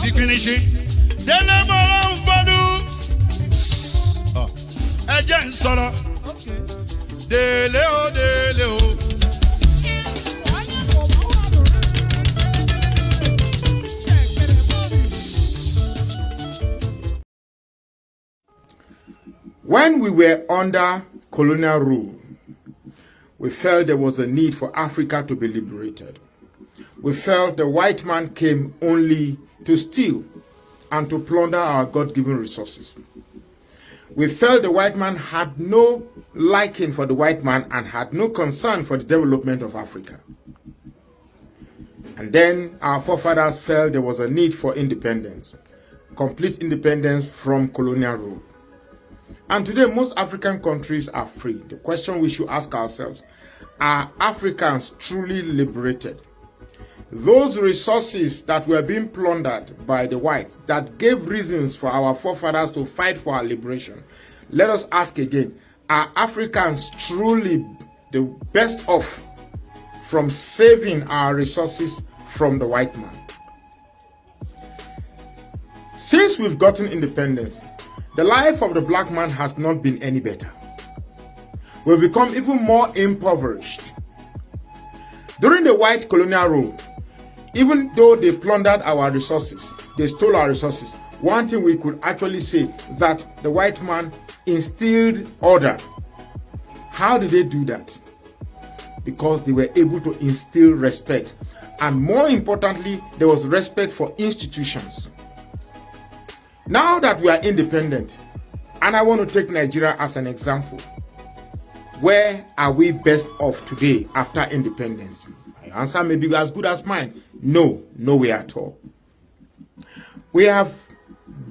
ti finishing. Dele moro nfọdù. Ẹ jẹ́ n sọ̀rọ̀. Dele o, dele o. When we were under colonial rule, we felt there was a need for Africa to be liberated. We felt the white man came only to steal and to plunder our God-given resources. We felt the white man had no liking for the white man and had no concern for the development of Africa. And then our forefathers felt there was a need for independence, complete independence from colonial rule. And today, most African countries are free. The question we should ask ourselves, are Africans truly liberated? Those resources that were being plundered by the whites, that gave reasons for our forefathers to fight for our liberation, let us ask again, are Africans truly the best off from saving our resources from the white man? Since we've gotten independence, the life of the black man has not been any better. We've become even more impoverished. During the white colonial rule, even though they plundered our resources, they stole our resources, one thing we could actually say that the white man instilled order. How did they do that? Because they were able to instill respect. And more importantly, there was respect for institutions. Now that we are independent, and I want to take Nigeria as an example, where are we best off today after independence? My answer may be as good as mine. No, nowhere at all. We have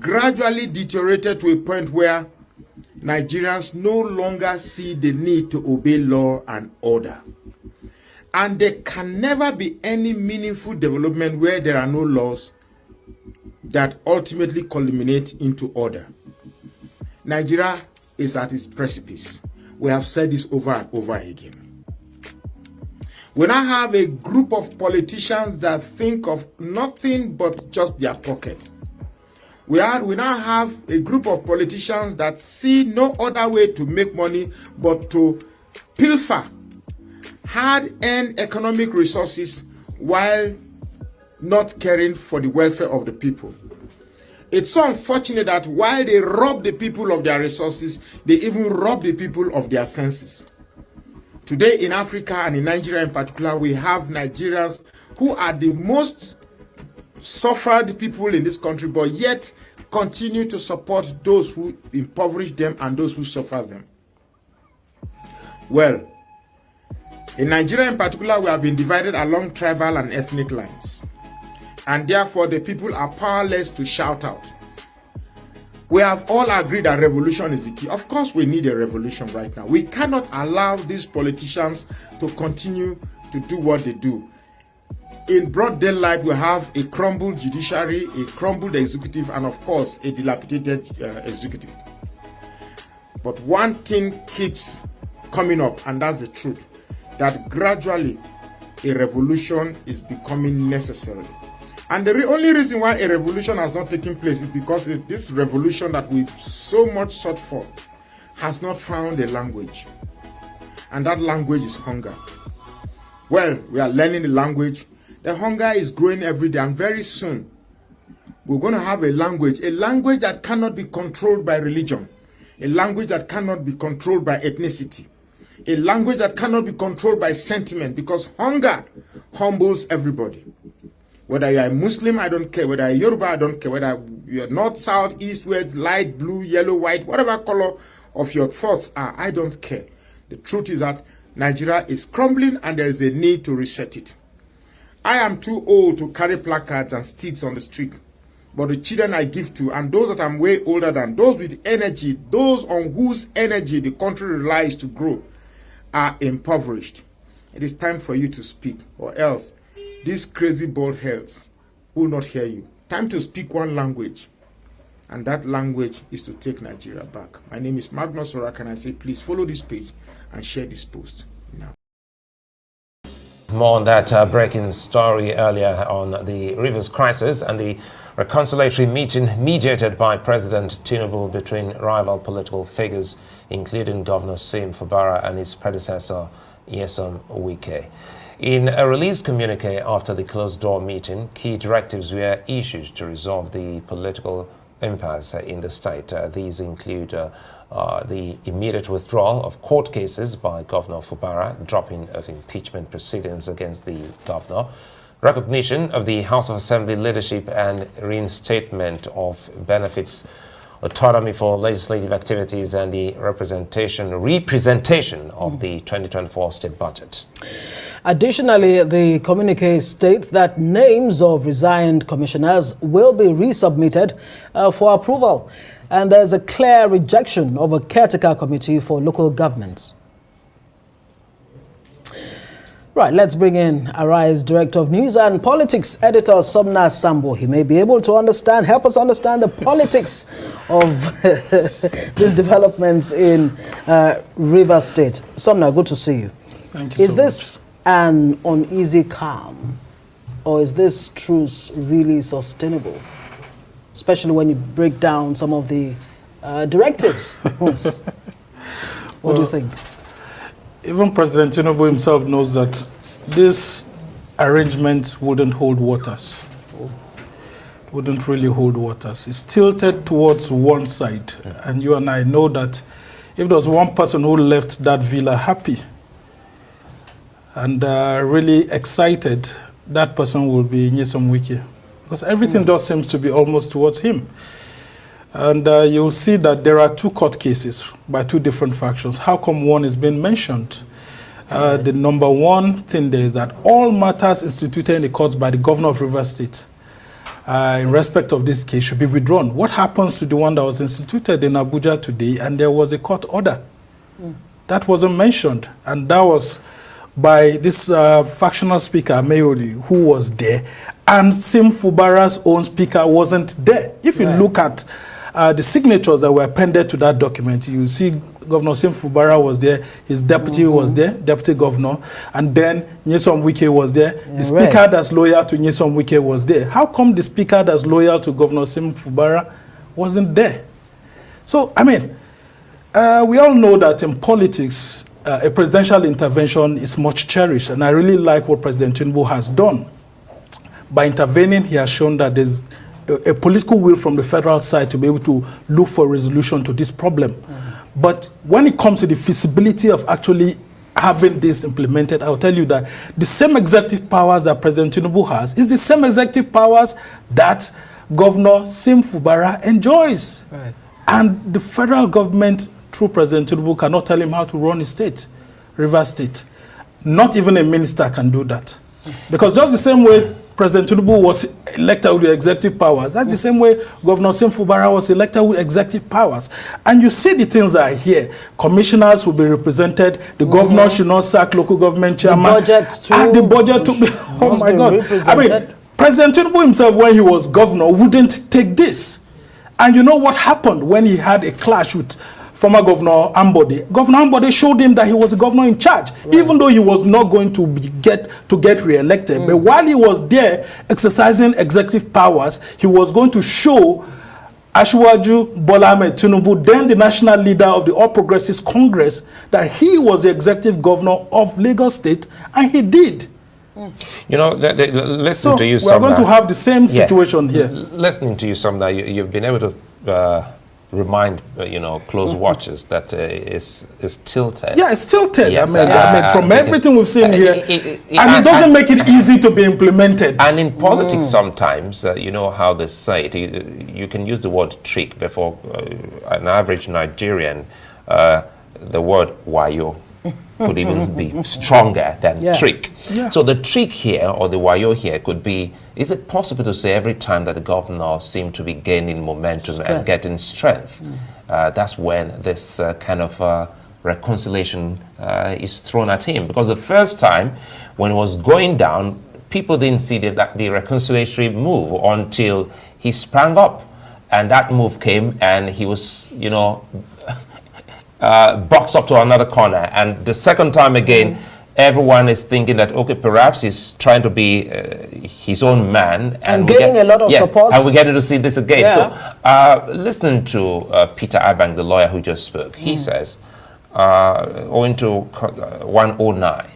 gradually deteriorated to a point where Nigerians no longer see the need to obey law and order. And there can never be any meaningful development where there are no laws that ultimately culminate into order. Nigeria is at its precipice. We have said this over and over again. We now have a group of politicians that think of nothing but just their pocket. We now have a group of politicians that see no other way to make money but to pilfer hard-earned economic resources while not caring for the welfare of the people. It's so unfortunate that while they rob the people of their resources, they even rob the people of their senses. Today in Africa and in Nigeria in particular, we have Nigerians who are the most suffered people in this country, but yet continue to support those who impoverish them and those who suffer them. Well, in Nigeria in particular, we have been divided along tribal and ethnic lines. And therefore, the people are powerless to shout out. We have all agreed that revolution is the key. Of course, we need a revolution right now. We cannot allow these politicians to continue to do what they do. In broad daylight, we have a crumbled judiciary, a crumbled executive, and of course, a dilapidated executive. But one thing keeps coming up, and that's the truth, that gradually a revolution is becoming necessary. And the only reason why a revolution has not taken place is because this revolution that we so much sought for has not found a language. And that language is hunger. Well, we are learning the language. The hunger is growing every day, and very soon we're going to have a language that cannot be controlled by religion, a language that cannot be controlled by ethnicity, a language that cannot be controlled by sentiment, because hunger humbles everybody. Whether you are a Muslim, I don't care. Whether you're Yoruba, I don't care. Whether you're north, south, east, west, light, blue, yellow, white, whatever color of your thoughts are, I don't care. The truth is that Nigeria is crumbling and there is a need to reset it. I am too old to carry placards and sticks on the street. But the children I give to, and those that I'm way older than, those with energy, those on whose energy the country relies to grow, are impoverished. It is time for you to speak, or else these crazy bald heads will not hear you. Time to speak one language, and that language is to take Nigeria back. My name is Magnus Sowore, and I say please follow this page and share this post now. more on that breaking story earlier on the Rivers crisis and the reconciliatory meeting mediated by President Tinubu between rival political figures, including Governor Sim Fubara and his predecessor, Nyesom Wike. In a released communique after the closed-door meeting, key directives were issued to resolve the political impasse in the state. These include the immediate withdrawal of court cases by Governor Fubara, dropping of impeachment proceedings against the governor, recognition of the House of Assembly leadership and reinstatement of benefits, autonomy for legislative activities, and the representation of the 2024 state budget. Additionally, the communique states that names of resigned commissioners will be resubmitted for approval, and there's a clear rejection of a caretaker committee for local governments. Right, let's bring in Arise Director of News and Politics Editor Somna Sambo. He may be able to help us understand the politics of these developments in Rivers State. Somna, good to see you. Thank you. Is this an uneasy calm, or is this truce really sustainable, especially when you break down some of the directives? What do you think? Even President Tinubu himself knows that this arrangement wouldn't hold waters. Wouldn't really hold waters. It's tilted towards one side, and you and I know that if there was one person who left that villa happy and really excited, that person will be Nyesom Wike, because everything just seems to be almost towards him. And you'll see that there are two court cases by two different factions. How come one is being mentioned? The number one thing there is that all matters instituted in the courts by the governor of Rivers State in respect of this case should be withdrawn. What happens to the one that was instituted in Abuja today, and there was a court order? That wasn't mentioned, and that was by this factional speaker, Mayoli, who was there, and Sim Fubara's own speaker wasn't there. If you look at the signatures that were appended to that document, you see Governor Sim Fubara was there, his deputy was there, deputy governor, and then Nyesom Wike was there. The speaker that's loyal to Nyesom Wike was there. How come the speaker that's loyal to Governor Sim Fubara wasn't there? So, I mean, we all know that in politics, a presidential intervention is much cherished, and I really like what President Tinubu has done. By intervening, he has shown that there's a political will from the federal side to be able to look for a resolution to this problem. But when it comes to the feasibility of actually having this implemented, I'll tell you that the same executive powers that President Tinubu has is the same executive powers that Governor Sim Fubara enjoys. And the federal government, through President Tinubu, cannot tell him how to run his state, Rivers State. Not even a minister can do that. Because just the same way President Tinubu was elected with executive powers, that's the same way Governor Sim Fubara was elected with executive powers. And you see the things that are here. Commissioners will be represented. The governor should not sack local government chairman. The budget to be, oh my God. I mean, President Tinubu himself, when he was governor, wouldn't take this. And you know what happened when he had a clash with former Governor Ambode? Governor Ambode showed him that he was the governor in charge, even though he was not going to get re-elected. But while he was there exercising executive powers, he was going to show Asiwaju Bola Ahmed Tinubu, then the national leader of the All Progressives Congress, that he was the executive governor of Lagos State, and he did. You know, listening to you, we're going to have the same situation here. Listening to you, Samna, you've been able to remind close watchers that it's tilted. Yeah, it's tilted. Yes, I mean, from everything we've seen here, and it doesn't make it easy to be implemented. And in politics, sometimes you know how they say it. You can use the word trick before an average Nigerian. The word wayo could even be stronger than trick. So the trick here, or the wayo here, could be, is it possible to say every time that the governor seemed to be gaining momentum and getting strength, that's when this kind of reconciliation is thrown at him? Because the first time when it was going down, people didn't see the reconciliatory move until he sprang up. And that move came, and he was, boxed up to another corner. And the second time again, everyone is thinking that, okay, perhaps he's trying to be his own man. And getting a lot of support. And we're getting to see this again. Yeah. So listening to Peter Abang, the lawyer who just spoke, he says, owing to 109,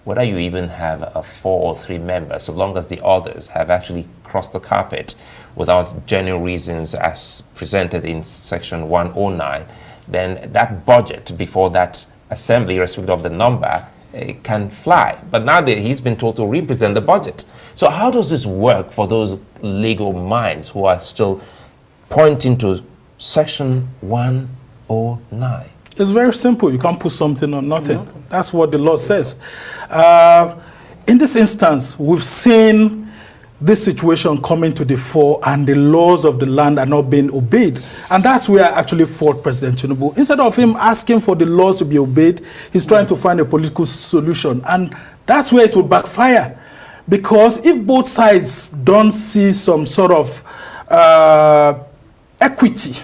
whether you even have 4 or 3 members, so long as the others have actually crossed the carpet without genuine reasons as presented in section 109, then that budget before that assembly, irrespective of the number, can fly. But now that he's been told to represent the budget. So how does this work for those legal minds who are still pointing to section 109? It's very simple. You can't put something on nothing. That's what the law says. In this instance, we've seen this situation coming to the fore and the laws of the land are not being obeyed. And that's where I actually fought President Tinubu. Instead of him asking for the laws to be obeyed, he's trying to find a political solution. And that's where it will backfire. Because if both sides don't see some sort of equity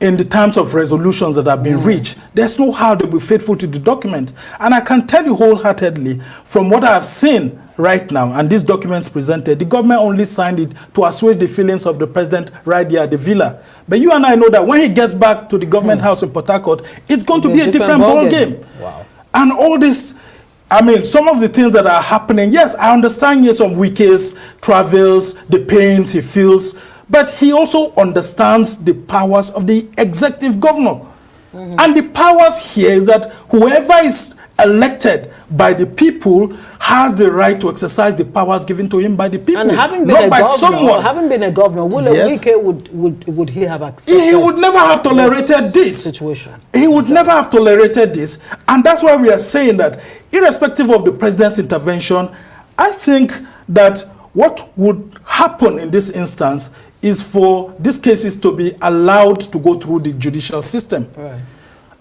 in the terms of resolutions that have been reached, there's no how they'll be faithful to the document. And I can tell you wholeheartedly, from what I've seen right now, and these documents presented, the government only signed it to assuage the feelings of the president right there at the villa. But you and I know that when he gets back to the government house in Port Harcourt, it's going to be a different ball game. Wow. And all this, I mean, some of the things that are happening, yes, I understand yes, some Wike's travels, the pains he feels, but he also understands the powers of the executive governor. And the powers here is that whoever is elected by the people has the right to exercise the powers given to him by the people, And having been not a by governor, someone. having been a governor, would he have accepted? He would never have tolerated this situation. He would never have tolerated this, and that's why we are saying that, irrespective of the president's intervention, I think that what would happen in this instance is for these cases to be allowed to go through the judicial system. Right.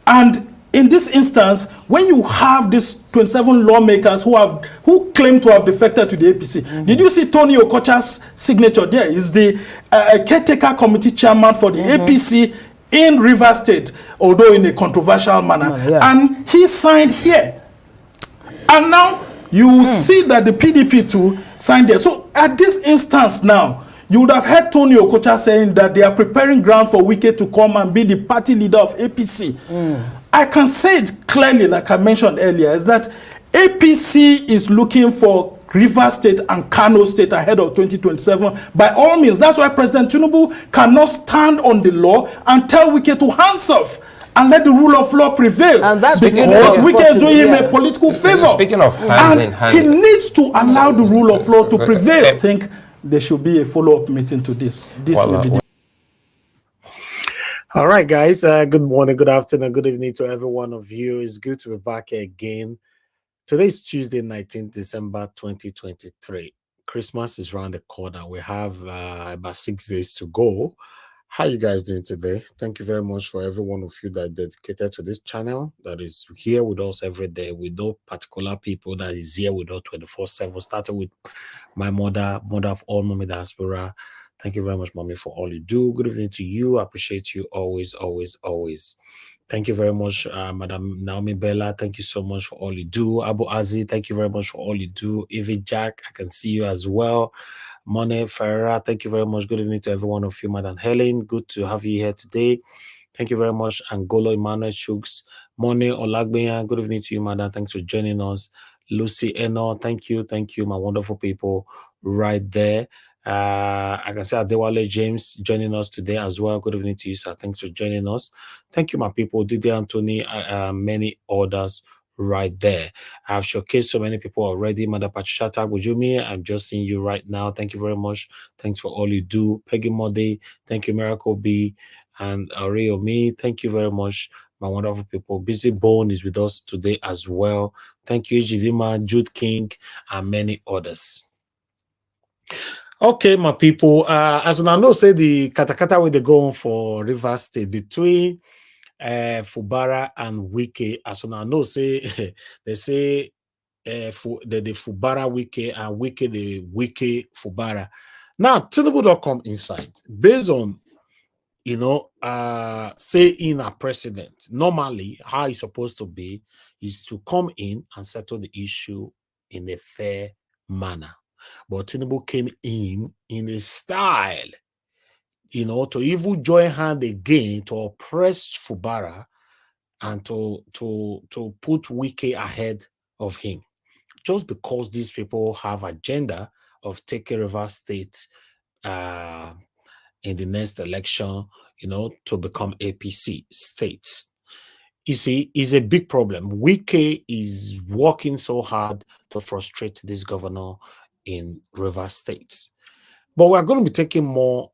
And in this instance, when you have these 27 lawmakers who claim to have defected to the APC, did you see Tony Okocha's signature there? He's the caretaker committee chairman for the APC in Rivers State, although in a controversial manner. And he signed here. And now you see that the PDP too signed there. So at this instance now, you would have heard Tony Okocha saying that they are preparing ground for Wike to come and be the party leader of APC. I can say it clearly, like I mentioned earlier, is that APC is looking for Rivers State and Kano State ahead of 2027. By all means, that's why President Tinubu cannot stand on the law and tell Wike to hands off and let the rule of law prevail. And that's because Wike is doing him a political favor. Speaking of hands in hand, he needs to allow the rule of law to prevail. I think there should be a follow-up meeting to this. All right, guys. Good morning, good afternoon, good evening to every one of you. It's good to be back again. Today is Tuesday, 19th December, 2023. Christmas is around the corner. We have about 6 days to go. How you guys doing today? Thank you very much for every one of you that dedicated to this channel, that is here with us every day. We know particular people that is here with us 24/7. Started with my mother of all, Mommy Diaspora. Thank you very much, Mommy, for all you do. Good evening to you. I appreciate you always, always, always. Thank you very much, Madam Naomi Bella. Thank you so much for all you do. Abu Azi, thank you very much for all you do. Evie Jack, I can see you as well. Mone Ferreira, thank you very much. Good evening to every one of you. Madam Helen, good to have you here today. Thank you very much. Angolo Emmanuel Chuks, Mone Olagbeya, good evening to you, Madam. Thanks for joining us. Lucy Eno, thank you, my wonderful people right there. I can see Adewale James joining us today as well. Good evening to you, sir. Thanks for joining us. Thank you, my people. Didier Anthony, many others right there. I've showcased so many people already. Mother Pachata Gujumi, I'm just seeing you right now. Thank you very much. Thanks for all you do. Peggy Mode, thank you, Miracle B, and Ario Me. Thank you very much, my wonderful people. Busy Bone is with us today as well. Thank you, Jivima, Jude King, and many others. Okay, my people. As I know, say the katakata where they go on for Rivers State between Fubara and Wike. As I know, say they say the Fubara Wike and Wike the Wike Fubara. Now, Tinubu don't come inside based on say in a precedent. Normally, how it's supposed to be, is to come in and settle the issue in a fair manner. But Tinubu came in a style, to even join hand again to oppress Fubara and to put Wike ahead of him, just because these people have agenda of taking Rivers State in the next election, to become APC states. You see, it's a big problem. Wike is working so hard to frustrate this governor in Rivers State. But we're going to be taking more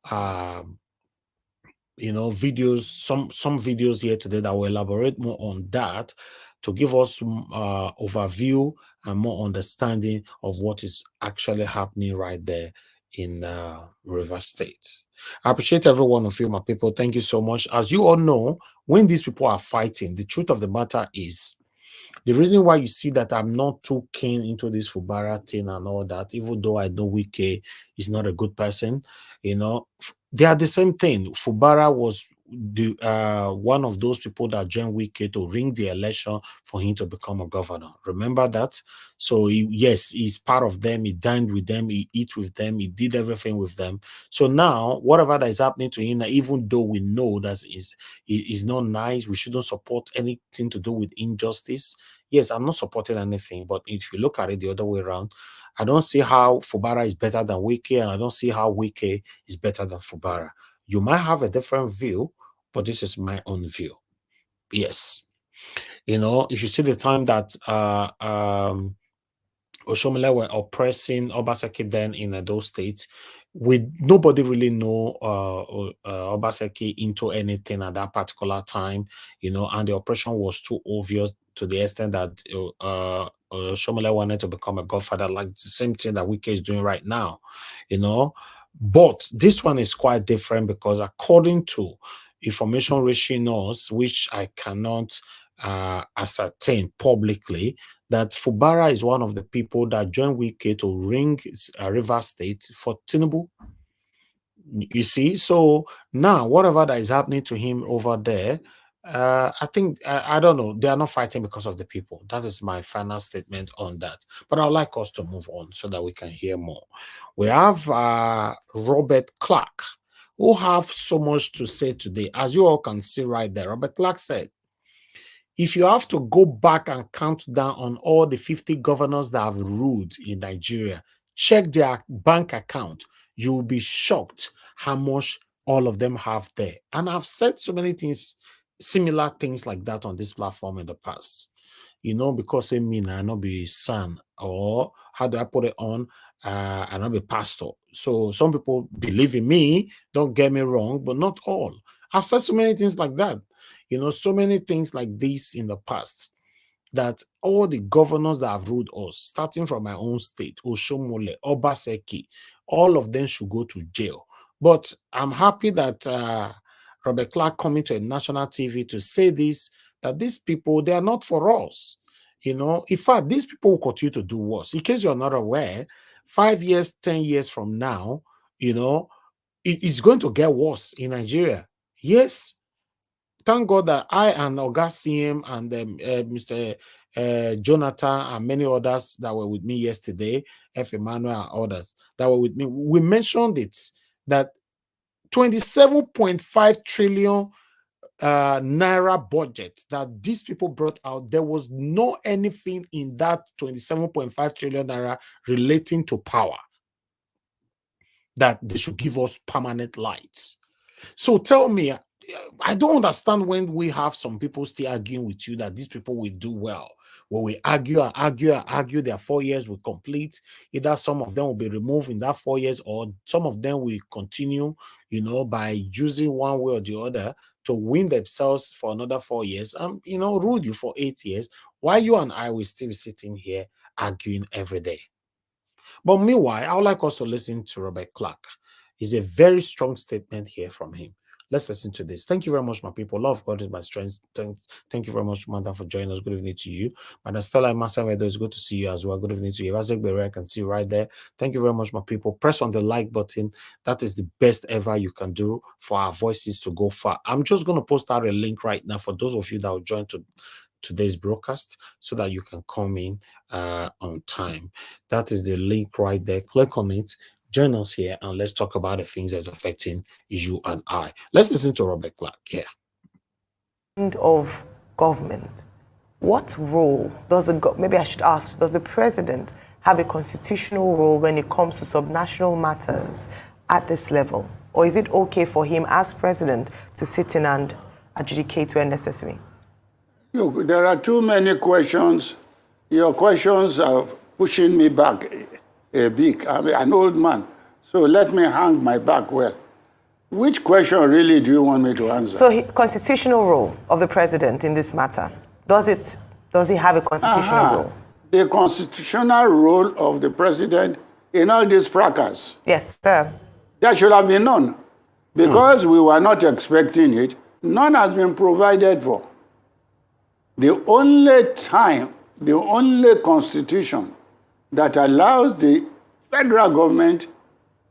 videos, some videos here today that will elaborate more on that, to give us overview and more understanding of what is actually happening right there in Rivers State. I appreciate every one of you, my people. Thank you so much. As you all know, when these people are fighting, the truth of the matter is, the reason why you see that I'm not too keen into this Fubara thing and all that, even though I know Wike is not a good person, they are the same thing. Fubara was the one of those people that joined Wike to ring the election for him to become a governor. Remember that? So yes, he's part of them. He dined with them. He eat with them. He did everything with them. So now, whatever that is happening to him, even though we know that is not nice, we shouldn't support anything to do with injustice. Yes, I'm not supporting anything, but if you look at it the other way around, I don't see how Fubara is better than Wike, and I don't see how Wike is better than Fubara. You might have a different view, but this is my own view. Yes. If you see the time that Oshomole were oppressing Obaseki then in those states, nobody really know Obaseki into anything at that particular time, and the oppression was too obvious to the extent that Oshomole wanted to become a godfather, like the same thing that Wike is doing right now, But this one is quite different, because according to information reaching us, which I cannot ascertain publicly, that Fubara is one of the people that joined Wike to ring Rivers State for Tinubu. You see, so now whatever that is happening to him over there, I think, I don't know, they are not fighting because of the people. That is my final statement on that. But I'd like us to move on so that we can hear more. We have Robert Clarke, who have so much to say today. As you all can see right there, Robert Clarke said, if you have to go back and count down on all the 50 governors that have ruled in Nigeria, check their bank account, you'll be shocked how much all of them have there. And I've said so many things, similar things like that on this platform in the past. Because I mean, I not be son, or how do I put it on? I not be pastor. So some people believe in me, don't get me wrong, but not all. I've said so many things like that. So many things like this in the past, that all the governors that have ruled us, starting from my own state, Oshomole, Obaseki, all of them should go to jail. But I'm happy that Robert Clarke coming to a national TV to say this, that these people, they are not for us. In fact, these people will continue to do worse. In case you're not aware, 5 years, 10 years from now, it's going to get worse in Nigeria. Yes. Thank God that I and Oga CM and Mr. Jonathan and many others that were with me yesterday, F. Emmanuel and others that were with me, we mentioned it, that 27.5 trillion naira budget that these people brought out, there was no anything in that 27.5 trillion naira relating to power, that they should give us permanent lights. So tell me, I don't understand when we have some people still arguing with you that these people will do well. When we argue and argue and argue, their 4 years will complete. Either some of them will be removed in that 4 years, or some of them will continue, by using one way or the other to win themselves for another 4 years and, rule you for 8 years, while you and I will still be sitting here arguing every day. But meanwhile, I would like us to listen to Robert Clarke. It's a very strong statement here from him. Let's listen to this. Thank you very much, my people. Love of God is my strength. Thank you very much, Madam, for joining us. Good evening to you. Madam Stella Masavedo, it's good to see you as well. Good evening to you. I can see right there. Thank you very much, my people. Press on the like button. That is the best ever you can do for our voices to go far. I'm just going to post out a link right now for those of you that will join today's broadcast so that you can come in on time. That is the link right there. Click on it. Join us here and let's talk about the things that's affecting you and I. Let's listen to Robert Clarke here. Of government, what role does maybe I should ask, does the president have a constitutional role when it comes to subnational matters at this level? Or is it okay for him as president to sit in and adjudicate where necessary? Look, there are too many questions. Your questions are pushing me back a bit. I'm an old man, so let me hang my back well. Which question really do you want me to answer? So, constitutional role of the president in this matter, does he have a constitutional role? The constitutional role of the president in all this fracas. Yes, sir. That should have been known. Because we were not expecting it, none has been provided for. The only constitution that allows the federal government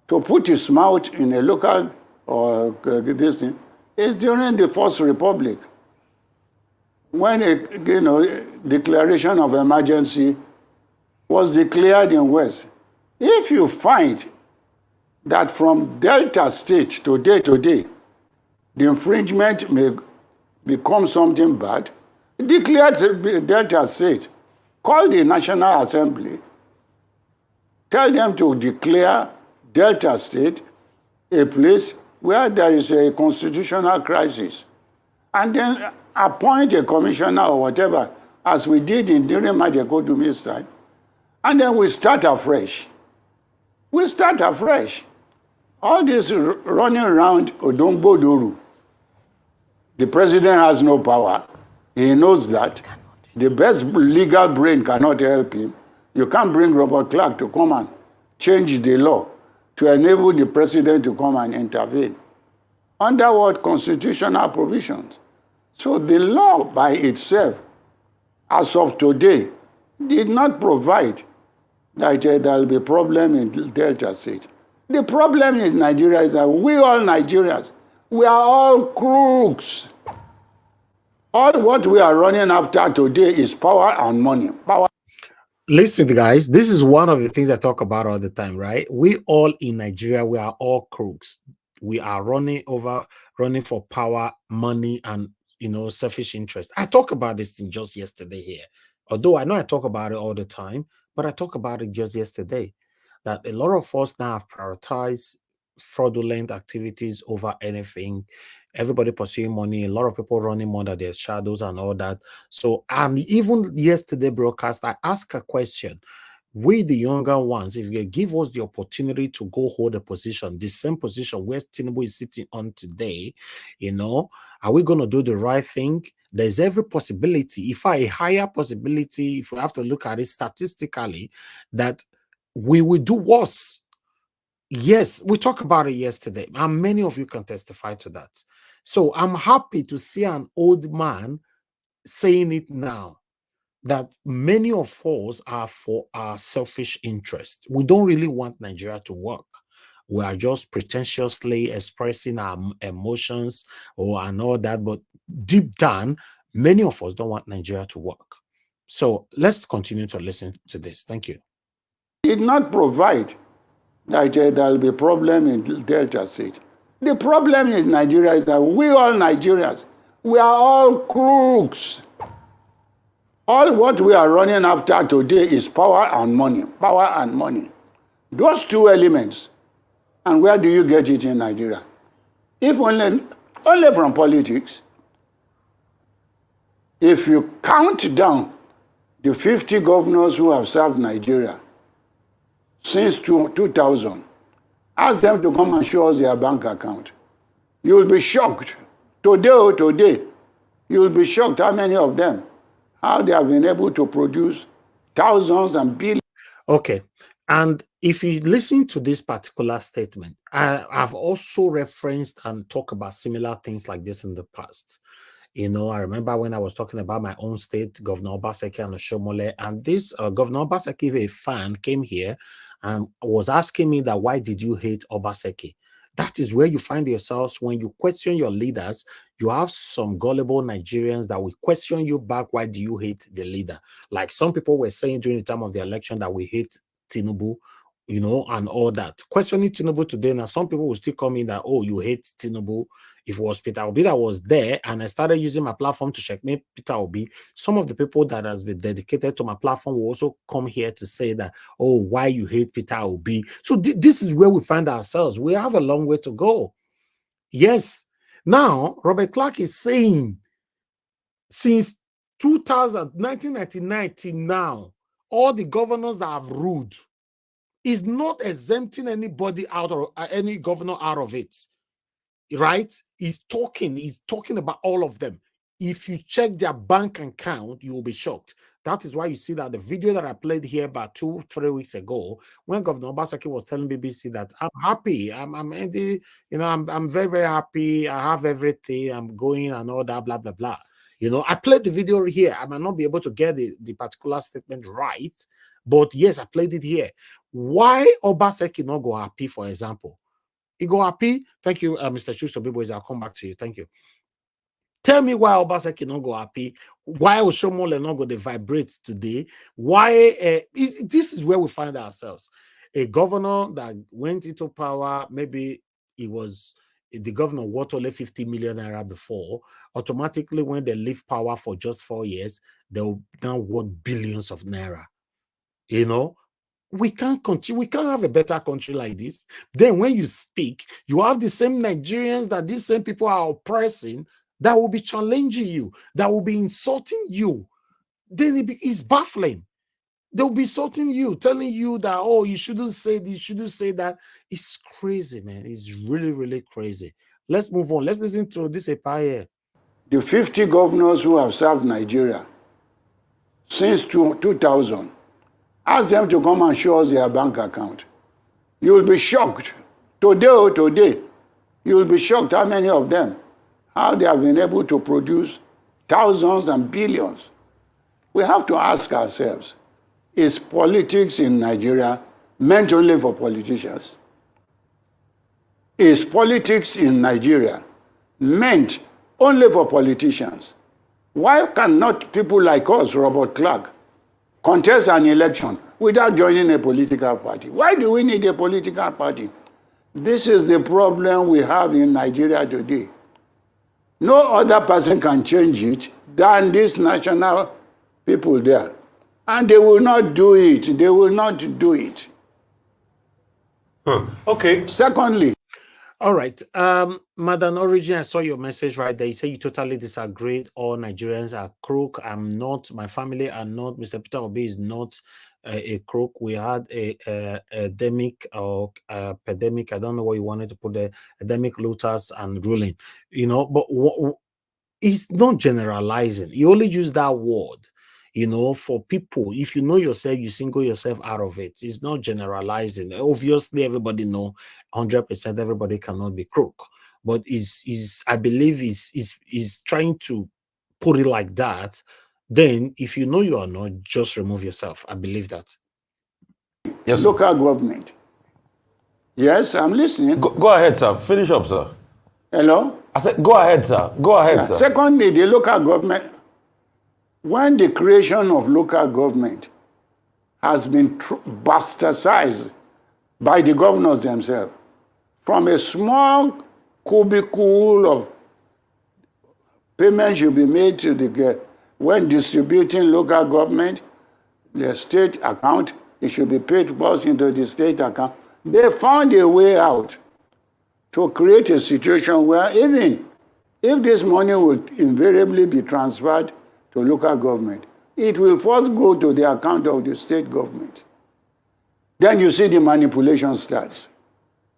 to put its mouth in a local or this thing is during the First Republic, when a declaration of emergency was declared in West. If you find that from Delta State today, the infringement may become something bad, declare Delta State, call the National Assembly, tell them to declare Delta State a place where there is a constitutional crisis, and then appoint a commissioner or whatever, as we did during Majekodumi's time, and then we start afresh. We start afresh. All this running around Odongbo Doru. The president has no power. He knows that. The best legal brain cannot help him. You can't bring Robert Clarke to come and change the law to enable the president to come and intervene. Under what constitutional provisions? So the law by itself, as of today, did not provide that there will be a problem in Delta State. The problem in Nigeria is that we all Nigerians, we are all crooks. All what we are running after today is power and money. Power. Listen, guys, this is one of the things I talk about all the time, right? We all in Nigeria, we are all crooks. We are running for power, money, and selfish interest. I talk about this thing just yesterday here. Although I know I talk about it all the time, but I talk about it just yesterday. That a lot of us now have prioritized fraudulent activities over anything. Everybody pursuing money, a lot of people running under their shadows and all that. So, and even yesterday broadcast, I asked a question. We, the younger ones, if you give us the opportunity to go hold a position, the same position where Tinubu is sitting on today, are we going to do the right thing? There's every possibility, if a higher possibility, if we have to look at it statistically, that we will do worse. Yes, we talked about it yesterday, and many of you can testify to that. So I'm happy to see an old man saying it now, that many of us are for our selfish interest. We don't really want Nigeria to work. We are just pretentiously expressing our emotions and all that, but deep down, many of us don't want Nigeria to work. So let's continue to listen to this. Thank you. Did not provide that there will be a problem in Delta State. The problem in Nigeria is that we all Nigerians, we are all crooks. All what we are running after today is power and money. Power and money. Those two elements. And where do you get it in Nigeria? If only from politics. If you count down the 50 governors who have served Nigeria since 2000, ask them to come and show us their bank account. You will be shocked. Today, you will be shocked how many of them, how they have been able to produce thousands and billions. Okay. And if you listen to this particular statement, I've also referenced and talked about similar things like this in the past. I remember when I was talking about my own state, Governor Obaseki and Oshomole, and this Governor Obaseki, a fan, came here and was asking me that, why did you hate Obaseki? That is where you find yourselves when you question your leaders. you have some gullible Nigerians that will question you back. Why do you hate the leader? Like some people were saying during the time of the election that we hate Tinubu, you know, and all that. Questioning Tinubu today, now some people will still come in that, oh, you hate Tinubu. If it was Peter Obi that was there and I started using my platform to checkmate Peter Obi, some of the people that has been dedicated to my platform will also come here to say that, oh, why you hate Peter Obi. So this is where we find ourselves. We have a long way to go. Yes. Now, Robert Clarke is saying since 1999 till now, all the governors that have ruled is not exempting anybody out or any governor out of it. Right? He's talking about all of them. If you check their bank account, you will be shocked. That is why you see that the video that I played here about 2-3 weeks ago, when Governor Obaseki was telling BBC that I'm happy, I'm very, very happy. I have everything. I'm going and all that, blah, blah, blah. You know, I played the video here. I might not be able to get the particular statement right, but yes, I played it here. Why Obaseki not go happy, for example? He go happy. Thank you, Mr. Chusobibo. I'll come back to you. Thank you. Tell me why Obaseki not go happy. Why Oshomole not go to vibrate today? Why? This is where we find ourselves. A governor that went into power, maybe it was the governor worth only 50 million naira before. Automatically, when they leave power for just 4 years, they'll now worth billions of naira. You know, we can't continue. We can't have a better country like this. Then when you speak, you have the same Nigerians that these same people are oppressing that will be challenging you, that will be insulting you. Then it's baffling. They'll be insulting you, telling you that, oh, you shouldn't say this, you shouldn't say that. It's crazy, man. It's really, really crazy. Let's move on. Let's listen to this here. The 50 governors who have served Nigeria since 2000, ask them to come and show us their bank account. You will be shocked. Today, you will be shocked how many of them, how they have been able to produce thousands and billions. We have to ask ourselves, is politics in Nigeria meant only for politicians? Is politics in Nigeria meant only for politicians? Why cannot people like us, Robert Clarke, contest an election without joining a political party? Why do we need a political party? This is the problem we have in Nigeria today. No other person can change it than these national people there. And they will not do it. They will not do it. Okay. Secondly, all right. Madam Origin, I saw your message right there. You say you totally disagree. All Nigerians are crook. I'm not. My family are not. Mr. Peter Obi is not a crook. We had a endemic or pandemic. I don't know what you wanted to put there. Endemic looters and ruling. You know, but it's not generalizing. You only use that word, you know, for people. If you know yourself, you single yourself out of it. It's not generalizing. Obviously, everybody know 100% everybody cannot be crook, but I believe is trying to put it like that. Then, if you know you are not, just remove yourself. I believe that. Yes, local government. Yes, I'm listening. Go ahead, sir. Finish up, sir. Hello? I said, go ahead, sir. Go ahead, sir. Secondly, the local government, when the creation of local government has been bastardized by the governors themselves, from a small cubicle of payment should be made to the when distributing local government, the state account, it should be paid first into the state account. They found a way out to create a situation where even if this money will invariably be transferred to local government, it will first go to the account of the state government. Then you see the manipulation starts.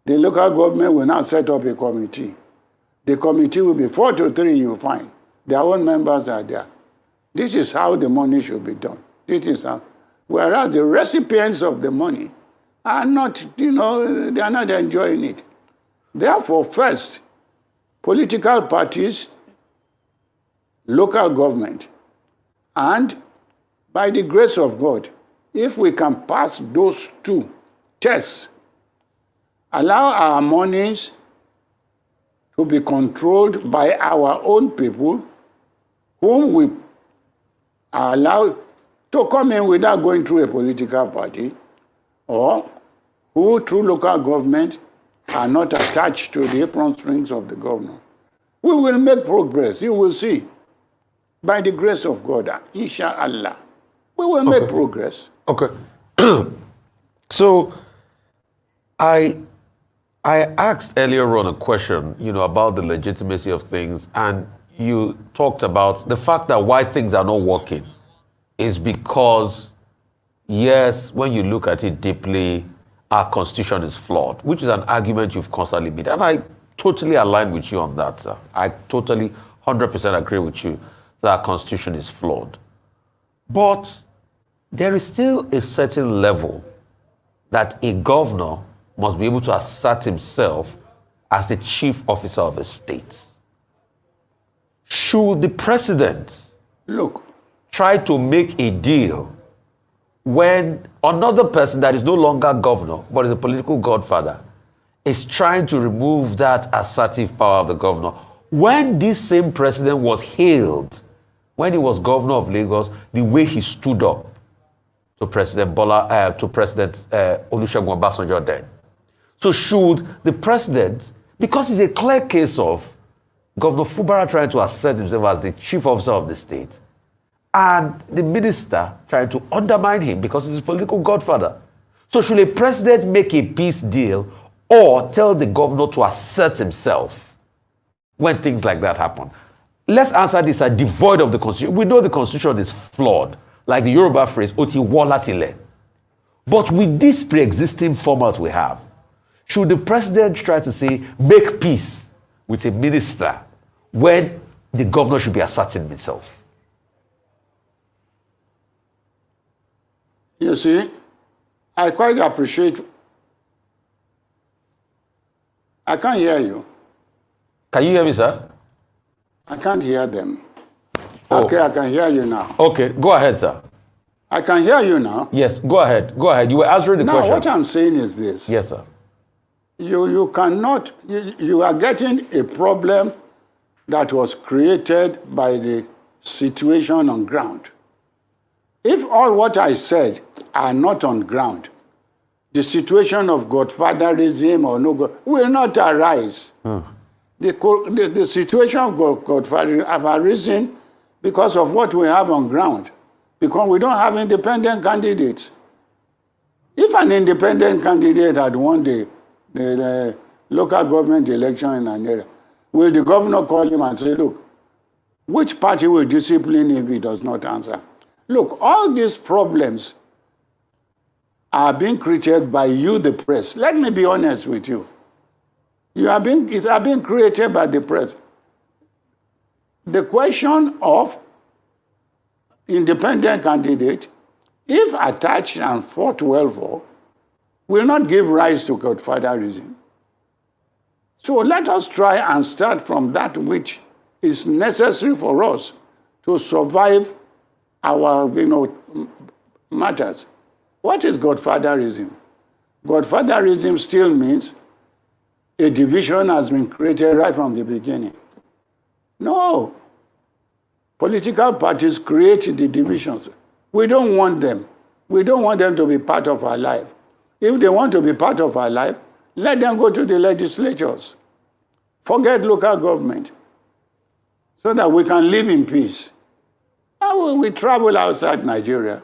The local government will now set up a committee. The committee will be 4 to 3, you find. Their own members are there. This is how the money should be done. This is how. Whereas the recipients of the money are not, they are not enjoying it. Therefore, first, political parties, local government, and by the grace of God, if we can pass those two tests, allow our monies to be controlled by our own people, whom we are allowed to come in without going through a political party, or who through local government are not attached to the apron strings of the governor. We will make progress, you will see. By the grace of God, inshallah, we will make progress. Okay. So I asked earlier on a question, about the legitimacy of things, and you talked about the fact that why things are not working is because, yes, when you look at it deeply, our constitution is flawed, which is an argument you've constantly made. And I totally align with you on that, sir. I totally 100% agree with you that our constitution is flawed. But there is still a certain level that a governor must be able to assert himself as the chief officer of a state. Should the president try to make a deal when another person that is no longer governor, but is a political godfather, is trying to remove that assertive power of the governor? When this same president was hailed, when he was governor of Lagos, the way he stood up to President Olusegun Obasanjo then. So should the president, because it's a clear case of Governor Fubara trying to assert himself as the chief officer of the state, and the minister trying to undermine him because he's a political godfather. So should a president make a peace deal or tell the governor to assert himself when things like that happen? Let's answer this as devoid of the constitution. We know the constitution is flawed, like the Yoruba phrase, Oti Wolatile. But with this pre-existing format we have, should the president try to say, make peace with a minister when the governor should be asserting himself? You see, I quite appreciate. I can't hear you. Can you hear me, sir? I can't hear them. Okay, I can hear you now. Okay, go ahead, sir. I can hear you now. Yes, go ahead. Go ahead. You were answering the question. Now, what I'm saying is this. Yes, sir. You cannot, you are getting a problem that was created by the situation on ground. If all what I said are not on ground, the situation of godfatherism or no God will not arise. The situation of godfatherism have arisen because of what we have on ground, because we don't have independent candidates. If an independent candidate had won the local government election in Nigeria, will the governor call him and say, look, which party will discipline if he does not answer? Look, all these problems are being created by you, the press. Let me be honest with you. It's being created by the press. The question of independent candidate, if attached and fought well for, will not give rise to godfatherism. So let us try and start from that which is necessary for us to survive our, matters. What is godfatherism? Godfatherism still means a division has been created right from the beginning. No. Political parties create the divisions. We don't want them. We don't want them to be part of our life. If they want to be part of our life, let them go to the legislatures. Forget local government so that we can live in peace. Now we travel outside Nigeria.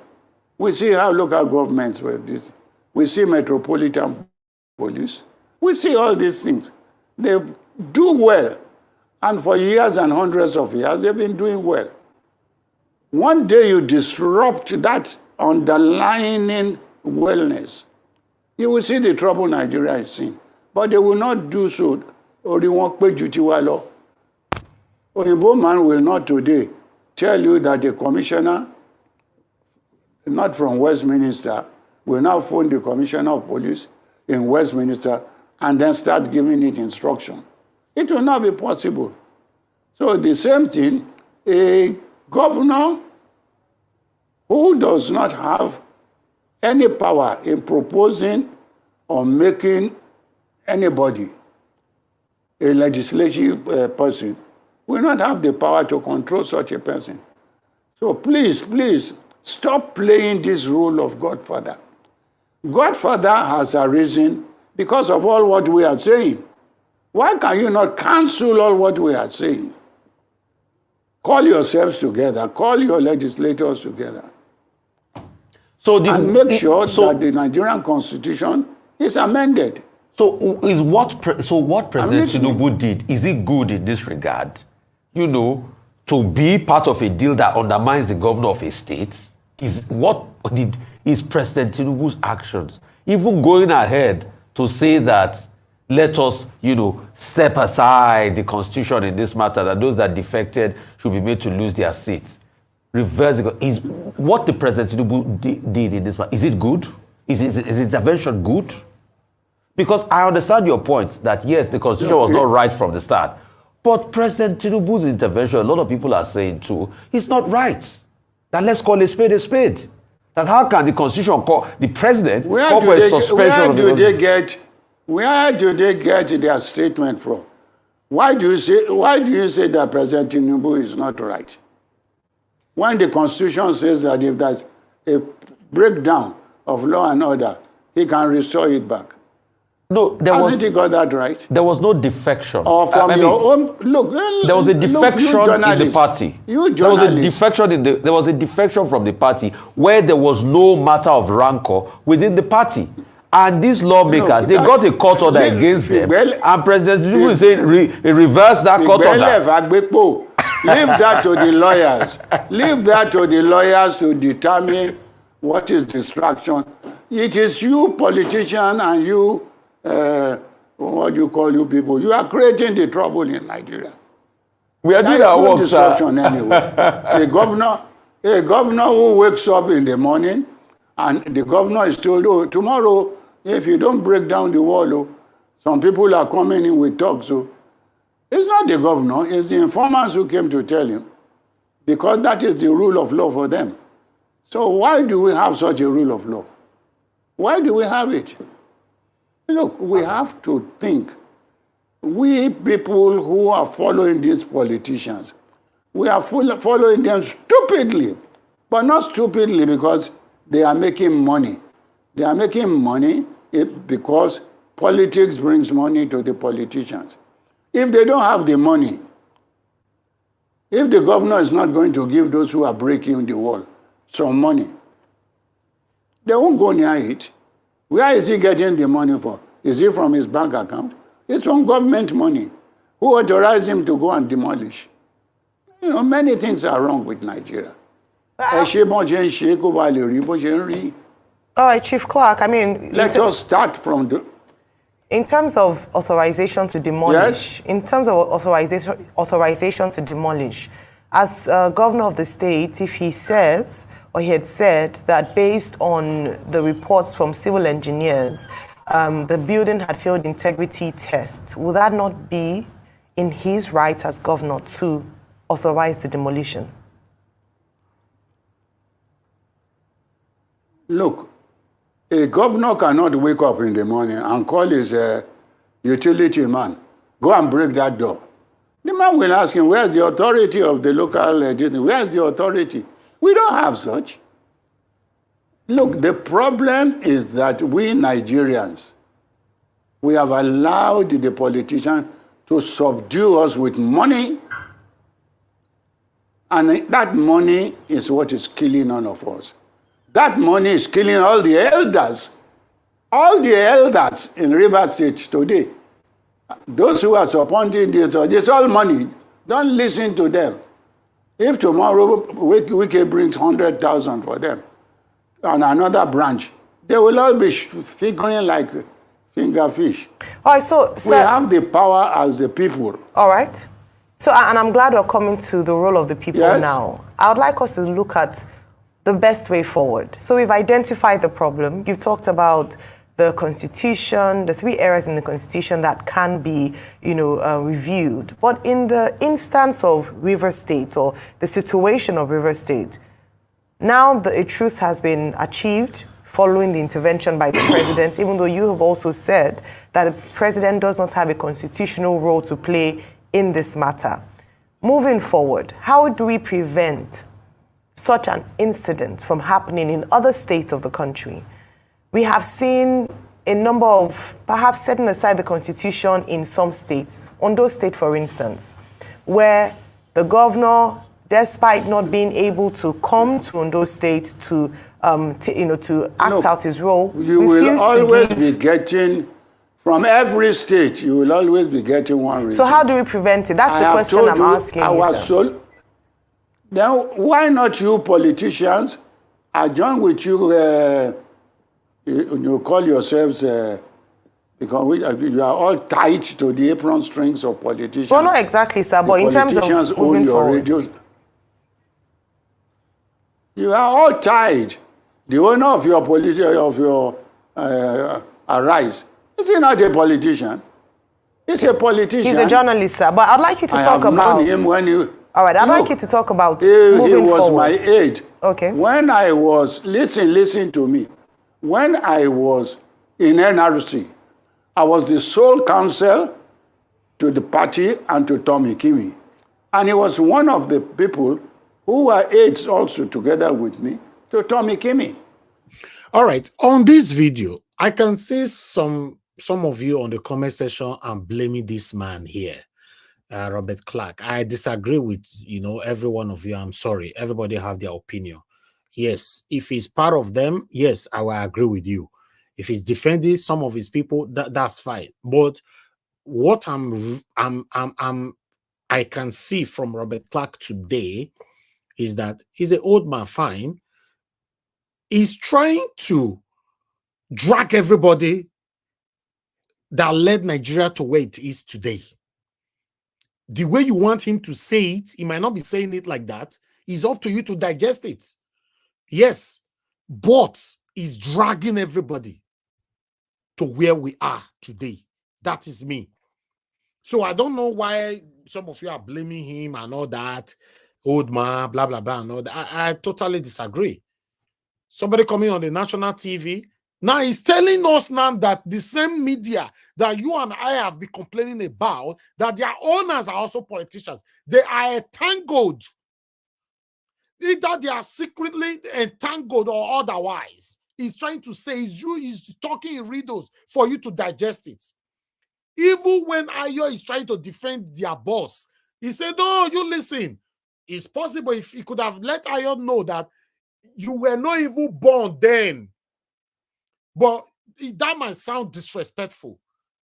We see how local governments were this. We see metropolitan police. We see all these things. They do well. And for years and hundreds of years, they've been doing well. One day you disrupt that underlying wellness, you will see the trouble Nigeria is seeing. But they will not do so. Or they won't pay duty law. Oyinbo man will not today tell you that the commissioner, not from Westminster, will now phone the commissioner of police in Westminster and then start giving it instruction. It will not be possible. So the same thing, a governor who does not have any power in proposing or making anybody a legislative person will not have the power to control such a person. So please, please, stop playing this role of Godfather. Godfather has arisen because of all what we are saying. Why can you not cancel all what we are saying? Call yourselves together. Call your legislators together. And make sure that the Nigerian Constitution is amended. So what President Tinubu did, is it good in this regard? You know, to be part of a deal that undermines the governor of a state? Is President Tinubu's actions even going ahead to say that let us, you know, step aside the constitution in this matter, that those that defected should be made to lose their seats? Reverse is what the President Tinubu did in this matter. Is it good? Is intervention good? Because I understand your point that yes, the constitution was not right from the start. But President Tinubu's intervention, a lot of people are saying too, is not right. That let's call a spade a spade. That how can the constitution call the president call for a suspension of the constitution? Where do they get their statement from? Why do you say that President Tinubu is not right? When the Constitution says that if there's a breakdown of law and order, he can restore it back. No, hasn't he got that right? There was no defection. Or from your own look. There was a defection in the party. There was a defection from the party where there was no matter of rancor within the party. And these lawmakers, they got a court order against them. And President Tinubu is saying reverse that court order. Leave that to the lawyers. Leave that to the lawyers to determine what is distraction. It is you, politician, and you, what do you call you people? You are creating the trouble in Nigeria. We are doing our work, distraction anyway. A governor who wakes up in the morning, and the governor is told, oh, tomorrow, if you don't break down the wall, oh, some people are coming in with talks. So it's not the governor, it's the informers who came to tell him, because that is the rule of law for them. So why do we have such a rule of law? Why do we have it? Look, we have to think. We people who are following these politicians, we are following them stupidly, but not stupidly because they are making money. They are making money because politics brings money to the politicians. If they don't have the money, if the governor is not going to give those who are breaking the wall some money, they won't go near it. Where is he getting the money for? Is it from his bank account? It's from government money. Who authorized him to go and demolish? You know, many things are wrong with Nigeria. All right, Chief Clarke, I mean... Let us start from the... In terms of authorization to demolish, authorization to demolish, as governor of the state, if he says, or he had said, that based on the reports from civil engineers, the building had failed integrity tests, will that not be in his right as governor to authorize the demolition? Look, a governor cannot wake up in the morning and call his utility man, go and break that door. The man will ask him, where's the authority of the local district? Where's the authority? We don't have such. Look, the problem is that we Nigerians, we have allowed the politicians to subdue us with money, and that money is what is killing all of us. That money is killing all the elders in Rivers State today. Those who are supporting this, it's all money. Don't listen to them. If tomorrow Wike brings 100,000 for them on another branch, they will all be figuring like finger fish. All right, so we have the power as the people. All right. So, and I'm glad we're coming to the role of the people now. I would like us to look at the best way forward. So we've identified the problem. You've talked about the Constitution, the 3 areas in the Constitution that can be, reviewed. But in the instance of Rivers State, or the situation of Rivers State, now a truce has been achieved following the intervention by the president, even though you have also said that the president does not have a constitutional role to play in this matter. Moving forward, how do we prevent such an incident from happening in other states of the country? We have seen a number of, perhaps setting aside the constitution in some states, Ondo State, for instance, where the governor, despite not being able to come to Ondo State to act out his role, you will always be getting, from every state, you will always be getting one reason. So how do we prevent it? That's the question I'm asking you, Now, why not you politicians adjoin with you, you call yourselves, because you are all tied to the apron strings of politicians. Well, not exactly, sir, but in terms of moving forward. Radios. You are all tied. The owner of your Arise, is he not a politician? He's a politician. He's a journalist, sir, but I'd like you to talk about... I have known him when he... All right, I'd like you to talk about moving forward. He was my aide. Okay. When I was, listen to me. When I was in NRC, I was the sole counsel to the party and to Tommy Kimmy. And he was one of the people who were aides also together with me to Tommy Kimmy. All right, on this video, I can see some of you on the comment section and blaming this man here. Robert Clarke. I disagree with, every one of you. I'm sorry. Everybody have their opinion. Yes, if he's part of them, yes, I will agree with you. If he's defending some of his people, that's fine. But what I can see from Robert Clarke today is that he's an old man, fine. He's trying to drag everybody that led Nigeria to where it is today. The way you want him to say it, he might not be saying it like that. It's up to you to digest it. Yes, but he's dragging everybody to where we are today. That is me. So I don't know why some of you are blaming him and all that, old man, blah, blah, blah, and all that. I totally disagree. Somebody coming on the national TV, now he's telling us now that the same media that you and I have been complaining about, that their owners are also politicians. They are entangled. Either they are secretly entangled or otherwise. He's trying to say, he's talking in riddles for you to digest it. Even when Ayo is trying to defend their boss, he said, no, you listen. It's possible if he could have let Ayo know that you were not even born then. But that might sound disrespectful.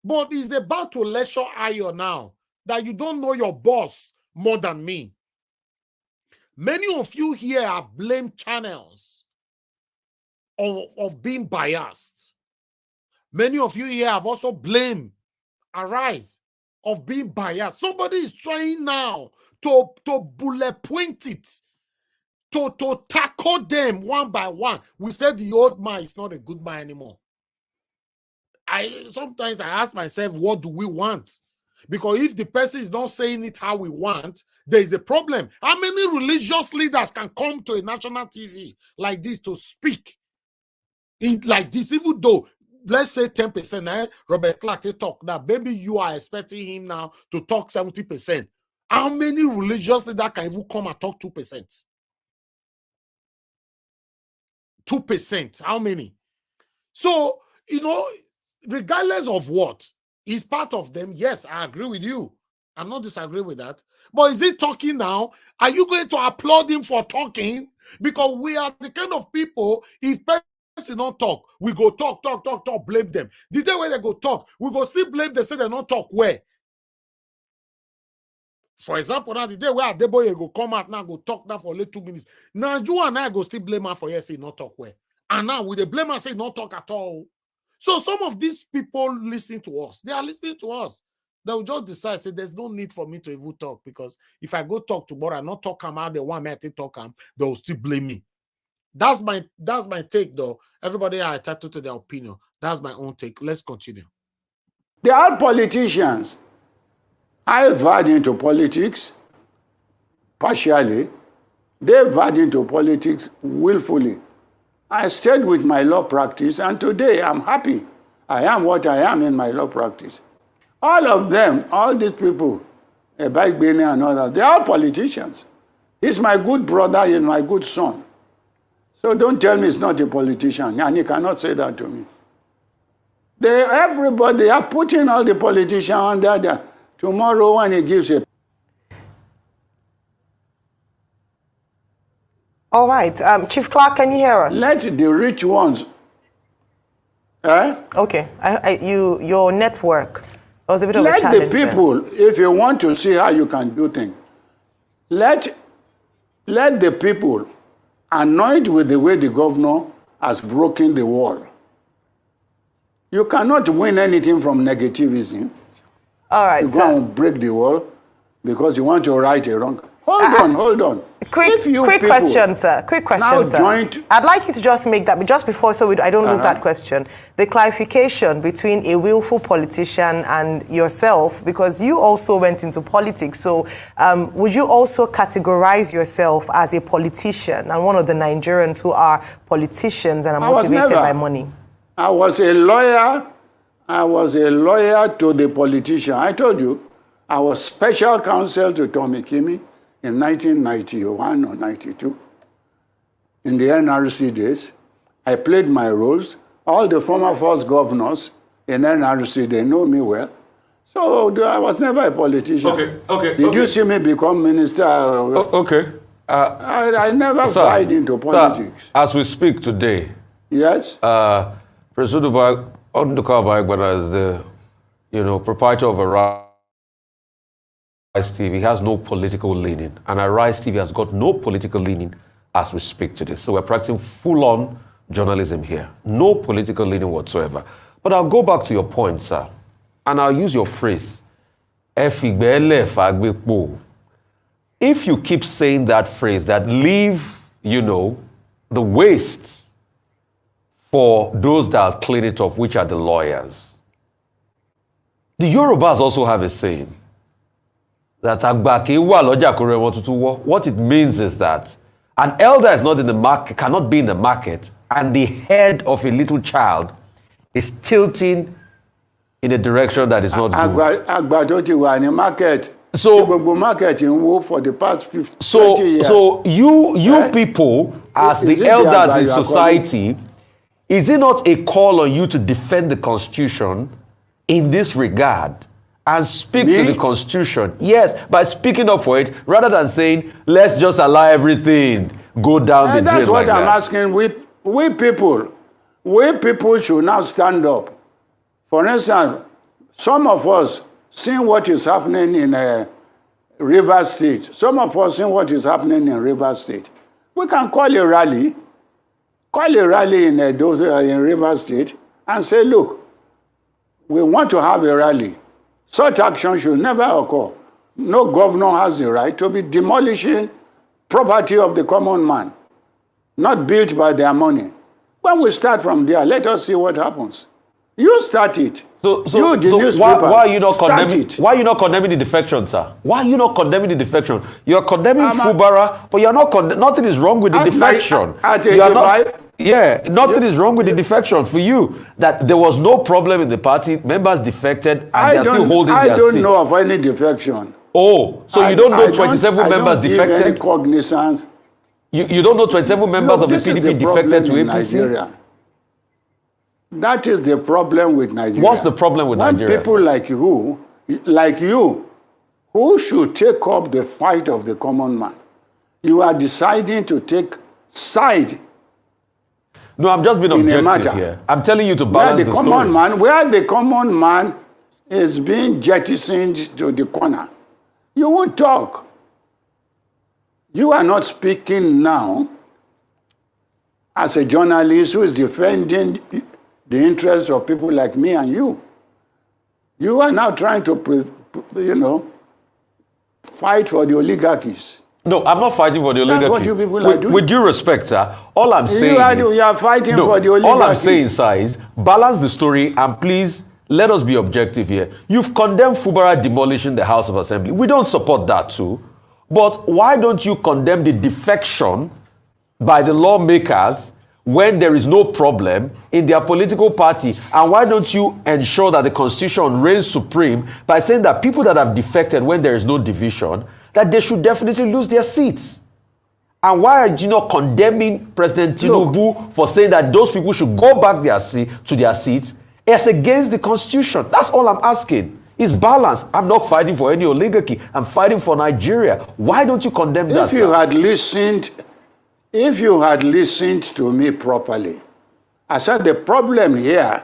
But he's about to lecture Ayo now that you don't know your boss more than me. Many of you here have blamed channels of being biased. Many of you here have also blamed Arise of being biased. Somebody is trying now to bullet point it, to tackle them one by one. We said the old man is not a good man anymore. Sometimes I ask myself, what do we want? Because if the person is not saying it how we want, there is a problem. How many religious leaders can come to a national TV like this to speak like this, even though, let's say 10%, Robert Clarke talk now, maybe you are expecting him now to talk 70%. How many religious leaders can even come and talk 2%? 2%, how many? So, regardless of what, is part of them. Yes, I agree with you. I'm not disagreeing with that. But is he talking now? Are you going to applaud him for talking? Because we are the kind of people, if person not talk, we go talk, blame them. The day when they go talk, we go still blame them, say they not talk where? For example, now the day where Adeboye go come out now, go talk now for only 2 minutes. Now you and I go still blame her for say not talk where. And now with the blame her say not talk at all. So some of these people listening to us, they are listening to us. They will just decide, say, there's no need for me to even talk, because if I go talk tomorrow and not talk out, they want me to talk they will still blame me. That's my take, though. Everybody are entitled to their opinion. That's my own take. Let's continue. They are politicians. I vade into politics partially. They vade into politics willfully. I stayed with my law practice, and today I'm happy. I am what I am in my law practice. All of them, all these people, Ebagbeni and others, they are all politicians. He's my good brother, he's my good son. So don't tell me he's not a politician, and he cannot say that to me. Everybody are putting all the politicians under there. Tomorrow when he gives a... All right. Chief Clarke, can you hear us? Let the rich ones... Okay. Your network. That was a bit of a challenge. Let the people, if you want to see how you can do things, let the people annoyed with the way the governor has broken the wall. You cannot win anything from negativism. All right, you go and break the wall because you want to right a wrong. Hold on. Quick question, sir. I'd like you to just make that, but just before, so I don't lose that question, the clarification between a willful politician and yourself, because you also went into politics. So would you also categorize yourself as a politician and one of the Nigerians who are politicians and are motivated by money? I was a lawyer. I was a lawyer to the politician. I told you, I was special counsel to Tommy Kimi in 1991 or 92. In the NRC days, I played my roles. All the former first governors in NRC, they know me well. So I was never a politician. Did you see me become minister? I never died into politics. Sir, as we speak today, yes, President Odukawa is the proprietor of Arise TV. He has no political leaning, and Arise TV has got no political leaning as we speak today. So we're practicing full-on journalism here. No political leaning whatsoever. But I'll go back to your point, sir, and I'll use your phrase. If you keep saying that phrase, that leave, the waste for those that clean it up, which are the lawyers. The Yorubas also have a saying that what it means is that an elder is not in the market, cannot be in the market, and the head of a little child is tilting in a direction that is not good. Market. So market in for the past 20 years. So you people, as the elders in society, is it not a call on you to defend the Constitution in this regard and speak to the Constitution? Yes, by speaking up for it, rather than saying, let's just allow everything go down the drain. That's what like I'm that. asking. We people should now stand up. For instance, some of us seeing what is happening in Rivers State. Some of us seeing what is happening in Rivers State. We can call a rally. Call a rally in Rivers State and say, look, we want to have a rally. Such action should never occur. No governor has the right to be demolishing property of the common man, not built by their money. When we start from there, let us see what happens. You start it. So why are you not condemning? Why are you not condemning the defection, sir? Why are you not condemning the defection? You are condemning Fubara, but you are not. Nothing is wrong with the defection. Nothing is wrong with the defection for you. That there was no problem in the party. Members defected, and they are still holding their seat. I don't know of any defection. Oh, so you don't know 27 members defected? Any cognizance. You don't know 27 members of the PDP defected to APC? Nigeria. That is the problem with Nigeria. What's the problem with Nigeria? When people like you, who should take up the fight of the common man, you are deciding to take side. No, I'm just being objective here. I'm telling you to balance the story. Where the common man is being jettisoned to the corner, you won't talk. You are not speaking now as a journalist who is defending the interests of people like me and you. You are now trying to, fight for the oligarchies. No, I'm not fighting for the oligarchy. That's what you people are doing. With due respect, sir, all I'm saying you are fighting for the oligarchies. All I'm saying, sir, is balance the story and please let us be objective here. You've condemned Fubara demolishing the House of Assembly. We don't support that too. But why don't you condemn the defection by the lawmakers when there is no problem in their political party? And why don't you ensure that the constitution reigns supreme by saying that people that have defected when there is no division, that they should definitely lose their seats? And why are you not condemning President Tinubu for saying that those people should go back to their seats? It's against the constitution. That's all I'm asking. It's balanced. I'm not fighting for any oligarchy. I'm fighting for Nigeria. Why don't you condemn that? If you had listened to me properly, I said the problem here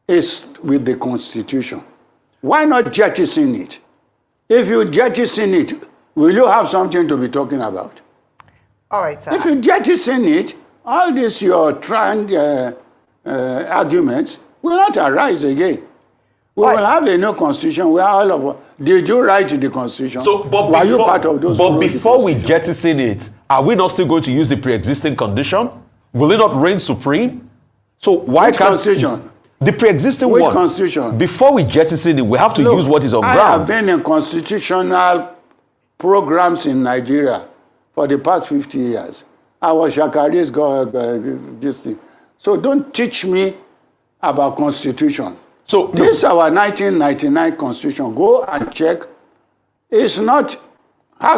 is with the constitution. Why not jettison it? If you jettison it, will you have something to be talking about? All right, sir. If you jettison it, all these your trend arguments will not arise again. We will have a new constitution where all of us. Did you write the constitution? So, were you part of those? But before we jettison it, are we not still going to use the pre-existing condition? Will it not reign supreme? So why can't constitution? The pre-existing Which one? Constitution? Before we jettison it, we have to use what is on ground. I have been in constitutional programs in Nigeria for the past 50 years. I was Shakari's this thing. So don't teach me about constitution. So this is our 1999 constitution. Go and check. Has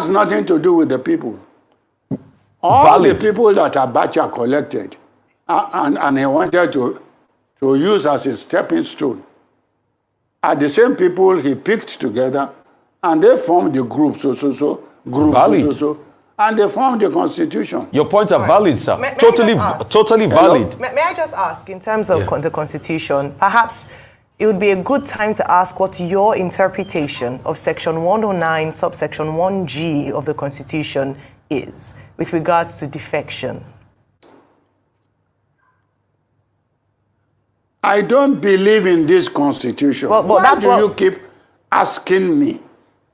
nothing to do with the people. All the people that Abacha collected and he wanted to use as a stepping stone are the same people he picked together, and they formed the group and they formed the constitution. Your points are valid, sir. Totally valid. May I just ask, in terms of the constitution, perhaps it would be a good time to ask what your interpretation of Section 109, subsection 1G of the Constitution is with regards to defection. I don't believe in this Constitution. Well, Why do you keep asking me?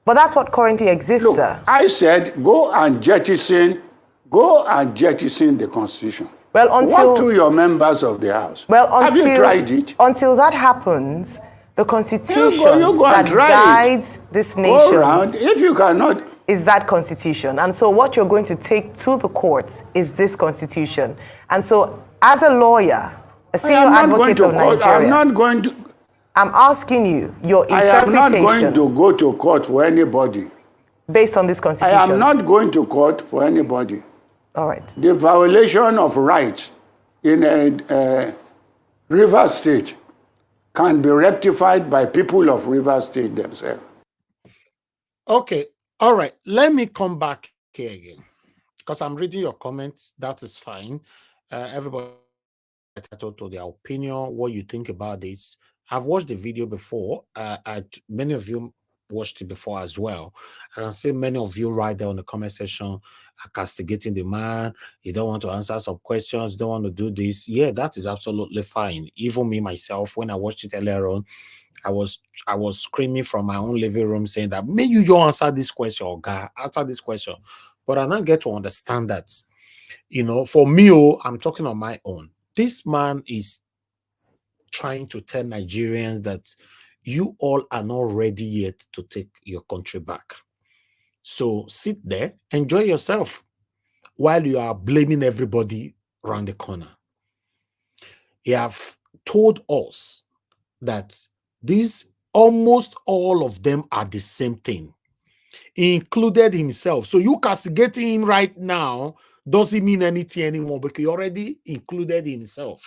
But that's what currently exists, sir. I said go and jettison the Constitution. Well, what to your members of the House? Well, have you tried it? Until that happens, the Constitution that guides this nation, go around. If you cannot, is that Constitution. And so what you're going to take to the courts is this Constitution. And so as a lawyer, a senior advocate of Nigeria, I'm asking you your interpretation. I am not going to go to court for anybody. Based on this Constitution? I am not going to court for anybody. All right. The violation of rights in a River State can be rectified by people of River State themselves. Okay. All right. Let me come back here again, because I'm reading your comments. That is fine. Everybody entitled to their opinion, what you think about this. I've watched the video before. Many of you watched it before as well. And I see many of you right there on the comment section are castigating the man. You don't want to answer some questions. You don't want to do this. Yeah, that is absolutely fine. Even me, myself, when I watched it earlier on, I was screaming from my own living room saying that, may you don't answer this question, or God, answer this question. But I don't get to understand that. You know, for me, I'm talking on my own. This man is trying to tell Nigerians that you all are not ready yet to take your country back. So sit there, enjoy yourself while you are blaming everybody around the corner. He have told us that almost all of them are the same thing. He included himself. So you castigating him right now doesn't mean anything anymore, because he already included himself.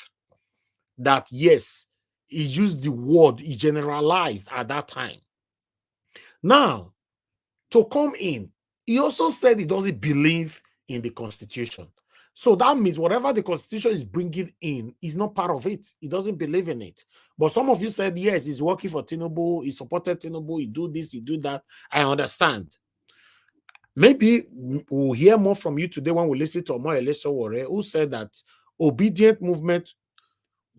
That yes, he used the word, he generalized at that time. Now, to come in, he also said he doesn't believe in the Constitution. So that means whatever the Constitution is bringing in is not part of it. He doesn't believe in it. But some of you said, yes, he's working for Tinubu, he supported Tinubu, he do this, he do that. I understand. Maybe we'll hear more from you today when we listen to Sowore, who said that Obidient movement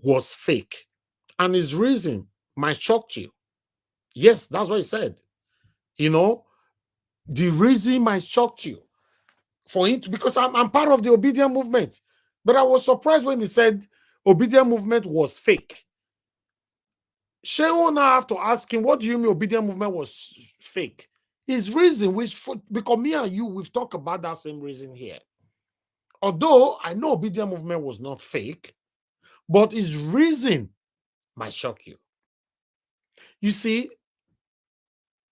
was fake. And his reason might shock you. Yes, that's what he said. You know, the reason might shock you. For him, because I'm part of the Obidient movement. But I was surprised when he said Obidient movement was fake. Shehu now have to ask him, what do you mean Obidient movement was fake? His reason, because me and you, we've talked about that same reason here. Although I know Obidient movement was not fake, but his reason might shock you. You see,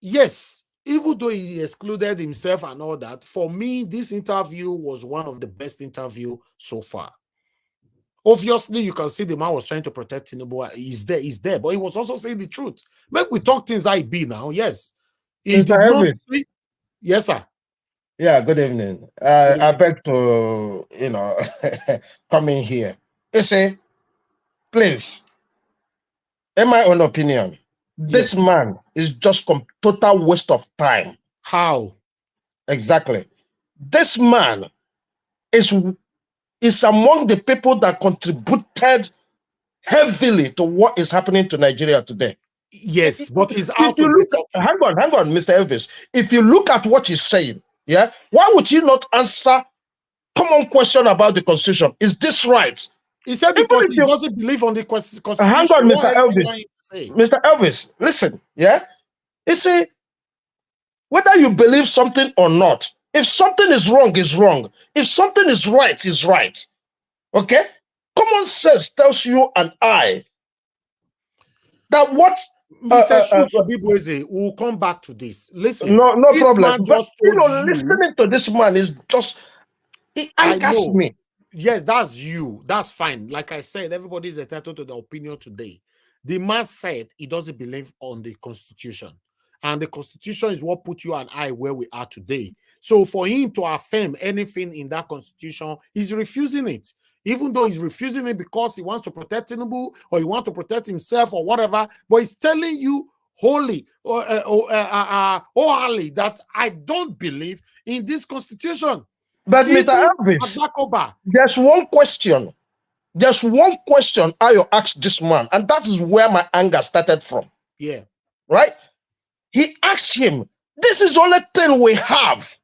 yes, even though he excluded himself and all that, for me, this interview was one of the best interview so far. Obviously, you can see the man was trying to protect Tinubu. He's there, but he was also saying the truth. Make we talk things I be now. Yes. He Mr. did not Elvis. see. Yes, sir. Yeah, good evening. I beg to, come in here. You see, please, in my own opinion, this man is just total waste of time. How? Exactly. This man is among the people that contributed heavily to what is happening to Nigeria today. Yes, but he's If out you of look, the hang on, Mr. Elvis. If you look at what he's saying, yeah, why would you not answer common question about the Constitution? Is this right? He said because he doesn't believe on the Constitution. Hang on, What Mr. else do you Elvis. want him to say? Mr. Elvis, listen, yeah? You see, whether you believe something or not, if something is wrong, is wrong. If something is right, is right. Okay? Common sense tells you and I that what Mr. Shultz we'll come back to this. Listen, no this problem. man But just told you. listening to this man is just, it angers me. Yes, that's you. That's fine. Like I said, everybody is entitled to their opinion today. The man said he doesn't believe on the Constitution. And the Constitution is what put you and I where we are today. So for him to affirm anything in that Constitution, he's refusing it. Even though he's refusing it because he wants to protect Tinubu or he wants to protect himself or whatever, but he's telling you wholly that I don't believe in this Constitution. But Mr. Elvis, there's one question. There's one question I asked this man, and that is where my anger started from. Yeah. Right? He asked him, this is the only thing we have.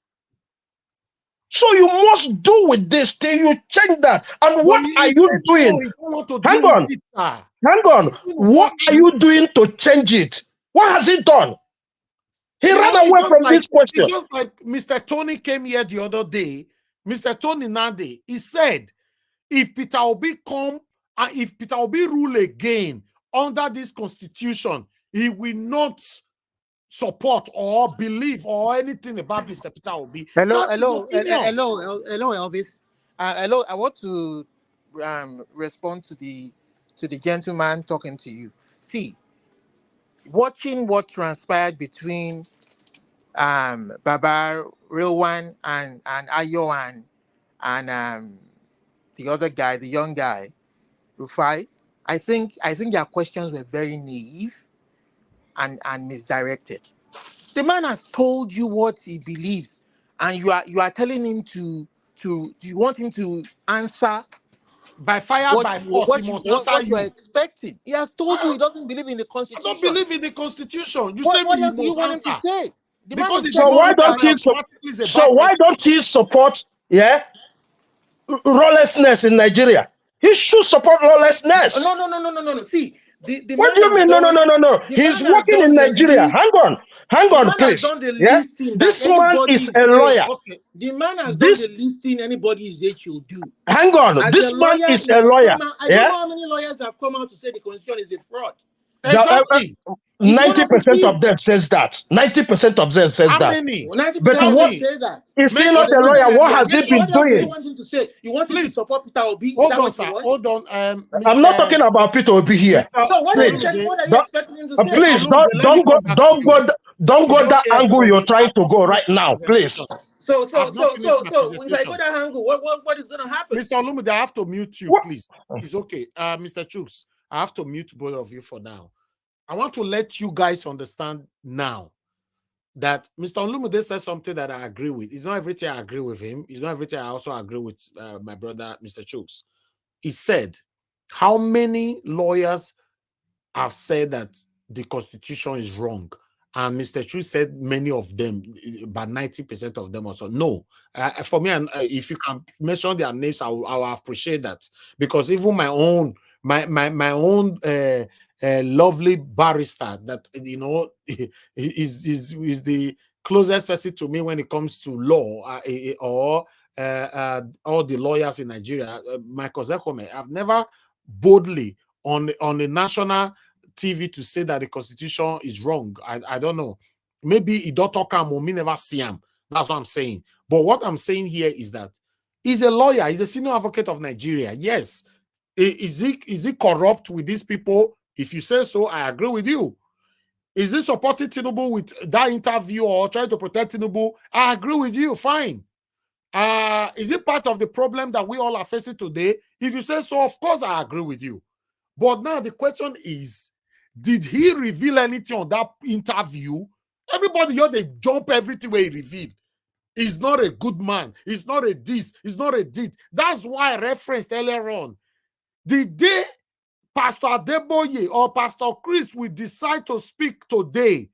So you must do with this till you change that. And what are you doing? Hang on. Hang on. What are you doing to change it? What has he done? He ran away from this question. It's just like Mr. Tony came here the other day. Mr. Tony Nande, he said, if Peter Obi come and if Peter Obi rule again under this constitution, he will not support or believe or anything about Mr. Peter Obi. Hello, Elvis. Hello, I want to respond to the gentleman talking to you. See, watching what transpired between Baba Rilwan and Ayo and the other guy, the young guy, Rufai, I think their questions were very naive and misdirected. The man has told you what he believes, and you are telling him to you want him to answer by fire, by force. What you are expecting. He has told you he doesn't believe in the Constitution. I don't believe in the Constitution. You what say else he do you want him to say? So why don't he support lawlessness in Nigeria? He should support lawlessness. No. See, what do you mean? No. He's working in Nigeria. Hang on, please. This man is a lawyer. Okay. The man has done the listing anybody is they should do. Hang on, this man is a lawyer. I don't know how many lawyers have come out to say the Constitution is a fraud. Exactly. 90% of them says that. 90% of them says that. Many? 90% but of what them say that. Is he not a lawyer? What has he been doing? You want him to say? You want him to support Peter Obi? Hold on, sir. Hold on. I'm not talking about Peter Obi here. No, what are you expecting him to say? Please don't go that angle you're trying to go right now, please. So, if I go that angle, what is going to happen? Mr. Olumide, I have to mute you, please. It's okay. Mr. Chooks, I have to mute both of you for now. I want to let you guys understand now that Mr. Olumide says something that I agree with. It's not everything I agree with him. It's not everything I also agree with my brother, Mr. Chooks. He said, how many lawyers have said that the Constitution is wrong? And Mr. Chu said many of them, about 90% of them also. No, for me, and if you can mention their names, I will appreciate that, because even my own lovely barrister that is the closest person to me when it comes to law or all the lawyers in Nigeria, Michael Zekome, I've never boldly on the national TV to say that the constitution is wrong. I don't know. Maybe he don't talk him or me never see him. That's what I'm saying. But what I'm saying here is that he's a lawyer. He's a senior advocate of Nigeria. Yes. Is he corrupt with these people? If you say so, I agree with you. Is he supporting Tinubu with that interview or trying to protect Tinubu? I agree with you. Fine. Is it part of the problem that we all are facing today? If you say so, of course I agree with you. But now the question is, did he reveal anything on that interview? Everybody here, they jump everything where he revealed. He's not a good man. He's not a this. He's not a did. That's why I referenced earlier on. The day Pastor Adeboye or Pastor Chris will decide to speak today,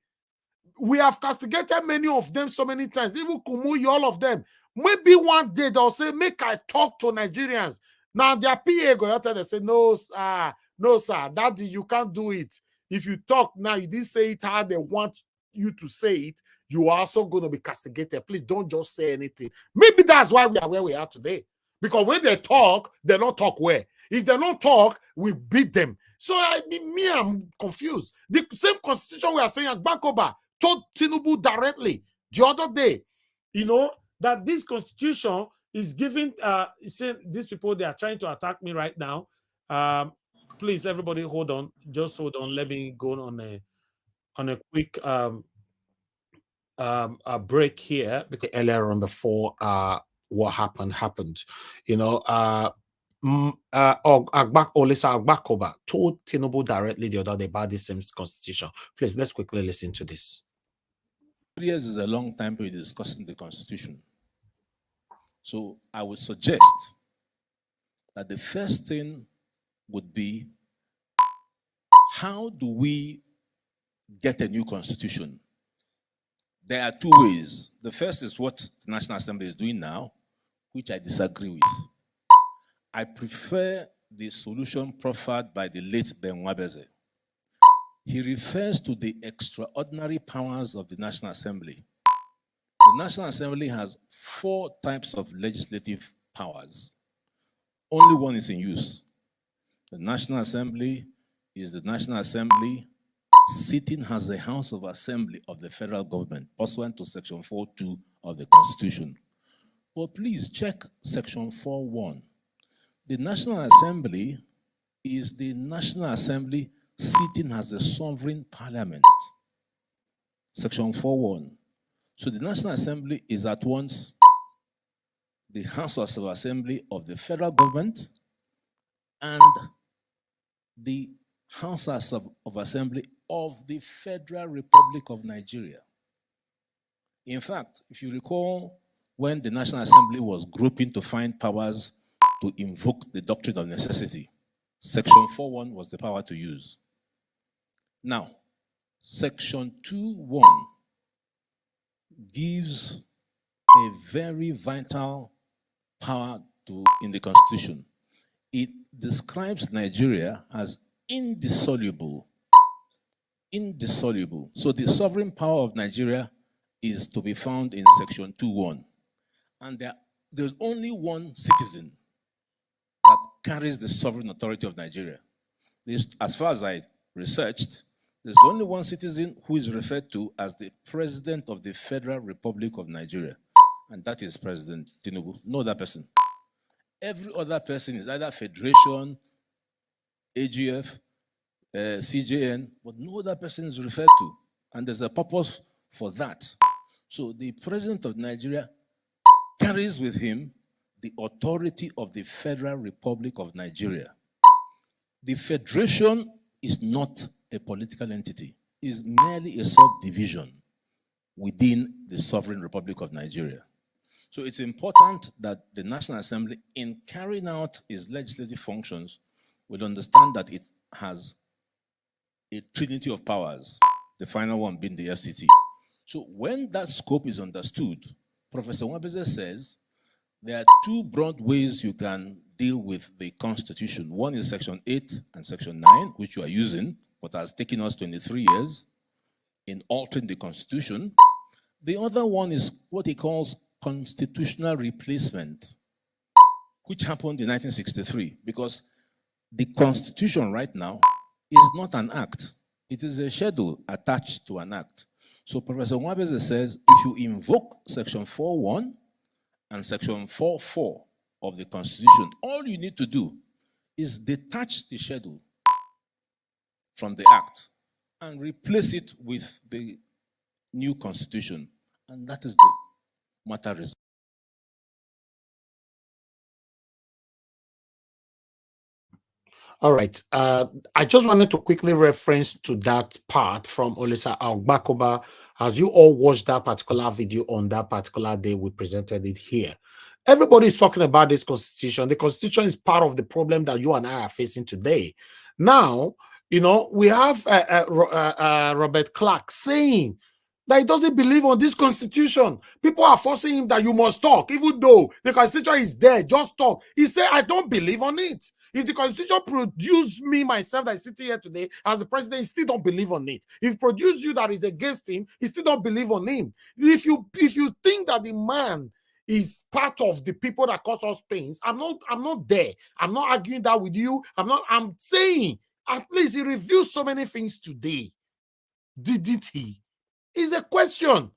we have castigated many of them so many times, even Kumuyi, all of them. Maybe one day they'll say, make I talk to Nigerians. Now their PA go out and they say, no, sir, Daddy, you can't do it. If you talk now, you didn't say it how they want you to say it, you are also going to be castigated. Please don't just say anything. Maybe that's why we are where we are today. Because when they talk, they don't talk where. If they don't talk, we beat them. So I'm confused. The same constitution we are saying at Bankoba told Tinubu directly the other day, you know, that this constitution is giving, saying these people, they are trying to attack me right now. Please, everybody, hold on. Just hold on. Let me go on a quick break here, because earlier on before what happened. You know, Olisa Agbakoba told Tinubu directly the other day about the same constitution. Please, let's quickly listen to this. 3 years is a long time to be discussing the constitution. So I would suggest that the first thing would be, how do we get a new constitution? There are two ways. The first is what the National Assembly is doing now, which I disagree with. I prefer the solution proffered by the late Ben Wabeze. He refers to the extraordinary powers of the National Assembly. The National Assembly has 4 types of legislative powers. Only one is in use. The National Assembly is the National Assembly sitting as the House of Assembly of the federal government, pursuant to Section 4.2 of the Constitution. But please check Section 4.1. The National Assembly is the National Assembly sitting as the sovereign parliament. Section 4.1. So the National Assembly is at once the House of Assembly of the federal government and the House of Assembly of the Federal Republic of Nigeria. In fact, if you recall, when the National Assembly was groping to find powers to invoke the doctrine of necessity, Section 4.1 was the power to use. Now, Section 2.1 gives a very vital power in the Constitution. It describes Nigeria as indissoluble. Indissoluble. So the sovereign power of Nigeria is to be found in Section 2.1. And there's only one citizen that carries the sovereign authority of Nigeria. As far as I researched, there's only one citizen who is referred to as the President of the Federal Republic of Nigeria, and that is President Tinubu. No other person. Every other person is either Federation, AGF, CJN, but no other person is referred to, and there's a purpose for that. So the President of Nigeria carries with him the authority of the Federal Republic of Nigeria. The Federation is not a political entity. It is merely a subdivision within the Sovereign Republic of Nigeria. So it's important that the National Assembly, in carrying out its legislative functions, will understand that it has a trinity of powers, the final one being the FCT. So when that scope is understood, Professor Wabeze says there are 2 broad ways you can deal with the Constitution. One is Section 8 and Section 9, which you are using, but has taken us 23 years in altering the Constitution. The other one is what he calls constitutional replacement, which happened in 1963, because the Constitution right now is not an act. It is a schedule attached to an act. So Professor Nwabeze says, if you invoke Section 4.1 and Section 4.4 of the Constitution, all you need to do is detach the schedule from the act and replace it with the new Constitution. And that is the matter resolved. All right. I just wanted to quickly reference to that part from Olisa Agbakoba. As you all watched that particular video on that particular day, we presented it here. Everybody is talking about this constitution. The constitution is part of the problem that you and I are facing today. Now, you know, we have Robert Clarke saying that he doesn't believe on this constitution. People are forcing him that you must talk, even though the constitution is there, just talk. He said, I don't believe on it. If the constitution produced me, myself, that is sitting here today as the president, he still don't believe on it. If produced you that is against him, he still don't believe on him. If you think that the man is part of the people that cause us pains, I'm not there. I'm not arguing that with you. I'm saying at least he revealed so many things today. Didn't he? It's a question.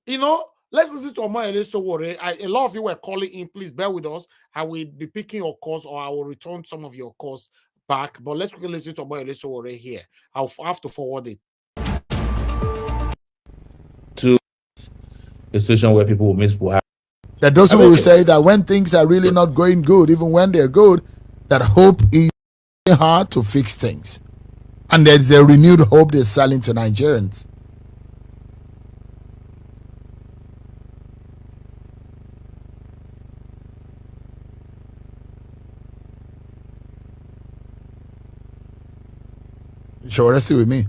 You know, let's listen to Omoyele Sowore. A lot of you were calling in. Please bear with us. I will be picking your calls, or I will return some of your calls back. But let's quickly listen to Omoyele Sowore here. I'll have to forward it. To a situation where people will miss Buhari. That those who will say that when things are really not going good, even when they're good, that hope is hard to fix things. And there's a renewed hope they're selling to Nigerians. Sure, stay with me.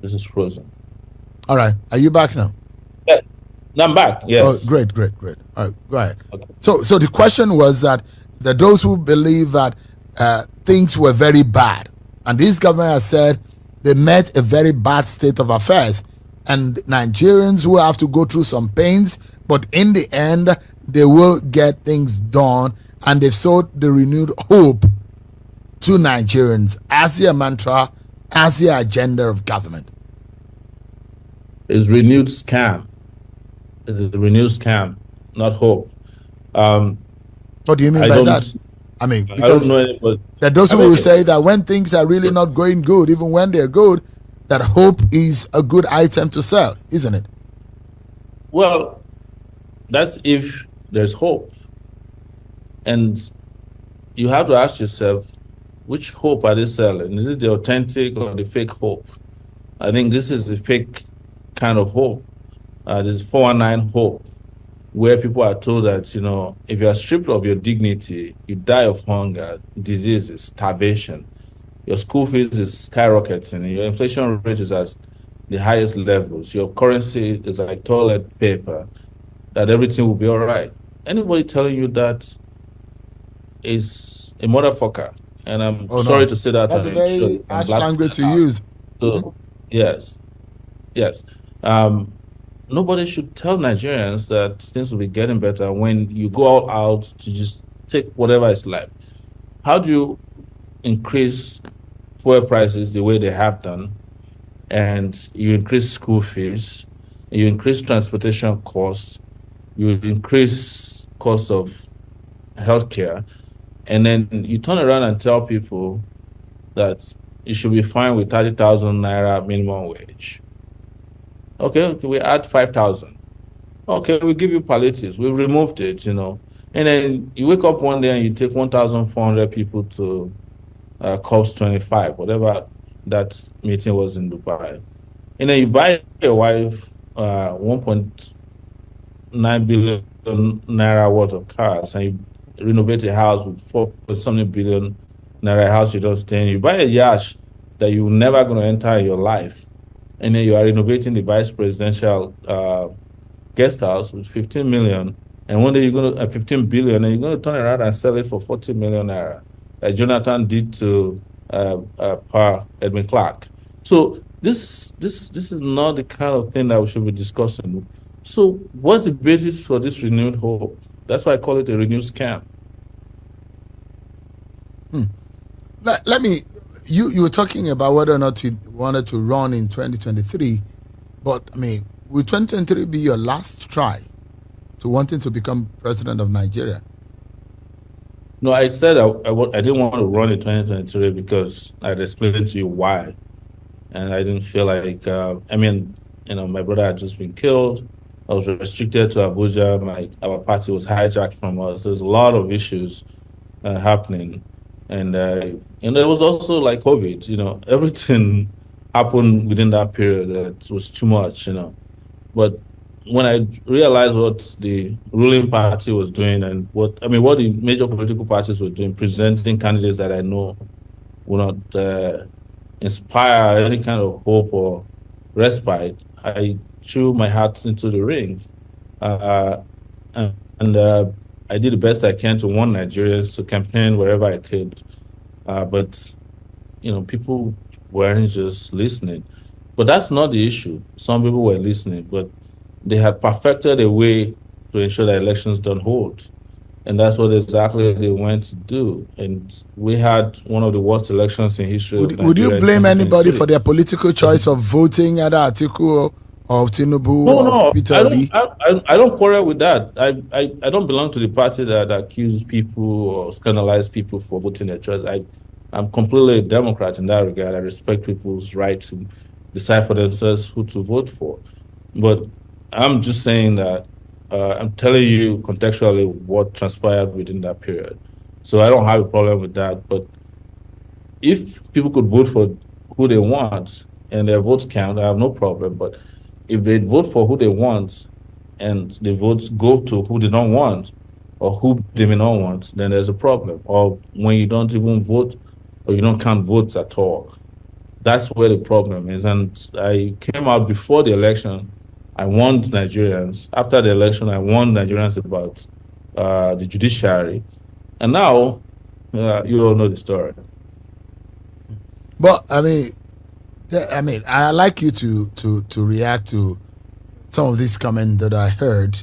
This is frozen. All right. Are you back now? Yes. No, I'm back. Yes. Oh, great. All right, go ahead. Okay. So the question was that those who believe that things were very bad, and this government has said they met a very bad state of affairs, and Nigerians will have to go through some pains, but in the end, they will get things done, and they've sold the renewed hope to Nigerians as their mantra, as their agenda of government. It's renewed scam. It's a renewed scam, not hope. What do you mean by that? I mean, because I don't know anybody. That those who will say that when things are really not going good, even when they're good, that hope is a good item to sell, isn't it? Well, that's if there's hope. And you have to ask yourself, which hope are they selling? Is it the authentic or the fake hope? I think this is the fake kind of hope. This is 419 hope, where people are told that, you know, if you are stripped of your dignity, you die of hunger, diseases, starvation. Your school fees is skyrocketing. Your inflation rate is at the highest levels. Your currency is like toilet paper. That everything will be all right. Anybody telling you that is a motherfucker. And I'm sorry to say that. That's a very harsh language to use. So, yes. Nobody should tell Nigerians that things will be getting better when you go all out to just take whatever is left. How do you increase fuel prices the way they have done, and you increase school fees, you increase transportation costs, you increase cost of healthcare, and then you turn around and tell people that you should be fine with 30,000 naira minimum wage? Okay, we add 5,000. Okay, we give you palliatives. We removed it, you know. And then you wake up one day and you take 1,400 people to COPs 25, whatever that meeting was in Dubai. And then you buy your wife 1.9 billion naira worth of cars, and you renovate a house with 4.something billion naira house you don't stay in. You buy a yacht that you're never going to enter in your life. And then you are renovating the vice presidential guest house with 15 million And one day you're going to 15 billion, and you're going to turn around and sell it for 40 million naira, like Jonathan did to Edwin Clarke. So this is not the kind of thing that we should be discussing. So what's the basis for this renewed hope? That's why I call it a renewed scam. Let me. You were talking about whether or not you wanted to run in 2023, but I mean, will 2023 be your last try to wanting to become president of Nigeria? No, I said I didn't want to run in 2023 because I'd explained to you why, and I didn't feel like. I mean, my brother had just been killed. I was restricted to Abuja. Our party was hijacked from us. There's a lot of issues happening, and there was also like COVID. Everything happened within that period that was too much. But when I realized what the ruling party was doing and what the major political parties were doing, presenting candidates that I know will not inspire any kind of hope or respite, I threw my hat into the ring. And I did the best I can to warn Nigerians to campaign wherever I could. But people weren't just listening. But that's not the issue. Some people were listening, but they had perfected a way to ensure that elections don't hold. And that's what exactly they went to do. And we had one of the worst elections in history. Would you blame anybody for their political choice of voting either Atiku or Tinubu or Peter Obi? I don't quarrel with that. I don't belong to the party that accuse people or scandalize people for voting their choice. I'm completely a Democrat in that regard. I respect people's right to decide for themselves who to vote for. But I'm just saying that I'm telling you contextually what transpired within that period. So I don't have a problem with that. But if people could vote for who they want and their votes count, I have no problem. But if they vote for who they want and the votes go to who they don't want or who they may not want, then there's a problem. Or when you don't even vote or you don't count votes at all, that's where the problem is. And I came out before the election. I warned Nigerians. After the election, I warned Nigerians about the judiciary. And now, you all know the story. But I like you to react to some of these comments that I heard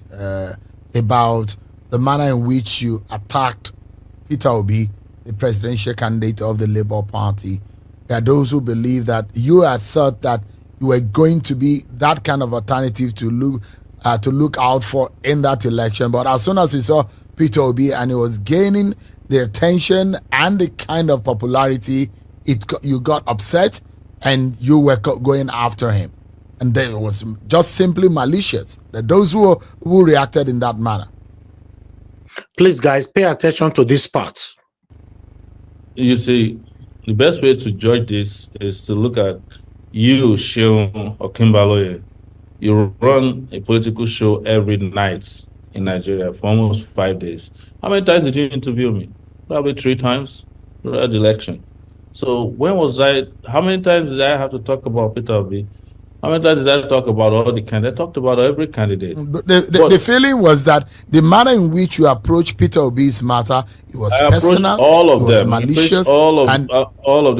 about the manner in which you attacked Peter Obi, the presidential candidate of the Labour Party. There are those who believe that you had thought that you were going to be that kind of alternative to look out for in that election. But as soon as you saw Peter Obi and he was gaining the attention and the kind of popularity, you got upset and you were going after him. And then it was just simply malicious. Those who reacted in that manner. Please, guys, pay attention to this part. You see, the best way to judge this is to look at you, Sheon or Kimbaloye. You run a political show every night in Nigeria for almost 5 days. How many times did you interview me? Probably 3 times throughout the election. So how many times did I have to talk about Peter Obi? How many times did I talk about all the candidates? I talked about every candidate. The feeling was that the manner in which you approached Peter Obi's matter, it was personal, all of it was them. malicious. All of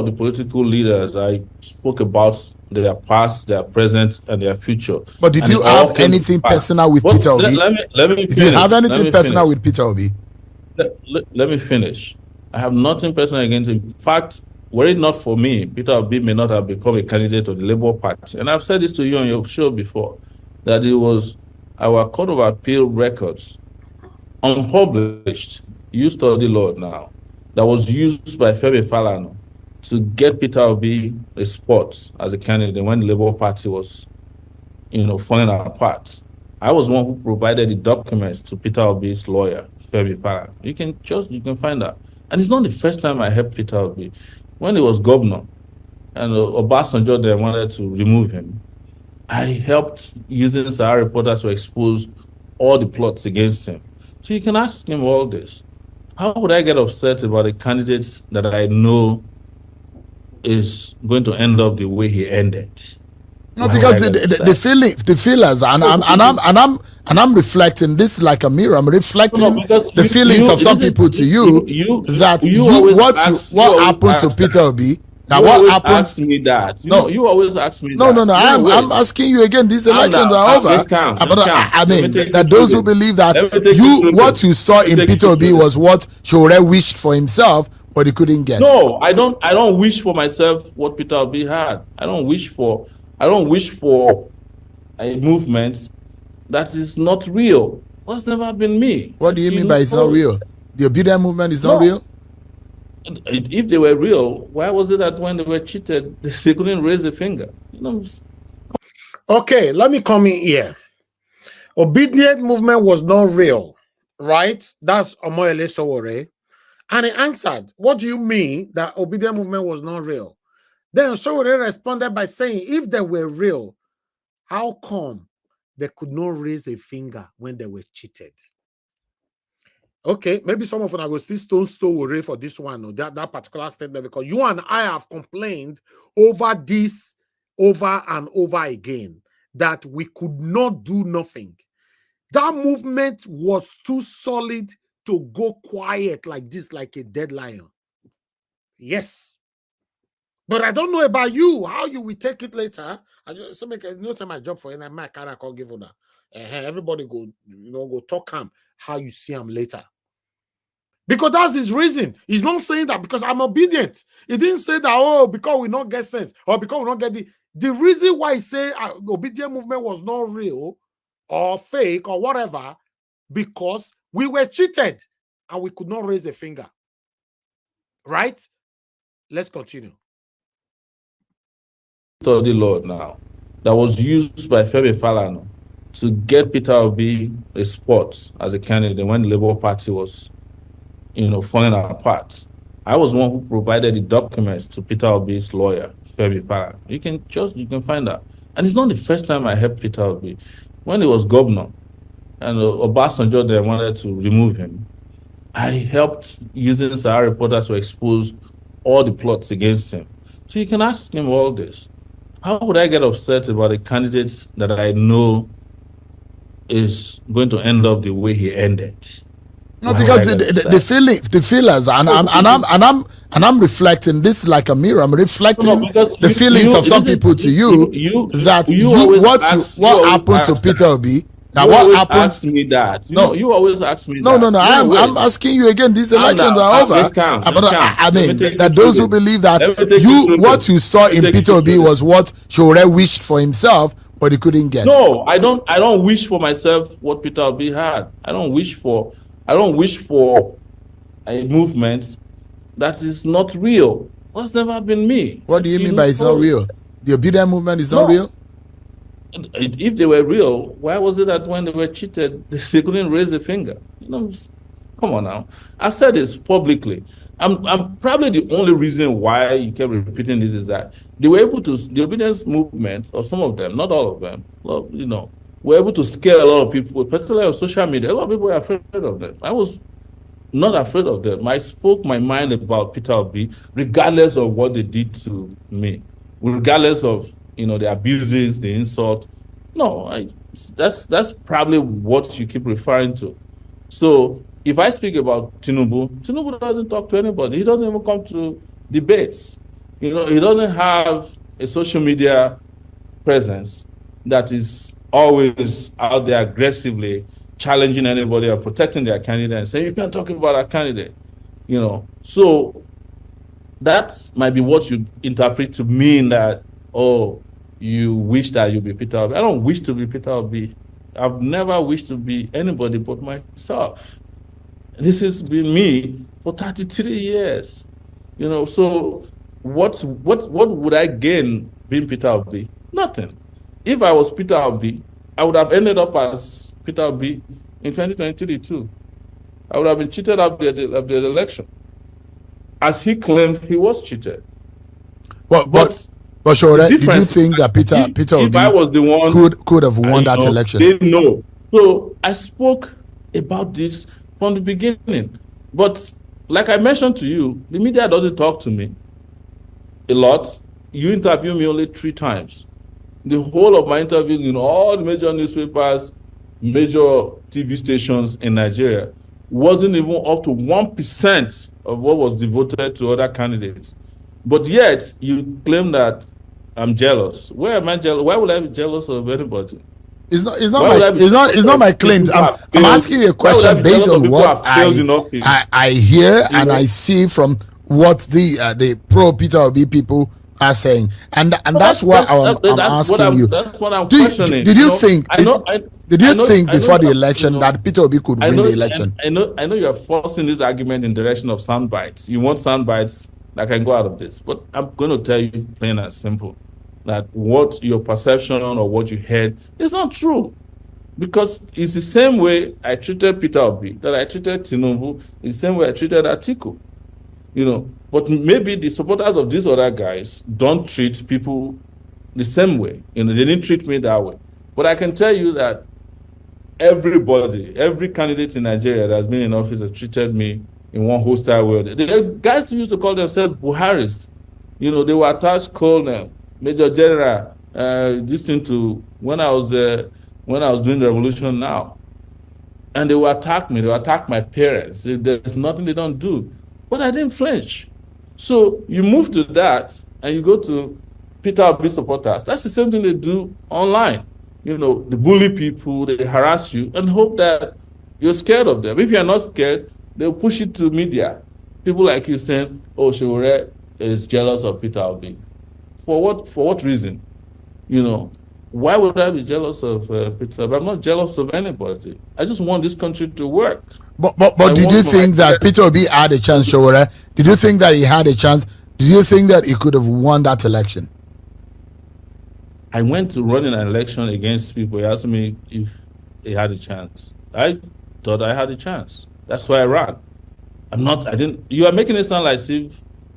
the political leaders. I spoke about their past, their present, and their future. But did you have anything personal with Peter Obi? Let me finish. Did you have anything personal with Peter Obi? Let me finish. I have nothing personal against him. In fact, were it not for me, Peter Obi may not have become a candidate of the Labour Party. And I've said this to you on your show before, that it was our Court of Appeal records, unpublished, you study law now, that was used by Femi Falana to get Peter Obi a spot as a candidate when the Labour Party was, falling apart. I was one who provided the documents to Peter Obi's lawyer, Femi Falana. You can find that. And it's not the first time I helped Peter Obi. When he was governor and Obasanjo then wanted to remove him, I helped using Sowore reporters to expose all the plots against him. So you can ask him all this. How would I get upset about a candidate that I know is going to end up the way he ended? No, because the feelers, and I'm reflecting. This is like a mirror. I'm reflecting the feelings of some people to you. What happened to Peter Obi? Now, what happened? Ask me that. You always ask me that. No. I'm asking you again. These elections are over. I mean, that those who believe that what you saw in Peter Obi was what Sowore wished for himself, but he couldn't get. No, I don't wish for myself what Peter Obi had. I don't wish for a movement that is not real. That's never been me. What do you mean by it's not real? The Obidient movement is not real? If they were real, why was it that when they were cheated, they couldn't raise a finger? Okay, let me come in here. Obidient movement was not real, right? That's Omoyele Sowore. And he answered, what do you mean that Obidient movement was not real? Then Sowore responded by saying, if they were real, how come they could not raise a finger when they were cheated? Okay, maybe some of them will still stone Sowore for this one or that particular statement, because you and I have complained over this over and over again that we could not do nothing. That movement was too solid to go quiet like this, like a dead lion. Yes. But I don't know about you, how you will take it later. I just make my job for you, and I can't give you that. Everybody go, go talk him how you see him later. Because that's his reason. He's not saying that because I'm obedient. He didn't say that, oh, because we not get sense or because we not get the reason why he say Obidient movement was not real or fake or whatever, because we were cheated and we could not raise a finger. Right? Let's continue. The Lord now that was used by Femi Falana to get Peter Obi a spot as a candidate when the Labour Party was, falling apart. I was one who provided the documents to Peter Obi's lawyer, Femi Falana. You can find that. And it's not the first time I helped Peter Obi. When he was governor and Obasanjo then wanted to remove him, I helped using Sowore reporters to expose all the plots against him. So you can ask him all this. How would I get upset about a candidate that I know is going to end up the way he ended? No, because the feelers, and I'm reflecting. This is like a mirror. I'm reflecting the feelings of some people to you. What happened to Peter Obi? Now, what happened? Ask me that. You always ask me that. No. I'm asking you again. These elections are over. I mean, that those who believe that what you saw in Peter Obi was what Sowore wished for himself, but he couldn't get. No, I don't wish for myself what Peter Obi had. I don't wish for a movement that is not real. That's never been me. What do you mean by it's not real? The Obidient movement is not real? If they were real, why was it that when they were cheated, they couldn't raise a finger? Come on now. I've said this publicly. I'm probably the only reason why you kept repeating this is that they were able to, the obedience movement, or some of them, not all of them, were able to scare a lot of people, particularly on social media. A lot of people were afraid of them. I was not afraid of them. I spoke my mind about Peter Obi, regardless of what they did to me, regardless of the abuses, the insult. No, that's probably what you keep referring to. So if I speak about Tinubu doesn't talk to anybody. He doesn't even come to debates. He doesn't have a social media presence that is always out there aggressively challenging anybody or protecting their candidate and saying, you can't talk about our candidate. So that might be what you interpret to mean that, oh, you wish that you'd be Peter Obi. I don't wish to be Peter Obi. I've never wished to be anybody but myself. This has been me for 33 years. So what would I gain being Peter Obi? Nothing. If I was Peter Obi, I would have ended up as Peter Obi in 2023 too. I would have been cheated of the election. As he claimed he was cheated. But Sowore, did you think that Peter Obi if I was the one, could have won that election? They know. So I spoke about this from the beginning. But like I mentioned to you, the media doesn't talk to me a lot. You interview me only 3 times. the whole of my interviews in all the major newspapers, major TV stations in Nigeria, wasn't even up to 1% of what was devoted to other candidates. But yet, you claim that I'm jealous. Where am I jealous? Why would I be jealous of anybody? It's not my claims. I'm asking a question based on what I hear and I see from what the pro Peter Obi people are saying, and that's why I'm asking you. That's what I'm questioning. Did you think? Did you think before the election that Peter Obi could win the election? I know you are forcing this argument in the direction of sound bites. You want sound bites that can go out of this, but I'm going to tell you plain and simple that what your perception or what you heard is not true. Because it's the same way I treated Peter Obi, that I treated Tinubu, the same way I treated Atiku. But maybe the supporters of these other guys don't treat people the same way. They didn't treat me that way. But I can tell you that everybody, every candidate in Nigeria that has been in office has treated me in one hostile way. The guys who used to call themselves Buharis, they were attached colonel, major general, listening to when I was doing the revolution now. And they will attack me, they will attack my parents. There's nothing they don't do. But I didn't flinch. So you move to that and you go to Peter Obi supporters. That's the same thing they do online. They bully people, they harass you and hope that you're scared of them. If you're not scared, they'll push it to media. People like you saying, oh, Sowore is jealous of Peter Obi. For what reason? Why would I be jealous of Peter Obi? I'm not jealous of anybody. I just want this country to work. But did you think that Peter Obi had a chance, Sowore? Did you think that he had a chance? Did you think that he could have won that election? I went to run an election against people. He asked me if he had a chance. I thought I had a chance. That's why I ran. You are making it sound like if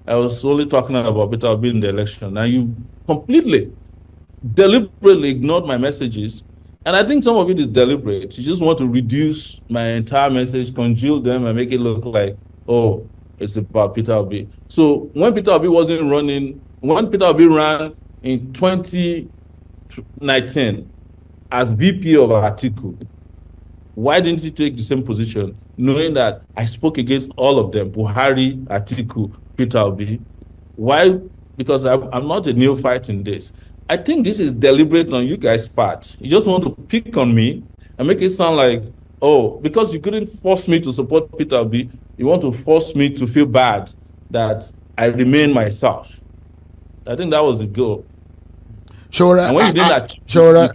I was only talking about Peter Obi in the election. Now you completely, deliberately ignored my messages. And I think some of it is deliberate. You just want to reduce my entire message, congeal them, and make it look like, oh, it's about Peter Obi. So when Peter Obi ran in 2019 as VP of Atiku, why didn't he take the same position, knowing that I spoke against all of them, Buhari, Atiku, Peter Obi? Why? Because I'm not a neophyte in this. I think this is deliberate on you guys' part. You just want to pick on me and make it sound like, oh, because you couldn't force me to support Peter Obi, you want to force me to feel bad that I remain myself. I think that was the goal. Sure. And when you did that, sure.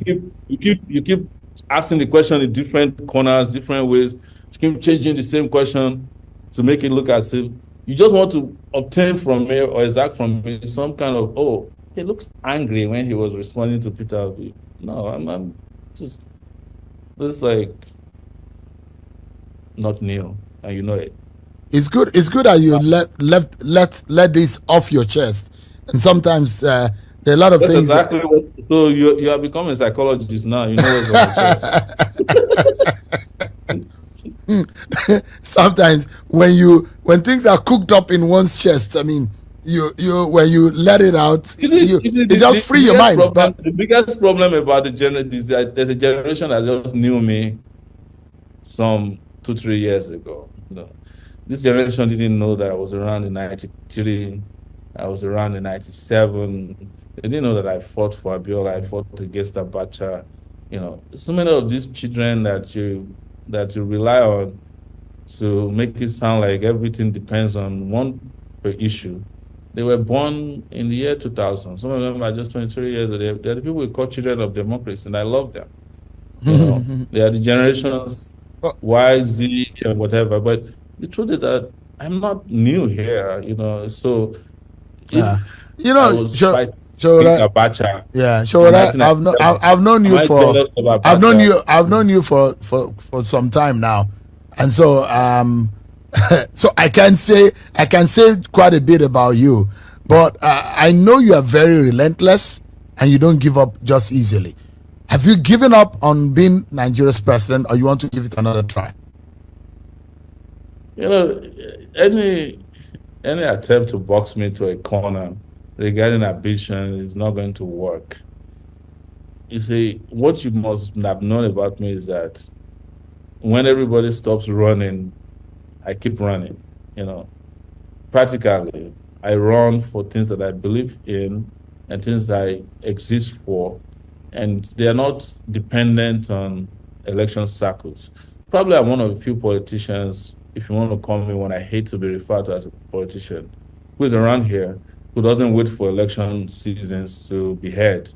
you keep asking the question in different corners, different ways. You keep changing the same question to make it look as if you just want to obtain from me or exact from me some kind of, oh, he looks angry when he was responding to Peter Obi. No, I'm just like not new, and you know it. It's good that you let this off your chest. And sometimes there are a lot of That's things. Exactly so you are becoming a psychologist now. You know what's on your chest. Sometimes when things are cooked up in one's chest, I mean, when you let it out, it just free your mind. But the biggest problem about the generation is that there's a generation that just knew me some 2-3 years ago. This generation didn't know that I was around in 93, I was around in 97. They didn't know that I fought for Abiola, I fought against Abacha. So many of these children that you rely on to make it sound like everything depends on one issue. They were born in the year 2000. Some of them are just 23 years old. They're the people we call children of democracy, and I love them. They are the generations Y, Z, and whatever. But the truth is that I'm not new here, So, Abacha. Yeah, sure. I've known you for some time now, and so so I can say quite a bit about you, but I know you are very relentless and you don't give up just easily. Have you given up on being Nigeria's president, or you want to give it another try? Any attempt to box me to a corner regarding ambition is not going to work. you see, what you must have known about me is that when everybody stops running, I keep running. Practically, I run for things that I believe in and things I exist for, and they are not dependent on election cycles. Probably I'm one of the few politicians, if you want to call me one, I hate to be referred to as a politician, who is around here, who doesn't wait for election seasons to be heard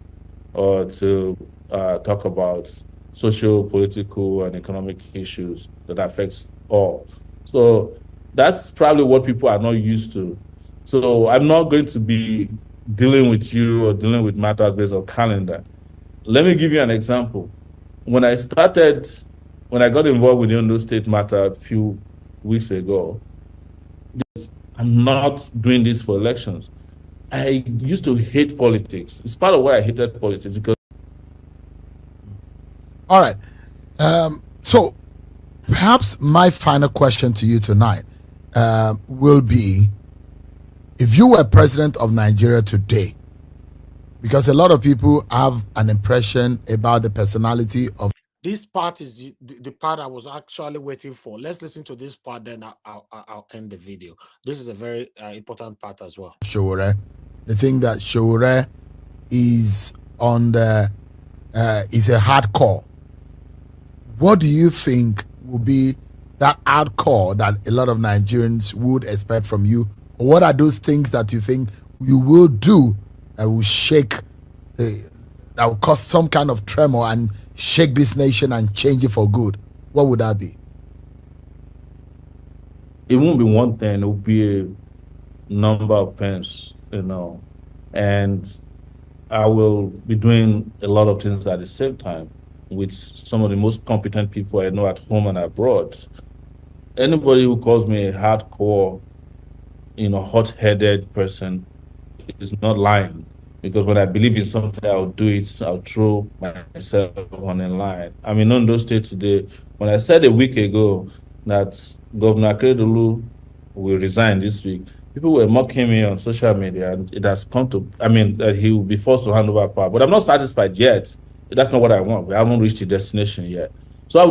or to talk about social, political, and economic issues that affects all. So that's probably what people are not used to. So I'm not going to be dealing with you or dealing with matters based on calendar. Let me give you an example. When I got involved with the Ondo State matter a few weeks ago, I'm not doing this for elections. I used to hate politics. It's part of why I hated politics, because. All right. So perhaps my final question to you tonight will be, if you were president of Nigeria today, because a lot of people have an impression about the personality of. This part is the part I was actually waiting for. Let's listen to this part, then I'll end the video. This is a very important part as well. Sowore, the thing that Sowore is on the is a hardcore. What do you think will be that hardcore that a lot of Nigerians would expect from you? Or what are those things that you think you will do that will shake that will cause some kind of tremor and shake this nation and change it for good? What would that be? It won't be one thing, it will be a number of things, and I will be doing a lot of things at the same time with some of the most competent people I know at home and abroad. Anybody who calls me a hardcore, hot-headed person is not lying. Because when I believe in something, I'll do it. I'll throw myself on a line. I'm in Ondo State today. When I said a week ago that Governor Akeredolu will resign this week, people were mocking me on social media, and it has come to, that he will be forced to hand over power. But I'm not satisfied yet. That's not what I want. We haven't reached the destination yet. So I'll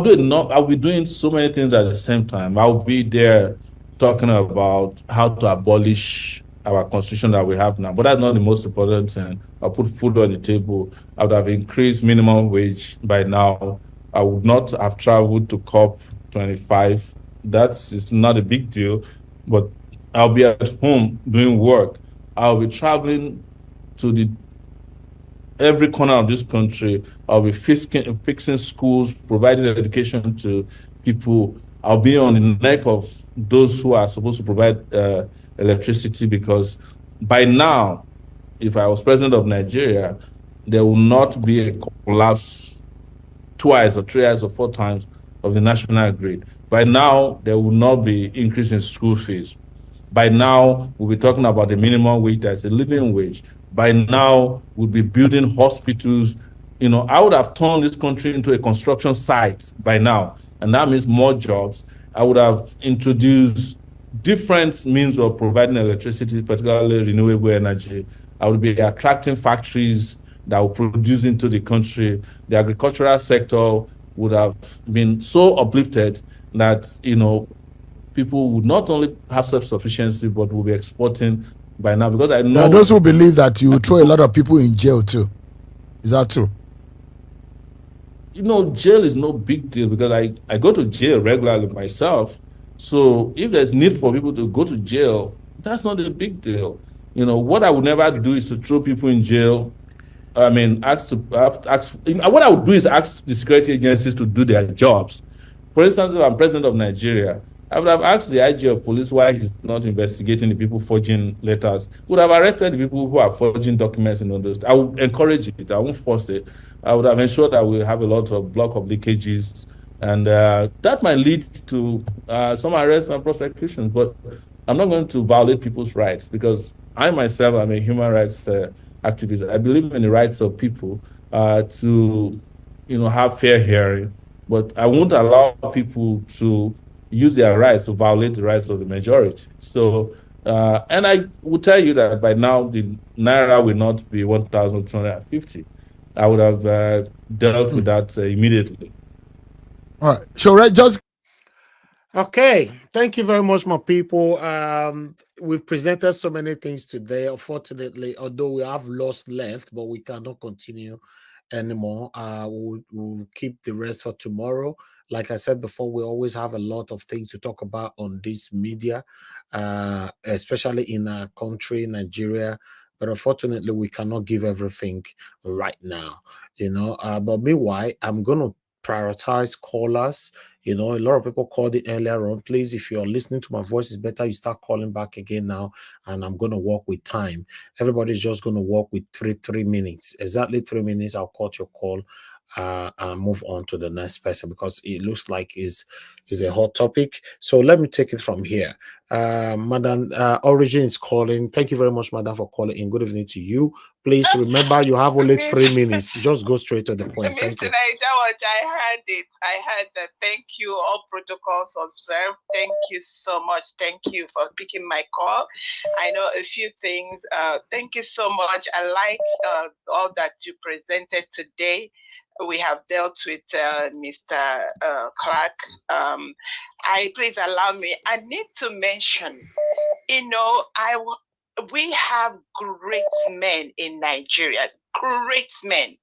be doing so many things at the same time. I'll be there talking about how to abolish our constitution that we have now, but that's not the most important thing. I'll put food on the table. I would have increased minimum wage by now. I would not have traveled to COP25. It's not a big deal, but I'll be at home doing work. I'll be traveling to every corner of this country. I'll be fixing schools, providing education to people. I'll be on the neck of those who are supposed to provide electricity, because by now, if I was president of Nigeria, there will not be a collapse twice or 3 times or 4 times of the national grid. By now, there will not be increase in school fees. By now, we'll be talking about the minimum wage that's a living wage. By now, we'll be building hospitals. I would have turned this country into a construction site by now, and that means more jobs. I would have introduced different means of providing electricity, particularly renewable energy. I would be attracting factories that will produce into the country. The agricultural sector would have been so uplifted that, people would not only have self-sufficiency, but will be exporting by now. Because I know there are those who believe that you throw a lot of people in jail too. Is that true? Jail is no big deal, because I go to jail regularly myself. So if there's need for people to go to jail, that's not a big deal. What I would never do is to throw people in jail. What I would do is ask the security agencies to do their jobs. For instance, if I'm president of Nigeria, I would have asked the IG of police why he's not investigating the people forging letters. Would have arrested the people who are forging documents in all those. I would encourage it. I won't force it. I would have ensured that we have a lot of block of leakages, and that might lead to some arrests and prosecutions. But I'm not going to violate people's rights, because I myself am a human rights activist. I believe in the rights of people to, have fair hearing, but I won't allow people to use their rights to violate the rights of the majority. So, and I will tell you that by now the naira will not be 1,250. I would have dealt with that immediately. All right. So, just Okay, thank you very much, my people. We've presented so many things today. Unfortunately, although we have lost left, but we cannot continue anymore. We'll keep the rest for tomorrow. Like I said before, we always have a lot of things to talk about on this media, especially in our country, Nigeria. But unfortunately, we cannot give everything right now, But meanwhile, I'm gonna prioritize callers. A lot of people called it earlier on. Please, if you're listening to my voice, it's better you start calling back again now. And I'm going to work with time. Everybody's just going to work with three minutes. Exactly 3 minutes. I'll cut your call and move on to the next person because it looks like is a hot topic. So let me take it from here. Madam Origin is calling. Thank you very much, Madam, for calling in. Good evening to you. Please remember you have only 3 minutes. Just go straight to the point. Thank you. I heard it. I heard that. Thank you. All protocols observed. Thank you so much. Thank you for picking my call. I know a few things. Thank you so much. I like all that you presented today. We have dealt with Mr. Clarke. Please allow me. I need to mention, we have great men in Nigeria, great men.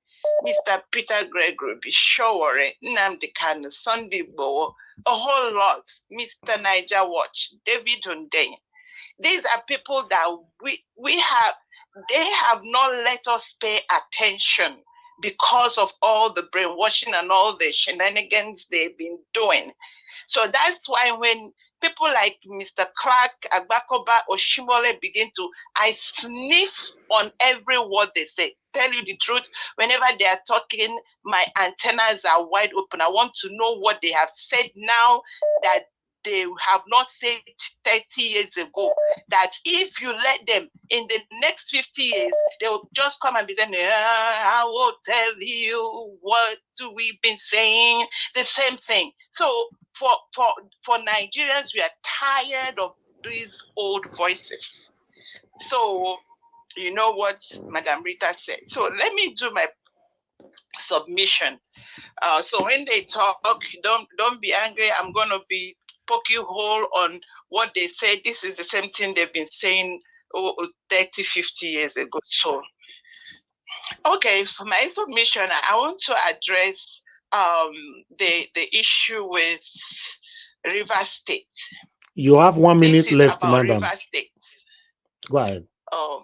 Mr. Peter Gregory, Sowore, Nnamdi Kanu, Sunday Igboho, a whole lot. Mr. Niger Watch, David Hundeyin. These are people that we have. They have not let us pay attention because of all the brainwashing and all the shenanigans they've been doing. So that's why when people like Mr. Clarke, Agbakoba, Oshimole begin to, I sniff on every word they say. Tell you the truth, whenever they are talking, my antennas are wide open. I want to know what they have said now that they have not said 30 years ago. That if you let them in the next 50 years, they will just come and be saying, I will tell you what we've been saying, the same thing. So for Nigerians, we are tired of these old voices. So you know what Madam Rita said. So let me do my submission. So when they talk, don't be angry. I'm gonna be poke you hole on what they said. This is the same thing they've been saying 30, 50 years ago. So okay, for my submission, I want to address the issue with River State. You have 1 minute left, madam. River State. Go ahead. Oh,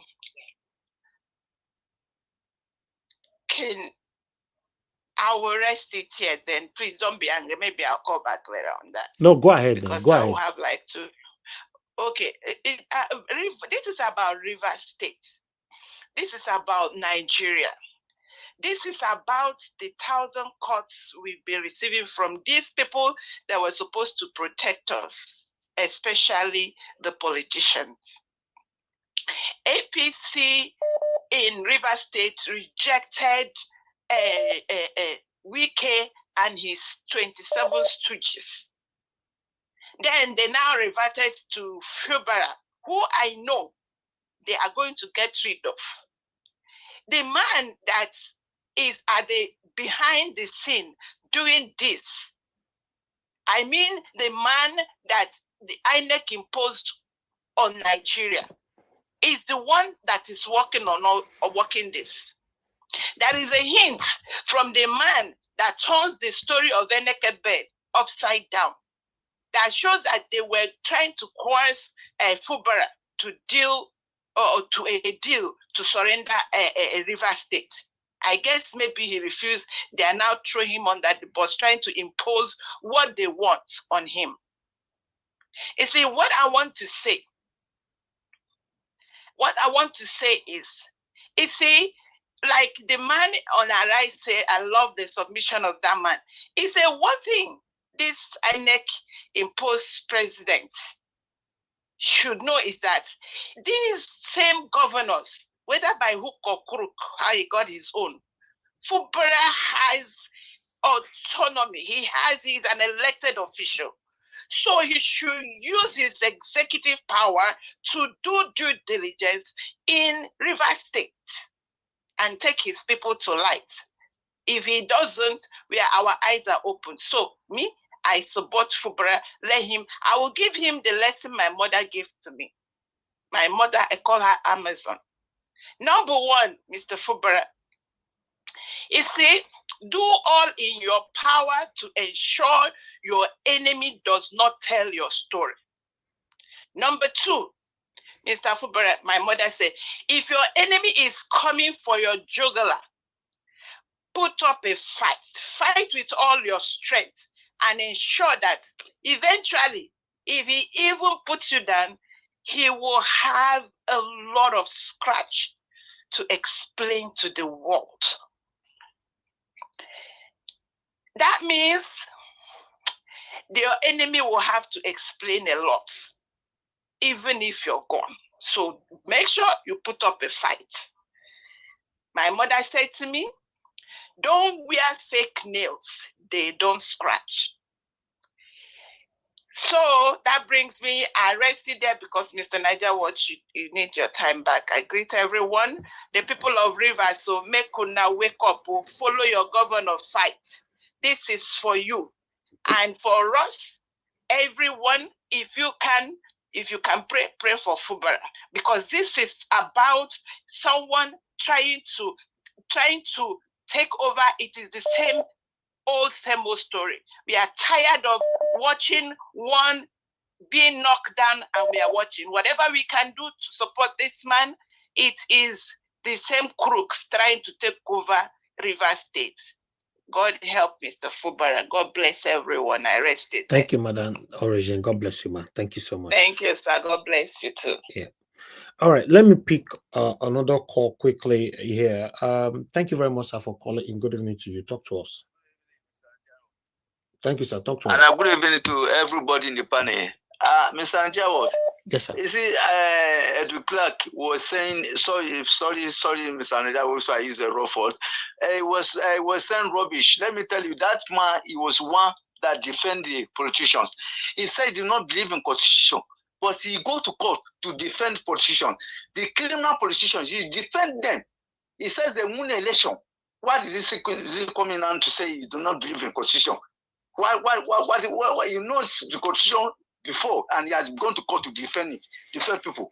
I will rest it here then. Please don't be angry. Maybe I'll call back later on that. No, go ahead. Because go I ahead. will have like to. Okay, this is about River State. This is about Nigeria. This is about the 1,000 cuts we've been receiving from these people that were supposed to protect us, especially the politicians. APC in River State rejected Wike and his 27 stooges. Then they now reverted to Fubara, who I know they are going to get rid of. The man that is behind the scene doing this, I mean the man that the INEC imposed on Nigeria, is the one that is working this. There is a hint from the man that turns the story of a naked bed upside down that shows that they were trying to coerce Fubara to deal to a deal to surrender a River State. I guess maybe he refused. They are now throwing him on that bus, trying to impose what they want on him. You see, what I want to say is, you see, like the man on Arise said, I love the submission of that man. He said, one thing this INEC imposed president should know is that these same governors, whether by hook or crook, how he got his own, Fubara has autonomy. He's an elected official. So he should use his executive power to do due diligence in River State. and take his people to light. If he doesn't, our eyes are open. So me, I support Fubara. Let him. I will give him the lesson my mother gave to me. My mother, I call her Amazon. Number one, Mr. Fubara, you see, do all in your power to ensure your enemy does not tell your story. Number two, Mr. Fubara, my mother said, if your enemy is coming for your jugular, put up a fight. Fight with all your strength and ensure that eventually, if he even puts you down, he will have a lot of scratch to explain to the world. That means your enemy will have to explain a lot, even if you're gone. So make sure you put up a fight. My mother said to me, don't wear fake nails. They don't scratch. So that brings me, I rested there because Mr. Niger Watch, you need your time back. I greet everyone, the people of Rivers, so make una wake up, follow your governor, fight. This is for you. And for us, everyone, if you can pray for Fubara, because this is about someone trying to take over. It is the same old story. We are tired of watching one being knocked down, and we are watching. Whatever we can do to support this man, it is the same crooks trying to take over Rivers State. God help Mr. Fubara. God bless everyone. I rested. Thank you, Madam Origin. God bless you, man. Thank you so much. Thank you, sir. God bless you too. Yeah. All right. Let me pick another call quickly here. Thank you very much, sir, for calling in. Good evening to you. Talk to us. Thank you, sir. Talk to us. And good evening to everybody in the panel. Mr. Anjawad. Yes, sir. You see, Clarke was saying, sorry, Mr. Anjawad, so I use a rough word. He was saying rubbish. Let me tell you, that man, he was one that defend the politicians. He said he did not believe in constitution, but he go to court to defend politicians. The criminal politicians, he defend them. He says they won election. Why is he coming on to say he do not believe in constitution? Why you know the constitution before, and he has gone to court to defend it, defend people.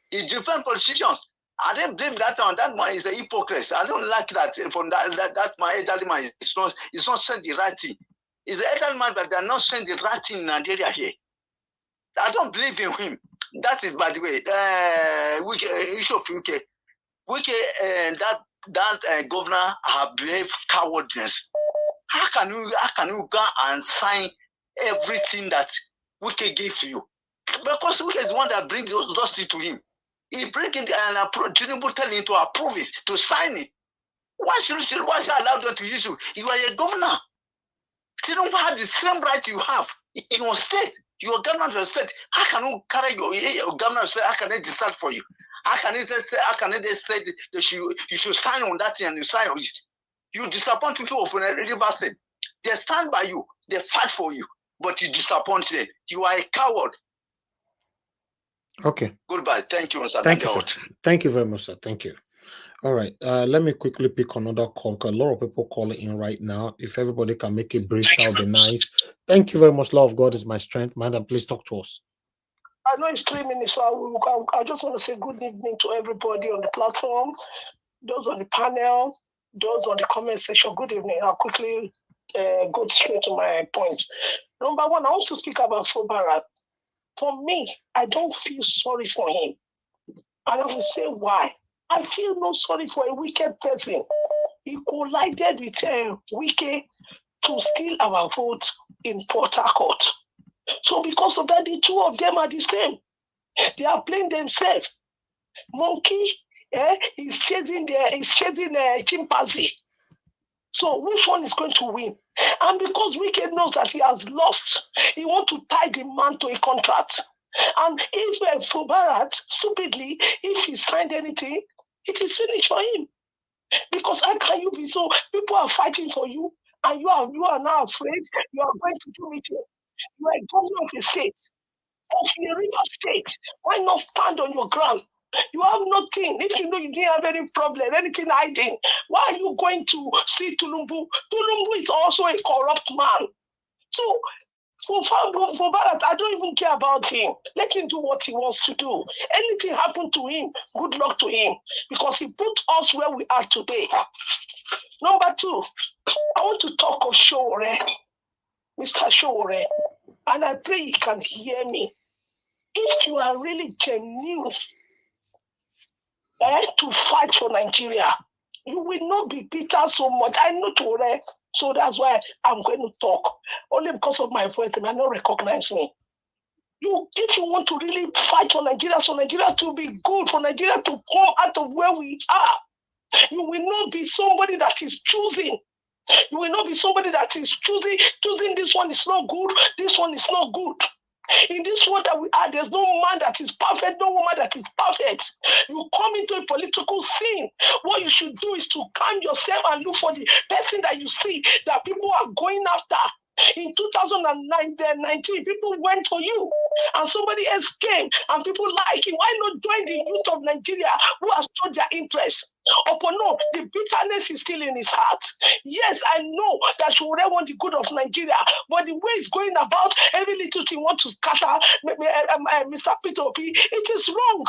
He defend politicians. I don't believe that one. That man is a hypocrite. I don't like that. From that man, elderly man, it's not saying the right thing. He's an elderly man, but they're not saying the right thing in Nigeria here. I don't believe in him. That is, by the way, issue of UK. That governor have behaved cowardness. How can you go and sign everything that Wike gave to you? Because Wike is the one that brings those things to him. He brings it and Tinubu tell him to approve it, to sign it. Why should you allow them to use you? You are a governor. Tinubu has the same right you have in your state. You are governor of your state. How can you carry your governor state? How can they decide for you? How can they say that you should sign on that thing and you sign on it? You disappoint people of Rivers State. They stand by you. They fight for you. But you disappoint them. You are a coward. Okay. Goodbye. Thank you, Mr. Thank you, sir. Thank you very much, sir. Thank you. All right. Let me quickly pick another call, because a lot of people calling in right now. If everybody can make it brief, that would be nice. Thank you very much. Love of God is my strength. Madam, please talk to us. I know it's 3 minutes, so I just want to say good evening to everybody on the platform, those on the panel, those on the comment section. Good evening. I'll quickly go straight to my points. Number one, I want to speak about Fubara. For me, I don't feel sorry for him. And I will say why. I feel no sorry for a wicked person. He collided with Wike to steal our vote in Port Harcourt. So because of that, the two of them are the same. They are playing themselves. Monkey is chasing chimpanzee. So which one is going to win? And because Wike knows that he has lost, he wants to tie the man to a contract. And if Fubara, stupidly, if he signed anything, it is finished for him. Because how can you be so? People are fighting for you, and you are now afraid you are going to do meeting. You are a governor of a state, of a river state. Why not stand on your ground You have nothing. If you know you didn't have any problem, anything hiding, why are you going to see Tinubu? Tinubu is also a corrupt man. So for Bharat, I don't even care about him. Let him do what he wants to do. Anything happen to him, good luck to him, because he put us where we are today. Number two, I want to talk of Sowore, Mr. Sowore, and I pray he can hear me. If you are really genuine to fight for Nigeria, you will not be bitter so much. I know Sowore, so that's why I'm going to talk. Only because of my voice, they may not recognize me. If you want to really fight for Nigeria, so Nigeria to be good, for Nigeria to come out of where we are, you will not be somebody that is choosing. You will not be somebody that is choosing this one is not good, this one is not good. In this world that we are, there's no man that is perfect, no woman that is perfect. You come into a political scene. What you should do is to calm yourself and look for the person that you see that people are going after. In 2019, people went for you, and somebody else came, and people like him. Why not join the youth of Nigeria who has shown their interest? Upon no, the bitterness is still in his heart. Yes, I know that you would want the good of Nigeria, but the way it's going about, every little thing wants to scatter Mr. P2P, it is wrong.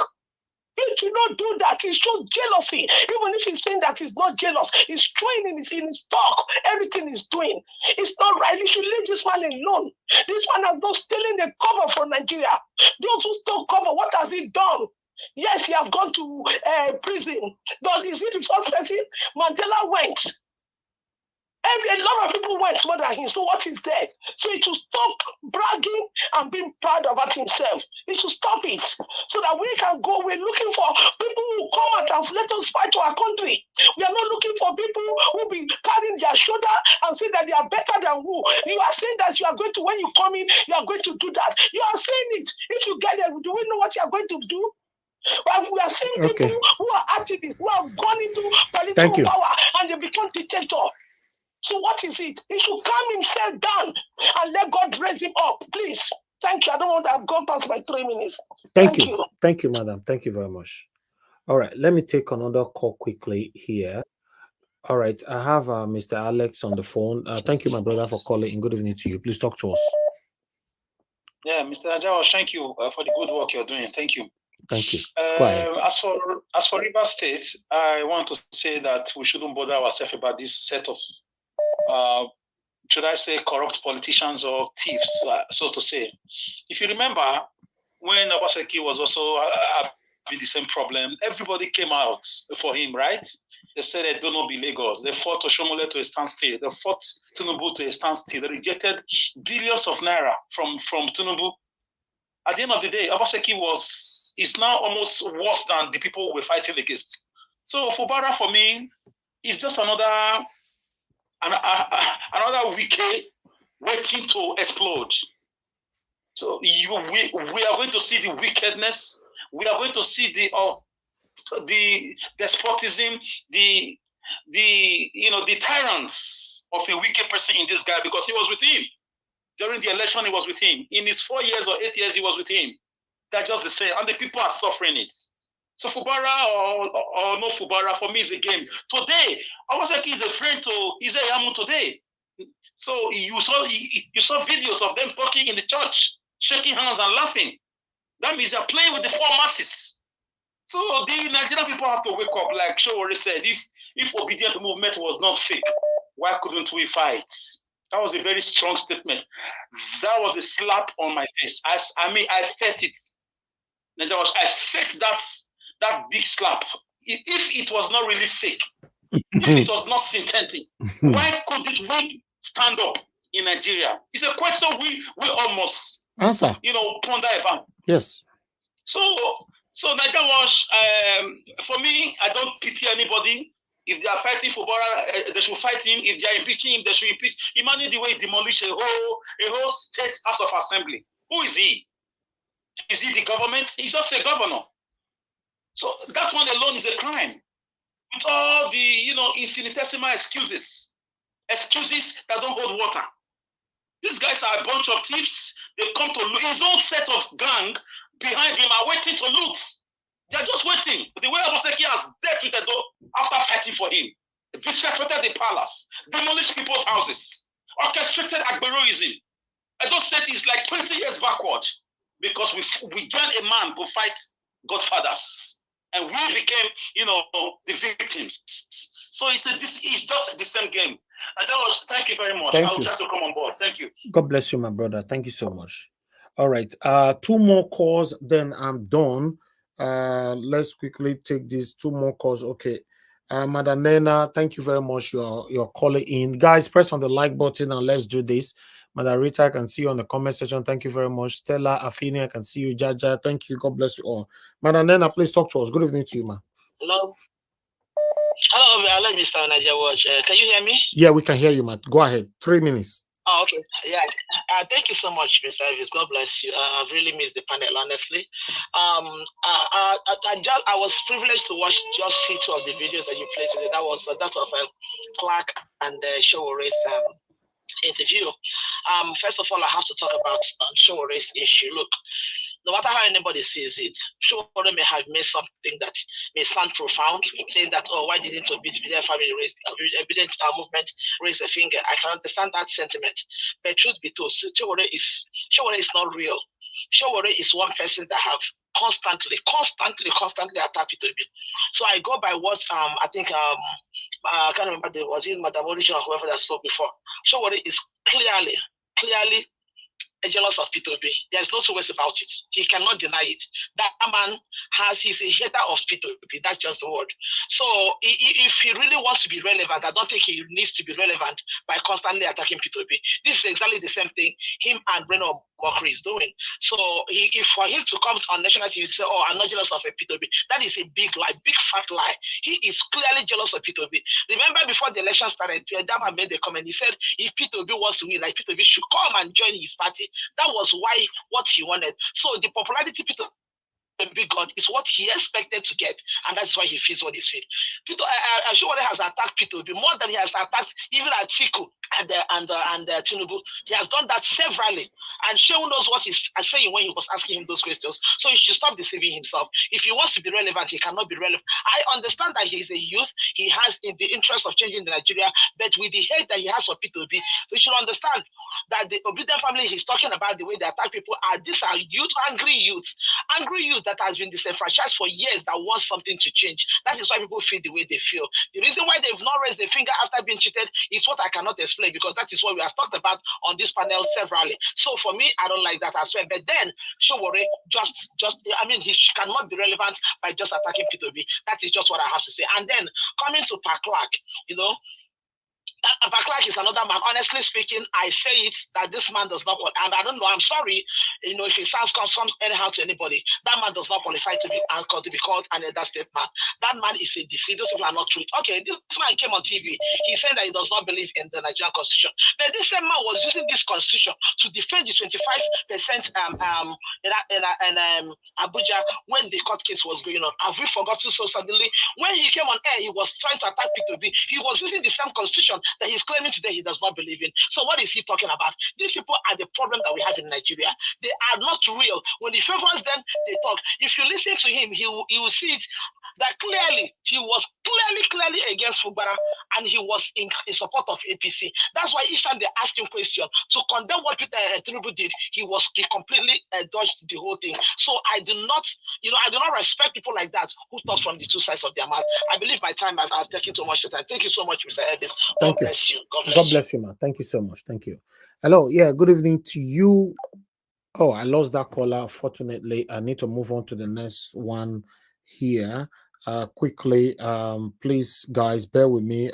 He should not do that. It shows jealousy. Even if he's saying that he's not jealous, he's showing in his talk everything he's doing. It's not right. You should leave this man alone. This man has not stolen the cover from Nigeria. Those who stole cover, what has he done? Yes, he has gone to prison. Is he the first person? Mandela went. A lot of people went more than him. So what is that? So he should stop bragging and being proud about himself. He should stop it so that we can go. We're looking for people who come out and let us fight for our country. We are not looking for people who be carrying their shoulder and say that they are better than who. You are saying that you are going to, when you come in, you are going to do that. You are saying it. If you get there, do we know what you are going to do? But we are seeing people who are activists, who have gone into political power and they become dictator. So what is it? He should calm himself down and let God raise him up, please. Thank you. I don't want to have gone past my 3 minutes. Thank you. Thank you, madam. Thank you very much. All right, let me take another call quickly here. All right, I have Mr. Alex on the phone. Thank you, my brother, for calling. Good evening to you. Please talk to us. Yeah, Mr. Ajawa, thank you for the good work you're doing. Thank you. Thank you. Go ahead. As for Rivers State, I want to say that we shouldn't bother ourselves about this set of should I say corrupt politicians or thieves, so to say. If you remember, when Obaseki was also having the same problem, everybody came out for him, right? They said they don't know be Lagos. They fought Oshomole to a standstill. They fought Tinubu to a standstill. They rejected billions of naira from Tinubu. At the end of the day, Obaseki is now almost worse than the people we're fighting against. So Fubara, for me, is just another wicket waiting to explode. So we are going to see the wickedness. We are going to see the despotism, the tyrants of a wicked person in this guy, because he was with him during the election. He was with him in his 4 years or 8 years. He was with him. That's just the same, and the people are suffering it. So Fubara or no Fubara, for me, is a game. Today, Obaseki is a friend to Yamu today. So you saw videos of them talking in the church, shaking hands and laughing. That means they're playing with the poor masses. So the Nigerian people have to wake up, like Sowore said. If Obidient movement was not fake, why couldn't we fight? That was a very strong statement. That was a slap on my face. I felt it. I felt that big slap. If it was not really fake, if it was not synthetic, why couldn't we stand up in Nigeria? It's a question we almost answer. Ponder about. Yes. So Nigeria was for me. I don't pity anybody. If they are fighting for Bora, they should fight him. If they are impeaching him, they should impeach. Imagine the way he demolished a whole state house of assembly. Who is he? Is he the government? He's just a governor. So that one alone is a crime. With all the infinitesimal excuses that don't hold water. These guys are a bunch of thieves. They've come to loot. His own set of gang behind him are waiting to loot. They are just waiting. The way Oboseki has dealt with Edo after fighting for him, disrespected the palace, demolished people's houses, orchestrated Agberoism. Edo State is like 20 years backward because we joined a man to fight godfathers, and we became, the victims. So it's just the same game. And that was, thank you very much. I'll try to come on board. Thank you. God bless you, my brother. Thank you so much. All right. 2 more calls, then I'm done. Let's quickly take these 2 more calls. Okay. Madam Nena, thank you very much. You're calling in. Guys, press on the like button and let's do this. Madam Rita, I can see you on the comment section. Thank you very much. Stella, Afini, I can see you. Jaja, thank you. God bless you all. Madam Nena, please talk to us. Good evening to you, ma. Hello. Hello, Mr. Niger Watch. Can you hear me? Yeah, we can hear you, ma. Go ahead. 3 minutes. Oh, okay. Yeah. Thank you so much, Mr. Elvis. God bless you. I've really missed the panel, honestly. I was privileged to watch just 2 of the videos that you played today. That was that of Clarke and Sowore's interview. First of all, I have to talk about Sowore's issue. Look, no matter how anybody sees it, Sowore may have made something that may sound profound, saying that, oh, why didn't Obidient family raise Obidient movement raise a finger? I can understand that sentiment. But truth be told, Sowore is not real. Sowore is one person that have constantly attacked P2B. So I go by what I think I can't remember, was it Madam Origin or whoever that spoke before. Sowore is clearly jealous of P2B. There's no two ways about it. He cannot deny it. That man he's a hater of P2B. That's just the word. So if he really wants to be relevant, I don't think he needs to be relevant by constantly attacking P2B. This is exactly the same thing him and Breno Mokri is doing. So if for him to come on national TV and say, oh, I'm not jealous of a P2B, that is a big lie, big fat lie. He is clearly jealous of P2B. Remember before the election started, Dama made a comment. He said if P2B wants to win, like P2B should come and join his party. That was what he wanted. So the popularity P2B got is what he expected to get, and that's why he feels what he's feeling. Sowore has attacked P2B more than he has attacked even Atiku and Tinubu. He has done that severally, and Shehu knows what he's saying when he was asking him those questions. So he should stop deceiving himself. If he wants to be relevant, he cannot be relevant. I understand that he's a youth. He has in the interest of changing Nigeria, but with the hate that he has for P2B, we should understand that the Obidient family he's talking about, the way they attack people, these are angry youths that has been disenfranchised for years, that want something to change. That is why people feel the way they feel. The reason why they've not raised their finger after being cheated is what I cannot explain, because that is what we have talked about on this panel severally. So for me, I don't like that as well. But then Sowore he cannot be relevant by just attacking P2B. That is just what I have to say. And then coming to Clarke, Clarke is another man. Honestly speaking, I say it that this man does not, and I don't know, I'm sorry, if it sounds anyhow to anybody, that man does not qualify to be called an elder state man. That man is a deceit. Those people are not true. Okay, this man came on TV. He said that he does not believe in the Nigerian constitution. But this same man was using this constitution to defend the 25% in Abuja when the court case was going on. Have we forgotten so suddenly? When he came on air, he was trying to attack P2B. He was using the same constitution that he's claiming today he does not believe in. So what is he talking about? These people are the problem that we have in Nigeria. They are not real. When he favors them, they talk. If you listen to him, he will see it that clearly he was clearly against Fubara, and he was in support of APC. That's why each time they asked him question to condemn what Tinubu did, he completely dodged the whole thing. So I do not respect people like that who talk from the two sides of their mouth. I believe my time I've taken too much time. Thank you so much, Mr. Elvis. God bless you. God bless you, man. Thank you so much. Thank you. Hello. Yeah, good evening to you. Oh, I lost that caller. Fortunately, I need to move on to the next one here. Quickly, please, guys, bear with me.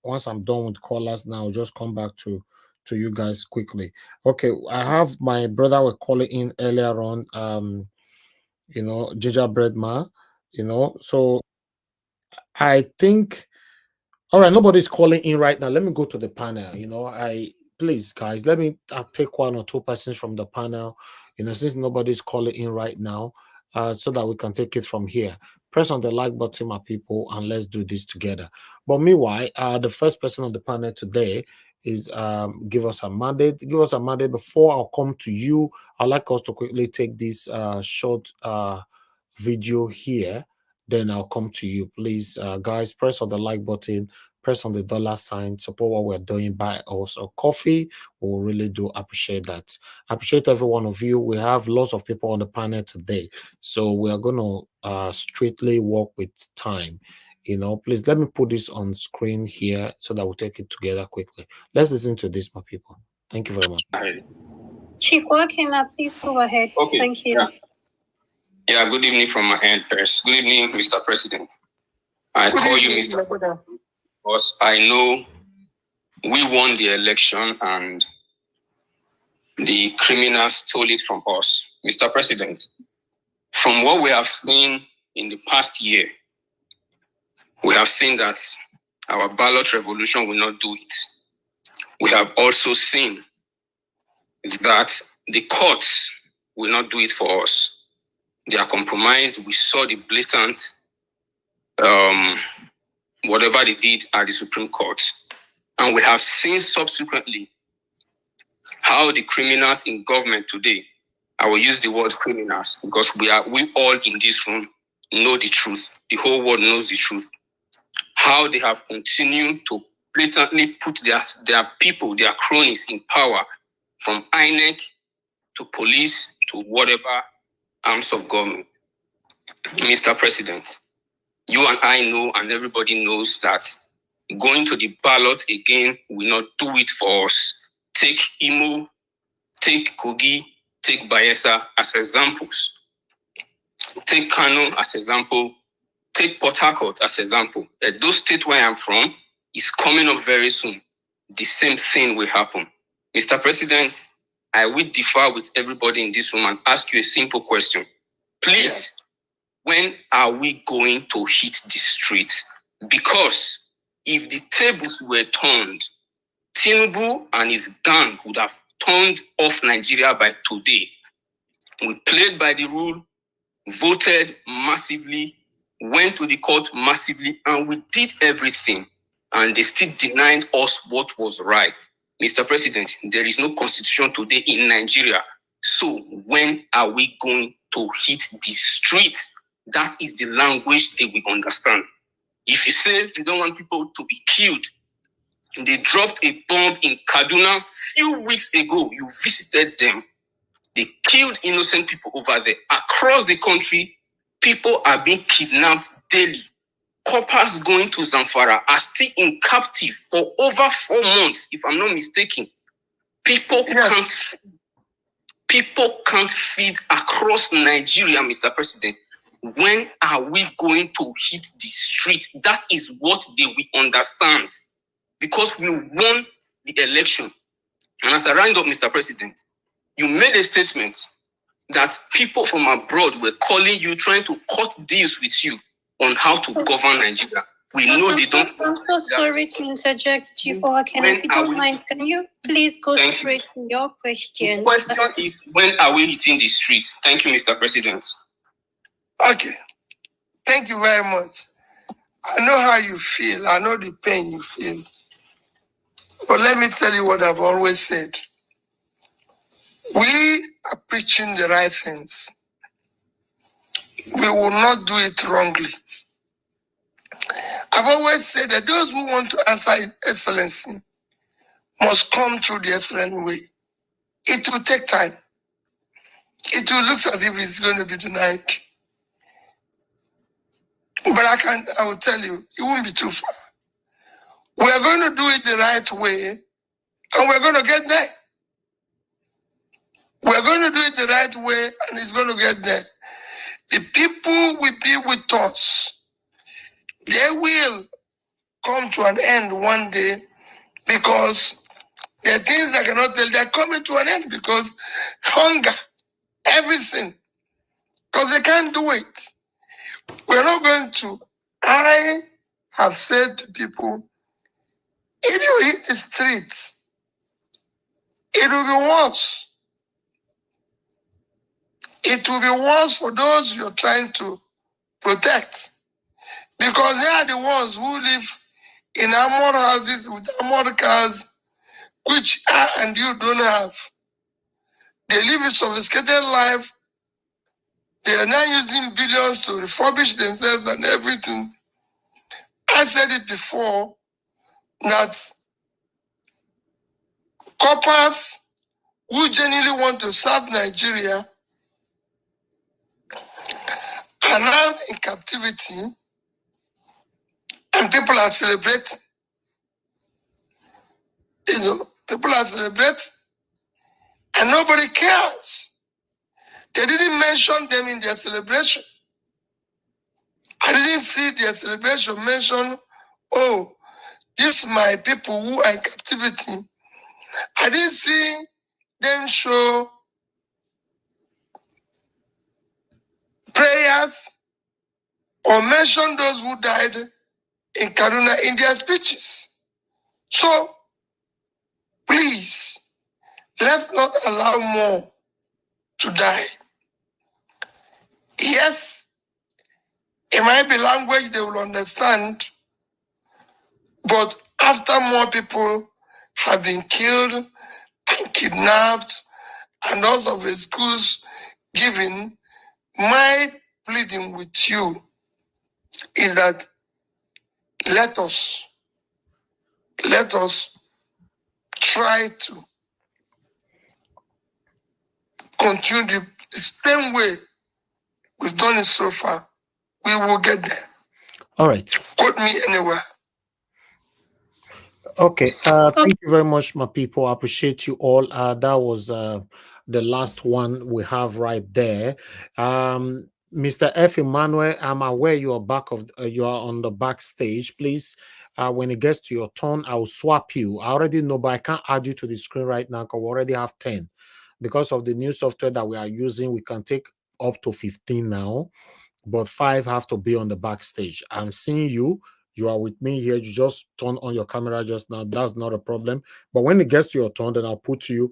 Once I'm done with callers now, I'll just come back to you guys quickly. Okay, I have my brother were calling in earlier on. Ginger Breadma. So I think. All right, nobody's calling in right now. Let me go to the panel. Please, guys, let me take 1 or 2 persons from the panel. Since nobody's calling in right now, so that we can take it from here. Press on the like button, my people, and let's do this together. But meanwhile, the first person on the panel today is give us a mandate. Give us a mandate. Before I'll come to you, I'd like us to quickly take this short video here, then I'll come to you. Please, guys, press on the like button, press on the $sign, support what we're doing, buy us a coffee. We really do appreciate that. I appreciate every one of you. We have lots of people on the panel today, so we are going to strictly work with time. You know, please let me put this on screen here so that we'll take it together quickly. Let's listen to this, my people. Thank you very much. Chief Wakina, please go ahead. Okay. Thank you. Yeah, good evening from my end first. Good evening, Mr. President. I call you Mr. because I know we won the election and the criminals stole it from us. Mr. President, from what we have seen in the past year, we have seen that our ballot revolution will not do it. We have also seen that the courts will not do it for us. They are compromised. We saw the blatant, whatever they did at the Supreme Court. And we have seen subsequently how the criminals in government today, I will use the word criminals because we all in this room know the truth. The whole world knows the truth. How they have continued to blatantly put their people, their cronies in power, from INEC to police to whatever arms of government. Mr. President, you and I know and everybody knows that going to the ballot again will not do it for us. Take Imo, take Kogi, take Bayelsa as examples. Take Kano as example. Take Port Harcourt as example. Those states where I'm from is coming up very soon. The same thing will happen. Mr. President, I will differ with everybody in this room and ask you a simple question. Please, when are we going to hit the streets? Because if the tables were turned, Tinubu and his gang would have turned off Nigeria by today. We played by the rule, voted massively, went to the court massively, and we did everything. And they still denied us what was right. Mr. President, there is no constitution today in Nigeria. So when are we going to hit the streets? That is the language they will understand. If you say you don't want people to be killed, they dropped a bomb in Kaduna a few weeks ago. You visited them. They killed innocent people over there. Across the country, people are being kidnapped daily. Coppers going to Zamfara are still in captive for over 4 months, if I'm not mistaken. People can't feed across Nigeria, Mr. President. When are we going to hit the street? That is what they will understand. Because we won the election. And as I round up, Mr. President, you made a statement that people from abroad were calling you, trying to cut deals with you on how to govern Nigeria. We know they don't. I'm so sorry to interject, Chief Owakena. If you don't mind, can you please go straight to your question? The question is, when are we hitting the streets? Thank you, Mr. President. Okay. Thank you very much. I know how you feel. I know the pain you feel. But let me tell you what I've always said. We are preaching the right things. We will not do it wrongly. I've always said that those who want to answer excellency must come through the excellent way. It will take time. It will look as if it's going to be tonight. But I will tell you, it won't be too far. We are going to do it the right way, and we're going to get there. We're going to do it the right way, and it's going to get there. The people will be with us. They will come to an end one day because there are things I cannot tell. They're coming to an end because hunger, everything, because they can't do it. We're not going to. I have said to people, if you hit the streets, it will be worse. It will be worse for those you're trying to protect because they are the ones who live in armored houses with armored cars, which I and you don't have. They live a sophisticated life They are now using billions to refurbish themselves and everything. I said it before that coppers who genuinely want to serve Nigeria are now in captivity and people are celebrating. You know, people are celebrating and nobody cares. They didn't mention them in their celebration. I didn't see their celebration mention, oh, these my people who are in captivity. I didn't see them show prayers or mention those who died in Kaduna in their speeches. So, please, let's not allow more to die. Yes, it might be language they will understand, but after more people have been killed and kidnapped and lots of excuse given, my pleading with you is that let us try to continue the same way we've done it so far. We will get there. All right. Quote me anywhere. Okay. Thank you very much, my people. I appreciate you all. That was the last one we have right there. Mr. F. Emmanuel, I'm aware you are you are on the backstage. Please, when it gets to your turn, I'll swap you. I already know, but I can't add you to the screen right now because we already have 10. Because of the new software that we are using, we can take up to 15 now, but 5 have to be on the backstage. I'm seeing you. You are with me here. You just turn on your camera just now. That's not a problem. But when it gets to your turn, then I'll put you,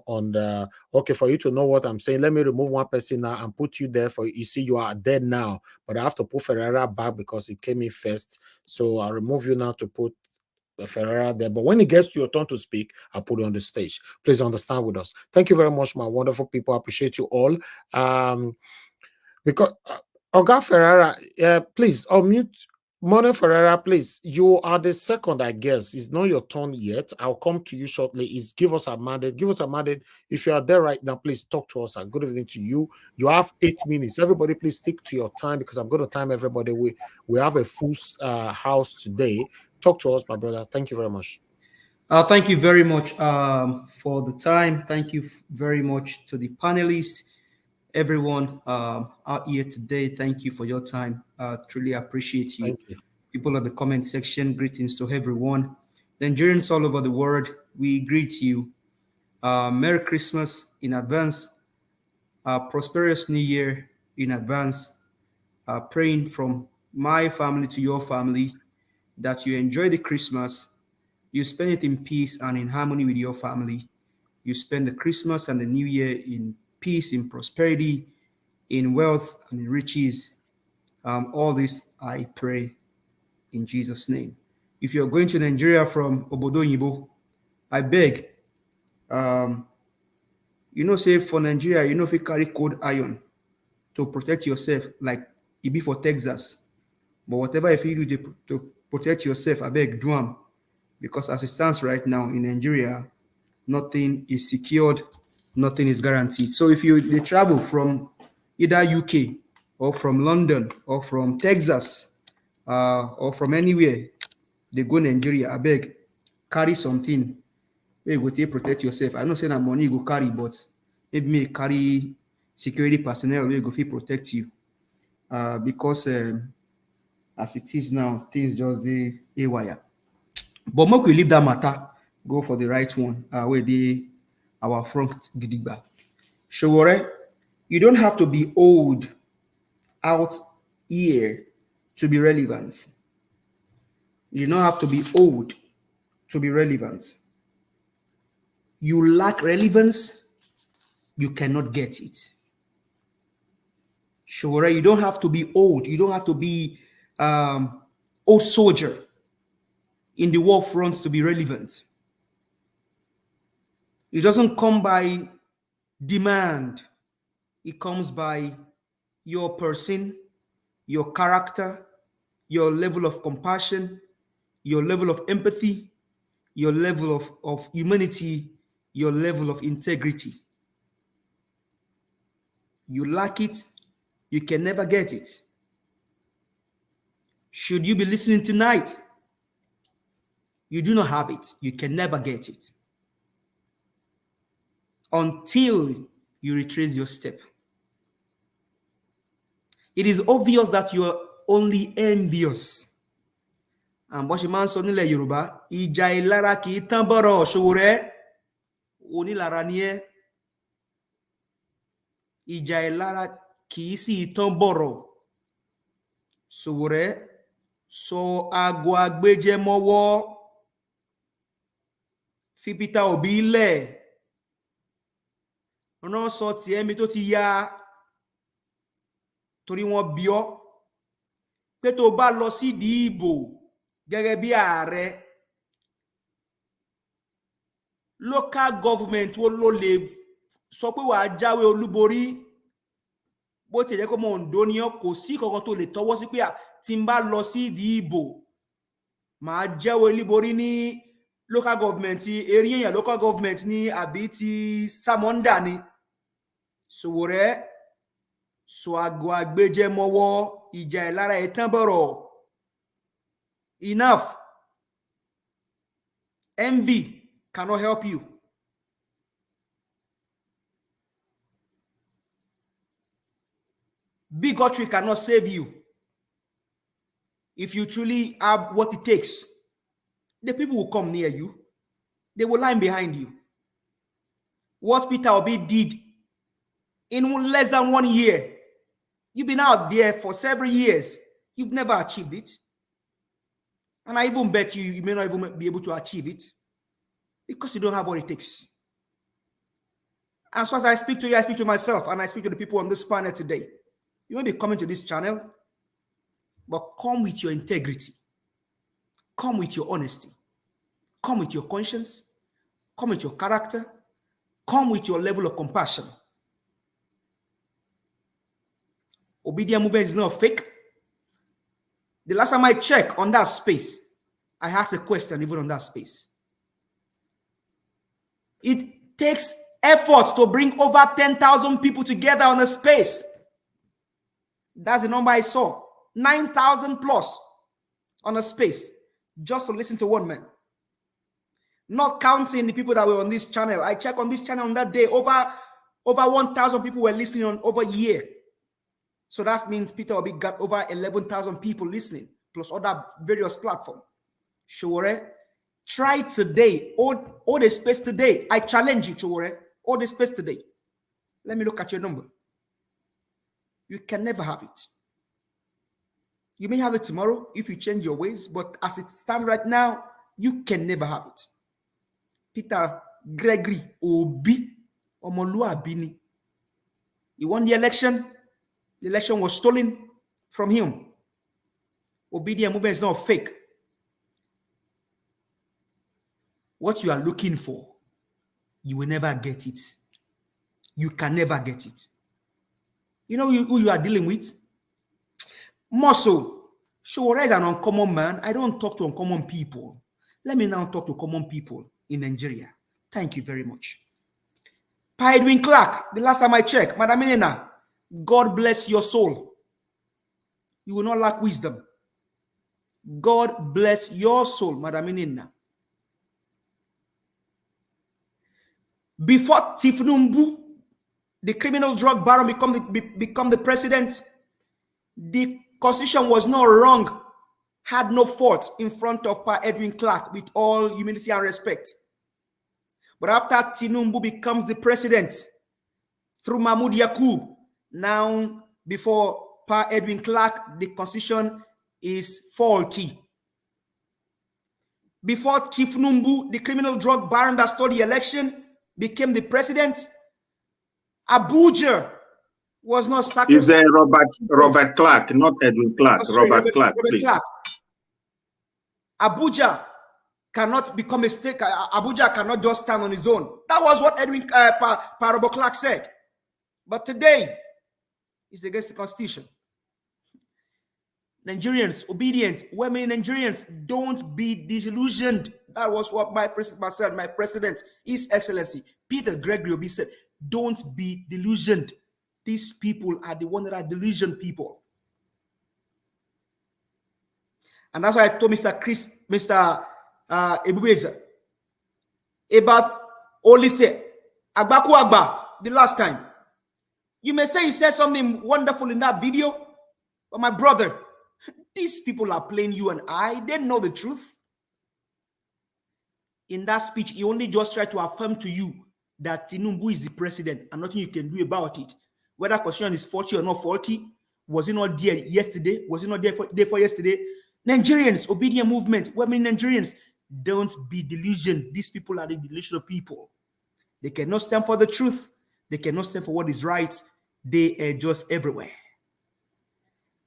on the, okay, for you to know what I'm saying, let me remove one person now and put you there for, you see, you are there now, but I have to put Ferreira back because it came in first. So I'll remove you now to put Ferreira there. But when it gets to your turn to speak, I'll put you on the stage. Please understand with us. Thank you very much, my wonderful people. I appreciate you all. Because Oga Ferreira, please unmute. Mona Ferreira, please. You are the second, I guess. It's not your turn yet. I'll come to you shortly. Give us a mandate. Give us a mandate. If you are there right now, please talk to us. Good evening to you. You have 8 minutes. Everybody, please stick to your time because I'm going to time everybody. We have a full house today. Talk to us, my brother. Thank you very much. Thank you very much for the time. Thank you very much to the panelists. Everyone out here today, thank you for your time. Truly appreciate you. Thank you. People in the comment section, greetings to everyone. Nigerians all over the world, we greet you. Merry Christmas in advance. Prosperous New Year in advance. Praying from my family to your family that you enjoy the Christmas. You spend it in peace and in harmony with your family. You spend the Christmas and the New Year in peace, in prosperity, in wealth and in riches. All this I pray in Jesus' name. If you're going to Nigeria from Obodo Yibo, I beg, say for Nigeria, if you carry cold iron to protect yourself, like it be for Texas. But whatever if you do to protect yourself, I beg, do them. Because as it stands right now in Nigeria, nothing is secured, nothing is guaranteed. So if they travel from either UK or from London or from Texas or from anywhere, they go Nigeria, I beg, carry something where you go to protect yourself. I know say that money you go carry, but maybe may carry security personnel where you go to protect you. Because as it is now, things just the haywire. But make we leave that matter, go for the right one, where they our front gidigba. Sowore, you don't have to be old out here to be relevant. You don't have to be old to be relevant. You lack relevance, you cannot get it. Sowore, you don't have to be old. You don't have to be old soldier in the war front to be relevant. It doesn't come by demand. It comes by your person, your character, your level of compassion, your level of empathy, your level of humanity, your level of integrity. You lack it, you can never get it. Should you be listening tonight, you do not have it, you can never get it until you retrace your step. It is obvious that you are only envious. And bó ṣe máa ń sọ nílẹ̀ Yorùbá, ìjà ìlara kì í tán bọ̀rọ̀ Sowore, onílara ni ẹ́. Ìjà ìlara kì í sì tán bọ̀rọ̀ Sowore, sọ aago agbéjẹmọ́wọ́, fi Peter Obi lẹ̀, rán sọ tiẹ̀ mi tó ti ya, torí wọ́n bí ọ́ pé tó bá lọ sídìí ìbò gẹ́gẹ́ bí ààrẹ, local government wo ló lè sọ pé wàá jáwé olúborí, bó ti jẹ́ kó mọ Oǹdó ni ọ́, kò sí kankan tó lè tọwọ́ sí pé tí n bá lọ sídìí ìbò màá jáwé olúborí ní local government Eríyàn local government ní àbí ti Samonda ni. Sowore, sọ aago agbéjẹmọ́wọ́, ìjà ìlara ẹ̀ tán bọ̀rọ̀. Enough. Envy cannot help you. Bigotry cannot save you. If you truly have what it takes, the people will come near you. They will line behind you. What Peter Obi did in less than 1 year, you've been out there for several years. You've never achieved it. And I even bet you may not even be able to achieve it because you don't have what it takes. And so as I speak to you, I speak to myself and I speak to the people on this panel today. You may be coming to this channel, but come with your integrity. Come with your honesty. Come with your conscience. Come with your character. Come with your level of compassion. Obidient movement is not fake. The last time I checked on that space, I asked a question even on that space. It takes effort to bring over 10,000 people together on a space. That's the number I saw. 9,000 plus on a space just to listen to one man. Not counting the people that were on this channel. I checked on this channel on that day. Over 1,000 people were listening on over a year. So that means Peter Obi got over 11,000 people listening, plus other various platforms. Sowore, try today. Hold the space today. I challenge you, Sowore. Hold the space today. Let me look at your number. You can never have it. You may have it tomorrow if you change your ways, but as it stands right now, you can never have it. Peter Gregory Obi Omoluabini. He won the election. The election was stolen from him. Obidient movement is not fake. What you are looking for, you will never get it. You can never get it. You know who you are dealing with? Muscle. Sowore is an uncommon man. I don't talk to uncommon people. Let me now talk to common people in Nigeria. Thank you very much. Clarke, the last time I checked, Madam Elena, God bless your soul. You will not lack wisdom. God bless your soul, Madam Elena. Before Tifnumbu, the criminal drug baron, become the president, the constitution was not wrong, had no fault in front of Pa Clarke, with all humility and respect. But after Tinubu becomes the president, through Mahmoud Yakub, now before Pa Clarke, the constitution is faulty. Before Tifnumbu, the criminal drug baron that stole the election, became the president, Abuja was not Is sacrosanct. Robert Clarke, not Edwin Clarke. Oh, sorry, Robert Clarke, Robert please. Clarke. Abuja cannot become a state. Abuja cannot just stand on his own. That was what Robert Clarke said. But today, It's against the constitution. Nigerians, obedient, women Nigerians, don't be disillusioned. That was what my president, His Excellency Peter Gregory Obi said. Don't be delusioned. These people are the one that are delusion people. And that's why I told Mr. Ebubeza about Olise Agbaku Agba the last time. You may say he said something wonderful in that video, but my brother, these people are playing you and I. They know the truth. In that speech, he only just tried to affirm to you that Tinubu is the president and nothing you can do about it. Whether constitution is faulty or not faulty, was he not there yesterday? Was he not there for yesterday? Nigerians, obedient movement, women Nigerians, don't be delusioned. These people are the delusional people. They cannot stand for the truth. They cannot stand for what is right. They are just everywhere.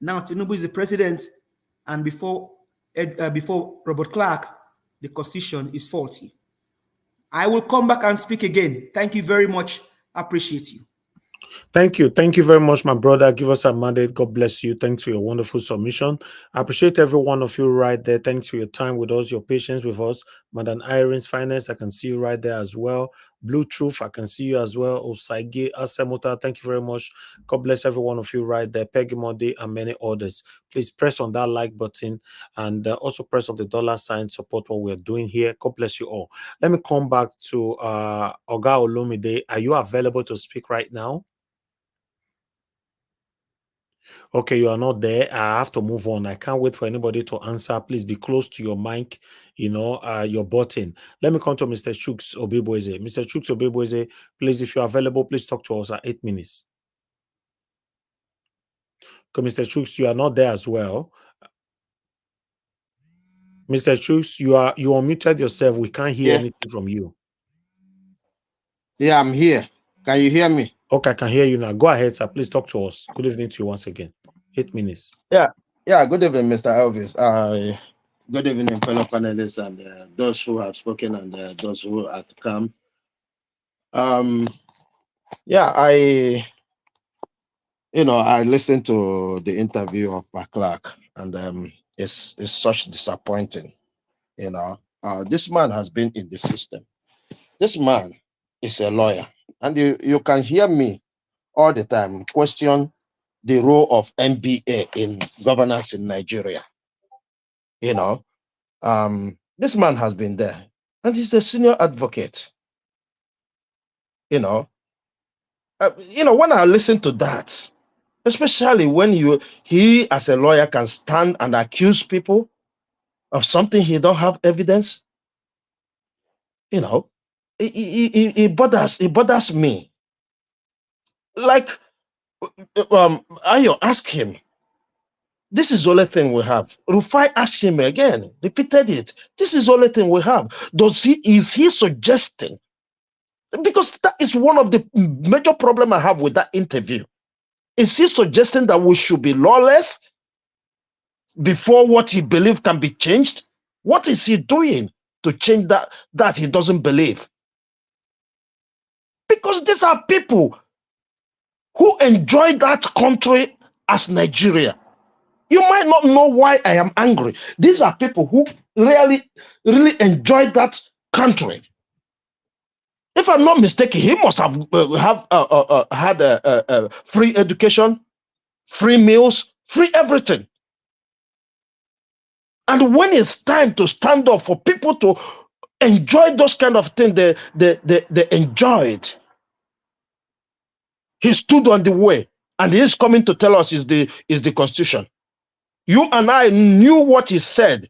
Now Tinubu is the president, and before Robert Clarke, the constitution is faulty. I will come back and speak again. Thank you very much. I appreciate you. Thank you. Thank you very much, my brother. Give us a mandate. God bless you. Thanks for your wonderful submission. I appreciate every one of you right there. Thanks for your time with us, your patience with us. Madam Irene's Finance, I can see you right there as well. Blue Truth, I can see you as well. Osaige Asemuta, thank you very much. God bless every one of you right there. Peggy Monday and many others. Please press on that like button and also press on the $ support what we're doing here. God bless you all. Let me come back to Oga Olumide. Are you available to speak right now? Okay, you are not there. I have to move on. I can't wait for anybody to answer. Please be close to your mic, your button. Let me come to Mr. Chuks Obibweze. Mr. Chuks Obibweze, please, if you're available, please talk to us at 8 minutes. Okay, Mr. Chuks, you are not there as well. Mr. Chuks, you unmuted yourself. We can't hear anything from you. Yeah, I'm here. Can you hear me? Okay, I can hear you now. Go ahead, sir. Please talk to us. Good evening to you once again. 8 minutes. Yeah. Good evening, Mr. Elvis. Good evening, fellow panelists, and those who have spoken and those who are to come. I listened to the interview of Clarke, and it's such disappointing. This man has been in the system. This man is a lawyer, and you can hear me all the time question the role of MBA in governance in Nigeria. This man has been there, and he's a senior advocate. When I listen to that, especially when he as a lawyer can stand and accuse people of something he don't have evidence, it bothers me. Like, Ayo, ask him. This is the only thing we have. Rufai asked him again, repeated it. This is the only thing we have. Is he suggesting? Because that is one of the major problems I have with that interview. Is he suggesting that we should be lawless before what he believes can be changed? What is he doing to change that he doesn't believe? Because these are people who enjoy that country as Nigeria. You might not know why I am angry. These are people who really enjoy that country. If I'm not mistaken, he must have had a free education, free meals, free everything. And when it's time to stand up for people to enjoy those kind of things, they enjoy it. He stood on the way, and he is coming to tell us is the Constitution. You and I knew what he said.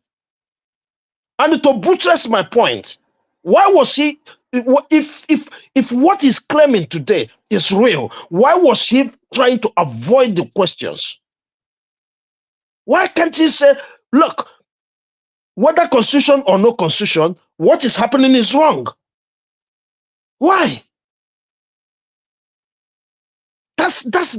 And to buttress my point, why was he, if what he's claiming today is real, why was he trying to avoid the questions? Why can't he say, look, whether constitution or no constitution, what is happening is wrong? Why? That's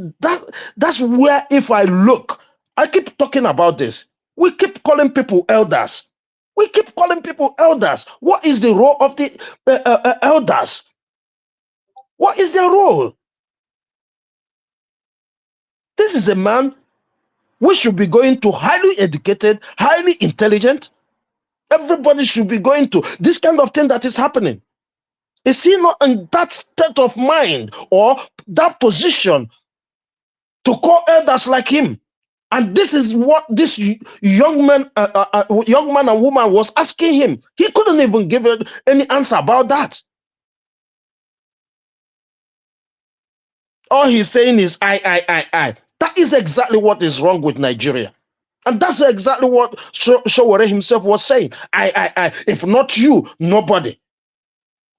where, if I look, I keep talking about this. We keep calling people elders. We keep calling people elders. What is the role of the elders? What is their role? this is a man we should be going to, highly educated, highly intelligent. Everybody should be going to this kind of thing that is happening. Is he not in that state of mind or that position to call elders like him? And this is what this young man and woman was asking him. He couldn't even give any answer about that. All he's saying is, I. That is exactly what is wrong with Nigeria. And that's exactly what Sowore himself was saying. I. If not you, nobody.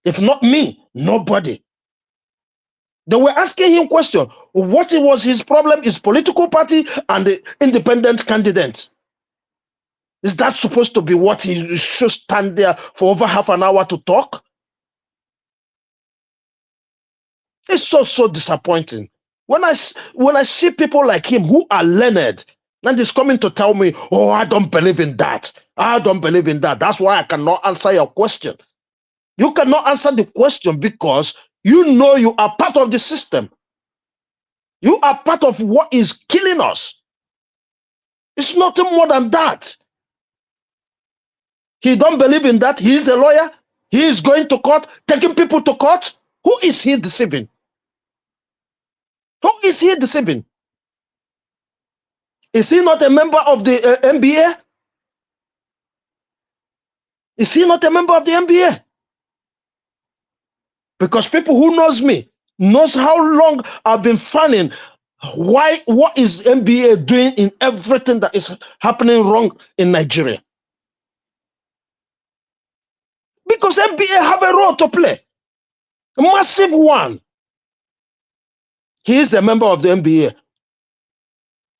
If not me, nobody. They were asking him question. What was his problem? His political party and the independent candidate. Is that supposed to be what he should stand there for over half an hour to talk? It's so disappointing. When I see people like him who are learned, and he's coming to tell me, oh, I don't believe in that. I don't believe in that. That's why I cannot answer your question. You cannot answer the question because you know you are part of the system. You are part of what is killing us. It's nothing more than that. He don't believe in that. He is a lawyer. He is going to court, taking people to court. Who is he deceiving? Who is he deceiving? Is he not a member of the NBA? Is he not a member of the NBA? Because people who knows me knows how long I've been fanning. What is NBA doing in everything that is happening wrong in Nigeria? Because NBA have a role to play, a massive one. He is a member of the NBA,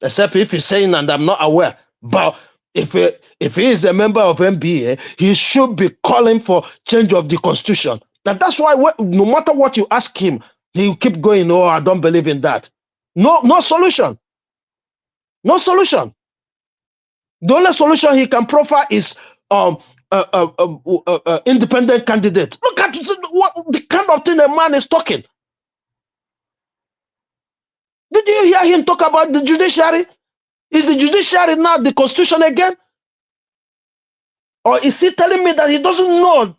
except if he's saying, and I'm not aware. But if he is a member of NBA, he should be calling for change of the constitution. And that's why no matter what you ask him, he'll keep going, oh, I don't believe in that. No solution. No solution. The only solution he can proffer is independent candidate. Look at what the kind of thing a man is talking. Did you hear him talk about the judiciary? Is the judiciary now the constitution again? Or is he telling me that he doesn't know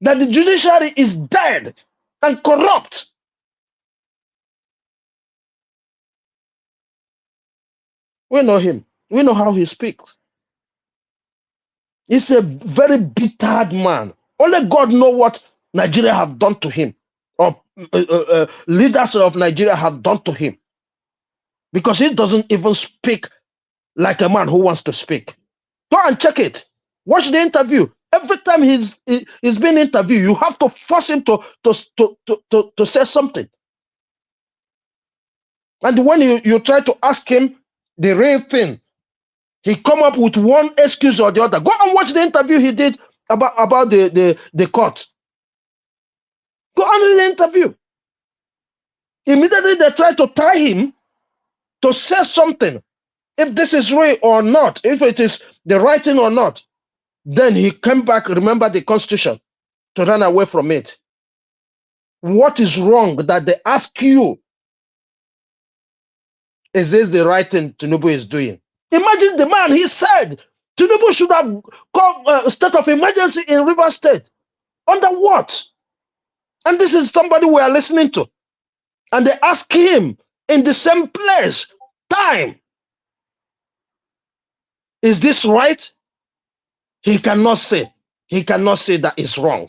that the judiciary is dead and corrupt? We know him. We know how he speaks. He's a very bitter man. Only God knows what Nigeria have done to him, or leaders of Nigeria have done to him. Because he doesn't even speak like a man who wants to speak. Go and check it. Watch the interview. Every time he's being interviewed, you have to force him to say something. And when you try to ask him the real thing, he come up with one excuse or the other. Go and watch the interview he did about the court. Go and read the interview. Immediately they try to tie him to say something. If this is real or not, if it is the right thing or not, then he came back, remember the constitution, to run away from it. What is wrong that they ask you? Is this the right thing Tinubu is doing? Imagine the man, he said, Tinubu should have called a state of emergency in River State. Under what? And this is somebody we are listening to. And they ask him in the same place, time. Is this right? He cannot say. He cannot say that it's wrong.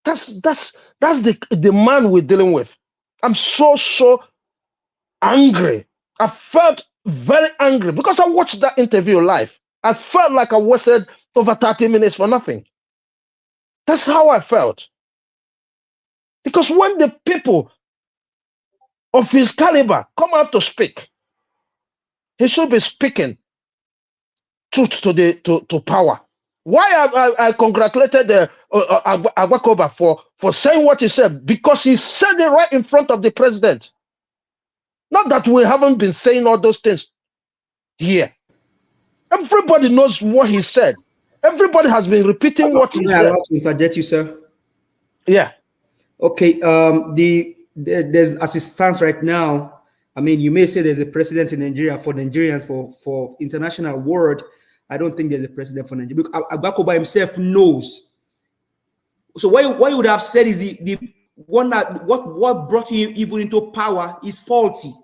That's the man we're dealing with. I'm so angry. I felt very angry because I watched that interview live. I felt like I wasted over 30 minutes for nothing. That's how I felt. Because when the people of his caliber come out to speak, he should be speaking truth to power. Why I congratulated Agwakoba for saying what he said? Because he said it right in front of the president. Not that we haven't been saying all those things here. Everybody knows what he said. Everybody has been repeating what he said. Allowed to interject you, sir? Yeah. Okay. There's, as it stands right now, I mean, you may say there's a precedent in Nigeria for Nigerians for international word. I don't think there's a precedent for Nigeria. Because Agbako by himself knows. So what you would have said is the one that what brought him even into power is faulty.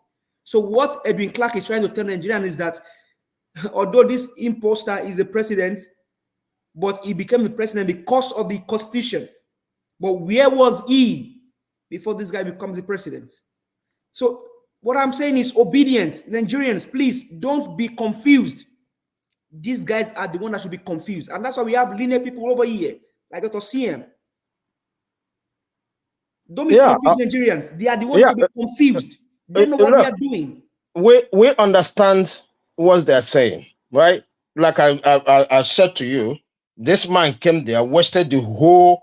So what Edwin Clarke is trying to tell Nigerians is that although this imposter is the president, but he became the president because of the constitution. But where was he before this guy becomes the president? So what I'm saying is obedient. Nigerians, please don't be confused. These guys are the one that should be confused. And that's why we have linear people over here, like Dr. CM. Don't be confused, Nigerians. They are the ones to be confused. They know what they are doing. We understand what they're saying, right? Like I said to you, this man came there, wasted the whole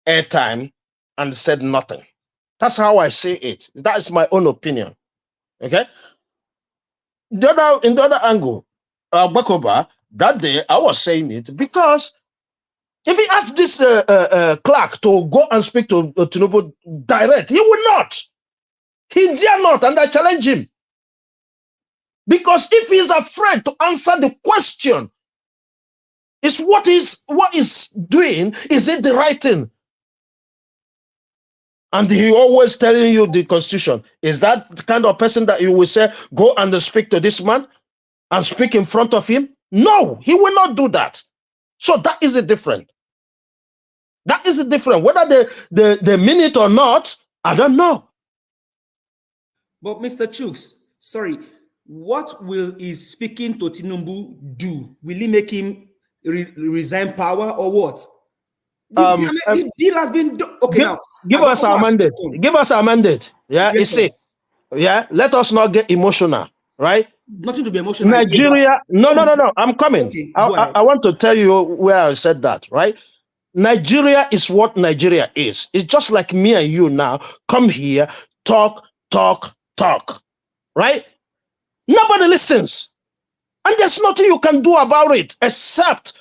airtime, and said nothing. That's how I see it. That is my own opinion. Okay. In the other angle, Bakoba, that day I was saying it because if he asked this Clarke to go and speak to Tinubu direct, he would not. He dare not, and I challenge him. Because if he's afraid to answer the question, is what he's doing, is it the right thing? And he always telling you the constitution. Is that the kind of person that you will say, go and speak to this man and speak in front of him? No, he will not do that. So that is the difference. That is the difference. Whether they mean it or not, I don't know. But Mr. Chooks, sorry, what will his speaking to Tinubu do? Will he make him resign power or what? The deal has been done. Okay, now give us our mandate. Give us our mandate. Yeah, you see. Yeah, let us not get emotional, right? Nothing to be emotional. Nigeria, no. I'm coming. Okay, I want to tell you where I said that, right? Nigeria is what Nigeria is. It's just like me and you now. Come here, talk, right? Nobody listens. And there's nothing you can do about it except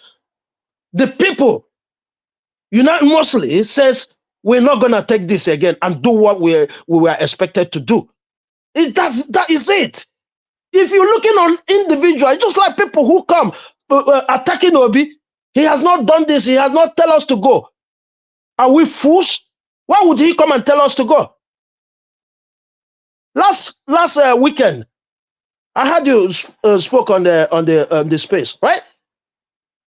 the people unanimously says, we're not going to take this again and do what we were expected to do. That is it. If you're looking on individuals, just like people who come attacking Obi, he has not done this, he has not tell us to go. Are we fools? Why would he come and tell us to go? Last weekend, I heard you spoke on the space, right?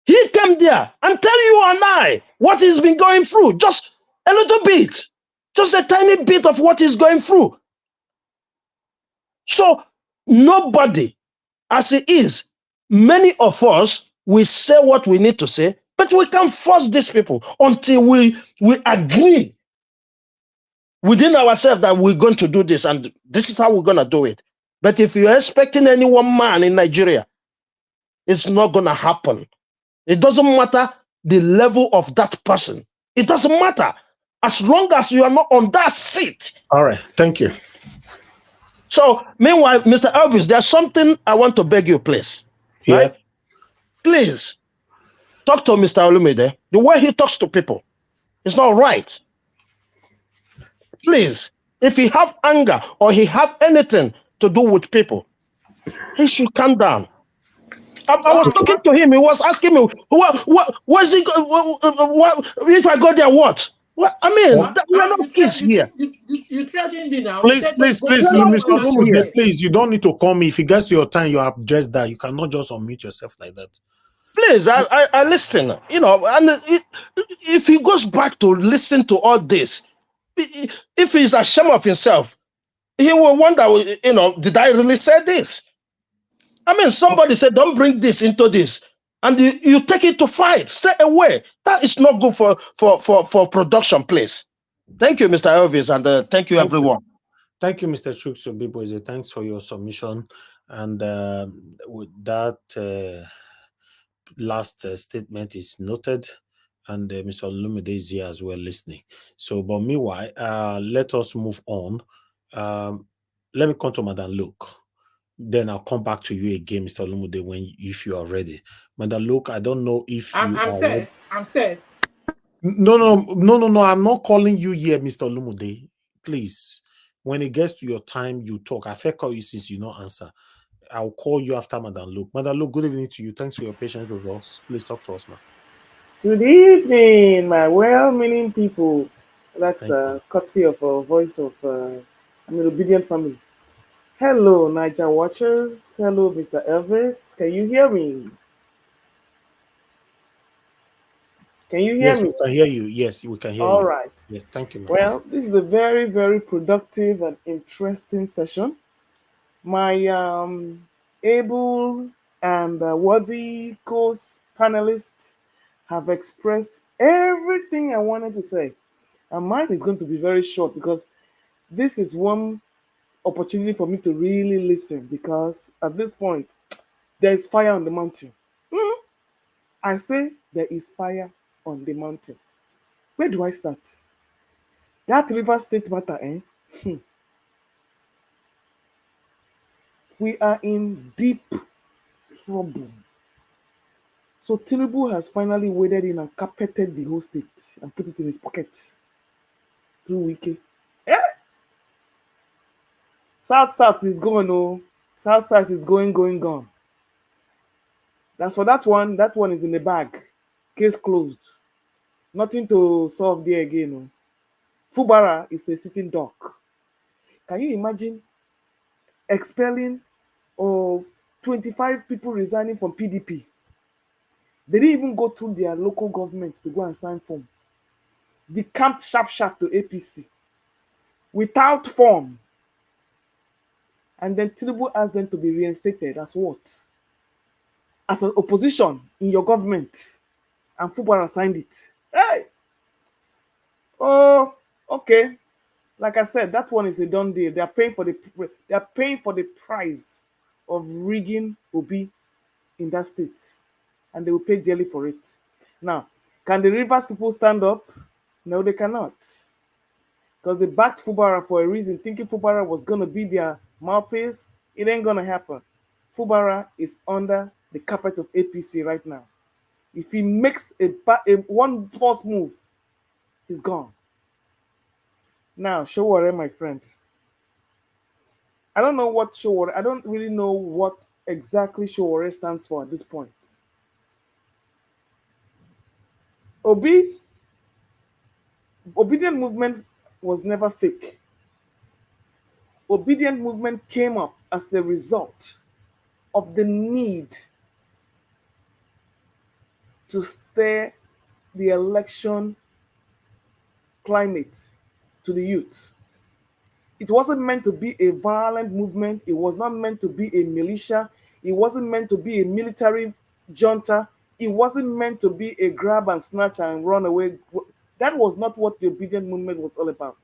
He came there and tell you and I what he's been going through. Just a little bit. Just a tiny bit of what he's going through. So nobody, as it is, many of us will say what we need to say, but we can't force these people until we agree within ourselves that we're going to do this and this is how we're going to do it. But if you're expecting any one man in Nigeria, it's not going to happen. It doesn't matter the level of that person. It doesn't matter as long as you are not on that seat. All right. Thank you. So, meanwhile, Mr. Elvis, there's something I want to beg you, please. Yeah. Right? Please, talk to Mr. Olumide. The way he talks to people is not right. Please, if he have anger or he have anything to do with people, he should calm down. I was talking to him. He was asking me, what's he? If I go there, what? Well, I mean, we are not kids here. You threatened me now. Please, Mr. Olumide, please, you don't need to call me. If it gets to your time, you address that. You cannot just unmute yourself like that. Please, I listen. You know, and if he goes back to listen to all this, if he's ashamed of himself, he will wonder, you know, did I really say this? I mean, somebody said, don't bring this into this. And you take it to fight, stay away. That is not good for production, please. Thank you, Mr. Elvis, and thank you, everyone. Thank you, Mr. Chukso. Thanks for your submission. And with that last statement is noted, and Mr. Olumide is here as well listening. So, but meanwhile, let us move on. Let me come to Madam Luke. Then I'll come back to you again, Mr. Olumide, if you are ready. Madam Luke, I don't know if I'm set. I'm set. No. I'm not calling you here, Mr. Olumide. Please. when it gets to your time, you talk. I fair call you since you not answer. I'll call you after Madam Luke. Madam Luke, good evening to you. Thanks for your patience with us. Please talk to us, ma'am. Good evening, my well-meaning people. That's Thank you. courtesy of a voice of Obidient family. Hello, Niger watchers. Hello, Mr. Elvis. Can you hear me? Can you hear Yes, me? we can hear you. Yes, we can hear All you. right. Yes, thank you, ma'am. Well, this is a very, very productive and interesting session. My able and worthy co-panelists have expressed everything I wanted to say. And mine is going to be very short because this is one opportunity for me to really listen, because at this point, there is fire on the mountain. I say there is fire on the mountain. Where do I start? That River State matter, eh? We are in deep trouble. So Tinubu has finally waded in and carpeted the whole state and put it in his pocket through Wiki. Yeah. South is going, oh. South is gone. That's for that one. That one is in the bag. Case closed. Nothing to solve there again. Oh. Fubara is a sitting duck. Can you imagine expelling or 25 people resigning from PDP? They didn't even go through their local government to go and sign form. They camped sharp to APC without form. And then Tinubu asked them to be reinstated as what? As an opposition in your government. And Fubara signed it. Hey! Oh, okay. Like I said, that one is a done deal. They are paying for the price of rigging Obi in that state. And they will pay dearly for it. Now, can the Rivers people stand up? No, they cannot. Because they backed Fubara for a reason, thinking Fubara was going to be their mouthpiece. It ain't going to happen. Fubara is under the carpet of APC right now. If he makes a one false move, he's gone. Now, Sowore, my friend. I don't know what Sowore, I don't really know what exactly Sowore stands for at this point. Obidient movement was never fake. Obidient movement came up as a result of the need to stir the election climate to the youth. It wasn't meant to be a violent movement. It was not meant to be a militia. It wasn't meant to be a military junta. It wasn't meant to be a grab and snatch and run away. That was not what the Obidient movement was all about.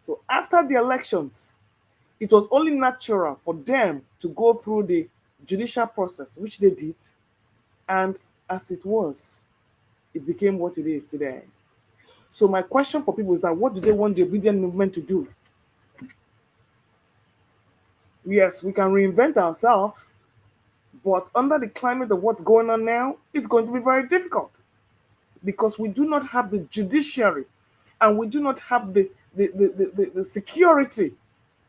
So after the elections, it was only natural for them to go through the judicial process, which they did. And as it was, it became what it is today. So my question for people is that what do they want the Obidient movement to do? Yes, we can reinvent ourselves, but under the climate of what's going on now, it's going to be very difficult because we do not have the judiciary and we do not have the security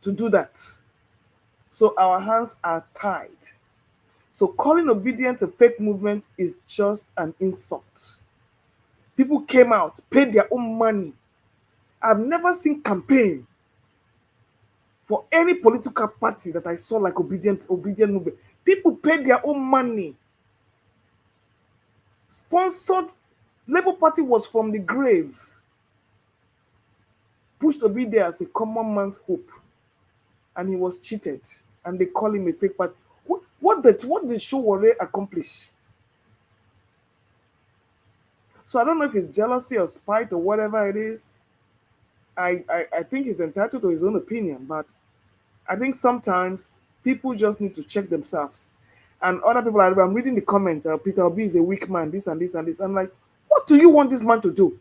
to do that. So our hands are tied. So calling Obidient a fake movement is just an insult. People came out, paid their own money. I've never seen campaign for any political party that I saw like Obidient movement. People paid their own money. Sponsored. Labour Party was from the grave. Pushed Obi there as a common man's hope. And he was cheated. And they call him a fake party. What did Sowore accomplish? So I don't know if it's jealousy or spite or whatever it is. I think he's entitled to his own opinion, but I think sometimes people just need to check themselves. And other people, I'm reading the comments, Peter Obi is a weak man, this and this and this. I'm like, what do you want this man to do?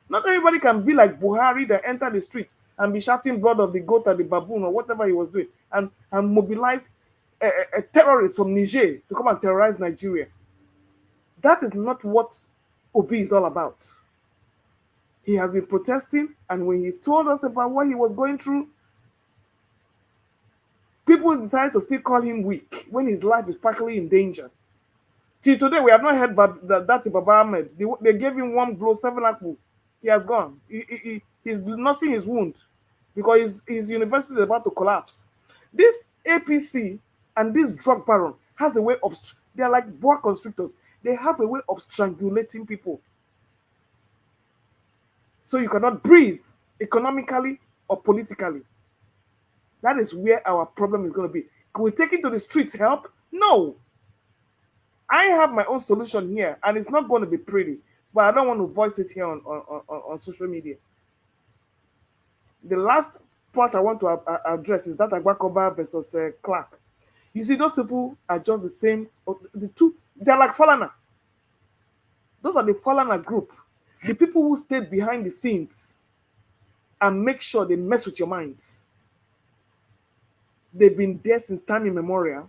Not everybody can be like Buhari that enter the street and be shouting blood of the goat or the baboon or whatever he was doing and mobilize a terrorist from Niger to come and terrorize Nigeria. That is not what Obi is all about. He has been protesting, and when he told us about what he was going through, people decided to still call him weak when his life is practically in danger. Till today, we have not heard that Baba Ahmed. They gave him one blow, 7 akpu. He has gone. He's nursing his wound because his university is about to collapse. This APC and this drug baron has a way of, they are like boa constrictors. They have a way of strangulating people. So you cannot breathe economically or politically. That is where our problem is going to be. Can we take it to the streets help? No. I have my own solution here, and it's not going to be pretty, but I don't want to voice it here on social media. The last part I want to address is that Agbakoba versus Clarke. You see, those people are just the same. The two, they're like Falana. Those are the Falana group. The people who stayed behind the scenes and make sure they mess with your minds. They've been there since time immemorial.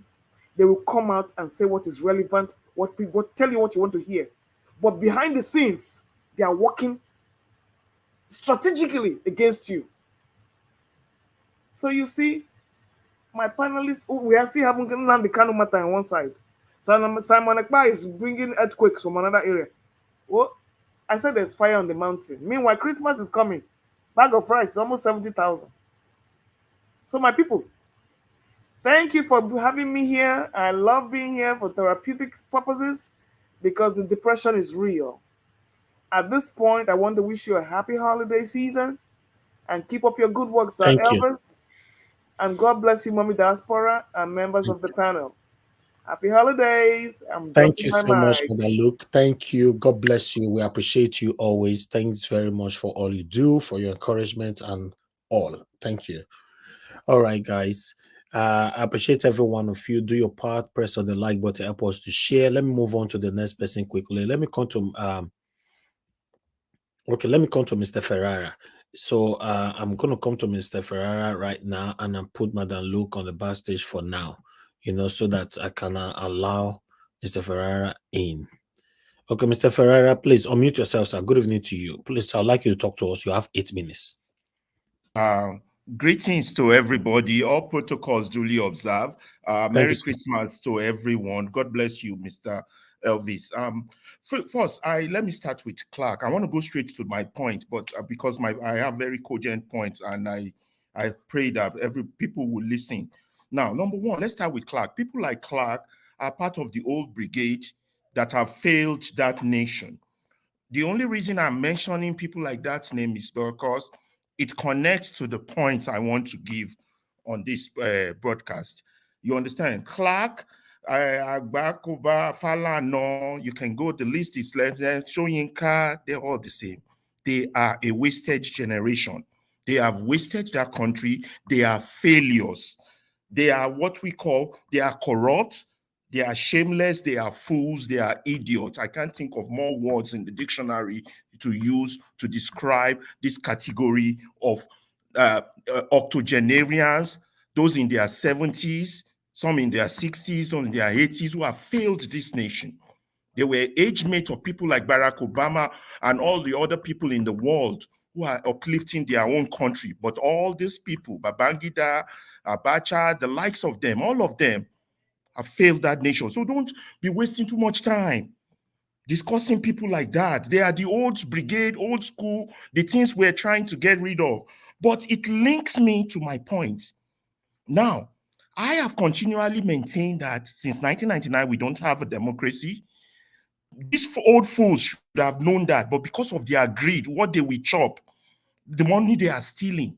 They will come out and say what is relevant, what people tell you what you want to hear. But behind the scenes, they are working strategically against you. So you see, my panelists, we are still having the Kanu matter on one side. Simon Ekpa is bringing earthquakes from another area. Well, I said there's fire on the mountain. Meanwhile, Christmas is coming. Bag of rice is almost 70,000. So my people, thank you for having me here. I love being here for therapeutic purposes because the depression is real. At this point, I want to wish you a happy holiday season and keep up your good work, Sir Thank you. Elvis. And God bless you, Mommy Diaspora and members of the panel. Happy holidays. I'm Thank dropping you my so much, mic. Mother Luke. Thank you. God bless you. We appreciate you always. Thanks very much for all you do, for your encouragement and all. Thank you. All right, guys. I appreciate every one of you. Do your part. Press on the like button. Help us to share. Let me move on to the next person quickly. Let me come to Mr. Ferrara. So I'm going to come to Mr. Ferrara right now, and I'll put Madam Luke on the bar stage for now, so that I can allow Mr. Ferrara in. Okay, Mr. Ferrara, please unmute yourself, sir. Good evening to you. Please, I'd like you to talk to us. You have 8 minutes. Greetings to everybody. All protocols duly observed. Merry you, Christmas to everyone. God bless you, Mr. Elvis. First, let me start with Clarke. I want to go straight to my point, but because I have very cogent points, and I pray that people will listen. Now, number one, let's start with Clarke. People like Clarke are part of the old brigade that have failed that nation. The only reason I'm mentioning people like that name is because it connects to the points I want to give on this broadcast. You understand? Clarke, Agbakoba, Falana, you can go, the list is left there. Soyinka, they're all the same. They are a wasted generation. They have wasted their country. They are failures. They are what we call, they are corrupt. They are shameless, they are fools, they are idiots. I can't think of more words in the dictionary to use to describe this category of octogenarians, those in their 70s, some in their 60s, some in their 80s, who have failed this nation. They were age mates of people like Barack Obama and all the other people in the world who are uplifting their own country. But all these people, Babangida, Abacha, the likes of them, all of them, have failed that nation. So don't be wasting too much time discussing people like that. They are the old brigade, old school, the things we're trying to get rid of. But it links me to my point. Now, I have continually maintained that since 1999, we don't have a democracy. These old fools should have known that, but because of their greed, what they will chop, the money they are stealing,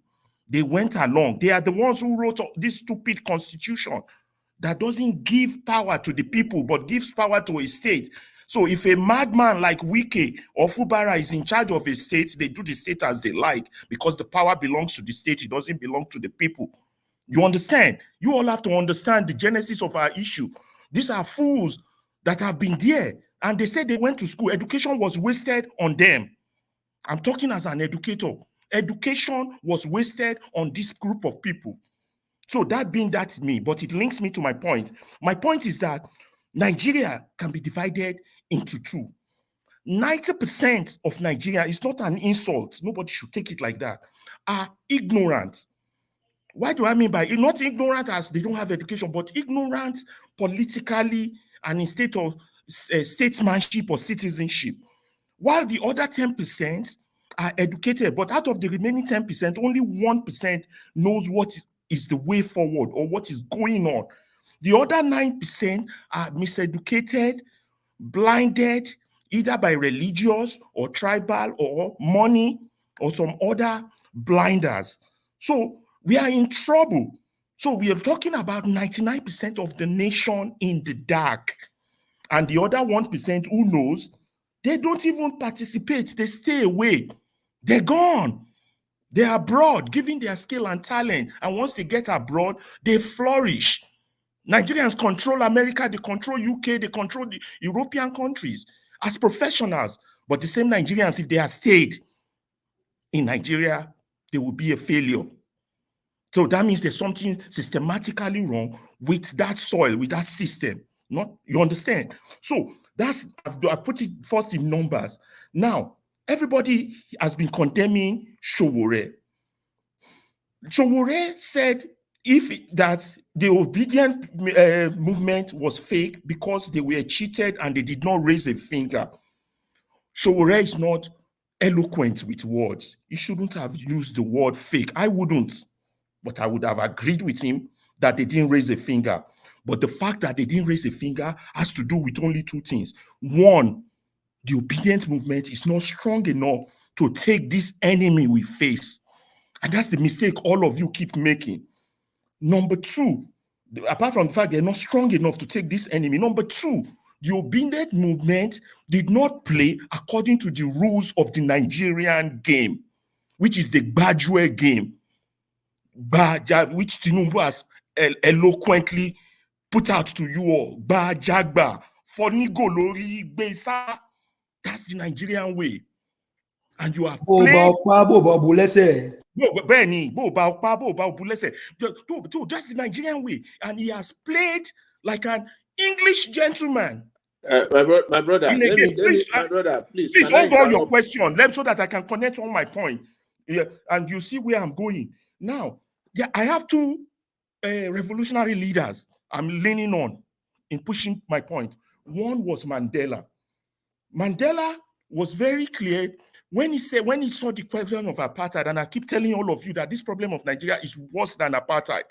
they went along. They are the ones who wrote this stupid constitution that doesn't give power to the people, but gives power to a state. So if a madman like Wike or Fubara is in charge of a state, they do the state as they like because the power belongs to the state. It doesn't belong to the people. You understand? You all have to understand the genesis of our issue. These are fools that have been there, and they said they went to school. Education was wasted on them. I'm talking as an educator. Education was wasted on this group of people. So that being that's me, but it links me to my point. My point is that Nigeria can be divided into two. 90% of Nigeria, is not an insult, nobody should take it like that, are ignorant. Why do I mean by it? Not ignorant as they don't have education, but ignorant politically and in state of statesmanship or citizenship. While the other 10% are educated, but out of the remaining 10%, only 1% knows what is the way forward or what is going on. The other 9% are miseducated, blinded, either by religious or tribal or money or some other blinders. So we are in trouble. So we are talking about 99% of the nation in the dark. And the other 1% who knows, they don't even participate. They stay away. They're gone. They're abroad, giving their skill and talent. And once they get abroad, they flourish. Nigerians control America, they control UK, they control the European countries as professionals. But the same Nigerians, if they had stayed in Nigeria, they would be a failure. So that means there's something systematically wrong with that soil, with that system. You understand? So I put it first in numbers. Now, everybody has been condemning Sowore. Sowore said that the Obidient movement was fake because they were cheated and they did not raise a finger. Sowore is not eloquent with words. He shouldn't have used the word fake. I wouldn't, but I would have agreed with him that they didn't raise a finger. But the fact that they didn't raise a finger has to do with only two things. One, the Obidient movement is not strong enough to take this enemy we face. And that's the mistake all of you keep making. Number two, apart from the fact they're not strong enough to take this enemy, number two, the Obidient movement did not play according to the rules of the Nigerian game, which is the Gbajue game, which Tinubu has eloquently put out to you all. Gbajagba, Fonigolori, Gbesa. That's the Nigerian way. And you have played. That's the Nigerian way. And he has played like an English gentleman. My brother, Please hold on your question. So that I can connect on my point. Yeah, and you see where I'm going. Now, I have two revolutionary leaders I'm leaning on in pushing my point. One was Mandela. Mandela was very clear when he saw the question of apartheid, and I keep telling all of you that this problem of Nigeria is worse than apartheid.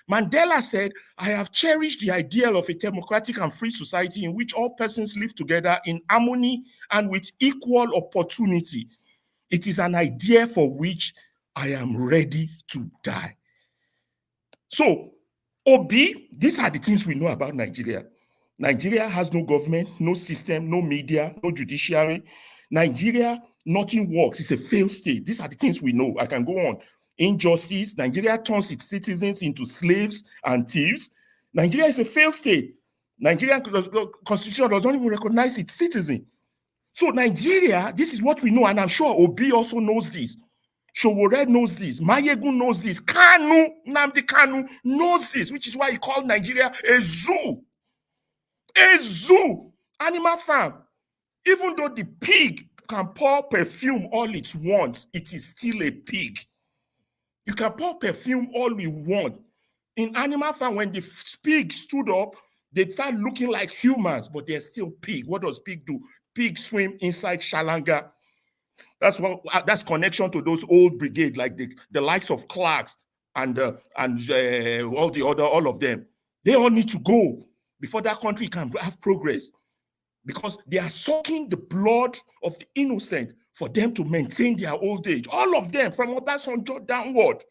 Mandela said, I have cherished the ideal of a democratic and free society in which all persons live together in harmony and with equal opportunity. It is an idea for which I am ready to die. So, Obi, these are the things we know about Nigeria. Nigeria has no government, no system, no media, no judiciary. Nigeria, nothing works. It's a failed state. These are the things we know. I can go on. Injustice. Nigeria turns its citizens into slaves and thieves. Nigeria is a failed state. Nigerian constitution does not even recognize its citizen. So Nigeria, this is what we know, and I'm sure Obi also knows this. Sowore knows this. Mayegun knows this. Nnamdi Kanu knows this, which is why he called Nigeria a zoo. A zoo. Animal farm. Even though the pig can pour perfume all it wants, it is still a pig. You can pour perfume all you want. In animal farm, when the pig stood up, they start looking like humans, but they're still pig. What does pig do? Pig swim inside Shalanga. That's connection to those old brigade, like the likes of Clarke and all of them. They all need to go before that country can have progress, because they are sucking the blood of the innocent for them to maintain their old age. All of them, from Obasanjo downward,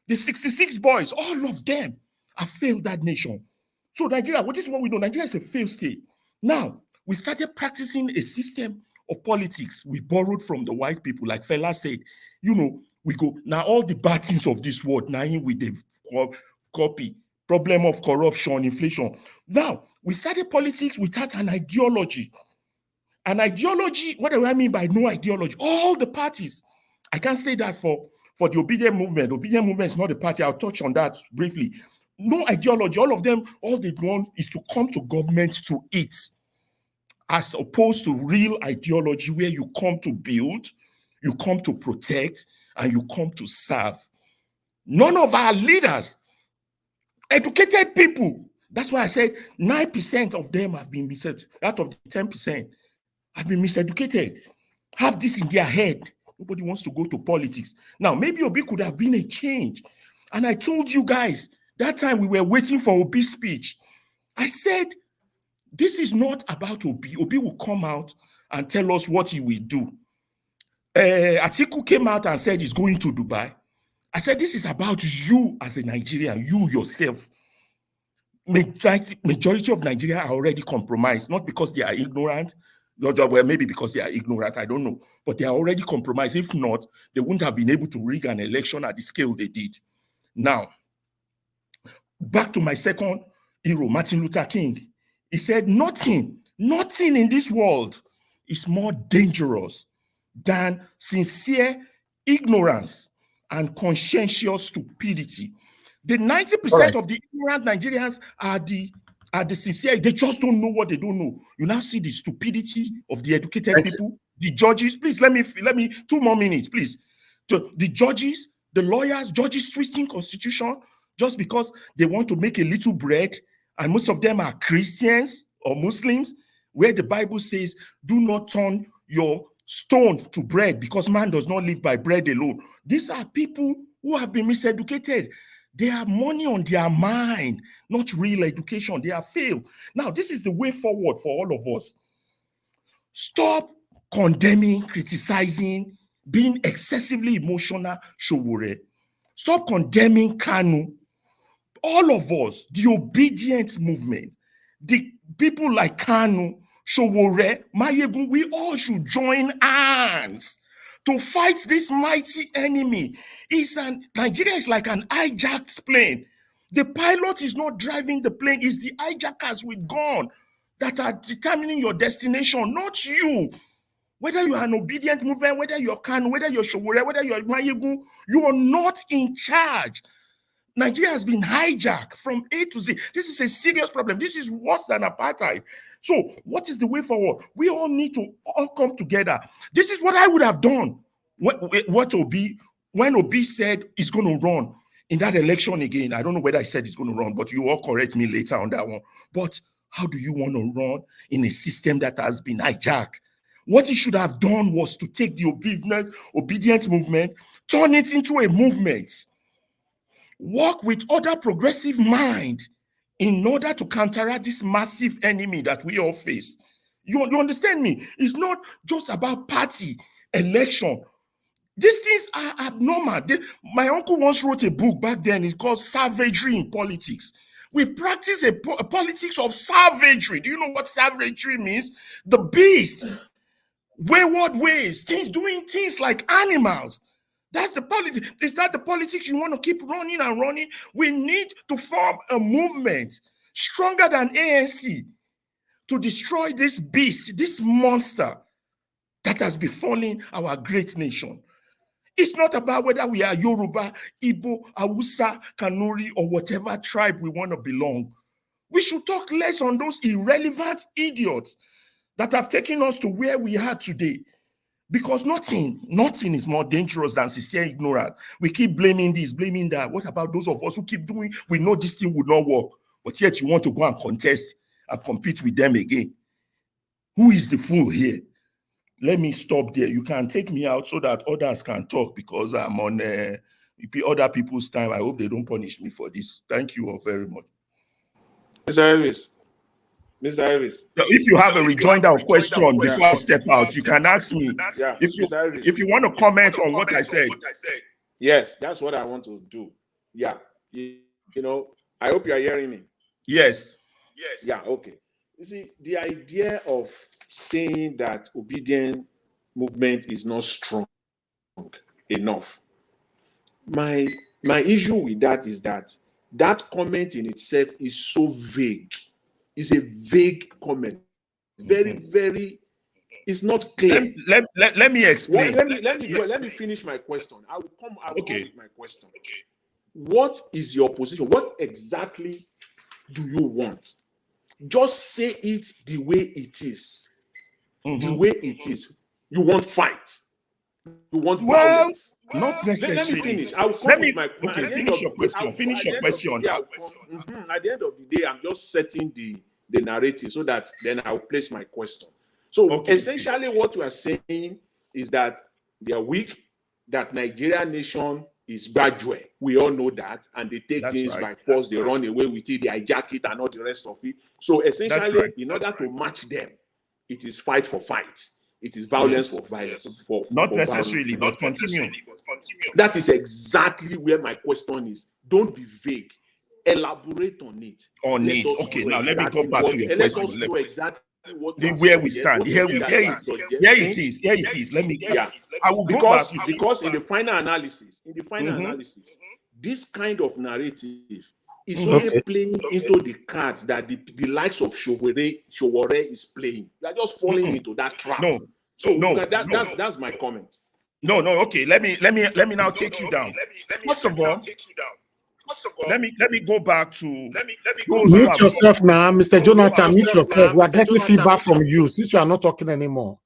the 66 boys, all of them have failed that nation. So Nigeria, what is what we know? Nigeria is a failed state. Now, we started practicing a system of politics we borrowed from the white people. Like Fela said, we go, now all the bad things of this world, now with the copy, problem of corruption, inflation. Now, we started politics without an ideology. An ideology, what do I mean by no ideology? All the parties. I can't say that for the Obidient movement. The Obidient movement is not a party. I'll touch on that briefly. No ideology. All of them, all they want is to come to government to eat. as opposed to real ideology where you come to build, you come to protect, and you come to serve. None of our leaders, educated people, that's why I said 9% of them have been miseducated, out of the 10% have been miseducated, have this in their head. Nobody wants to go to politics. Now, maybe Obi could have been a change. And I told you guys, that time we were waiting for Obi's speech. I said, this is not about Obi. Obi will come out and tell us what he will do. Atiku came out and said he's going to Dubai. I said, this is about you as a Nigerian, you yourself. Majority of Nigeria are already compromised, not because they are ignorant, well, maybe because they are ignorant, I don't know, but they are already compromised. If not, they wouldn't have been able to rig an election at the scale they did. Now, back to my second hero, Martin Luther King. He said, nothing in this world is more dangerous than sincere ignorance and conscientious stupidity. The 90% of the ignorant Nigerians are the sincere. They just don't know what they don't know. You now see the stupidity of the educated people, the judges. Please let me 2 more minutes, please. The judges, the lawyers, judges twisting constitution just because they want to make a little bread, and most of them are Christians or Muslims, where the Bible says, do not turn your stone to bread, because man does not live by bread alone. These are people who have been miseducated. They have money on their mind, not real education. They have failed. Now, this is the way forward for all of us. Stop condemning, criticizing, being excessively emotional, Sowore. Stop condemning Kanu. All of us, the Obidient movement, the people like Kanu, Sowore, Mayegun, we all should join hands to fight this mighty enemy. Nigeria is like an hijacked plane. The pilot is not driving the plane, it's the hijackers with gun that are determining your destination, not you. Whether you are an Obidient movement, whether you're Kanu, whether you're Sowore, whether you're Mayegun, you are not in charge. Nigeria has been hijacked from A to Z. This is a serious problem. This is worse than apartheid. So what is the way forward? We all need to all come together. This is what I would have done when Obi said he's going to run in that election again. I don't know whether I said he's going to run, but you all correct me later on that one. But how do you want to run in a system that has been hijacked? What he should have done was to take the Obidient movement, turn it into a movement, work with other progressive mind in order to counteract this massive enemy that we all face. You understand me? It's not just about party, election. These things are abnormal. My uncle once wrote a book back then. It's called Savagery in Politics. We practice a politics of savagery. Do you know what savagery means? The beast, wayward ways, doing things like animals. That's the politics. Is that the politics you want to keep running and running? We need to form a movement stronger than ANC to destroy this beast, this monster that has befallen our great nation. It's not about whether we are Yoruba, Igbo, Hausa, Kanuri, or whatever tribe we want to belong. We should talk less on those irrelevant idiots that have taken us to where we are today. Because nothing is more dangerous than sincere ignorance. We keep blaming this, blaming that. What about those of us who keep doing? We know this thing would not work, but yet you want to go and contest and compete with them again. Who is the fool here? Let me stop there. You can take me out so that others can talk, because I'm on other people's time. I hope they don't punish me for this. Thank you all very much. Mr. Elvis. If you have a rejoinder or question before I step out, you can ask me. Yeah, if you want to comment on what I said. Yes, that's what I want to do. Yeah. You know, I hope you are hearing me. Yes. Yeah, okay. You see, the idea of saying that Obidient movement is not strong enough. My issue with that is that comment in itself is so vague. It's a vague comment. Very, it's not clear. Let me explain. Let me finish my question. I will come with my question. Okay. What is your position? What exactly do you want? Just say it the way it is. the way it is, you want fight, you want Well, violence. not Let me necessarily. finish. I will come Let with me, my okay, at the end finish of your the day, question. Finish your question. At the end of the day, I'm just setting the narrative so that then I'll place my question. So Okay. essentially, what we are saying is that they are weak, that Nigerian nation is gradual. We all know that, and they take things by force, they run away with it, they hijack it, and all the rest of it. So essentially, in order to match them, it is fight for fight. It is violence for violence. Not For necessarily, violence. but continue. That is exactly where my question is. Don't be vague. Elaborate on it. Let us Okay, know now let me exactly go back to your let question. us know exactly what you are Where we suggesting. stand. Here it is. Here it is. Let me. I will go back. Because in the final analysis, this kind of narrative is only playing into the cards that the likes of Sowore is playing. They are just falling into that trap. That's my comment. No. Okay. Let me now take you down. First of all, let me go back to Mute yourself now, Mr. Jonathan. Mute yourself. We are getting feedback from you since you are not talking anymore.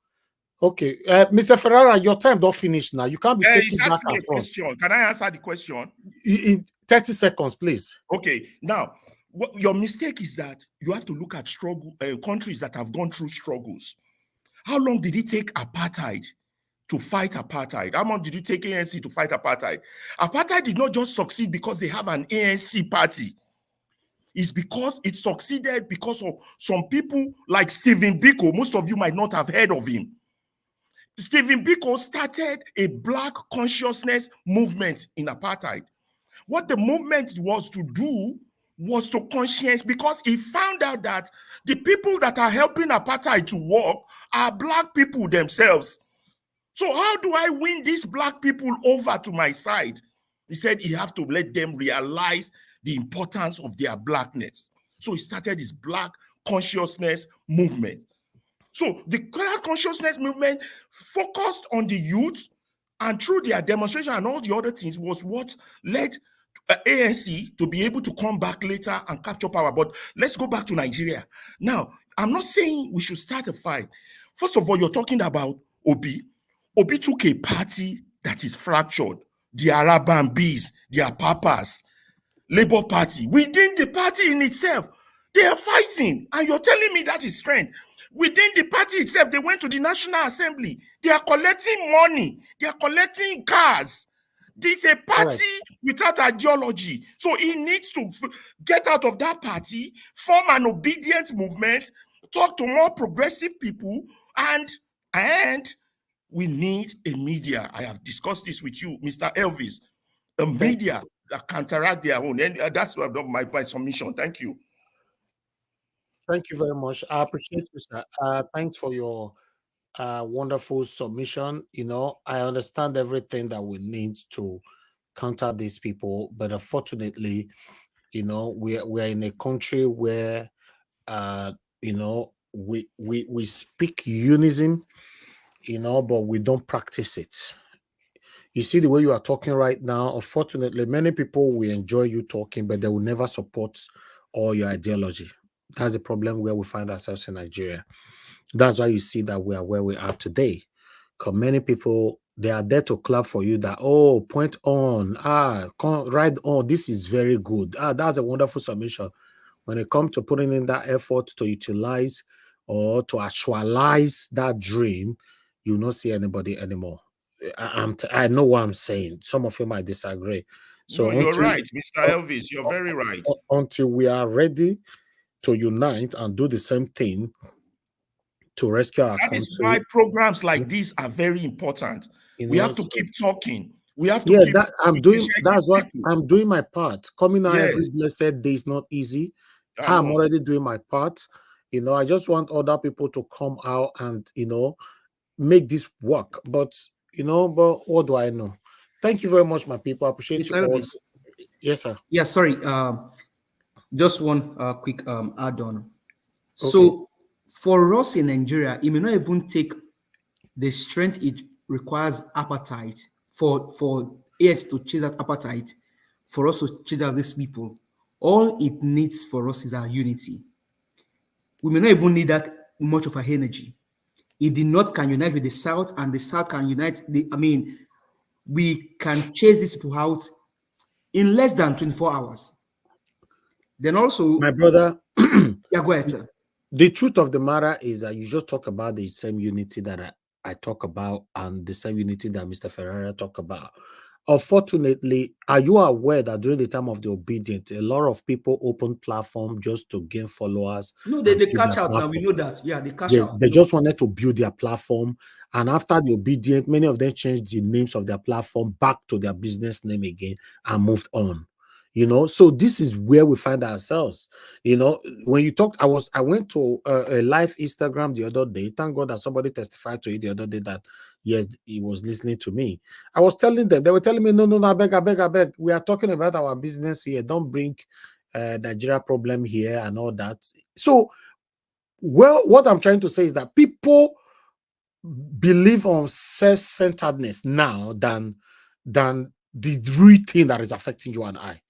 Okay, Mr. Ferrara, your time don't finish now. You can't be taking back and forth. Can I answer the question? In 30 seconds, please. Okay. Now, your mistake is that you have to look at countries that have gone through struggles. How long did it take apartheid to fight apartheid? How long did it take ANC to fight apartheid? Apartheid did not just succeed because they have an ANC party. It's because it succeeded because of some people like Stephen Biko. Most of you might not have heard of him. Stephen Biko started a black consciousness movement in apartheid. What the movement was to do was to conscience, because he found out that the people that are helping apartheid to work are black people themselves. So how do I win these black people over to my side? He said he have to let them realize the importance of their blackness. So he started his black consciousness movement. So the black consciousness movement focused on the youth, and through their demonstration and all the other things was what led ANC to be able to come back later and capture power. But let's go back to Nigeria. Now, I'm not saying we should start a fight. First of all, you're talking about Obi. Obi took a party that is fractured. The Araban Bees, the Papas, Labour Party. Within the party in itself, they are fighting. And you're telling me that is strength. Within the party itself, they went to the National Assembly. They are collecting money. They are collecting cars. This is a party without ideology. So he needs to get out of that party, form an obedient movement, talk to more progressive people, and we need a media. I have discussed this with you, Mr. Elvis. A media that counteract their own. And that's my submission. Thank you. Thank you very much. I appreciate you, sir. Thanks for your wonderful submission. You know, I understand everything that we need to counter these people, but unfortunately, you know, we're in a country where you know, we speak unison, you know, but we don't practice it. You see the way you are talking right now, unfortunately, many people will enjoy you talking, but they will never support all your ideology. That's the problem where we find ourselves in Nigeria. That's why you see that we are where we are today. Because many people, they are there to clap for you that, oh, point on, come right on, this is very good. That's a wonderful submission. When it comes to putting in that effort to utilize or to actualize that dream, you not see anybody anymore. I know what I'm saying. Some of you might disagree. So no, you're right, Mr. Elvis. You're very right. Until we are ready to unite and do the same thing to rescue our country. That is why programs like these are very important. We have to keep talking. We have to keep. That's what I'm doing my part. Coming out every blessed day is not easy. I'm already doing my part. You know, I just want other people to come out and, you know, make this work. But, you know, but what do I know? Thank you very much, my people. I appreciate you all. Yes, sir. Yeah, sorry. Just one quick add-on. So for us in Nigeria, it may not even take the strength it requires appetite for us to chase that appetite, for us to chase out these people. All it needs for us is our unity. We may not even need that much of our energy. if the North can unite with the South and the South can unite, we can chase these people out in less than 24 hours. Then also, my brother, yeah, go ahead, sir. The truth of the matter is that you just talk about the same unity that I talk about and the same unity that Mr. Ferreira talk about. Unfortunately, are you aware that during the time of the Obidient, a lot of people opened platform just to gain followers? No, they catch out now. We know that. Yeah, they catch out. They just wanted to build their platform. And after the Obidient, many of them changed the names of their platform back to their business name again and moved on. So this is where we find ourselves. When you talked, I went to a live Instagram the other day. Thank God that somebody testified to it the other day that yes, he was listening to me. I was telling them, they were telling me, no, I beg. We are talking about our business here. Don't bring Nigeria problem here and all that. So, well, what I'm trying to say is that people believe on self-centeredness now than the real thing that is affecting you and I.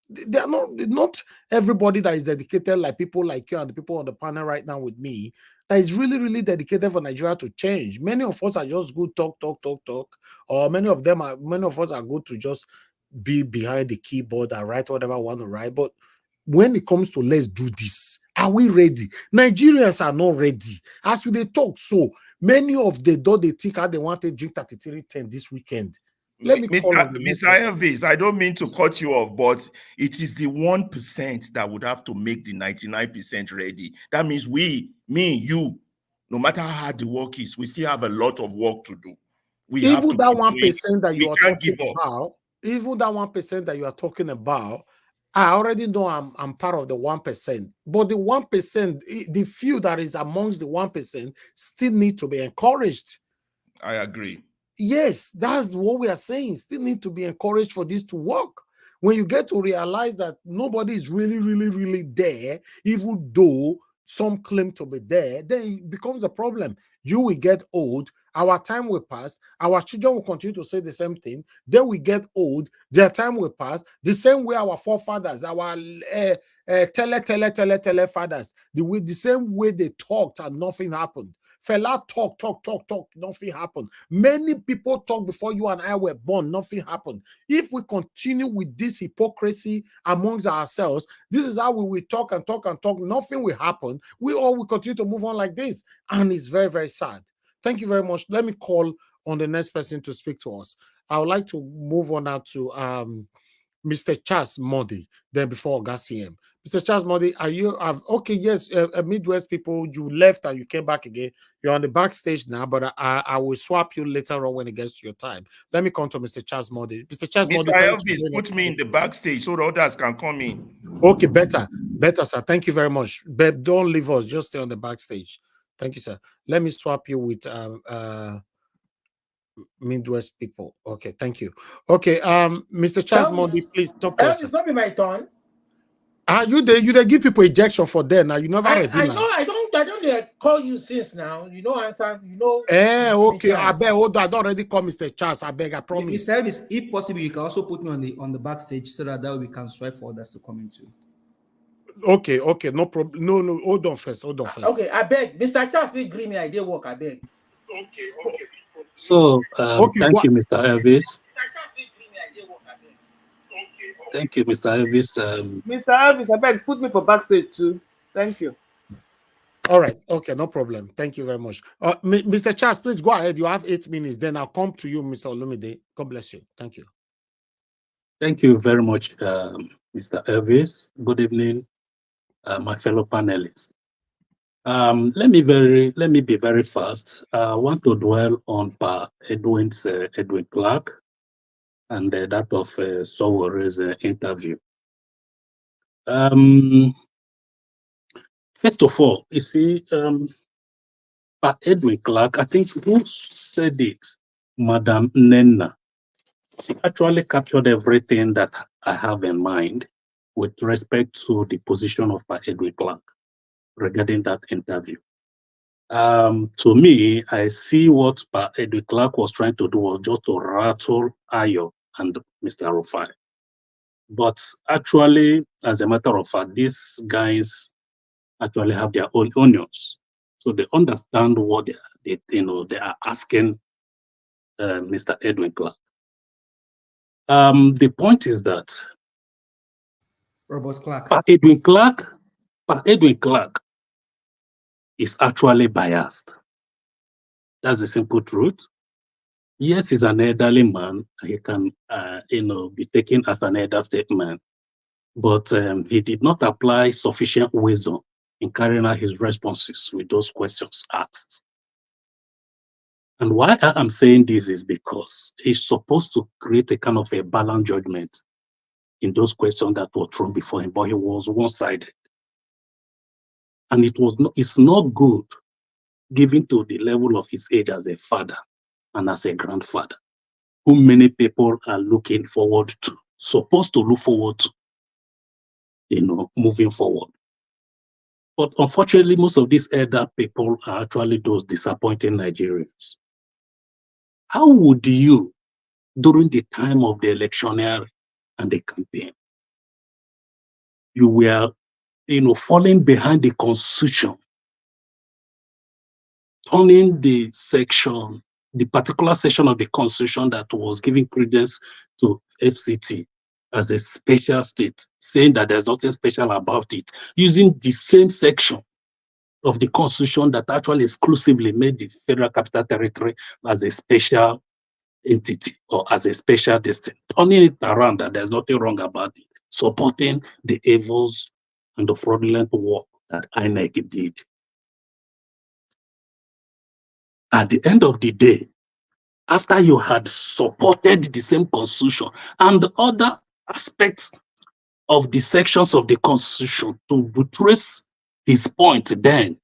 They are not everybody that is dedicated, like people like you and the people on the panel right now with me, that is really, really dedicated for Nigeria to change. Many of us are just good talk, or many of us are good to just be behind the keyboard and write whatever I want to write. But when it comes to let's do this, are we ready? Nigerians are not ready. As we talk, so many of the they think how they want to drink 3310 this weekend. Let me call on Mr. Elvis, I don't mean to cut you off, but it is the 1% that would have to make the 99% ready. That means me, you, no matter how hard the work is, we still have a lot of work to do. Even that 1% that you are talking about, even that 1% that you are talking about, I already know I'm part of the 1%. But the 1%, the few that is amongst the 1% still need to be encouraged. I agree. Yes, that's what we are saying. Still need to be encouraged for this to work. When you get to realize that nobody is really, really, really there, even though some claim to be there, then it becomes a problem. You will get old, our time will pass, our children will continue to say the same thing, then we get old, their time will pass, the same way our forefathers, our tele fathers, the same way they talked and nothing happened. Fella talk, nothing happened. Many people talk before you and I were born, nothing happened. If we continue with this hypocrisy amongst ourselves, this is how we will talk, nothing will happen. We all will continue to move on like this. And it's very, very sad. Thank you very much. Let me call on the next person to speak to us. I would like to move on now to Mr. Charles Modi, then before CM. Mr. Charles Modi, are you okay? Yes, Midwest people, you left and you came back again. You're on the backstage now, but I will swap you later on when it gets to your time. Let me come to Mr. Charles Modi. Mr. Charles Modi, Elvis, put me in the backstage so the others can come in. Okay, better, sir. Thank you very much. But don't leave us, just stay on the backstage. Thank you, sir. Let me swap you with Midwest people. Okay, thank you. Okay, Mr. Charles Modi, please talk to us. It's not be my turn. You they give people ejection for them now. You never ready I now. know I don't call you since now. You know answer. You know. Okay. I beg. Hold on. I don't already call Mr. Charles. I beg. I promise. Mr. Service, if possible, you can also put me on the backstage so that we can swipe for others to come into. Okay. No problem. No. Hold on first. Okay. I beg. Mr. Charles, please agree me. I did work. I beg. Okay. So thank you, Mr. Elvis. Thank you, Mr. Elvis. Mr. Elvis, I beg, put me for backstage too. Thank you. All right. Okay, no problem. Thank you very much. Mr. Charles, please go ahead. You have 8 minutes. Then I'll come to you, Mr. Olumide. God bless you. Thank you. Thank you very much, Mr. Elvis. Good evening, my fellow panelists. Let me be very fast. I want to dwell on Edwin Clarke and that of Sowore's interview. First of all, you see, Edwin Clarke, I think who said it, Madam Nenna, she actually captured everything that I have in mind with respect to the position of Edwin Clarke regarding that interview. To me, I see what Edwin Clarke was trying to do was just to rattle Ayo and Mr. Rufai. But actually, as a matter of fact, these guys actually have their own onions. So they understand what they are asking Mr. Edwin Clarke. The point is that Robert Clarke. Edwin Clarke is actually biased. That's the simple truth. Yes, he's an elderly man. He can, be taken as an elder statesman, but he did not apply sufficient wisdom in carrying out his responses with those questions asked. And why I'm saying this is because he's supposed to create a kind of a balanced judgment in those questions that were thrown before him, but he was one-sided. And it's not good, given to the level of his age as a father and as a grandfather, whom many people are looking forward to, supposed to look forward to, moving forward. But unfortunately, most of these elder people are actually those disappointing Nigerians. How would you, during the time of the electioneering and the campaign, you were, falling behind the Constitution, turning the particular section of the Constitution that was giving credence to FCT as a special state, saying that there's nothing special about it, using the same section of the Constitution that actually exclusively made the Federal Capital Territory as a special entity or as a special district, turning it around that there's nothing wrong about it, supporting the evils and the fraudulent work that INEC did. At the end of the day, after you had supported the same Constitution and other aspects of the sections of the Constitution to buttress his point then,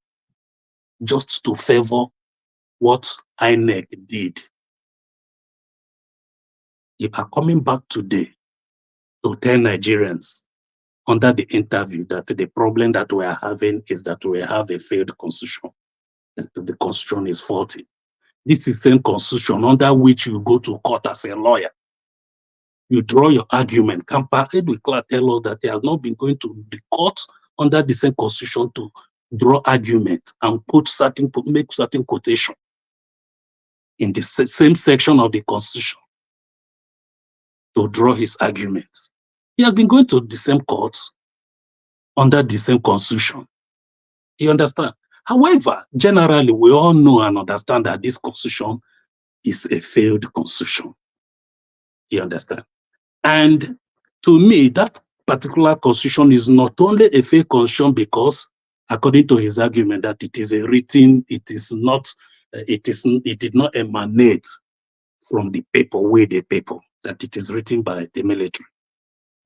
just to favor what INEC did, you are coming back today to tell Nigerians under the interview that the problem that we are having is that we have a failed Constitution, that the Constitution is faulty. This is the same Constitution under which you go to court as a lawyer. You draw your argument. Can Edwin Clarke tell us that he has not been going to the court under the same Constitution to draw argument and make certain quotation in the same section of the Constitution to draw his arguments? He has been going to the same courts under the same Constitution. You understand? However, generally, we all know and understand that this Constitution is a failed Constitution. You understand? And to me, that particular Constitution is not only a failed Constitution because, according to his argument, that it is it did not emanate from the people, that it is written by the military.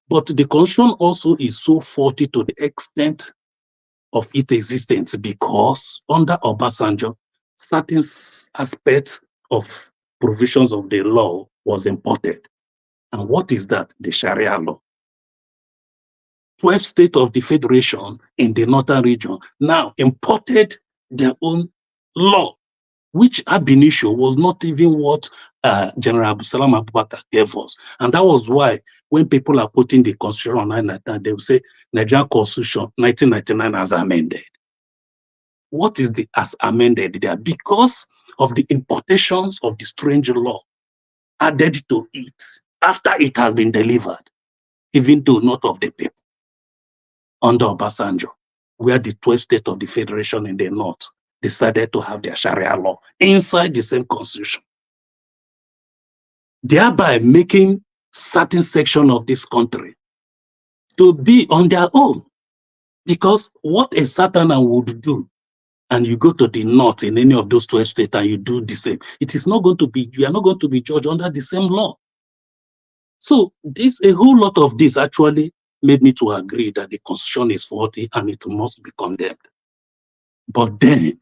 But the Constitution also is so faulty to the extent of its existence because under Obasanjo, certain aspects of provisions of the law was imported. And what is that? The Sharia law. 12 states of the Federation in the northern region now imported their own law, which ab initio was not even what General Abdulsalam Abubakar gave us. And that was why when people are putting the Constitution on 999, they will say Nigerian Constitution 1999 as amended. What is the as amended there? Because of the importations of the strange law added to it after it has been delivered, even though not of the people, under Obasanjo, where the 12 states of the Federation in the north decided to have their Sharia law inside the same Constitution, thereby making certain section of this country to be on their own. Because what a Southerner would do, and you go to the north in any of those 12 states and you do the same, it is not going to be, you are not going to be judged under the same law. So a whole lot of this actually made me to agree that the Constitution is faulty and it must be condemned. But then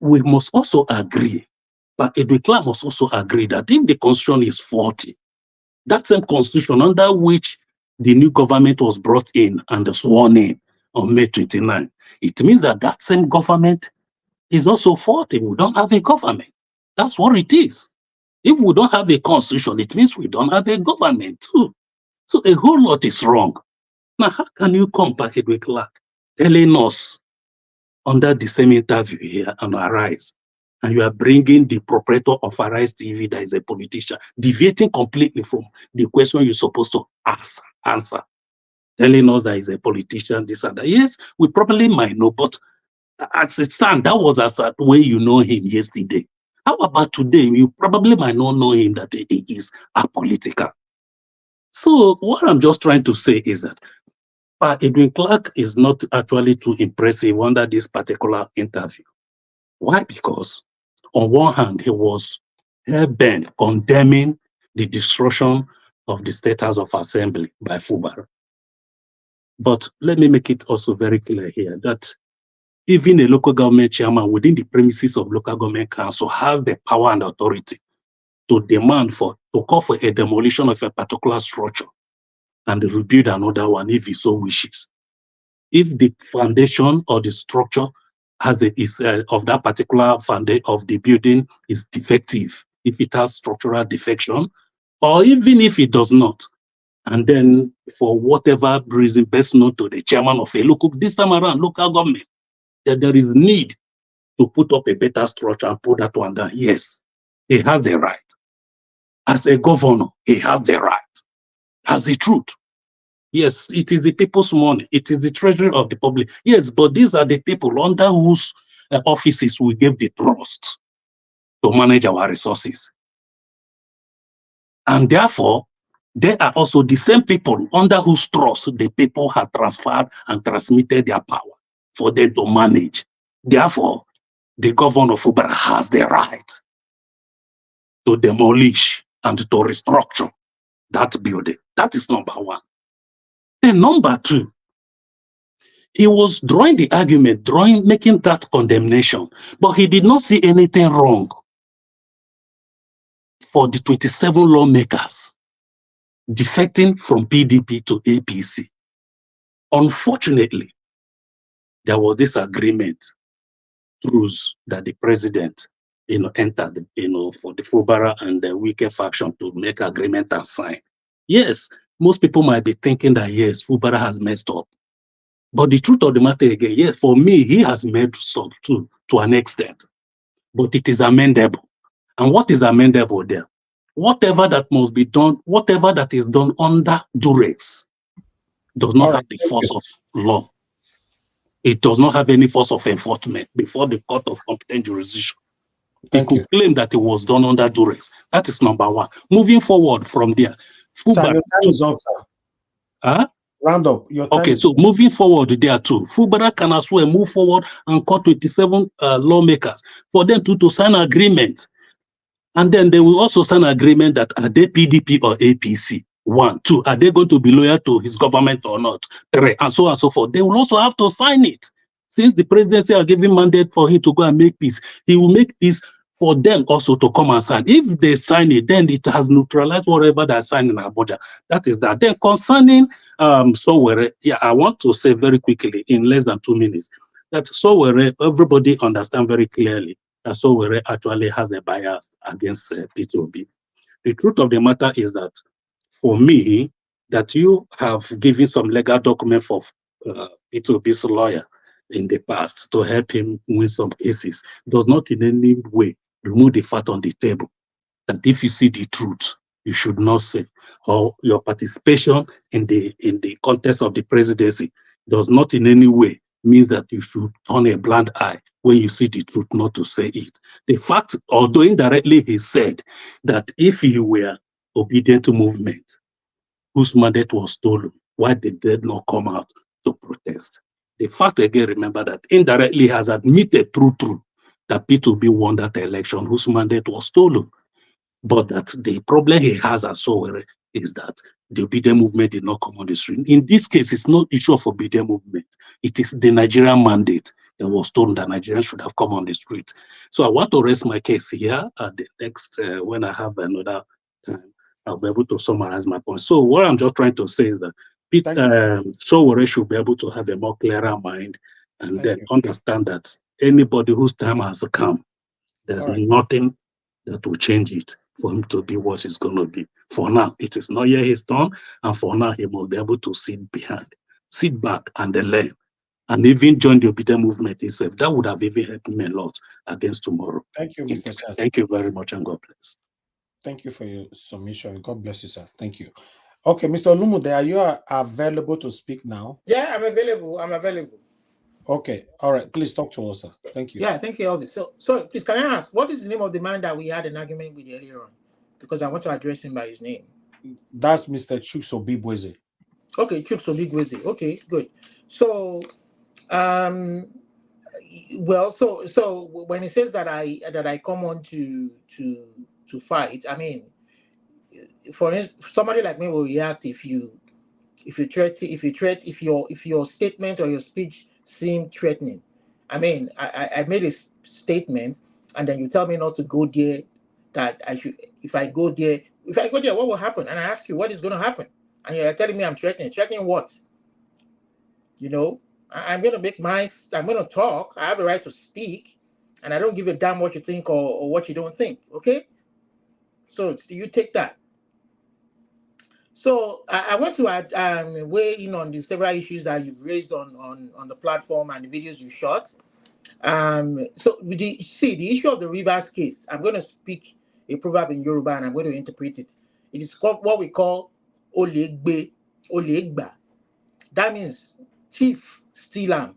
we must also agree, but Edwin Clarke must also agree that if the Constitution is faulty, that same Constitution under which the new government was brought in and sworn in on May 29, it means that that same government is also faulty. We don't have a government. That's what it is. If we don't have a Constitution, it means we don't have a government too. So a whole lot is wrong. Now, how can you compare Edwin Clarke telling us under the same interview here on Arise, and you are bringing the proprietor of Arise TV that is a politician, deviating completely from the question you're supposed to answer, telling us that he's a politician, this and that. Yes, we probably might know, but as it stands, that was as a way you know him yesterday. How about today? You probably might not know him that he is apolitical. So what I'm just trying to say is that Edwin Clarke is not actually too impressive under this particular interview. Why? Because on one hand, he was hell-bent condemning the destruction of the State House of Assembly by Fubara. But let me make it also very clear here that even a local government chairman within the premises of local government council has the power and authority to call for a demolition of a particular structure and rebuild another one if he so wishes. If the foundation or the structure of that particular foundation of the building is defective, if it has structural defection, or even if it does not, and then for whatever reason best known to the chairman of a local, this time around local government, that there is need to put up a better structure and put that one down, yes, he has the right. As a governor, he has the right. As the truth. Yes, it is the people's money. It is the treasury of the public. Yes, but these are the people under whose offices we gave the trust to manage our resources. And therefore, they are also the same people under whose trust the people have transferred and transmitted their power for them to manage. Therefore, the governor of Fubara has the right to demolish and to restructure that building. That is number one. Then number two, he was drawing the argument, making that condemnation, but he did not see anything wrong for the 27 lawmakers defecting from PDP to APC. Unfortunately, there was this agreement truce that the president, entered, for the Fubara and the Wike faction to make agreement and sign. Yes, most people might be thinking that yes, Fubara has messed up. But the truth of the matter again, yes, for me, he has made some too, to an extent. But it is amendable. And what is amendable there? Whatever that must be done, whatever that is done under duress, does not have the force of law. It does not have any force of enforcement before the court of competent jurisdiction. He could claim that it was done under duress. That is number one. Moving forward from there. Sir, your time is up, sir. Huh? Round up. Your time is so moving forward there too, Fubara can as well move forward and call 27 lawmakers for them to sign an agreement. And then they will also sign an agreement that are they PDP or APC? 1, 2, are they going to be loyal to his government or not? 3, and so on and so forth. They will also have to sign it. Since the presidency are giving mandate for him to go and make peace, he will make peace for them also to come and sign. If they sign it, then it has neutralized whatever they are signing in Abuja. That is that. Then concerning Sowore, I want to say very quickly in less than 2 minutes that Sowore, everybody understand very clearly that Sowore actually has a bias against P2B. The truth of the matter is that for me, that you have given some legal document for P2B's lawyer in the past to help him win some cases does not in any way remove the fact on the table that if you see the truth, you should not say, or your participation in the context of the presidency does not in any way means that you should turn a blind eye when you see the truth not to say it. The fact, although indirectly he said that if you were Obidient movement whose mandate was stolen, why did they not come out to protest? The fact again, remember that indirectly has admitted true that P2B won that election whose mandate was stolen. But that the problem he has at Sowore is that the Obidient movement did not come on the street. In this case, it's not issue of Obidient movement. It is the Nigerian mandate that was told that Nigerians should have come on the street. So I want to rest my case here at the next, when I have another time, I'll be able to summarize my point. So what I'm just trying to say is that Sowore should be able to have a more clearer mind and then understand that anybody whose time has come, there's nothing that will change it for him to be what it's going to be. For now, it is not yet his turn, and for now, he must be able to sit back and then learn and even join the Obidient movement itself. That would have even helped me a lot against tomorrow. Thank you, Mr. Chas. Thank you very much, and God bless. Thank you for your submission. God bless you, sir. Thank you. Okay, Mr. Olumude, are you available to speak now? Yeah, I'm available. I'm available. Okay, all right. Please talk to us, sir. Thank you. Yeah, thank you, Elvis. So please, can I ask, what is the name of the man that we had an argument with earlier on? Because I want to address him by his name. That's Mr. Chuksobibweze. Okay, Chuksobibweze. Okay, good. So, well, so when he says that I come on to fight, I mean, for instance, somebody like me will react if your statement or your speech seem threatening. I mean, I made a statement, and then you tell me not to go there. That I should, if I go there, what will happen? And I ask you, what is going to happen? And you're telling me I'm threatening. Threatening what? You know, I'm going to talk. I have a right to speak, and I don't give a damn what you think or what you don't think. Okay? So you take that. So I want to weigh in on the several issues that you've raised on the platform and the videos you shot. So the issue of the Rivers case, I'm going to speak a proverb in Yoruba and I'm going to interpret it. It is called what we call Olegbe, Olegba. That means thief steal am,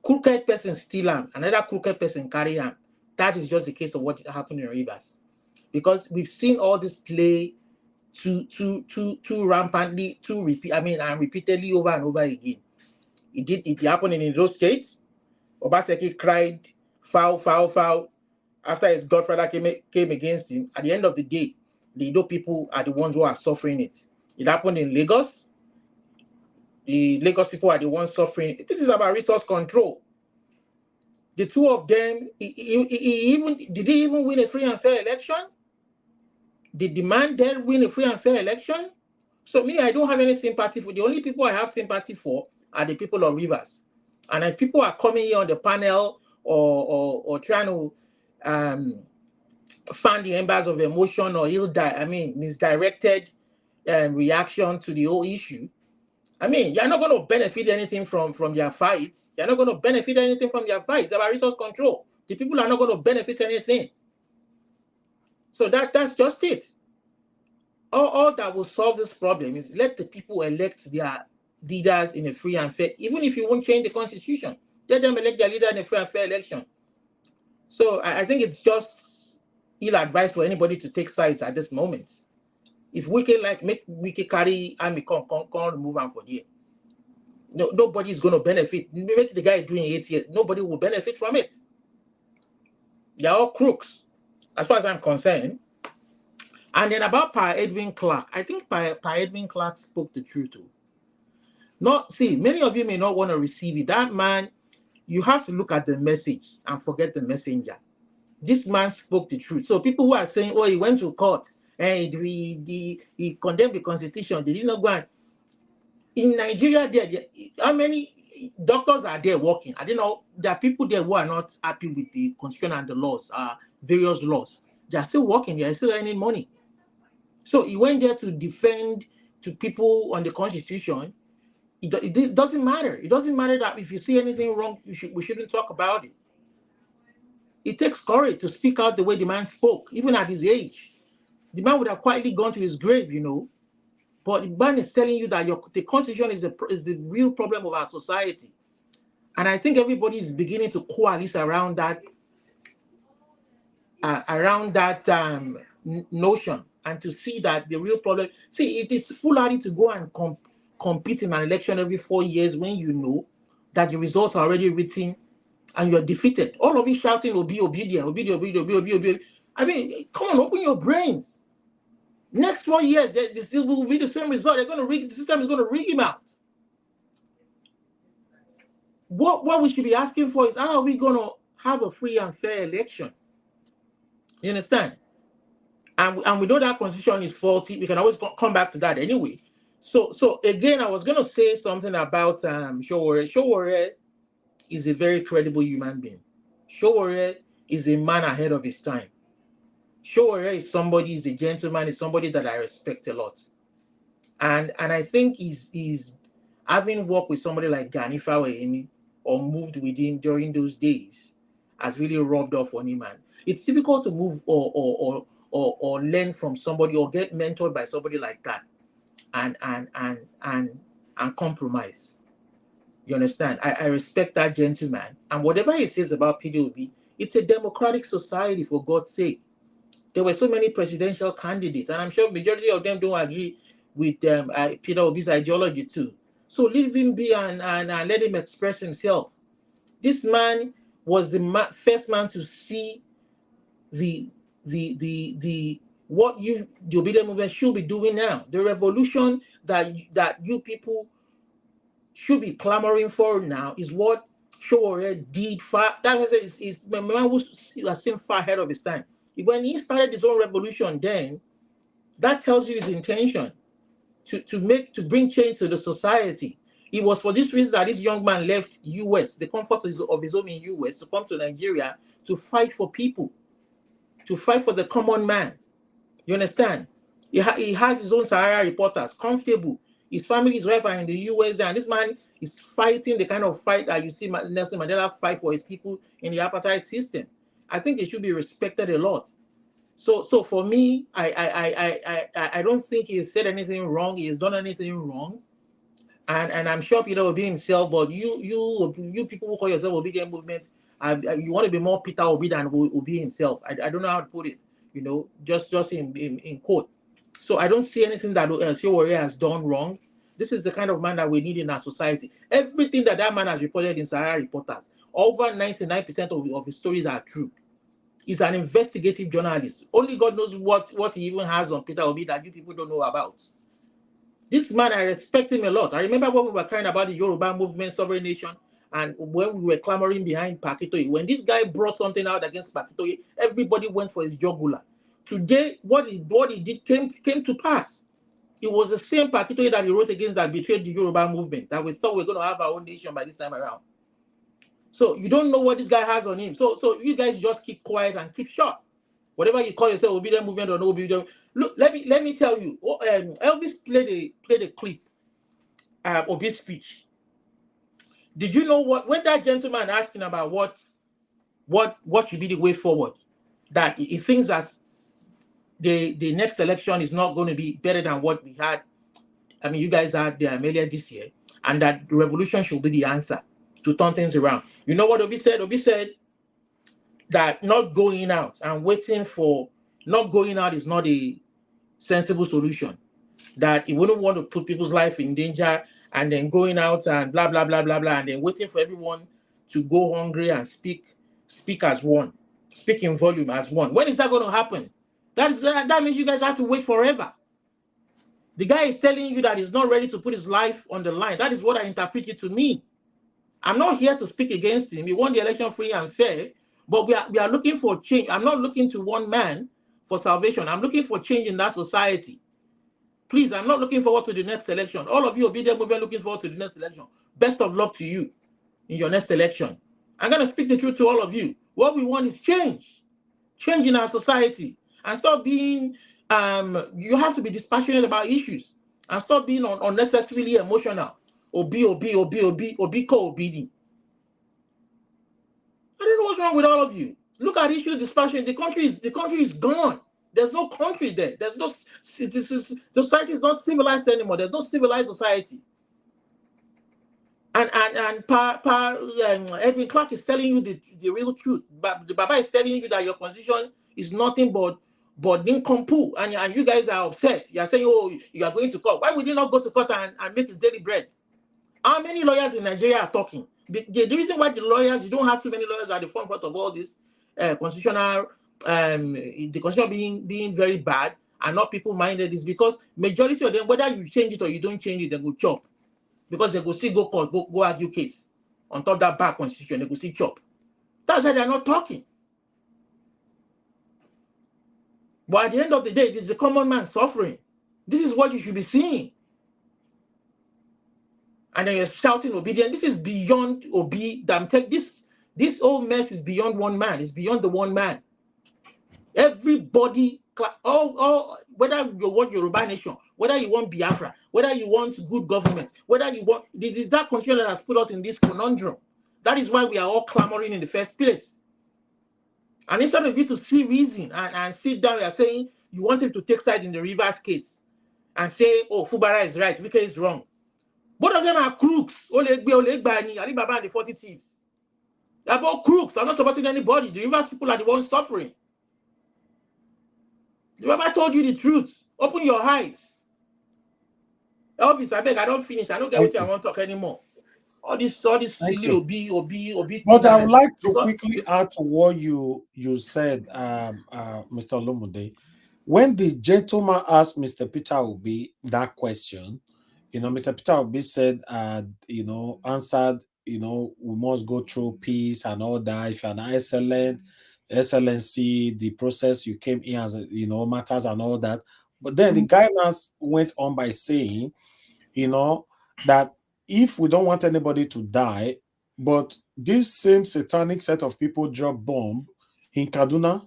crooked person steal am, another crooked person carry am. That is just the case of what happened in Rivers, because we've seen all this play too rampantly, and repeatedly over and over again. It happened in those states. Obaseki cried foul after his godfather came against him. At the end of the day, the Ido people are the ones who are suffering it. It happened in Lagos. The Lagos people are the ones suffering it. This is about resource control. The two of them, did he even win a free and fair election? Did the man there win a free and fair election? So me, I don't have any sympathy for. The only people I have sympathy for are the people of Rivers. And if people are coming here on the panel or trying to fan the embers of emotion or misdirected reaction to the whole issue, I mean, you're not going to benefit anything from their fights. You're not going to benefit anything from their fights. It's about resource control. The people are not going to benefit anything. So that's just it. All that will solve this problem is let the people elect their leaders in a free and fair. Even if you won't change the constitution, let them elect their leader in a free and fair election. So I think it's just ill advised for anybody to take sides at this moment. If we can make Wiki carry army come remove them for there, nobody's going to benefit. Make the guy doing 8 years, nobody will benefit from it. They're all crooks, as far as I'm concerned. And then about Pa Edwin Clarke, I think Pa Edwin Clarke spoke the truth too. Many of you may not want to receive it. That man, you have to look at the message and forget the messenger. This man spoke the truth. So people who are saying, oh, he went to court and he condemned the constitution, they did not go. In Nigeria, how many doctors are there working? I don't know. There are people there who are not happy with the constitution and the laws, various laws. They are still working. They are still earning money. So he went there to defend to people on the constitution. It doesn't matter. It doesn't matter that if you see anything wrong, we shouldn't talk about it. It takes courage to speak out the way the man spoke, even at his age. The man would have quietly gone to his grave, But the man is telling you that the constitution is the real problem of our society. And I think everybody is beginning to coalesce around that notion, and to see that the real problem. See, it is foolhardy to go and compete in an election every 4 years when you know that the results are already written and you're defeated. All of you shouting, obedient. I mean, come on, open your brains. Next 4 years, this will be the same result. The system is going to rig him out. What we should be asking for is, how are we going to have a free and fair election? You understand? And we know that constitution is faulty. We can always come back to that anyway. So again, I was going to say something about Sowore. Sowore is a very credible human being. Sowore is a man ahead of his time. Sowore is a gentleman, is somebody that I respect a lot. And I think he's having worked with somebody like Gani Fawehinmi or moved with him during those days has really rubbed off on him, man. It's difficult to move or learn from somebody or get mentored by somebody like that and compromise. You understand? I respect that gentleman. And whatever he says about PDOB, it's a democratic society, for God's sake. There were so many presidential candidates, and I'm sure majority of them don't agree with Peter Obi's ideology too. So leave him be and let him express himself. This man was the first man to see the what the Obidient movement should be doing now. The revolution that you people should be clamoring for now is what Sowore did. That is a man who has seen far ahead of his time. When he started his own revolution, then that tells you his intention to bring change to the society. It was for this reason that this young man left US, the comfort of his home in US, to come to Nigeria to fight for people, to fight for the common man. You understand? He has his own Sahara reporters, comfortable. His family, his wife are in the US, and this man is fighting the kind of fight that you see Nelson Mandela fight for his people in the apartheid system. I think he should be respected a lot. So for me, I don't think he has said anything wrong. He has done anything wrong, and I'm sure Peter Obi himself. But you people who call yourself Obidient movement, you want to be more Peter Obi than Obi himself. I don't know how to put it. You know, just in quote. So I don't see anything that Sowore has done wrong. This is the kind of man that we need in our society. Everything that man has reported in Sahara Reporters, over 99% of his stories are true. He's an investigative journalist. Only God knows what he even has on Peter Obi that you people don't know about. This man, I respect him a lot. I remember when we were crying about the Yoruba movement, sovereign nation, and when we were clamoring behind Pakitoye. When this guy brought something out against Pakitoye, everybody went for his jugular. Today, what he did came to pass. It was the same Pakitoye that he wrote against that betrayed the Yoruba movement, that we thought we were going to have our own nation by this time around. So you don't know what this guy has on him. So you guys just keep quiet and keep short. Whatever you call yourself, Obidient movement or no Obidient. Look, let me tell you. Elvis played a clip of Obi's speech. Did you know when that gentleman asked him about what should be the way forward, that he thinks that the next election is not going to be better than what we had. I mean, you guys had earlier this year, and that the revolution should be the answer to turn things around. You know what Obi said? Obi said that not going out is not a sensible solution. That he wouldn't want to put people's life in danger and then going out and blah blah blah blah blah and then waiting for everyone to go hungry and speak as one, speak in volume as one. When is that going to happen? That means you guys have to wait forever. The guy is telling you that he's not ready to put his life on the line. That is what I interpret it to mean. I'm not here to speak against him. He won the election free and fair, but we are looking for change. I'm not looking to one man for salvation. I'm looking for change in that society. Please, I'm not looking forward to the next election. All of you Obidient movement looking forward to the next election. Best of luck to you in your next election. I'm going to speak the truth to all of you. What we want is change. Change in our society. And stop being, you have to be dispassionate about issues. And stop being unnecessarily emotional. Obi, co obedient. I don't know what's wrong with all of you. Look at issues dispassion. The country is gone. There's no country there. There's no. Society is not civilized anymore. There's no civilized society. And Edwin Clarke is telling you the real truth. But the Baba is telling you that your constitution is nothing but nincompoop, and you guys are upset. You are saying, oh, you are going to court. Why would you not go to court and make his daily bread? How many lawyers in Nigeria are talking? The reason why you don't have too many lawyers at the front of all this constitutional, the constitution being very bad and not people minded is because majority of them, whether you change it or you don't change it, they go chop. Because they go still go court, go argue case. On top of that bad constitution, they go still chop. That's why they're not talking. But at the end of the day, this is the common man suffering. This is what you should be seeing. And then you're shouting Obidient. This is beyond Obi. This whole mess is beyond one man. It's beyond the one man. Everybody, whether you want Yoruba nation, whether you want Biafra, whether you want good government, whether you want, it is that constitution that has put us in this conundrum. That is why we are all clamoring in the first place. And instead of you to see reason and sit down, you are saying you wanted to take side in the Rivers case and say, oh, Fubara is right, Wike is wrong. Both of them are crooks. Olegbani, Alibaba and the 40 thieves. They are both crooks. They're not supporting anybody. The Rivers people are the ones suffering. The Baba told you the truth. Open your eyes. Elvis, I beg, I don't finish. I don't get what I want to talk anymore. All this silly Obi. But I would like to quickly add to what you said, Mr. Olumude. When the gentleman asked Mr. Peter Obi that question, Mr. Peter Obi said, answered, we must go through peace and all that. If you're an excellency, the process you came in as, matters and all that. But then the guidance went on by saying, that if we don't want anybody to die, but this same satanic set of people drop bomb in Kaduna,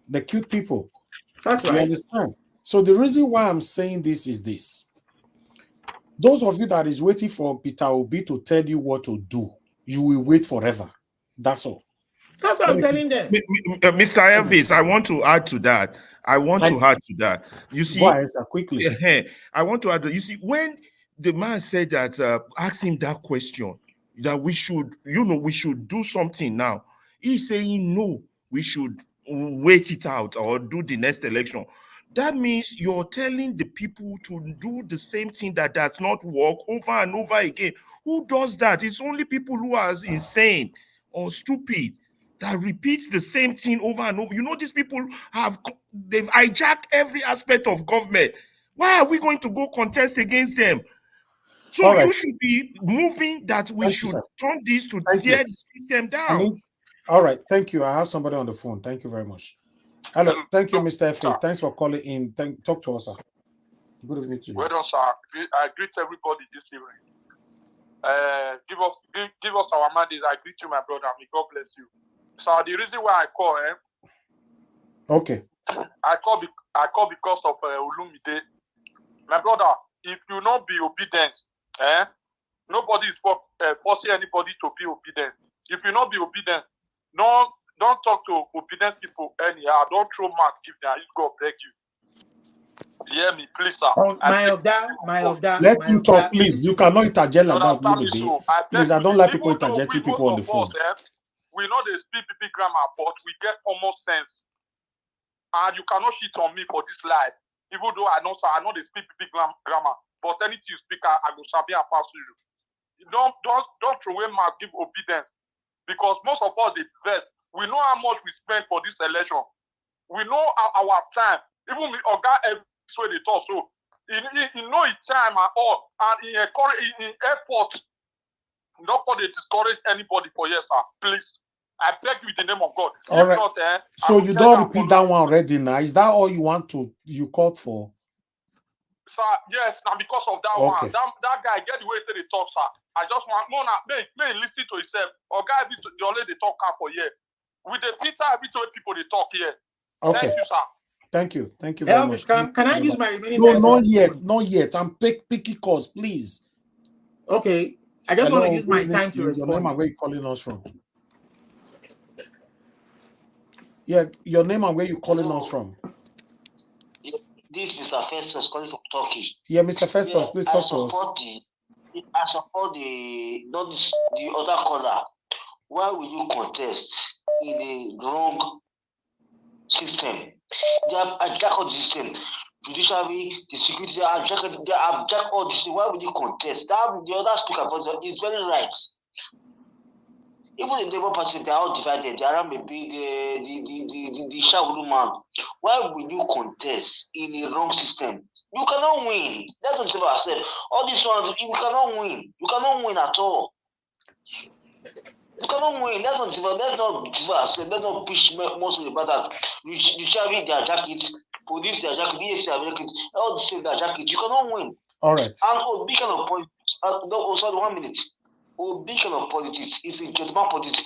they killed people. That's right. You understand? So the reason why I'm saying this is this. Those of you that is waiting for Peter Obi to tell you what to do, you will wait forever. That's all. That's what I'm telling them. Mr. Elvis, I want to add to that. You see, quickly. I want to add. You see, when the man said that, ask him that question, that we should, we should do something now. He's saying no, we should wait it out or do the next election. That means you're telling the people to do the same thing that does not work over and over again. Who does that? It's only people who are insane or stupid that repeats the same thing over and over. These people they've hijacked every aspect of government. Why are we going to go contest against them? So you should be moving that we should turn this to tear the system down. All right, thank you. I have somebody on the phone. Thank you very much. Hello, thank you, Mr. F.A. Thanks for calling in. Talk to us, sir. Good evening to you. Well done, sir. I greet everybody this evening. Give us our mandate. I greet you, my brother. May God bless you. So the reason why I call, okay. I call because of Olumide. My brother, if you not be obedient, nobody is forcing anybody to be obedient. If you not be obedient, don't talk to obedient people anyhow. Don't throw mark if they are God beg you. Hear me, please, sir. Let him talk, please. You cannot interject like that. Please, I don't like people interjecting people on the phone. We know they speak PP grammar, but we get common sense. And you cannot shit on me for this life. Even though I know they speak PP grammar, but anything you speak, I will sabi and pass to you. Don't throw away my give obedience. Because most of us, the best, we know how much we spend for this election. We know our time. Even me, Oga, so they talk. So, you know his time at all. And in airport, nobody discourage anybody for yes, sir. Please. I beg you in the name of God. All right. Not, so you don't repeat that one already now. Is that all you called for? Sir, yes, now because of that one. That guy get the way to the talk, sir. I just want may listen to himself. Or guy the only they talk for here. With the Peter, every time people they talk here. Okay. Thank you, sir. Thank you. Thank you very much. Can I use my remaining time? No, not yet. I'm picky calls, please. Okay. I just want to use my time to respond. Your name and where you calling us from? Yeah, your name and where you calling us from? This is Mr. Festus calling from Turkey. Yeah, Mr. Festus, please talk to us. I support the other caller. Why will you contest in a wrong system? They have hijacked all the system. Judiciary, the security, they have hijacked all the system. Why would you contest? The other speaker is very right. Even the Labour Party, they are all divided. They are maybe the Shawuru man. Why will you contest in a wrong system? You cannot win. Let's not tell ourselves. All these ones, you cannot win. You cannot win at all. You cannot win. Let's not give ourselves. Let's not push mostly about that. Judiciary, they are jacket. Police, they are jacket. EFC, they are jacket. All the same, they are jacket. You cannot win. All right. And beacon of politics. Sorry, 1 minute. Beacon of politics is a gentleman politics.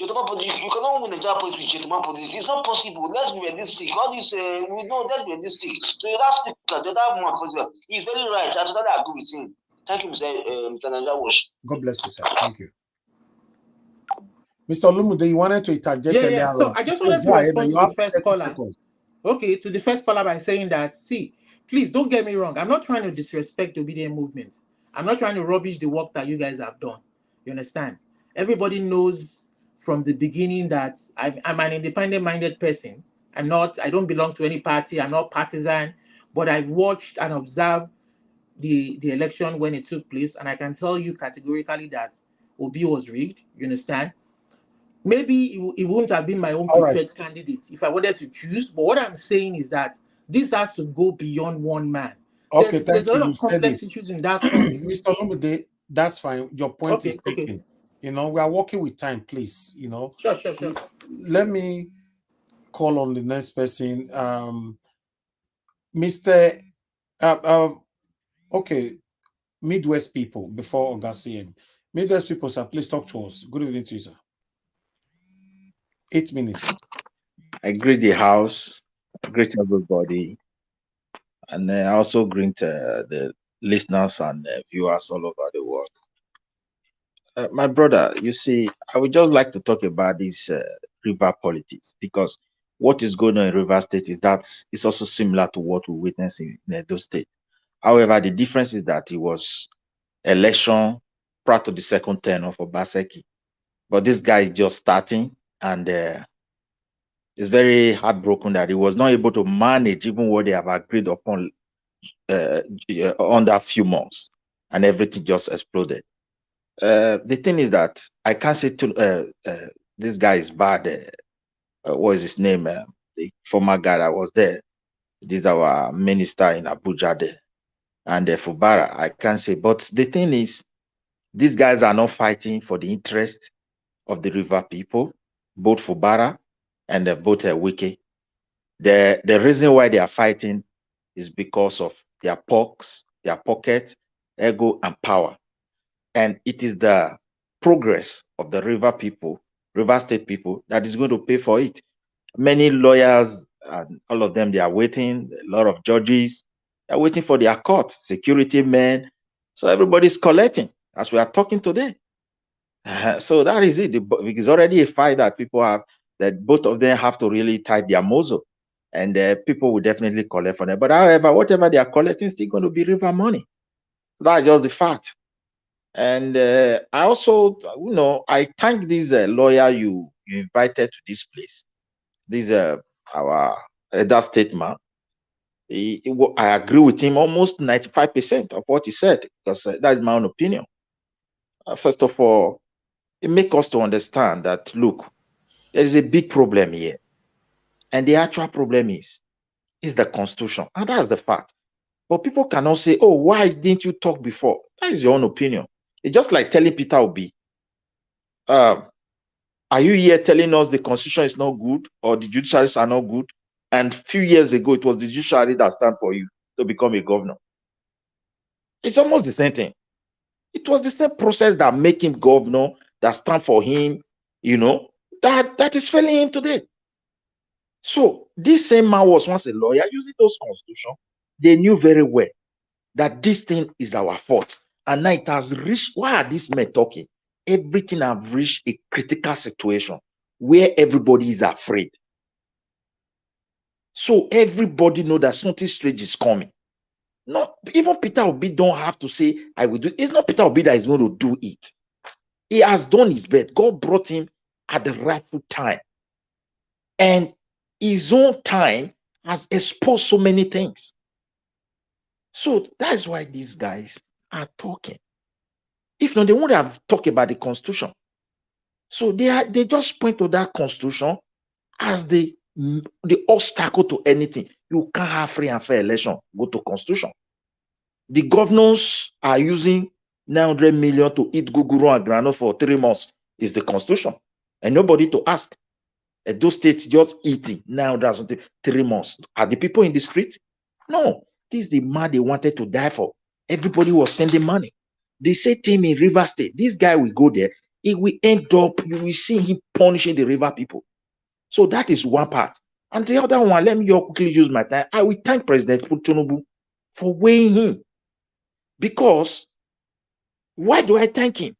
gentleman politics, you cannot win Nigerian politics with gentleman politics. It's not possible. Let's be realistic. All this, we know, let's be realistic. So that speaker, the other man, he's very right. I totally agree with him. Thank you, Mr. Nigerian Wash. God bless you, sir. Thank you. Mr. Olumude, you wanted to interject earlier on. So I just wanted to respond to the first caller. Seconds. Okay, to the first caller by saying that, see, please don't get me wrong. I'm not trying to disrespect the Obidient movement. I'm not trying to rubbish the work that you guys have done. You understand? Everybody knows from the beginning that I'm an independent-minded person. I don't belong to any party. I'm not partisan, but I've watched and observed the election when it took place, and I can tell you categorically that Obi was rigged. You understand? Maybe it wouldn't have been my own preferred candidate if I wanted to choose. But what I'm saying is that this has to go beyond one man. Okay, There's a lot of complex issues in that country. Mr. Olumude, that's fine. Your point is taken. Okay. You know, we are working with time, please. You know, Sure. Let me call on the next person. Mr. Okay, Midwest people before Augustine. Midwest people, sir, please talk to us. Good evening to you, sir. 8 minutes. I greet the house, I greet everybody, and I also greet the listeners and viewers all over the world. My brother, you see, I would just like to talk about this river politics, because what is going on in River State is that it's also similar to what we witnessed in Edo State. However, the difference is that it was election prior to the second term of Obaseki. But this guy is just starting, and it's very heartbroken that he was not able to manage even what they have agreed upon under a few months, and everything just exploded. The thing is that I can't say this guy is bad. What is his name? The former guy that was there. This is our minister in Abuja there. And Fubara, I can't say. But the thing is, these guys are not fighting for the interest of the river people, both Fubara and both Wike. The reason why they are fighting is because of their pocket, ego, and power. And it is the progress of the River State people, that is going to pay for it. Many lawyers and all of them, they are waiting. A lot of judges are waiting for their court, security men. So everybody's collecting as we are talking today. So that is it. It's already a fight that people have, that both of them have to really tie their muzzle, and people will definitely collect for them. But however, whatever they are collecting is still going to be river money. That's just the fact. And I also, I thank this lawyer you invited to this place. This our elder statement. I agree with him almost 95% of what he said, because that is my own opinion. First of all, it makes us to understand that, look, there is a big problem here. And the actual problem is the Constitution. And that's the fact. But people cannot say, oh, why didn't you talk before? That is your own opinion. It's just like telling Peter Obi, are you here telling us the Constitution is not good, or the judiciaries are not good? And a few years ago, it was the judiciary that stand for you to become a governor. It's almost the same thing. It was the same process that make him governor, that stand for him, that is failing him today. So this same man was once a lawyer using those constitutions. They knew very well that this thing is our fault. And now it has reached, why are these men talking? Everything have reached a critical situation where everybody is afraid. So everybody know that something strange is coming. Not even Peter Obi don't have to say, I will do it. It's not Peter Obi that is going to do it. He has done his best. God brought him at the rightful time. And his own time has exposed so many things. So that's why these guys are talking. If not, they wouldn't have talked about the Constitution. So they just point to that Constitution as the obstacle to anything. You can't have free and fair election. Go to Constitution. The governors are using 900 million to eat guguru and grano for 3 months. Is the Constitution. And nobody to ask. Those states just eating 900 3 months. Are the people in the street? No. This is the man they wanted to die for. Everybody was sending money. They say to him in River State, this guy will go there. it will end up, you will see him punishing the river people. So that is one part. And the other one, let me quickly use my time. I will thank President Tinubu for weighing in. Because why do I thank him?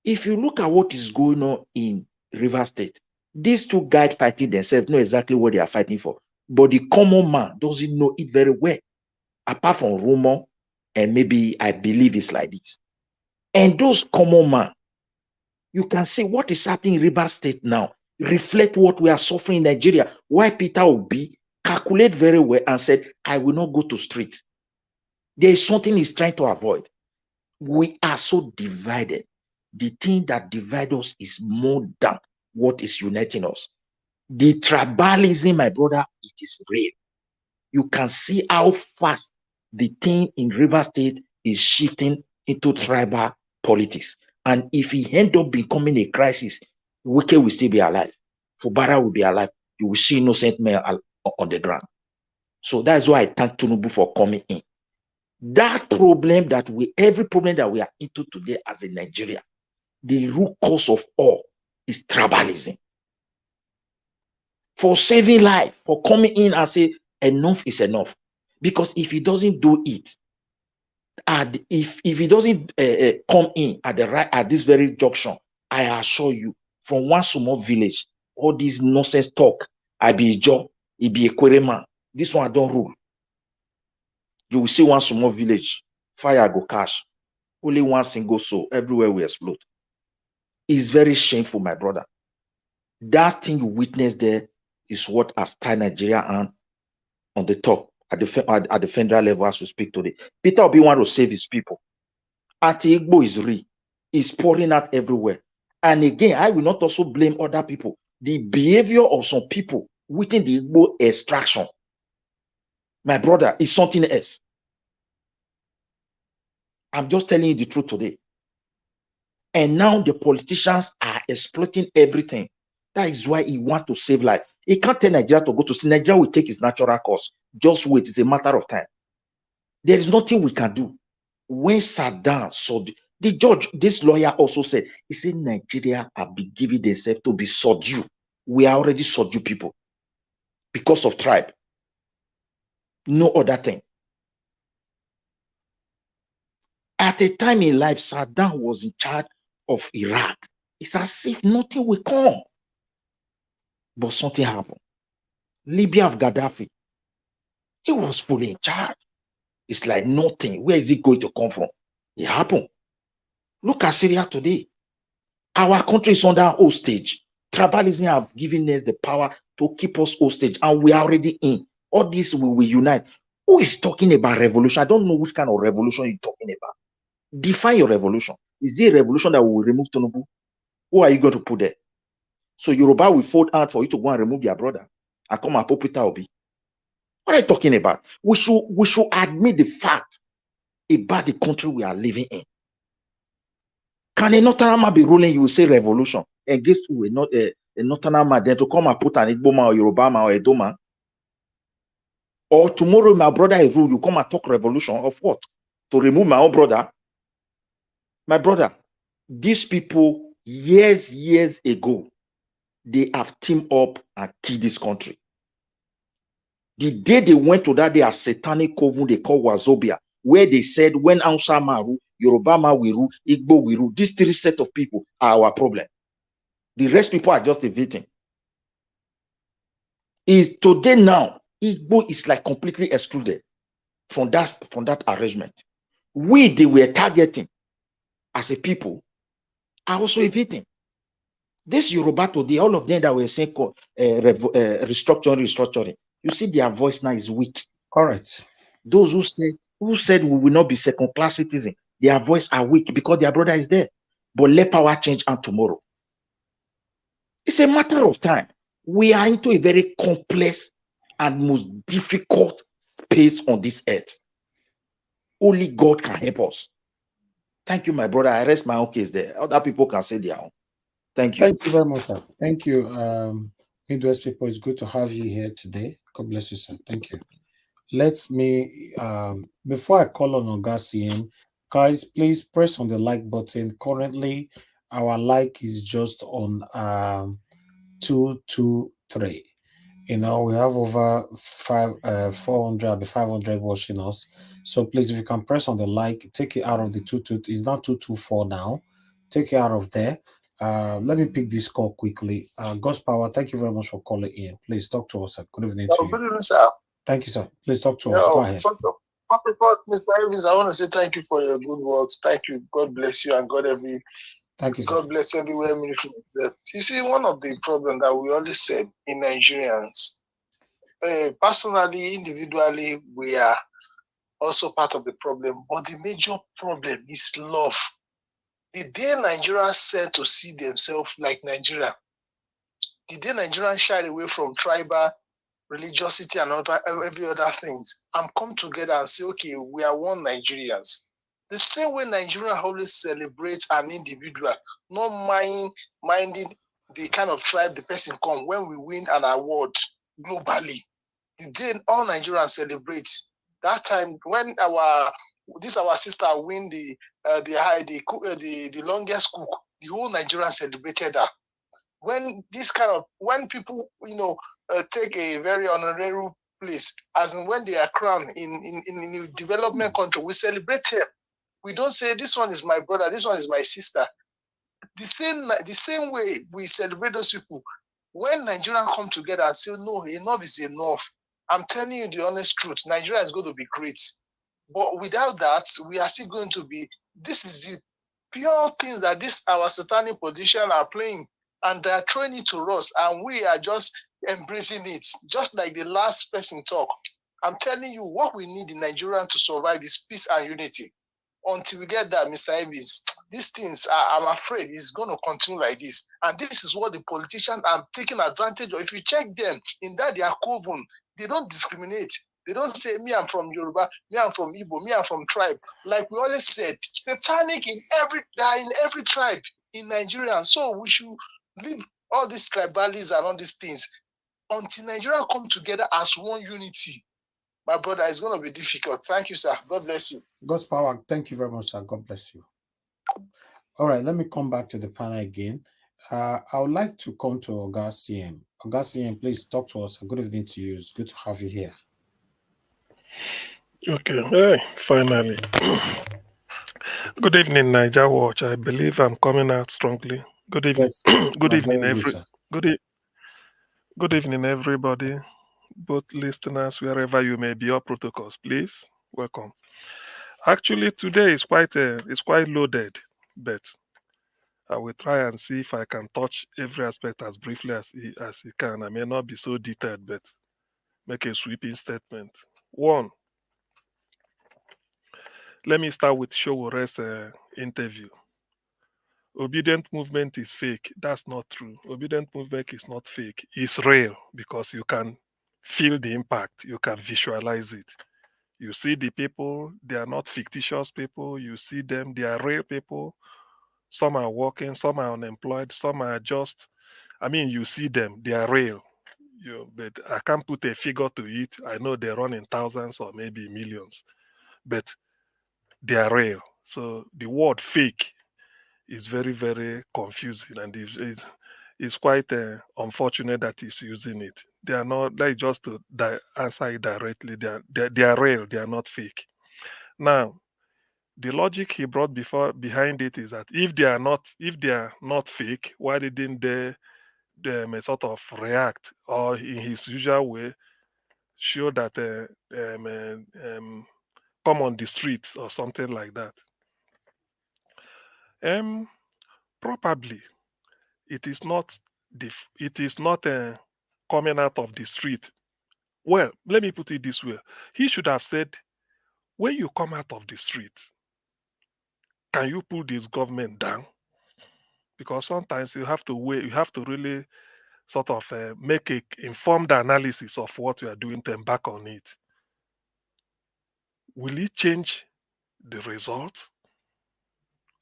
If you look at what is going on in River State, these two guys fighting themselves know exactly what they are fighting for. But the common man doesn't know it very well. Apart from rumor, and maybe I believe it's like this. And those common man, you can see what is happening in River State now reflect what we are suffering in Nigeria. Why Peter Obi calculate very well and said, I will not go to street. There is something he's trying to avoid. We are so divided. The thing that divides us is more than what is uniting us. The tribalism, my brother, it is real. You can see how fast the thing in River State is shifting into tribal politics. And if he end up becoming a crisis, Wike will still be alive. Fubara will be alive. You will see innocent men on the ground. So that's why I thank Tinubu for coming in. That problem that every problem that we are into today as a Nigeria, the root cause of all is tribalism. For saving life, for coming in and say enough is enough. Because if he doesn't do it, and if he doesn't come in at this very junction, I assure you, from one small village, all this nonsense talk, I be a job, he be a query man. This one don't rule. You will see one small village, fire go cash. Only one single soul, everywhere we explode. It's very shameful, my brother. That thing you witnessed there is what has tied Nigeria on the top at the federal level as we speak today. Peter Obi want to save his people. Anti-Igbo is real. It's pouring out everywhere. And again, I will not also blame other people. The behavior of some people within the Igbo extraction, my brother, is something else. I'm just telling you the truth today. And now the politicians are exploiting everything. That is why he wants to save life. He can't tell Nigeria to go to sleep. Nigeria will take its natural course. Just wait. It's a matter of time. There is nothing we can do. When Saddam saw the judge, this lawyer also said, he said Nigeria have been giving themselves to be subdued. We are already subdued people because of tribe. No other thing. At a time in life, Saddam was in charge of Iraq. It's as if nothing will come. But something happened. Libya of Gaddafi, he was fully in charge. It's like nothing. Where is it going to come from? It happened. Look at Syria today. Our country is under hostage. Tribalism have given us the power to keep us hostage, and we are already in. All this we will unite. Who is talking about revolution? I don't know which kind of revolution you're talking about. Define your revolution. Is it a revolution that will remove Tinubu? Who are you going to put there? So Yoruba will fold out for you to go and remove their brother and come and put Peter Obi. What are you talking about? We should admit the fact about the country we are living in. Can a Northern man be ruling? You will say revolution against who? A Northern man then to come and put an Igbo man or Yoruba man or Edo man? Or tomorrow my brother is rule, you come and talk revolution of what? To remove my own brother? My brother, these people years ago, they have teamed up and killed this country. The day they went to that, they are satanic coven they call Wazobia, where they said when Hausa Maru, Yoruba Ma will rule, Igbo will rule. These three set of people are our problem. The rest people are just a victim. Today now, Igbo is like completely excluded from that arrangement. They were targeting as a people are also a victim. This Yoruba today, all of them that were saying restructuring, you see their voice now is weak. All right. Those who said we will not be second-class citizens, their voice are weak because their brother is there. But let power change and tomorrow. It's a matter of time. We are into a very complex and most difficult space on this earth. Only God can help us. Thank you, my brother. I rest my own case there. Other people can say their own. Thank you. Thank you very much, sir. Thank you. Midwest people, it's good to have you here today. God bless you, sir. Thank you. Before I call on Oga CM, guys, please press on the like button. Currently, our like is just on 223. You know, we have over 400, 500 watching us. So please, if you can press on the like, take it out of the 22. It's not 224 now. Take it out of there. Let me pick this call quickly. God's Power, thank you very much for calling in. Please talk to us, sir. Good evening to you. Good evening, sir. Thank you, sir. Please talk to us. Go ahead. First of all, Mr. Evans, I want to say thank you for your good words. Thank you. God bless you and Thank you, sir. God bless everywhere. You see, one of the problems that we always said in Nigerians, personally, individually, we are also part of the problem. But the major problem is love. The day Nigerians said to see themselves like Nigeria, the day Nigerians shied away from tribal religiosity and every other things, and come together and say, okay, we are one Nigerians. The same way Nigeria always celebrates an individual, not minding the kind of tribe the person come when we win an award globally. The day all Nigerians celebrate that time when our sister win the longest cook, the whole Nigerian celebrated that. When people take a very honorary place, as in when they are crowned in development country, we celebrate them. We don't say this one is my brother, this one is my sister. The same way we celebrate those people. When Nigerians come together and say, no, enough is enough, I'm telling you the honest truth, Nigeria is going to be great. But without that, we are still going to be, this is the pure thing that our satanic politicians are playing, and they're throwing it to us, and we are just embracing it. Just like the last person talked. I'm telling you, what we need in Nigeria to survive is peace and unity. Until we get that, Mr. Evans, these things, I'm afraid, is going to continue like this. And this is what the politicians are taking advantage of. If you check them, in that they are coven, they don't discriminate. They don't say, me, I'm from Yoruba, me, I'm from Igbo, me, I'm from tribe. Like we always said, satanic in every tribe in Nigeria. So we should leave all these tribalism and all these things until Nigeria come together as one unity. My brother, it's going to be difficult. Thank you, sir. God bless you. God's Power, thank you very much, sir. God bless you. All right, let me come back to the panel again. I would like to come to Oga CM. Oga CM, please talk to us. Good evening to you. It's good to have you here. Okay, hey, finally. Good evening, Niger Watch. I believe I'm coming out strongly. Good evening. Yes, good evening, good evening, everybody. Both listeners, wherever you may be, your protocols, please. Welcome. Actually, today is quite loaded, but I will try and see if I can touch every aspect as briefly as it can. I may not be so detailed, but make a sweeping statement. One, let me start with Showore's interview. Obedient movement is fake. That's not true. Obedient movement is not fake. It's real because you can feel the impact. You can visualize it. You see the people, they are not fictitious people. You see them, they are real people. Some are working, some are unemployed, some are just, you see them, they are real. But I can't put a figure to it. I know they run in thousands or maybe millions, but they are real. So the word fake is very, very confusing, and it's quite unfortunate that he's using it. They are not, like, just to answer it directly, they are real, they are not fake. Now, the logic he brought behind it is that if they are not fake, why didn't they sort of react, or in his usual way show that come on the streets or something like that? Probably it is not coming out of the street. Well, let me put it this way: he should have said, when you come out of the street, can you pull this government down? Because sometimes you have to wait, you have to really sort of make a informed analysis of what you are doing to embark on it. Will it change the result,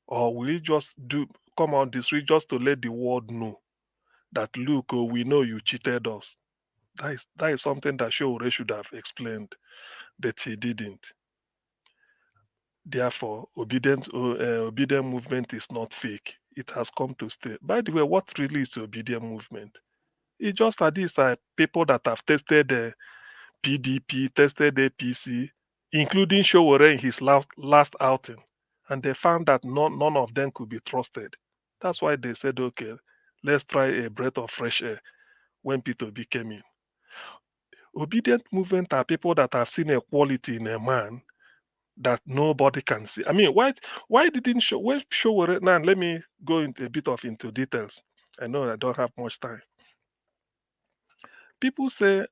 or will it just come on the street just to let the world know that, look, oh, we know you cheated us? That is something that Sowore should have explained, but he didn't. Therefore, obedient movement is not fake. it has come to stay. By the way, what really is the Obidient movement? It's just that these are people that have tested PDP, tested APC, including Sowore in his last outing, and they found that none of them could be trusted. That's why they said, okay, let's try a breath of fresh air when P2B came in. Obedient movement are people that have seen a quality in a man that nobody can see. I mean, why didn't Sowore? Now let me go into a bit into details. I know I don't have much time. People say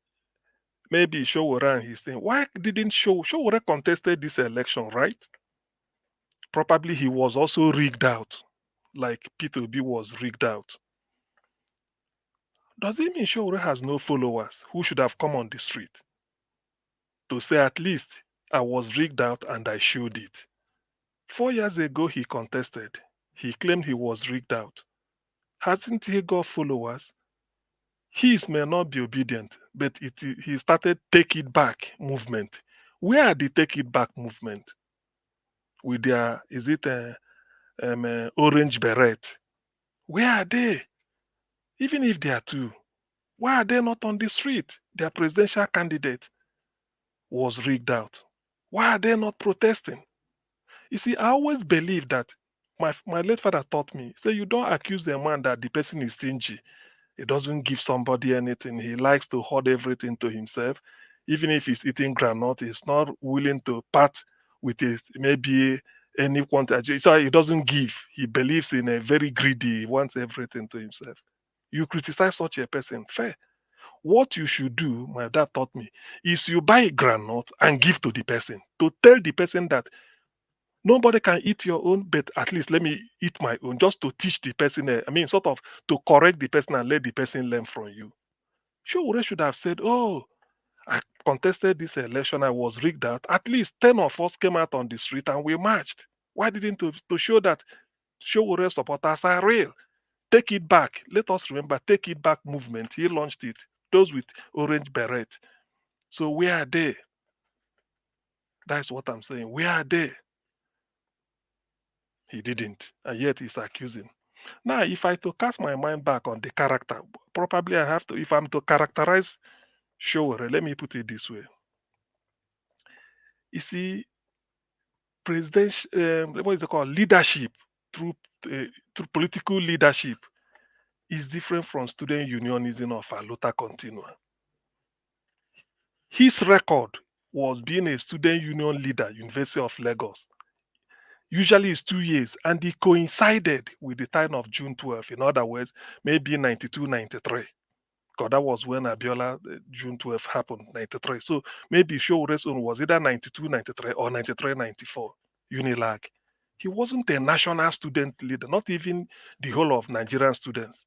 maybe Sowore and his thing. Why didn't Sowore contested this election, right? Probably he was also rigged out, like P2B was rigged out. Does it mean Sowore has no followers who should have come on the street to say at least I was rigged out and I showed it? 4 years ago he contested. He claimed he was rigged out. Hasn't he got followers? His may not be obedient, but he started take it back movement. Where are the take it back movement? With their, is it orange beret? Where are they? Even if they are two, why are they not on the street? Their presidential candidate was rigged out. Why are they not protesting? You see, I always believe that my late father taught me, say you don't accuse the man that the person is stingy. He doesn't give somebody anything. He likes to hoard everything to himself. Even if he's eating granite, he's not willing to part with his maybe any quantity. So he doesn't give. He believes in a very greedy. He wants everything to himself. You criticize such a person, fair. What you should do, my dad taught me, is you buy a granite and give to the person to tell the person that nobody can eat your own, but at least let me eat my own, just to teach the person. I mean, sort of to correct the person and let the person learn from you. Sowore should have said, "Oh, I contested this election. I was rigged out. At least 10 of us came out on the street and we marched. Why didn't to show that Sowore supporters are real? Take it back. Let us remember, take it back movement. He launched it. Those with orange beret. So where are they? That's what I'm saying. Where are they? He didn't, and yet he's accusing. Now, if I to cast my mind back on the character, probably I have to, if I'm to characterize Sowore, let me put it this way. You see, what is it called? Leadership through political leadership is different from student unionism of a Luther Continua. His record was being a student union leader, University of Lagos. Usually it's 2 years, and it coincided with the time of June 12th. In other words, maybe 92, 93. Because that was when Abiola June 12th happened, 93. So maybe Showore's own was either 92, 93 or 93, 94, Unilag. He wasn't a national student leader, not even the whole of Nigerian students.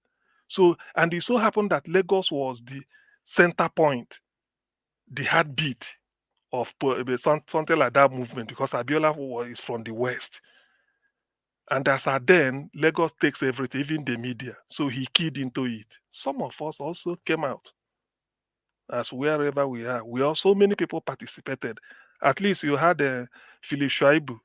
So, and it so happened that Lagos was the center point, the heartbeat of something like that movement, because Abiola is from the West. And as at then, Lagos takes everything, even the media. So he keyed into it. Some of us also came out as wherever we are. So many people participated. At least you had Philip Shaibu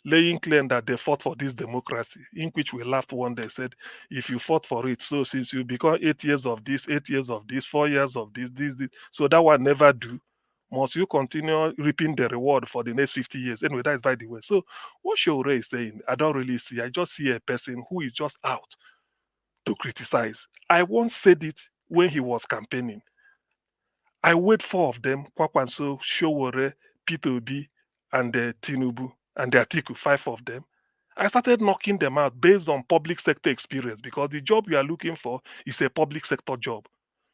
laying claim that they fought for this democracy, in which we laughed one day, said, if you fought for it, so since you become 8 years of this, 8 years of this, 4 years of this, so that one never do. Must you continue reaping the reward for the next 50 years? Anyway, that is by the way. So what Sowore is saying, I don't really see. I just see a person who is just out to criticize. I once said it when he was campaigning. I weighed 4 of them, Kwakwanso, Sowore, P2B, and Tinubu, and the Atiku, 5 of them. I started knocking them out based on public sector experience, because the job we are looking for is a public sector job.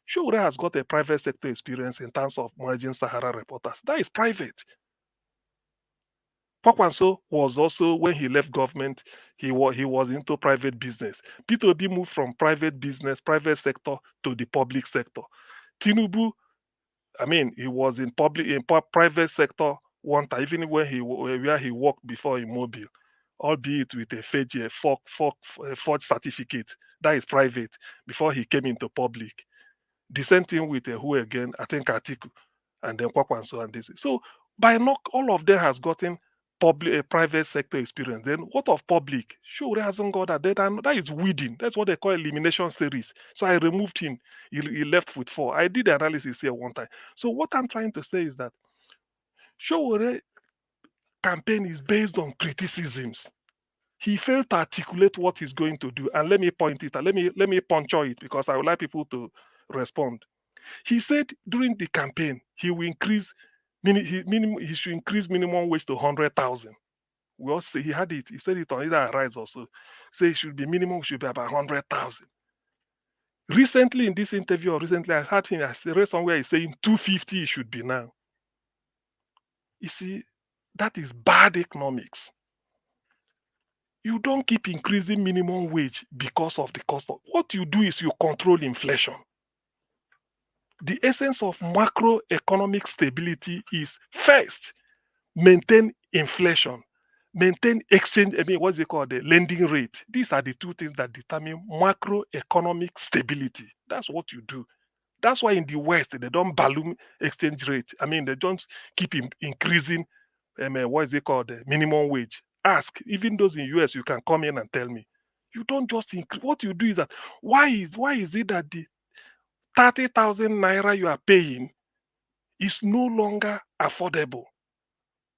Sowore has got a private sector experience in terms of managing Sahara reporters. That is private. Kwakwanso was also, when he left government, he was into private business. P2B moved from private business, private sector, to the public sector. Tinubu, I mean, he was in private sector one time, even where he worked before in Mobile, albeit with a forged certificate. That is private, before he came into public. The same thing with who again? I think Atiku, and then Kwakwanso and this. So by all of them has gotten public, private sector experience. Then what of public? Sure, hasn't got that. That is weeding. That's what they call elimination series. So I removed him. He left with 4. I did the analysis here one time. So what I'm trying to say is that Sowore campaign is based on criticisms. He failed to articulate what he's going to do. And let me point it out. Let me puncture it because I would like people to respond. He said during the campaign he will increase he should increase minimum wage to 100,000. We all say he had it. He said it on either Arise or so. Say it should be minimum should be about 100,000. Recently in this interview, or recently I heard him. I read somewhere he's saying 250 it should be now. You see, that is bad economics. You don't keep increasing minimum wage because of the cost of what you do is you control inflation. The essence of macroeconomic stability is first maintain inflation, maintain exchange, what's it called, the lending rate. These are the 2 things that determine macroeconomic stability. That's what you do. That's why in the West they don't balloon exchange rate. They don't keep increasing what is it called, the minimum wage. Ask even those in US. You can come in and tell me. You don't just increase. What you do is that why is it that the 30,000 naira you are paying is no longer affordable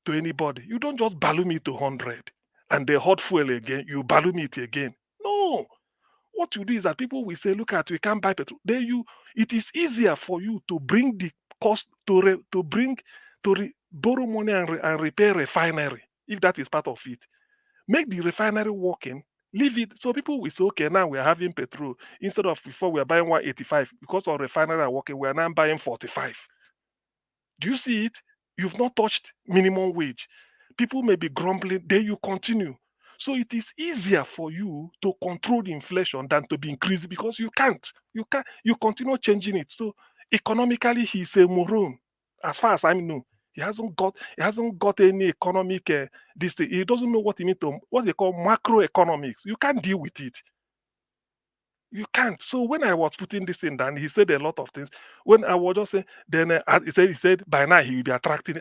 to anybody? You don't just balloon it to 100 and the hot fuel again, you balloon it again. No. What you do is that people will say, look at, we can't buy petrol. Then it is easier for you to bring the cost borrow money and repair refinery, if that is part of it. Make the refinery working, leave it. So people will say, okay, now we are having petrol. Instead of before we are buying 185, because our refinery are working, we are now buying 45. Do you see it? You've not touched minimum wage. People may be grumbling, then you continue. So it is easier for you to control the inflation than to be increasing because you can't. You continue changing it. So economically, he's a moron. As far as I know, he hasn't got any economic this thing. He doesn't know what he means to what they call macroeconomics. You can't deal with it. You can't. So when I was putting this thing down, he said a lot of things. When I was just saying, then he said by now he will be attracting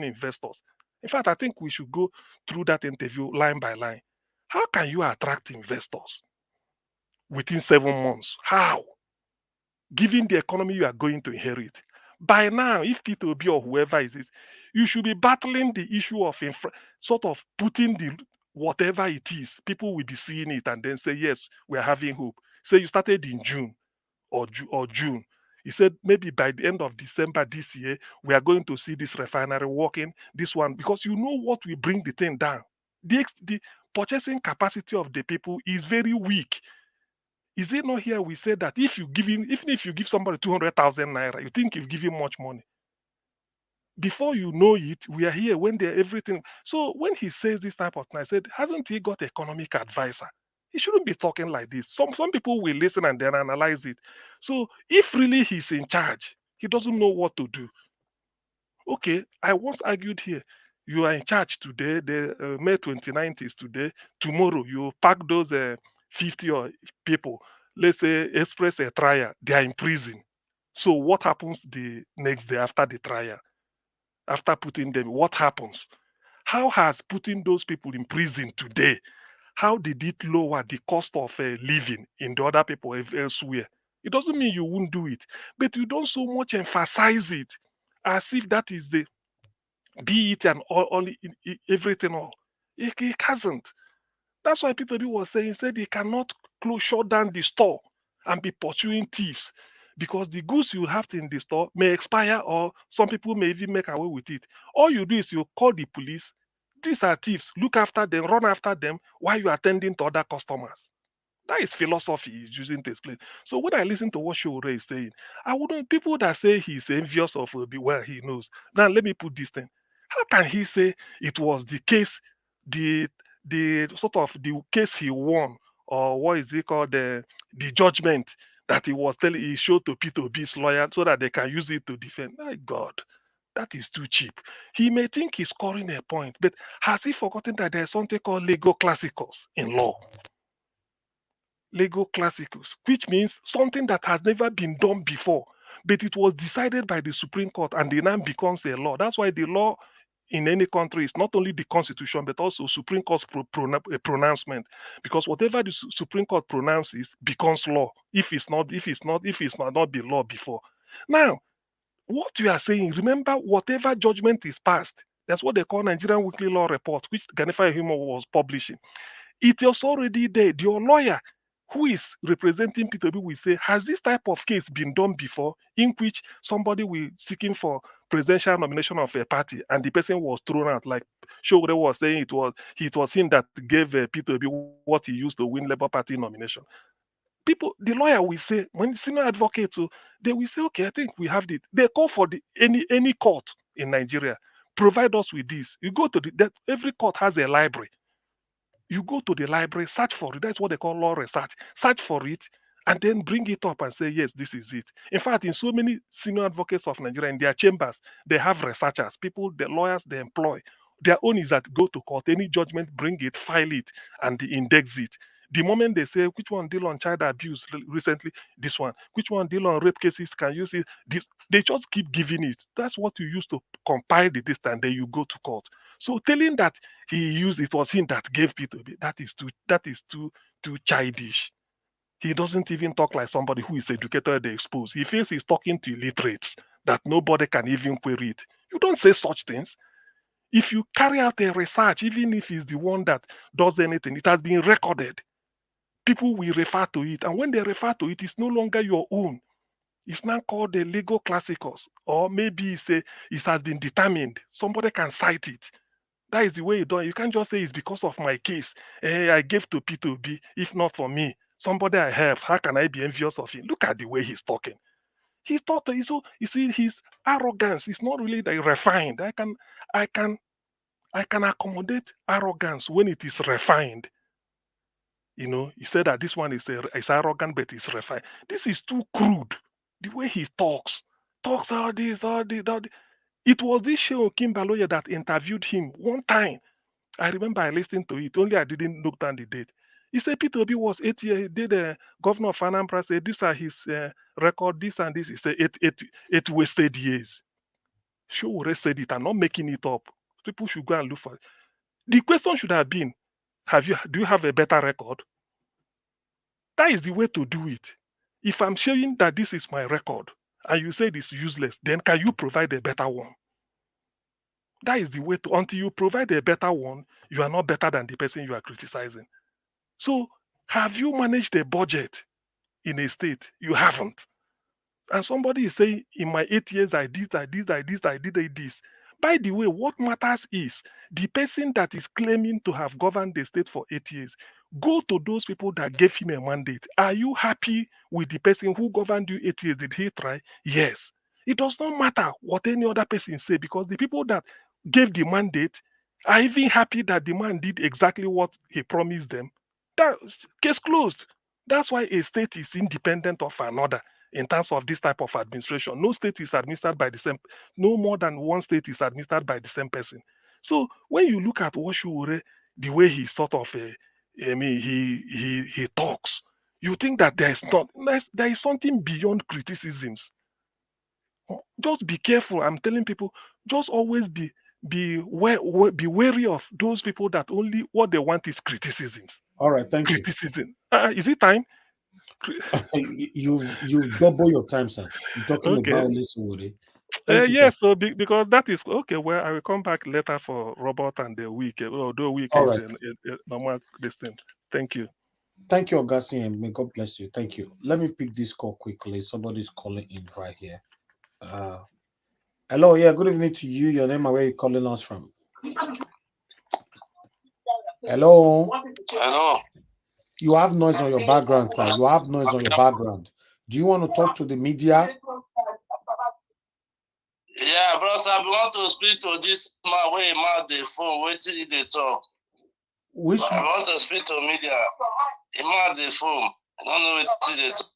investors. In fact, I think we should go through that interview line by line. How can you attract investors within 7 months? How? Given the economy you are going to inherit. By now, if P2B or whoever is it, you should be battling the issue of sort of putting the whatever it is. People will be seeing it and then say, yes, we are having hope. Say you started in June or June. He said maybe by the end of December this year, we are going to see this refinery working, this one, because you know what will bring the thing down. The purchasing capacity of the people is very weak. Is it not here we say that even if you give somebody 200,000 naira, you think you've given much money? Before you know it, we are here when they're everything. So when he says this type of thing, I said, hasn't he got economic advisor? He shouldn't be talking like this. Some people will listen and then analyze it. So if really he's in charge, he doesn't know what to do. Okay, I once argued here. You are in charge today. The May 29th is today. Tomorrow you pack those 50 or people. Let's say express a trial. They are in prison. So what happens the next day after the trial? After putting them, what happens? How has putting those people in prison today, how did it lower the cost of living in the other people elsewhere? It doesn't mean you won't do it, but you don't so much emphasize it as if that is the be it and only everything all. It hasn't. That's why Peter B was saying, said he cannot shut down the store and be pursuing thieves because the goods you have in the store may expire or some people may even make away with it. All you do is you call the police. These are thieves. Look after them, run after them while you are attending to other customers. That is philosophy he's using to explain. So when I listen to what Sowore is saying, I wouldn't people that say he's envious of Obi, well, he knows. Now let me put this thing. How can he say it was the case, the sort of the case he won, or what is it called, the judgment that he showed to P2B's lawyer so that they can use it to defend? My God, that is too cheap. He may think he's scoring a point, but has he forgotten that there's something called legal classicals in law? Legal classicals, which means something that has never been done before, but it was decided by the Supreme Court and it now becomes a law. That's why the law in any country is not only the constitution, but also Supreme Court's pronouncement. Because whatever the Supreme Court pronounces becomes law if it's not be law before. Now, what you are saying, remember, whatever judgment is passed, that's what they call Nigerian Weekly Law Report, which Ganifa Humo was publishing. It is already there. Your lawyer who is representing P2B will say, has this type of case been done before, in which somebody will seeking for presidential nomination of a party and the person was thrown out, like Sowore was saying it was him that gave P2B what he used to win Labour Party nomination. People, the lawyer will say, when senior advocates, they will say, okay, I think we have it. They call for any court in Nigeria, provide us with this. You go to every court has a library. You go to the library, search for it. That's what they call law research. Search for it and then bring it up and say, yes, this is it. In fact, in so many senior advocates of Nigeria, in their chambers, they have researchers, people, the lawyers they employ. Their own is that go to court, any judgment, bring it, file it, and index it. The moment they say, which one deal on child abuse recently? This one. Which one deal on rape cases? Can you see this? They just keep giving it. That's what you use to compile the list, and then you go to court. So telling that it was him that gave P2B, that is too childish. He doesn't even talk like somebody who is educated and exposed. He feels he's talking to illiterates that nobody can even query it. You don't say such things. If you carry out a research, even if it's the one that does anything, it has been recorded. People will refer to it. And when they refer to it, it's no longer your own. It's now called the legal classicus. Or maybe it has been determined. Somebody can cite it. That is the way you do it. You can't just say it's because of my case. I gave to P2B. If not for me, somebody I helped, how can I be envious of him? Look at the way he's talking. He's talking. So you see, his arrogance is not really that refined. I can accommodate arrogance when it is refined. You know, he said that this one is arrogant, but it's refined. This is too crude. The way he talks all this. It was this show Kimbaloye that interviewed him one time. I remember I listened to it. Only I didn't look down the date. He said P2B was 8 years. He did the governor of Anambra said these are his record, this and this. He said eight wasted years. Sowore said it. I'm not making it up. People should go and look for it. The question should have been, do you have a better record? That is the way to do it. If I'm showing that this is my record and you say it is useless, then can you provide a better one? That is the way to, until you provide a better one, you are not better than the person you are criticizing. So have you managed a budget in a state? You haven't. And somebody is saying, in my 8 years, I did this. By the way, what matters is the person that is claiming to have governed the state for 8 years. Go to those people that gave him a mandate. Are you happy with the person who governed you 8 years? Did he try? Yes. It does not matter what any other person say, because the people that gave the mandate are even happy that the man did exactly what he promised them. That case closed. That's why a state is independent of another in terms of this type of administration. No state is administered by the same, no more than one state is administered by the same person. So when you look at Sowore, the way he sort of, he talks, you think that there is something beyond criticisms. Just be careful. I'm telling people, just always be wary of those people that only what they want is criticisms. All right, thank you. Criticism. Is it time? you double your time, sir. You're talking Okay. about Sowore. Thank you, Yes, sir. so because that is okay. Well, I will come back later for Robert and the week. Although week All is right. a normal distance. Thank you. Thank you, Augustine, and may God bless you. Thank you. Let me pick this call quickly. Somebody's calling in right here. Hello, yeah, good evening to you. Your name and where you calling us from? Hello. Hello. You have noise on your background, sir. You have noise on your background. Do you want to talk to the media? Yeah, bros, I want to speak to this man where he mouth the phone, waiting they talk. Which? I want to speak to media. He mouth the phone. I don't know what they talk.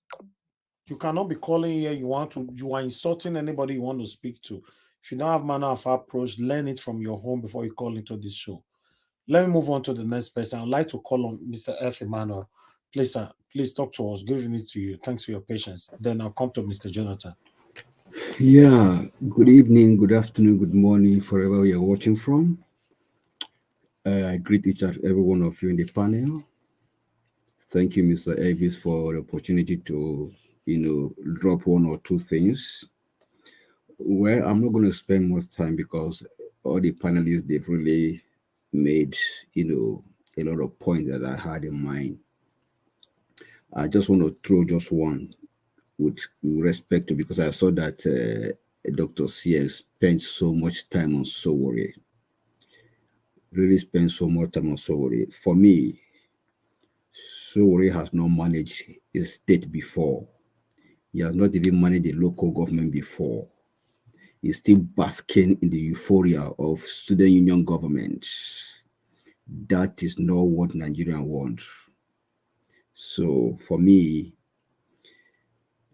You cannot be calling here. You are insulting anybody you want to speak to. If you don't have manner of approach, learn it from your home before you call into this show. Let me move on to the next person. I'd like to call on Mr. F. Emmanuel. Please, sir, please talk to us. Good evening to you. Thanks for your patience. Then I'll come to Mr. Jonathan. Yeah, good evening, good afternoon, good morning, wherever you're watching from. I greet each and every one of you in the panel. Thank you, Mr. Elvis, for the opportunity to, drop one or two things. Well, I'm not going to spend much time because all the panelists, they've really made, a lot of points that I had in mind. I just want to throw just one with respect to, because I saw that Dr. CN spent so much time on Sowore. Really spent so much time on Sowore. For me, Sowore has not managed a state before. He has not even managed a local government before. He's still basking in the euphoria of student union government. That is not what Nigeria wants. So for me,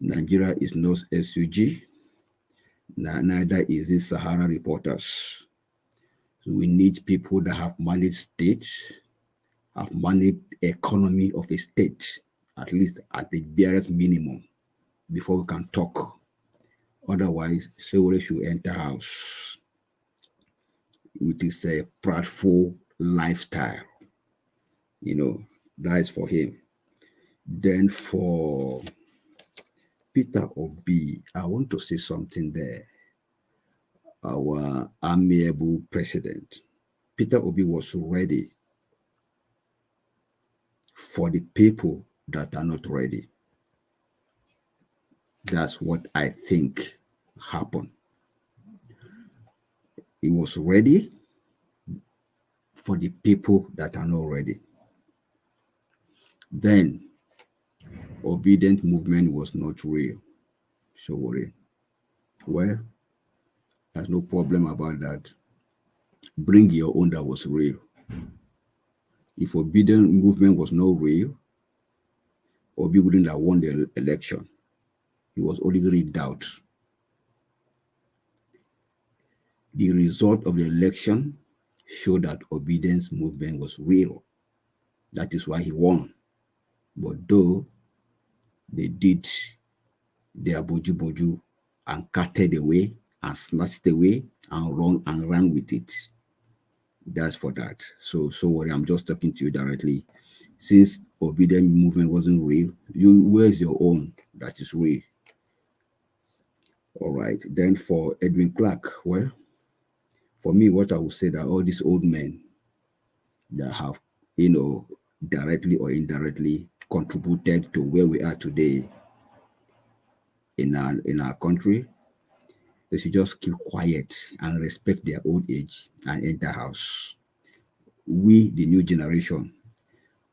Nigeria is not SUG, neither is it Sahara Reporters. So we need people that have managed states, have managed economy of a state, at least at the barest minimum, before we can talk. Otherwise, Sowore should enter house with his prideful lifestyle. That is for him. Then for Peter Obi, I want to say something there. Our amiable president, Peter Obi, was ready for the people that are not ready. That's what I think happened. He was ready for the people that are not ready. Then, Obidient movement was not real. Sowore. Well, there's no problem about that. Bring your own that was real. If Obidient movement was not real, Obi wouldn't have won the election. He was only rigged out. The result of the election showed that Obedience movement was real. That is why he won. But though they did their boju and carted away and snatched away and ran with it. That's for that. So worry, I'm just talking to you directly. Since Obedient movement wasn't real, where's your own that is real? All right. Then for Edwin Clarke, well, for me, what I would say that all these old men that have, directly or indirectly contributed to where we are today in our country, they should just keep quiet and respect their old age and enter house. We, the new generation,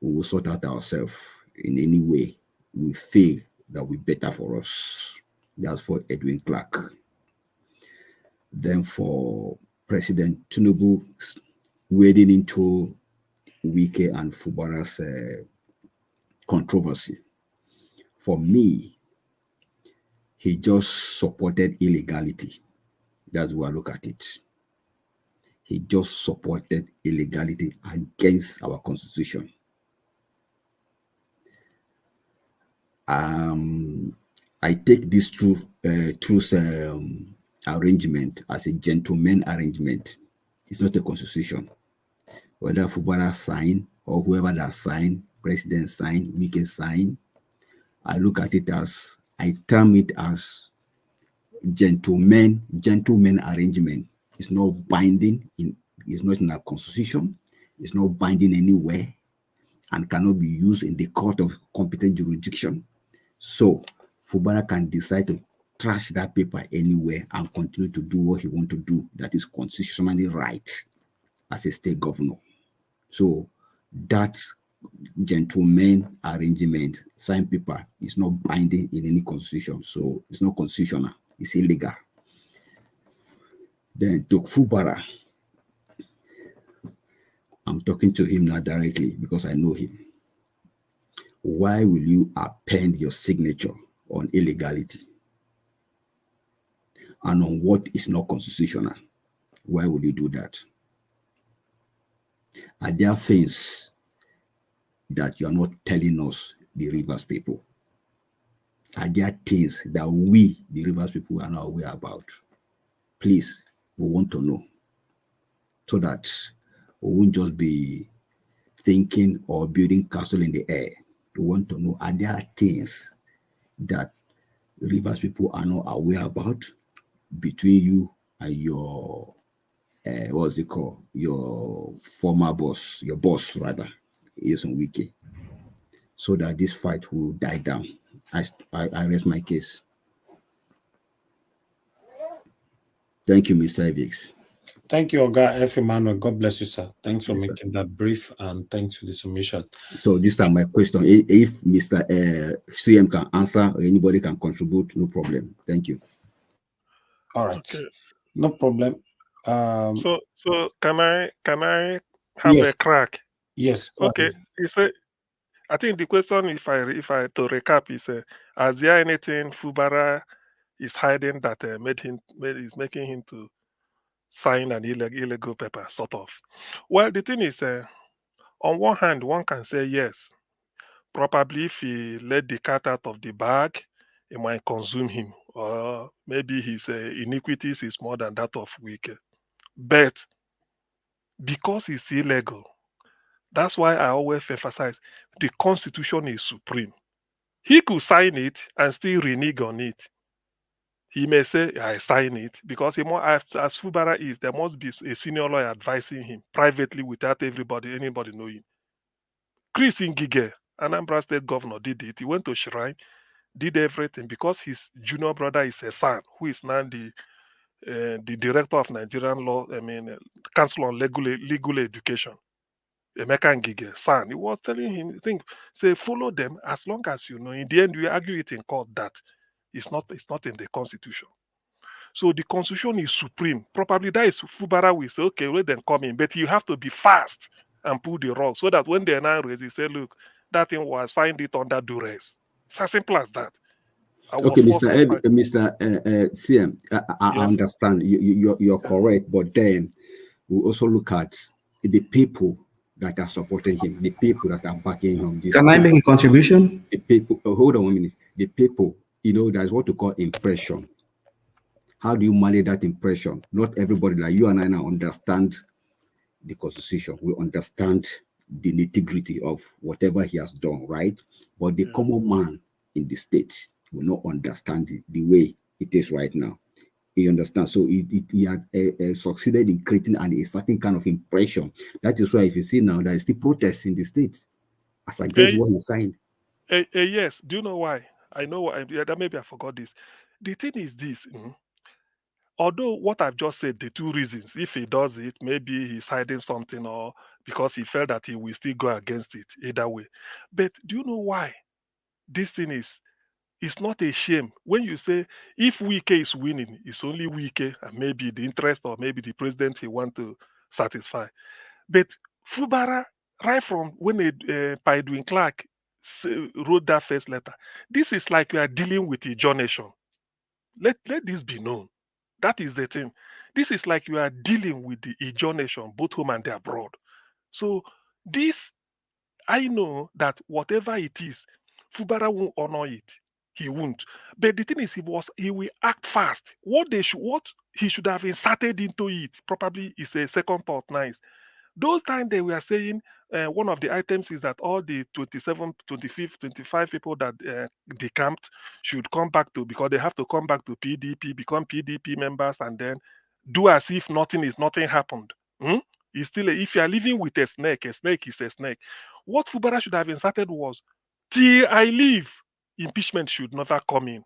we will sort out ourselves in any way we feel that will be better for us. That's for Edwin Clarke. Then for President Tinubu wading into Wike and Fubara's controversy. For me, he just supported illegality. That's why I look at it. He just supported illegality against our constitution. I take this truce arrangement as a gentleman arrangement. It's not a constitution. Whether Fubara sign or whoever that sign, president sign, Wike sign, I look at it as, I term it as gentleman arrangement. It's not binding, it's not in our constitution, it's not binding anywhere, and cannot be used in the court of competent jurisdiction. So Fubara can decide to trash that paper anywhere and continue to do what he wants to do. That is constitutionally right as a state governor. So that gentleman arrangement, signed paper, is not binding in any constitution. So it's not constitutional. It's illegal. Then to Fubara, I'm talking to him now directly because I know him. Why will you append your signature on illegality and on what is not constitutional? Why would you do that? Are there things that you are not telling us, the Rivers people? are there things that we, the Rivers people, are not aware about? Please, we want to know, so that we won't just be thinking or building castle in the air. We want to know, are there things that Rivers people are not aware about between you and your what's it called? Your former boss, your boss rather, is on Wiki, so that this fight will die down. I rest my case. Thank you, Mr. Evix. Thank you, Oga F. Emmanuel. God bless you, sir. Thanks for Yes, sir. making that brief, and thanks for the submission. So this time my question, if Mr. CM can answer or anybody can contribute, no problem. Thank you. All right. Okay. No problem. So can I have Yes. a crack? Yes. Okay. You say, I think the question, if I to recap, is is there anything Fubara is hiding that is making him to sign an illegal paper, sort of? Well, the thing is, on one hand, one can say yes. Probably if he let the cat out of the bag, it might consume him, or maybe his iniquities is more than that of Wike. But because it's illegal, that's why I always emphasize the Constitution is supreme. He could sign it and still renege on it. He may say, I sign it, because as Fubara is, there must be a senior lawyer advising him privately without anybody knowing. Chris Ngige, Anambra State governor, did it. He went to Shrine, did everything because his junior brother is a son who is now the director of Nigerian law, Council on Legal Education. Emeka Ngige, son, he was telling him, say, follow them as long as you know. In the end, we argue it in court that it's not in the Constitution. So the Constitution is supreme. Probably that is Fubara will say, okay, let them come in, but you have to be fast and pull the rug so that when they now raise, you say, look, that thing was signed it under duress. It's as simple as that. Okay, Mr. CM, I Yes. understand you're correct, but then we also look at the people that are supporting him, the people that are backing him. Can I make a contribution? The people, hold on 1 minute. The people, that's what we call impression. How do you manage that impression? Not everybody like you and I now understand the Constitution. We understand the nitty-gritty of whatever he has done, right? But the common man in the state will not understand the way it is right now. You understand? So he has succeeded in creating a certain kind of impression. That is why if you see now, there is still protests in the states as against what he signed. Yes. Do you know why? I know why. Maybe I forgot this. The thing is this. Although what I've just said, the two reasons, if he does it, maybe he's hiding something or because he felt that he will still go against it either way. But do you know why this thing is? It's not a shame. When you say if Wike is winning, it's only Wike and maybe the interest or maybe the president he want to satisfy. But Fubara, right from when Edwin Clarke wrote that first letter, this is like we are dealing with a John nation. Let this be known. That is the thing. This is like you are dealing with the Ijaw nation, both home and abroad. So this, I know that whatever it is, Fubara won't honor it. He won't. But the thing is, he will act fast. What he should have inserted into it probably is a second thought. Nice. Those times they were saying one of the items is that all the 27, 25, 25 people that decamped should come back to, because they have to come back to PDP, become PDP members, and then do as if nothing happened. It's still if you are living with a snake is a snake. What Fubara should have inserted was, till I leave, impeachment should never come in.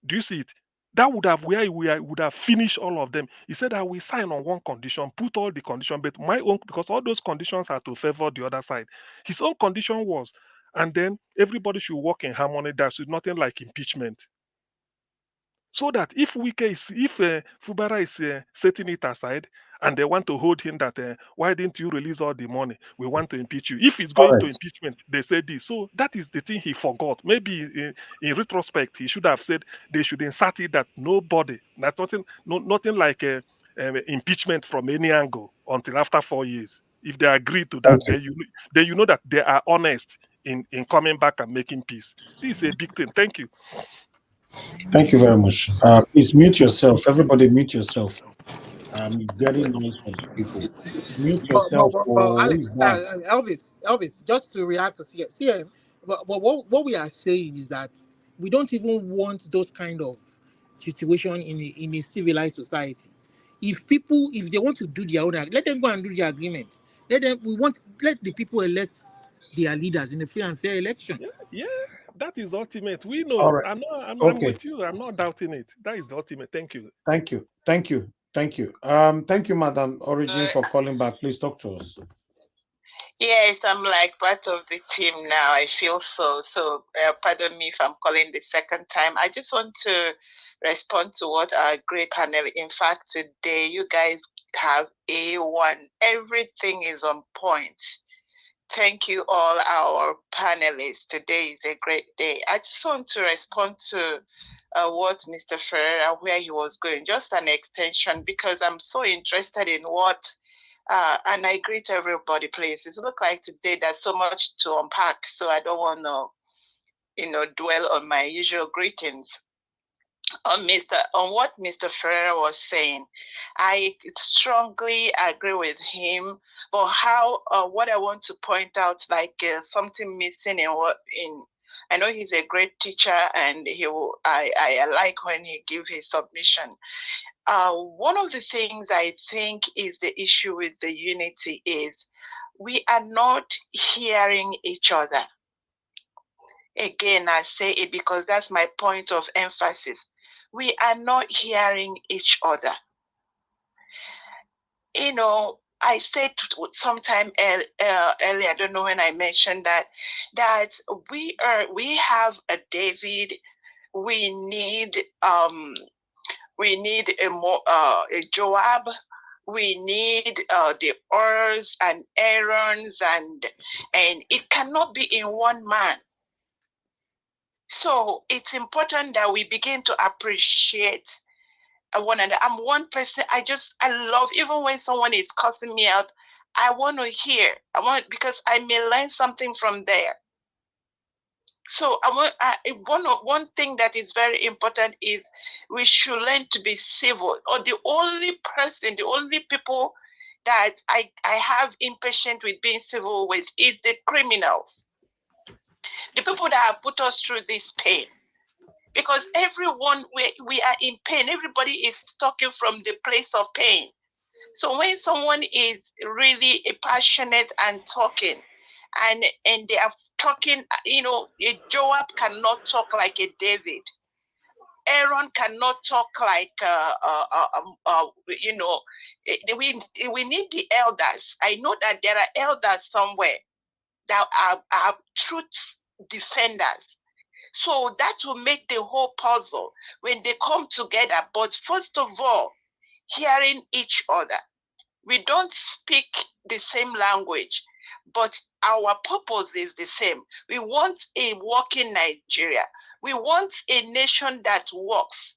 Do you see it? That would have where we would have finished all of them. He said, I will sign on one condition, put all the conditions, but my own, because all those conditions are to favor the other side. His own condition was, and then everybody should work in harmony. There's nothing like impeachment. So that if Fubara is setting it aside and they want to hold him that why didn't you release all the money? We want to impeach you. If it's going to impeachment, they say this. So that is the thing he forgot. Maybe in retrospect, he should have said they should insert it that nobody, nothing like impeachment from any angle until after 4 years. If they agree to that, then you know that they are honest in coming back and making peace. This is a big thing. Thank you. Thank you very much. Please mute yourself. Everybody mute yourself. I'm getting noise from people. Mute yourself. Or who is Alex, that? Elvis, just to react to CM, but what we are saying is that we don't even want those kind of situation in a civilized society. If they want to do their own, let them go and do their agreement. Let the people elect their leaders in a free and fair election. Yeah, that is ultimate. We All know. right. I'm Okay. with you. I'm not doubting it. That is the ultimate. Thank you. Thank you. Thank you. Thank you. Thank you, Madam Origin, for calling back. Please talk to us. Yes, I'm like part of the team now. I feel so. So, pardon me if I'm calling the second time. I just want to respond to what our great panel. In fact, today you guys have A1. Everything is on point. Thank you all our panelists. Today is a great day. I just want to respond to what Mr. Ferreira, where he was going, just an extension, because I'm so interested in what, and I greet everybody, please. It looks like today there's so much to unpack, so I don't want to, dwell on my usual greetings. On what Mr. Ferreira was saying, I strongly agree with him. But what I want to point out, like something missing I know he's a great teacher, and I like when he gives his submission. One of the things I think is the issue with the unity is we are not hearing each other. Again, I say it because that's my point of emphasis. We are not hearing each other. I said sometime earlier, I don't know when I mentioned that we have a David. We need a Joab. We need the Urs and Aarons, and it cannot be in one man. So it's important that we begin to appreciate one another. I'm one person. I love, even when someone is cussing me out, I want to hear. Because I may learn something from there. So one thing that is very important is we should learn to be civil. Or the only people that I have impatient with being civil with is the criminals. The people that have put us through this pain. Because everyone, we are in pain. Everybody is talking from the place of pain. So when someone is really passionate and talking, and they are talking, a Joab cannot talk like a David. Aaron cannot talk like, we need the elders. I know that there are elders somewhere that are truth defenders. So that will make the whole puzzle when they come together. But first of all, hearing each other. We don't speak the same language, but our purpose is the same. We want a working Nigeria. We want a nation that works.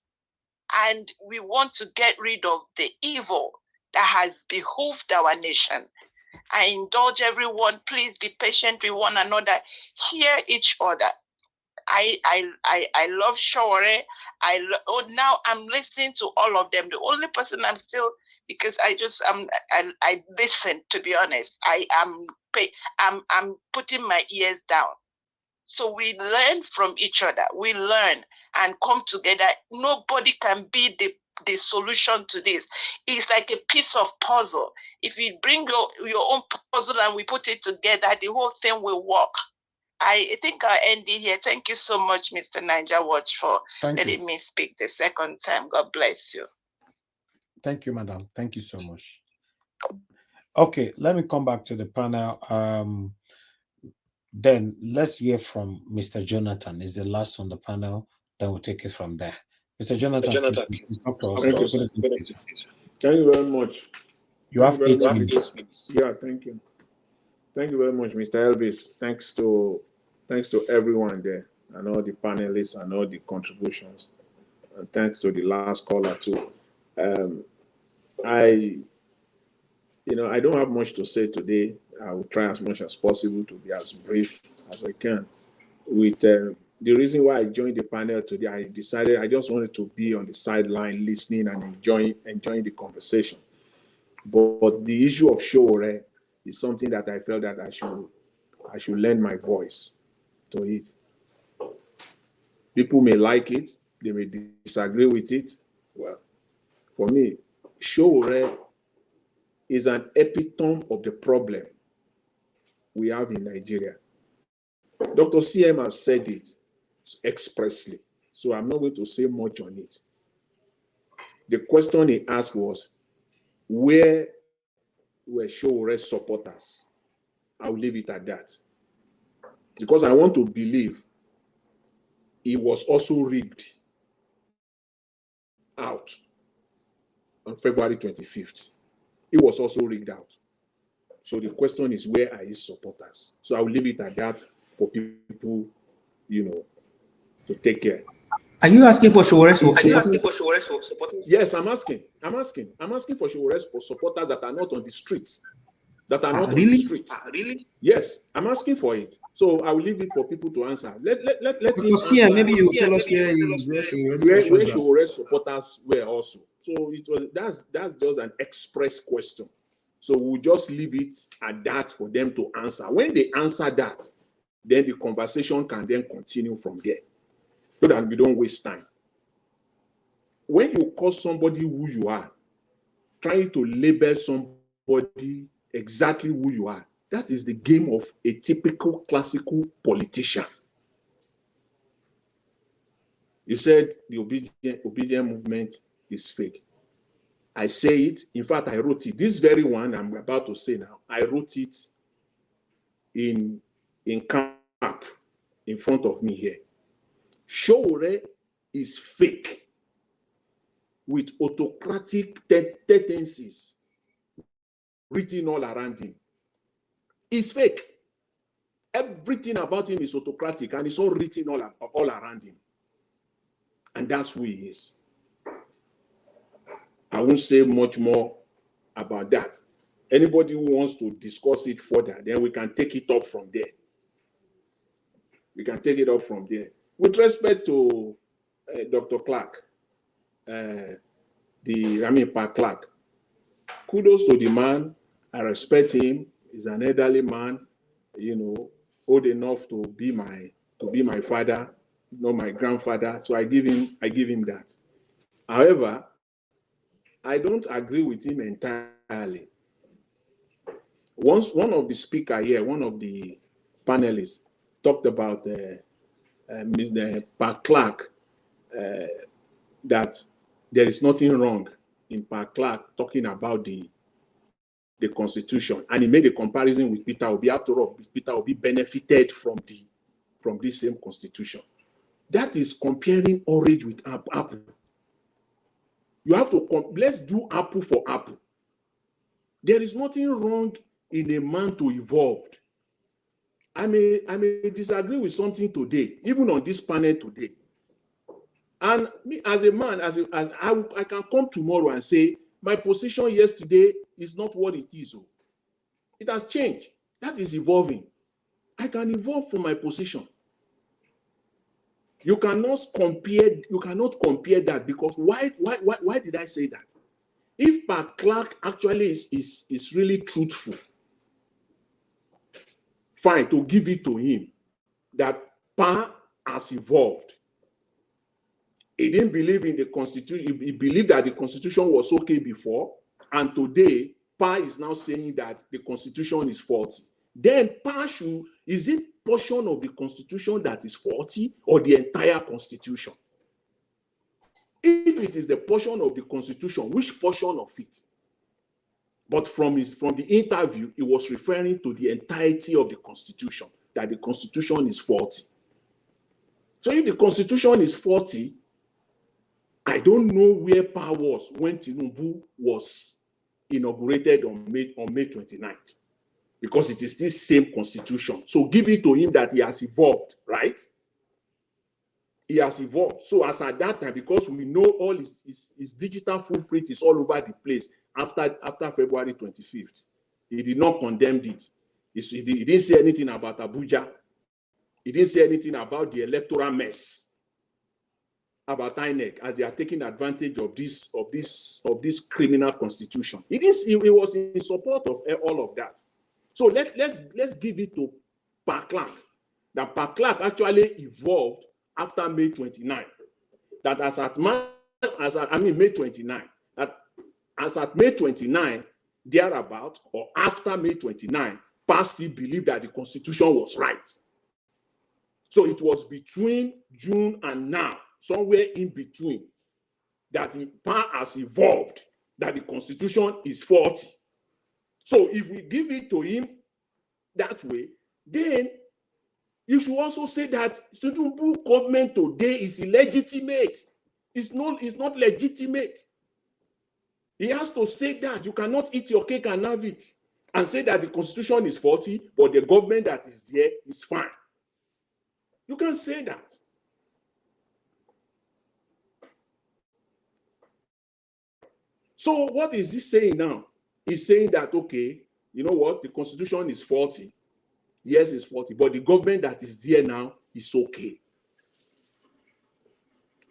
And we want to get rid of the evil that has behooved our nation. I indulge everyone. Please be patient with one another. Hear each other. I love Sowore. Now I'm listening to all of them. The only person I'm still, because I listen, to be honest. I'm putting my ears down. So we learn from each other. We learn and come together. Nobody can be the solution to this. It's like a piece of puzzle. If you bring your own puzzle and we put it together, the whole thing will work. I think I'll end it here. Thank you so much, Mr. Niger Watch, for letting me speak the second time. God bless you. Thank you, madam. Thank you so much. Okay, let me come back to the panel. Then let's hear from Mr. Jonathan. Is the last on the panel. Then we'll take it from there. Mr. Jonathan, please talk to us. Thank you very much. You have 8 minutes. Yeah, thank you. Thank you very much, Mr. Elvis. Thanks to everyone there and all the panelists and all the contributions. And thanks to the last caller too. I don't have much to say today. I will try as much as possible to be as brief as I can. With the reason why I joined the panel today, I decided I just wanted to be on the sideline listening and enjoying the conversation. But the issue of Sowore is something that I felt that I should lend my voice to it. People may like it, they may disagree with it. Well, for me, Sowore is an epitome of the problem we have in Nigeria. Dr. CM has said it expressly, so I'm not going to say much on it. The question he asked was, where were Sowore's supporters? I'll leave it at that. Because I want to believe he was also rigged out on February 25th. He was also rigged out. So the question is, where are his supporters? So I'll leave it at that for people, to take care. Are you asking for Sowore's supporters? Yes, I'm asking. I'm asking for Sowore's supporters that are not on the streets. That are not on the streets. Really? Yes, I'm asking for it. So I will leave it for people to answer. Let him answer. Maybe you tell us where Sowore's supporters were also. So that's just an express question. So we'll just leave it at that for them to answer. When they answer that, then the conversation can then continue from there, so that we don't waste time. When you call somebody who you are, trying to label somebody exactly who you are, that is the game of a typical classical politician. You said the obedient movement is fake. I say it. In fact, I wrote it. This very one I'm about to say now, I wrote it in cap in front of me here. Sowore is fake with autocratic tendencies written all around him. He's fake. Everything about him is autocratic and it's all written all around him. And that's who he is. I won't say much more about that. Anybody who wants to discuss it further, then we can take it up from there. With respect to Dr. Clarke, Pa Clarke, kudos to the man. I respect him. He's an elderly man, old enough to be my father, not my grandfather. So I give him that. However, I don't agree with him entirely. Once one of the speakers here, one of the panelists, talked about Pa Clarke, that there is nothing wrong in Pa Clarke talking about the Constitution, and he made a comparison with Peter Obi. After all, Peter Obi benefited from this same Constitution. That is comparing orange with apple. You have to let's do apple for apple. There is nothing wrong in a man to evolve. I may disagree with something today, even on this panel today. And me as a man, I can come tomorrow and say, my position yesterday is not what it is. It has changed. That is evolving. I can evolve from my position. You cannot compare that, because why did I say that? If Pa Clarke actually is really truthful, fine, to give it to him that Pa has evolved. He didn't believe in the Constitution. He believed that the Constitution was okay before, and today Pa is now saying that the Constitution is faulty. Then Pa is it portion of the Constitution that is faulty, or the entire Constitution? If it is the portion of the Constitution, which portion of it? But from the interview, he was referring to the entirety of the Constitution, that the Constitution is faulty. So if the Constitution is faulty, I don't know where Pa was when Tinubu was inaugurated on May 29th, because it is this same Constitution. So give it to him that he has evolved, right? He has evolved. So as at that time, because we know all his digital footprint is all over the place after February 25th, he did not condemn it. He didn't say anything about Abuja. He didn't say anything about the electoral mess, about INEC, as they are taking advantage of this criminal constitution. He was in support of all of that. So let's give it to Clarke. That Clarke actually evolved after May 29. That May 29. That as at May 29, thereabout, or after May 29, still believed that the constitution was right. So it was between June and now, somewhere in between, that PA has evolved, that the constitution is faulty. So if we give it to him that way, then you should also say that Tinubu government today is illegitimate. It's not legitimate. He has to say that. You cannot eat your cake and have it and say that the constitution is faulty, but the government that is there is fine. You can say that. So what is he saying now? He's saying that, okay, you know what? The constitution is faulty. Yes, it's faulty, but the government that is there now is okay.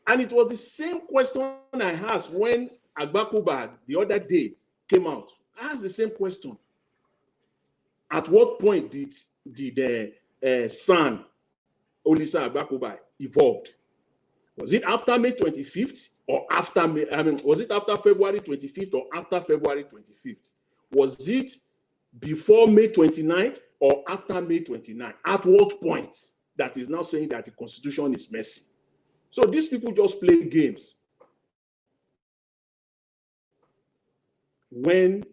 And it was the same question I asked when Agbakuba the other day came out. I asked the same question. At what point did the son, Olisa Agbakuba, evolved? Was it after May 25th or after May? Was it after February 25th or after February 25th? Was it before May 29th or after May 29th? At what point that is now saying that the constitution is messy? So these people just play games.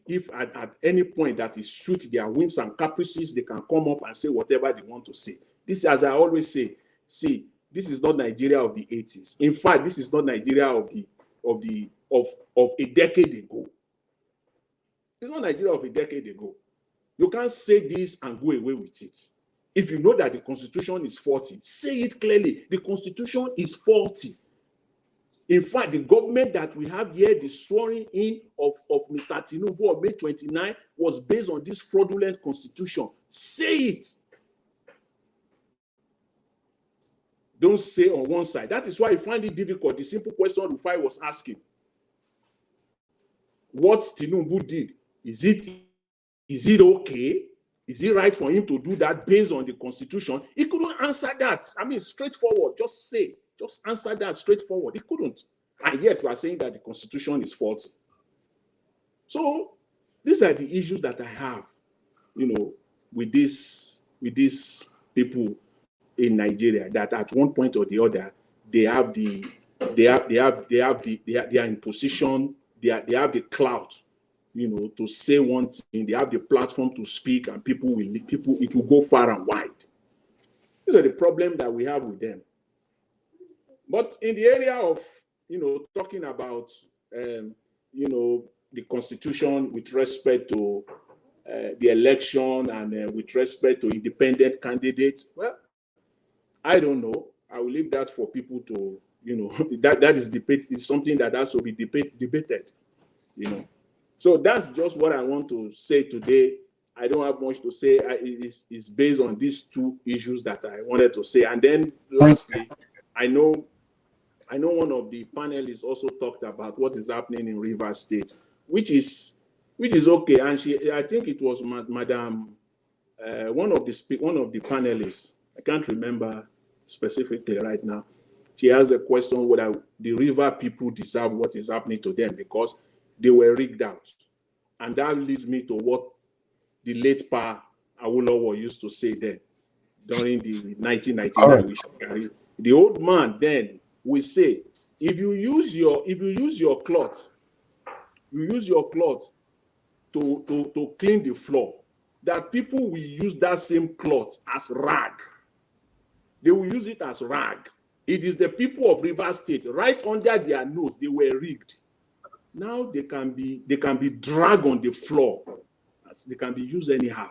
If at any point that it suits their whims and caprices, they can come up and say whatever they want to say. This, as I always say, see, this is not Nigeria of the 80s. In fact, this is not Nigeria of a decade ago. It's not Nigeria of a decade ago. You can't say this and go away with it. If you know that the constitution is faulty, say it clearly. The constitution is faulty. In fact, the government that we have here, the swearing in of Mr. Tinubu on May 29 was based on this fraudulent constitution. Say it. Don't say on one side. That is why I find it difficult. The simple question Rufai was asking. What Tinubu did, is it okay? Is it right for him to do that based on the constitution? He couldn't answer that. I mean, straightforward. Just answer that straightforward. He couldn't. And yet we are saying that the constitution is faulty. So these are the issues that I have, with these people in Nigeria, that at one point or the other, they are in position, they have the clout, to say one thing. They have the platform to speak, and it will go far and wide. These are the problems that we have with them. But in the area of, talking about, the constitution with respect to the election and with respect to independent candidates, well, I don't know. I will leave that for people to, that is debate, is something that has to be debated, So that's just what I want to say today. I don't have much to say. It's based on these two issues that I wanted to say. And then lastly, I know one of the panelists also talked about what is happening in Rivers State, which is okay. And I think it was Madam, one of the panelists. I can't remember specifically right now. She has a question whether the river people deserve what is happening to them because they were rigged out. And that leads me to what the late Pa Awolowo used to say then during the 1999 right. The old man then will say, if you use your cloth to clean the floor, that people will use that same cloth as rag. They will use it as rag. It is the people of Rivers State, right under their nose, they were rigged. Now they can be dragged on the floor. They can be used anyhow.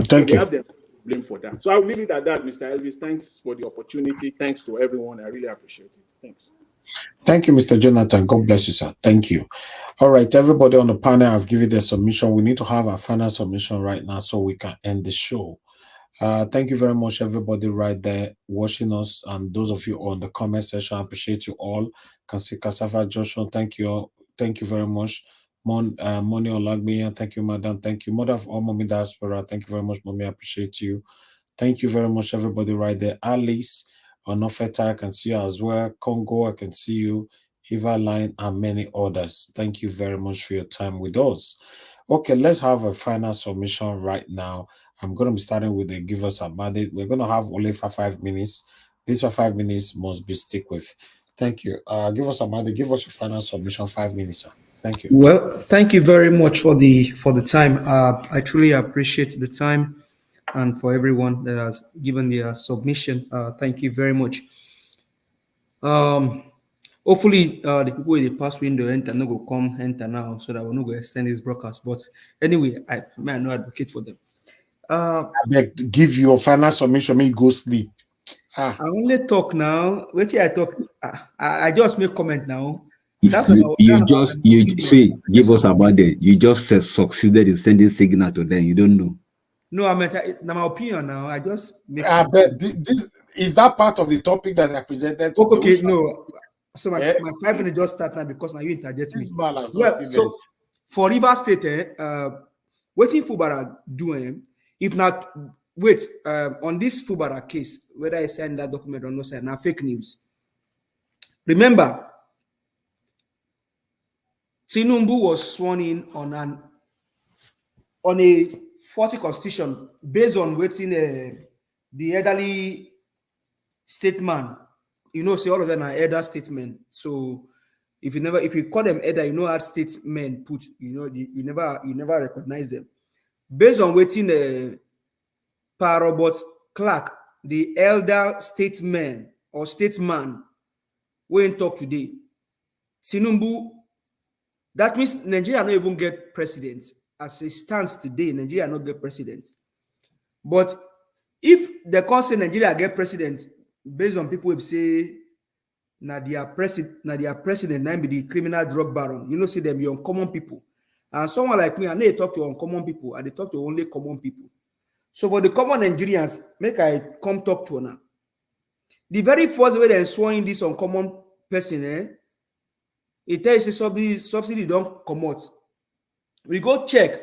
Thank you. They have them to blame for that. So I'll leave it at that, Mr. Elvis. Thanks for the opportunity. Thanks to everyone. I really appreciate it. Thanks. Thank you, Mr. Jonathan. God bless you, sir. Thank you. All right, everybody on the panel, I've given their submission. We need to have our final submission right now so we can end the show. Thank you very much, everybody right there watching us, and those of you on the comment section. I appreciate you all. Can see Cassava Joshua. Thank you all. Thank you very much. Moni Olagbiyan. Thank you, madam. Thank you, mother of all mommy diaspora. Thank you very much, mommy. I appreciate you. Thank you very much, everybody right there. Alice, Onofeta, I can see you as well. Congo, I can see you. Eva Line, and many others. Thank you very much for your time with us. Okay, let's have a final submission right now. I'm going to be starting with the give us a mandate. We're going to have only for 5 minutes. These for 5 minutes must be stick with. Thank you. Give us a mandate. Give us your final submission. 5 minutes, sir. Thank you. Well, thank you very much for the time. I truly appreciate the time, and for everyone that has given their submission. Thank you very much. Hopefully, the people in the past window enter no go come enter now, so that we're not going to extend this broadcast. But anyway, I may not advocate for them. I beg, give your final submission. May go sleep. I only talk now. Wait till I talk. I just make comment now. That's You say give us about it. You just succeeded in sending signal to them. You don't know. No, I meant my opinion now. I just make. I bet this is that part of the topic that I presented. Okay, no. So my 5 minutes just start now because now you interject me. Well, so for River State, waiting Fubara doing. If not, wait, on this Fubara case, whether I send that document or not, send now fake news. Remember, Tinubu was sworn in on a 40 constitution based on waiting the elderly statement. You know, say all of them are elder statement. So if you call them elder, you know how statesmen put. You know, you never recognize them based on waiting Robert Clarke, the elder statesman or statesman, when talk today. Tinubu, that means Nigeria not even get president. As it stands today, Nigeria not get president. But if the country Nigeria get president based on people who say na their president now be the criminal drug baron, you know, see them, you're uncommon people. And someone like me, I need to talk to uncommon people, and they talk to only common people. So for the common Nigerians, make I come talk to now. The very first way they're swearing this uncommon person, it tells you subsidy don't come out. We go check.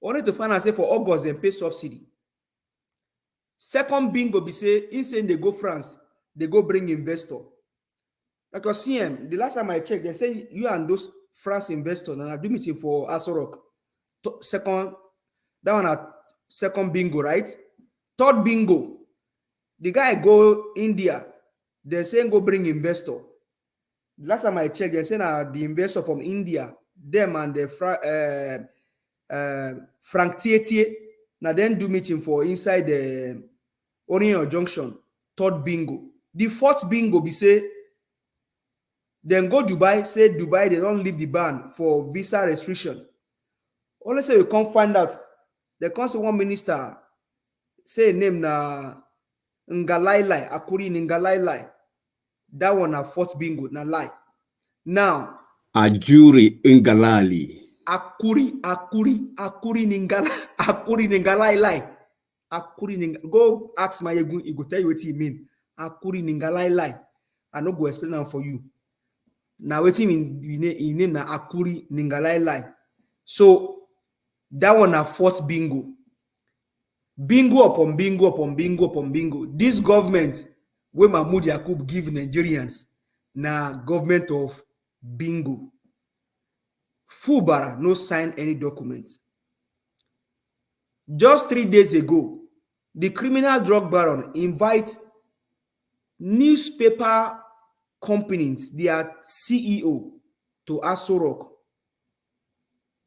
Only to find out say for August they pay subsidy. Second bingo be say insane they go France, they go bring investor. Like your CM, the last time I checked, they say you and those France investors and I do meeting for Asorok. Second, that one at second bingo, right? Third bingo, the guy go India, they say go bring investor. Last time I checked, they say the investor from India, them and the Frank Tietie, now then do meeting for inside the Orient Junction. Third bingo. The fourth bingo be say then go Dubai, say Dubai they don't leave the ban for visa restriction. Only say you can't find out. The council one minister say name na Ngalailai, Akuri Ngalailai. That one a fourth bingo, na lie. Now Ajuri Ngalali. Akuri Ningalailai. Akuri Ning. Go ask my egu, he go tell you what he mean. Akuri Ningalailai. I no go explain them for you. Now what he mean? He name na Akuri Ningalailai. So that one a fourth bingo. Bingo upon bingo upon bingo upon bingo. This government where Mahmoud Yakub give Nigerians na government of bingo. Fubara no sign any documents. Just 3 days ago, the criminal drug baron invites newspaper companies, their CEO, to Asorok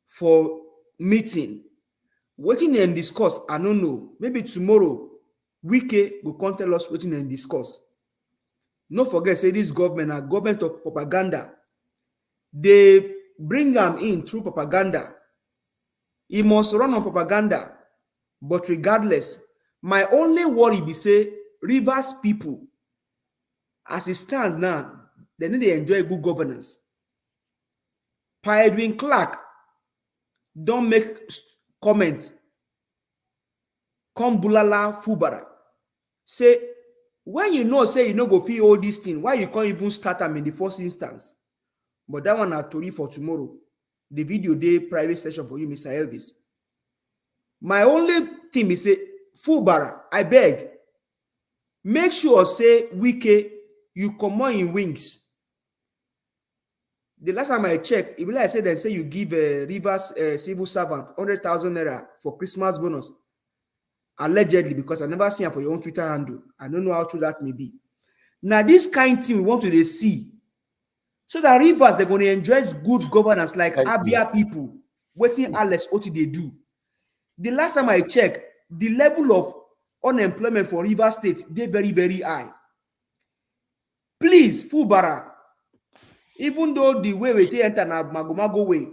for meeting. Waiting and discuss, I don't know. Maybe tomorrow, Wike will come tell us waiting and discuss. No forget, say this government are government of propaganda. They bring them in through propaganda. He must run on propaganda. But regardless, my only worry be say Rivers people, as it stands now, they need to enjoy good governance. Edwin Clarke don't make comments come bulala Fubara. Say, when you know, say you no go fit all this thing, why you can't even start them in the first instance? But that one are tori for tomorrow. The video day private session for you, Mr. Elvis. My only thing is say, Fubara, I beg, make sure say Wike, you come on in wings. The last time I checked, it be like I said, they say you give a Rivers civil servant 100,000 naira for Christmas bonus. Allegedly, because I never seen it for your own Twitter handle. I don't know how true that may be. Now, this kind of thing we want to see. So that Rivers, they're going to enjoy good governance like Abia people. Waiting Alex Oti they do. The last time I checked, the level of unemployment for Rivers State, they're very, very high. Please, Fubara, even though the way we enter na Magomago way,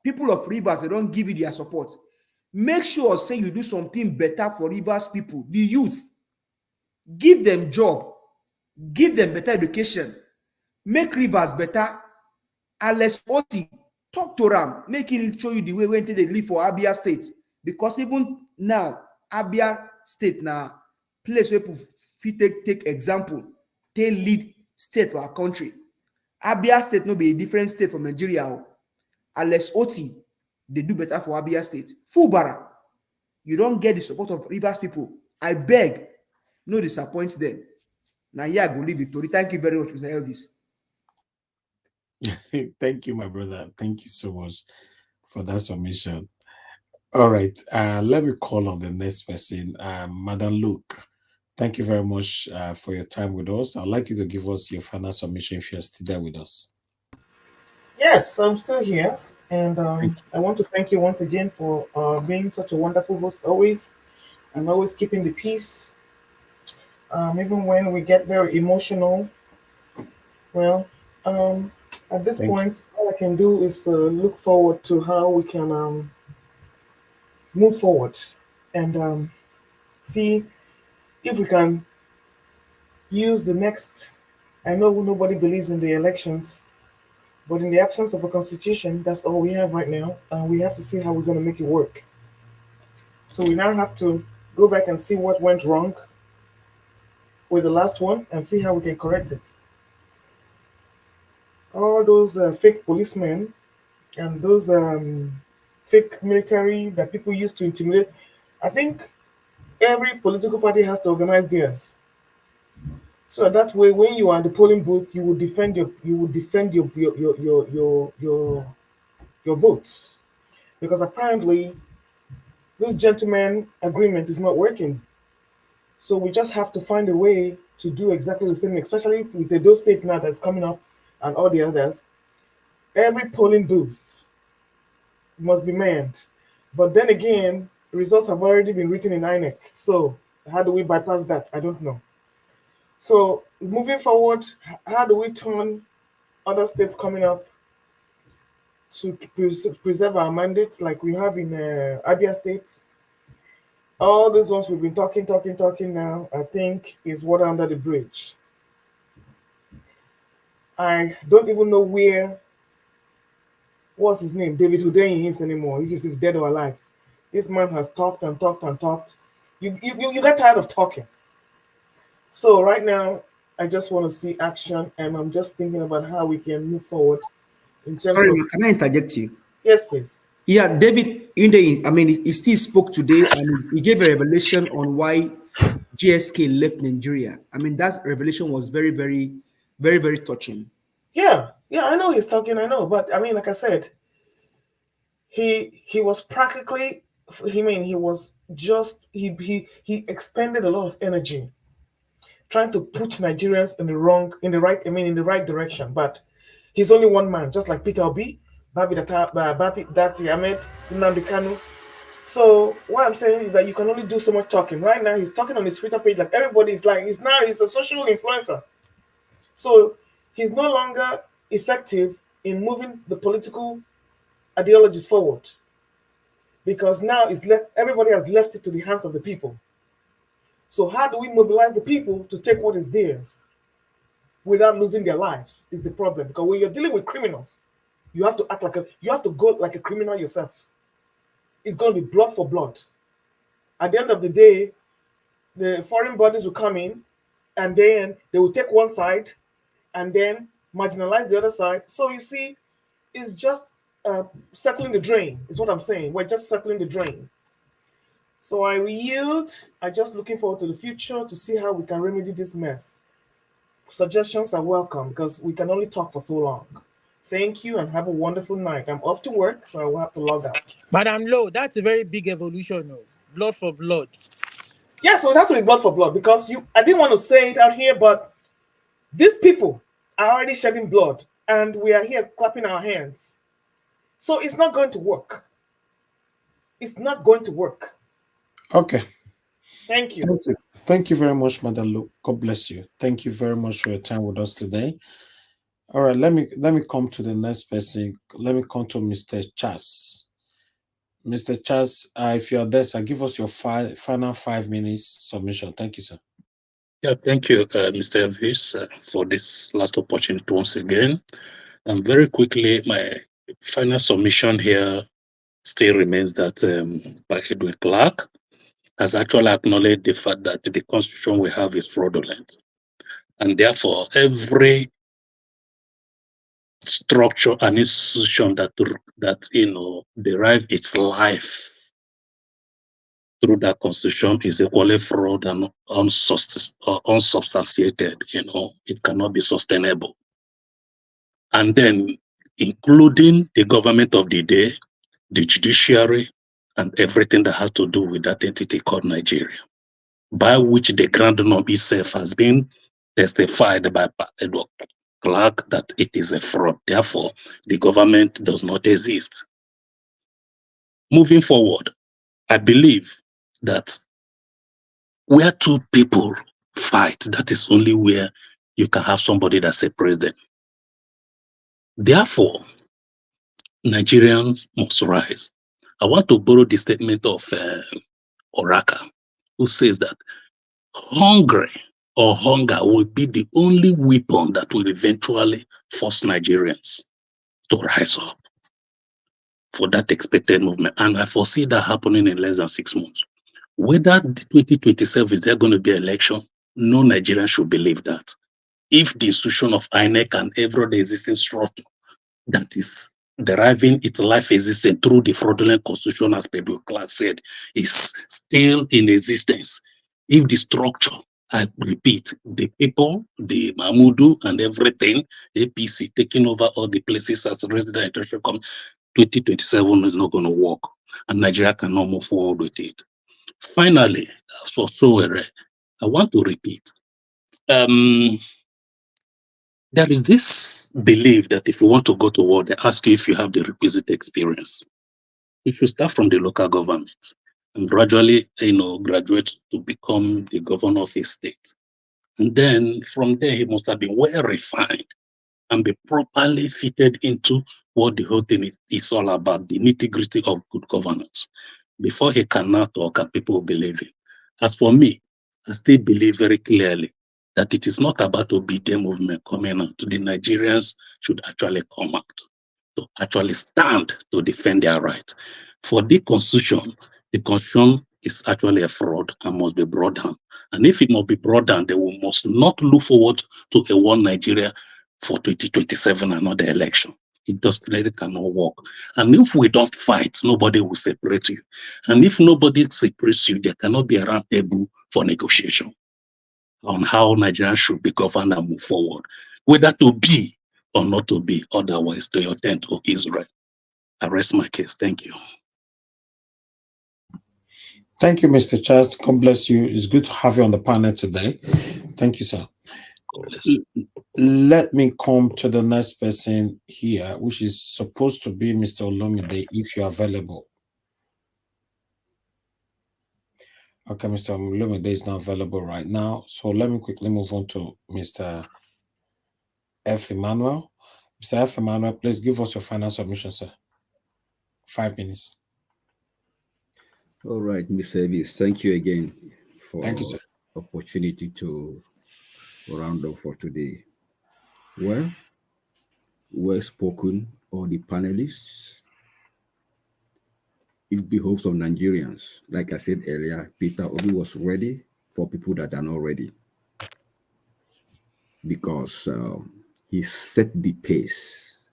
people of Rivers, they don't give you their support. Make sure, say, you do something better for Rivers people, the youth. Give them job. Give them better education. Make Rivers better. Alex Oti, talk to them. Make him show you the way when they live for Abia State. Because even now, Abia State now, place where people take example, they lead state for our country. Abia State no be a different state from Nigeria. Alex Oti, they do better for Abia State. Fubara, you don't get the support of Rivers people. I beg, no disappoint them. Now, yeah, I go leave it. Thank you very much, Mr. Elvis. Thank you, my brother. Thank you so much for that submission. All right, let me call on the next person, Madam Luke. Thank you very much for your time with us. I'd like you to give us your final submission if you're still there with us. Yes, I'm still here. And I want to thank you once again for being such a wonderful host always, and always keeping the peace. Even when we get very emotional. Well, at this point, all I can do is look forward to how we can move forward and see if we can use the next. I know nobody believes in the elections, but in the absence of a constitution, that's all we have right now. We have to see how we're going to make it work. So we now have to go back and see what went wrong with the last one and see how we can correct it. All those fake policemen and those fake military that people use to intimidate, I think every political party has to organize theirs. So that way, when you are in the polling booth, you will defend your votes, because apparently this gentleman agreement is not working. So we just have to find a way to do exactly the same, especially with the those state now that's coming up and all the others. Every polling booth must be manned. But then again, results have already been written in INEC. So how do we bypass that? I don't know. So moving forward, how do we turn other states coming up to preserve our mandate like we have in Abia State? All these ones we've been talking now, I think is water under the bridge. I don't even know what's his name, David Hudeyin is anymore, if he's dead or alive. This man has talked and talked and talked. You get tired of talking. So right now, I just want to see action, and I'm just thinking about how we can move forward. In terms Sorry, of... can I interject you? Yes, please. Yeah, David, he still spoke today, and he gave a revelation on why GSK left Nigeria. I mean, that revelation was very, very, very, very touching. Yeah, I know he's talking, I know, but I mean, like I said, he was practically, he was just, he expended a lot of energy trying to put Nigerians in the right direction, but he's only one man, just like Peter Obi, Babi Dati Ahmed, Nnamdi Kanu. So what I'm saying is that you can only do so much talking. Right now, he's talking on his Twitter page like everybody's like, he's a social influencer. So he's no longer effective in moving the political ideologies forward, because now everybody has left it to the hands of the people. So how do we mobilize the people to take what is theirs without losing their lives is the problem. Because when you're dealing with criminals, you have to go like a criminal yourself. It's going to be blood for blood. At the end of the day, the foreign bodies will come in, and then they will take one side and then marginalize the other side. So you see, it's just settling the drain, is what I'm saying. We're just settling the drain. So I will yield. I'm just looking forward to the future to see how we can remedy this mess. Suggestions are welcome because we can only talk for so long. Thank you and have a wonderful night. I'm off to work, so I will have to log out. Madam Low, that's a very big evolution. No? Blood for blood. Yeah, so it has to be blood for blood because I didn't want to say it out here, but these people are already shedding blood and we are here clapping our hands. So it's not going to work. It's not going to work. Okay. Thank you. Thank you. Thank you very much, Madam Luke. God bless you. Thank you very much for your time with us today. All right, let me come to the next person. Let me come to Mr. Chas. Mr. Chas, if you are there, sir, give us your final 5 minutes submission. Thank you, sir. Yeah, thank you, Mr. Elvis, for this last opportunity once again. And very quickly, my final submission here still remains that by Edward Clarke has actually acknowledged the fact that the constitution we have is fraudulent. And therefore, every structure and institution that derive its life through that constitution is equally fraud and unsubstantiated. It cannot be sustainable. And then, including the government of the day, the judiciary, and everything that has to do with that entity called Nigeria, by which the grand norm itself has been testified by Edward Clarke that it is a fraud. Therefore, the government does not exist. Moving forward, I believe that where two people fight, that is only where you can have somebody that separates them. Therefore, Nigerians must rise. I want to borrow the statement of Oraka, who says that hunger will be the only weapon that will eventually force Nigerians to rise up for that expected movement. And I foresee that happening in less than 6 months. Whether the 2027 is there going to be an election, no Nigerian should believe that. If the institution of INEC and every other existing structure that is deriving its life existence through the fraudulent constitution, as Pedro Clarke said, is still in existence, if the structure, I repeat, the people, the Mahmudu and everything, APC taking over all the places as resident international come, 2027 is not going to work, and Nigeria cannot move forward with it. Finally, as for Sowore, I want to repeat, there is this belief that if you want to go to war, they ask you if you have the requisite experience. If you start from the local government and gradually, graduate to become the governor of a state, and then from there he must have been well refined and be properly fitted into what the whole thing is all about, the nitty-gritty of good governance, before he can now talk and people believe him. As for me, I still believe very clearly that it is not about Obidient movement coming out. The Nigerians should actually come out to actually stand to defend their right. For the constitution is actually a fraud and must be brought down. And if it must be brought down, then we must not look forward to a one Nigeria for 2027, another election. It just really cannot work. And if we don't fight, nobody will separate you. And if nobody separates you, there cannot be a round table for negotiation on how Nigeria should be governed and move forward, whether to be or not to be, otherwise to your tent or Israel. I rest my case. Thank you. Thank you, Mr. Charles. God bless you. It's good to have you on the panel today. Thank you, sir. Let me come to the next person here, which is supposed to be Mr. Olomide, if you're available. Okay, Mr. Olomide is not available right now. So let me quickly move on to Mr. F. Emmanuel. Mr. F. Emmanuel, please give us your final submission, sir. 5 minutes. All right, Mr. Davis, thank you again for the opportunity to round up for today. Well spoken, all the panelists. it behoves of Nigerians. Like I said earlier, Peter Obi was ready for people that are not ready, because he set the pace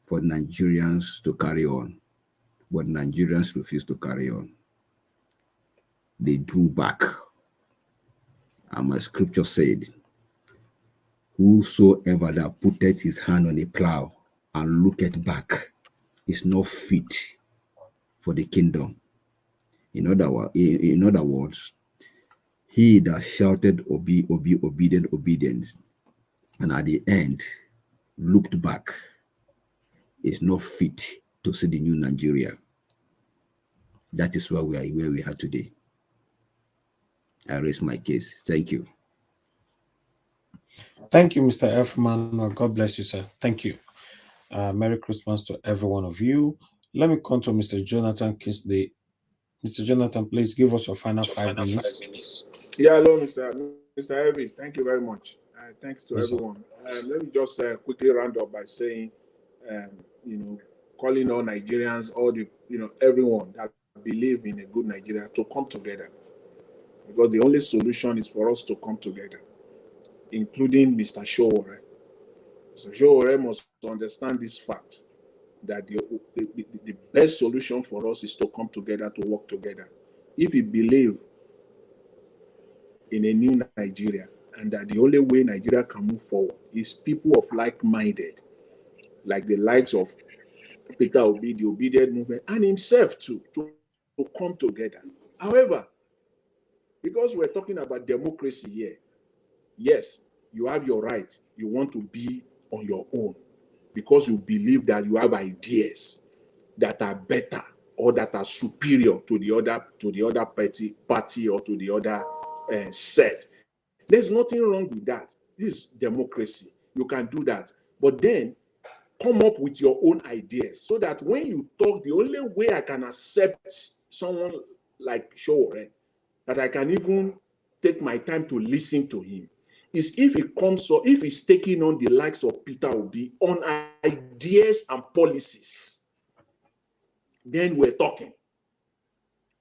for Nigerians to carry on. But Nigerians refused to carry on. They drew back. And my scripture said, whosoever that putteth his hand on a plow and looketh back is not fit for the kingdom. In other words, he that shouted, obedient, obedience, and at the end looked back is not fit to see the new Nigeria. That is where we are today. I raise my case. Thank you. Thank you, Mr. Elfman. God bless you, sir. Thank you. Merry Christmas to every one of you. Let me come to Mr. Jonathan Kingsley. Mr. Jonathan, please give us your final 5 minutes. Yeah, hello, Mr. Elvis. Thank you very much. Thanks to Yes, sir. everyone. Let me just quickly round up by saying, calling all Nigerians, everyone that believe in a good Nigeria to come together, because the only solution is for us to come together, including Mr. Sowore. Mr. Sowore must understand this fact, that the best solution for us is to come together, to work together. If we believe in a new Nigeria, and that the only way Nigeria can move forward is people of like-minded, like the likes of Peter Obi, the Obidient movement, and himself too, to come together. However, because we're talking about democracy here, yes, you have your right. You want to be on your own because you believe that you have ideas that are better or that are superior to the other party or to the other set. There's nothing wrong with that. This is democracy. You can do that. But then come up with your own ideas so that when you talk, the only way I can accept someone like Sowore, that I can even take my time to listen to him, is if he's taking on the likes of Peter Obi on ideas and policies. Then we're talking.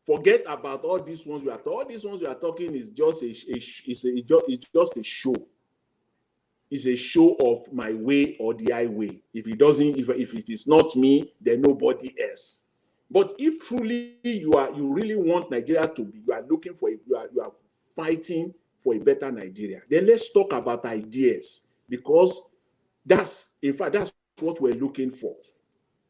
Forget about all these ones we are talking. All these ones we are talking is just a show. It's a show of my way or the highway. If it is not me, then nobody else. But if truly you really want Nigeria to be, you are fighting for a better Nigeria, then let's talk about ideas, because that's what we're looking for.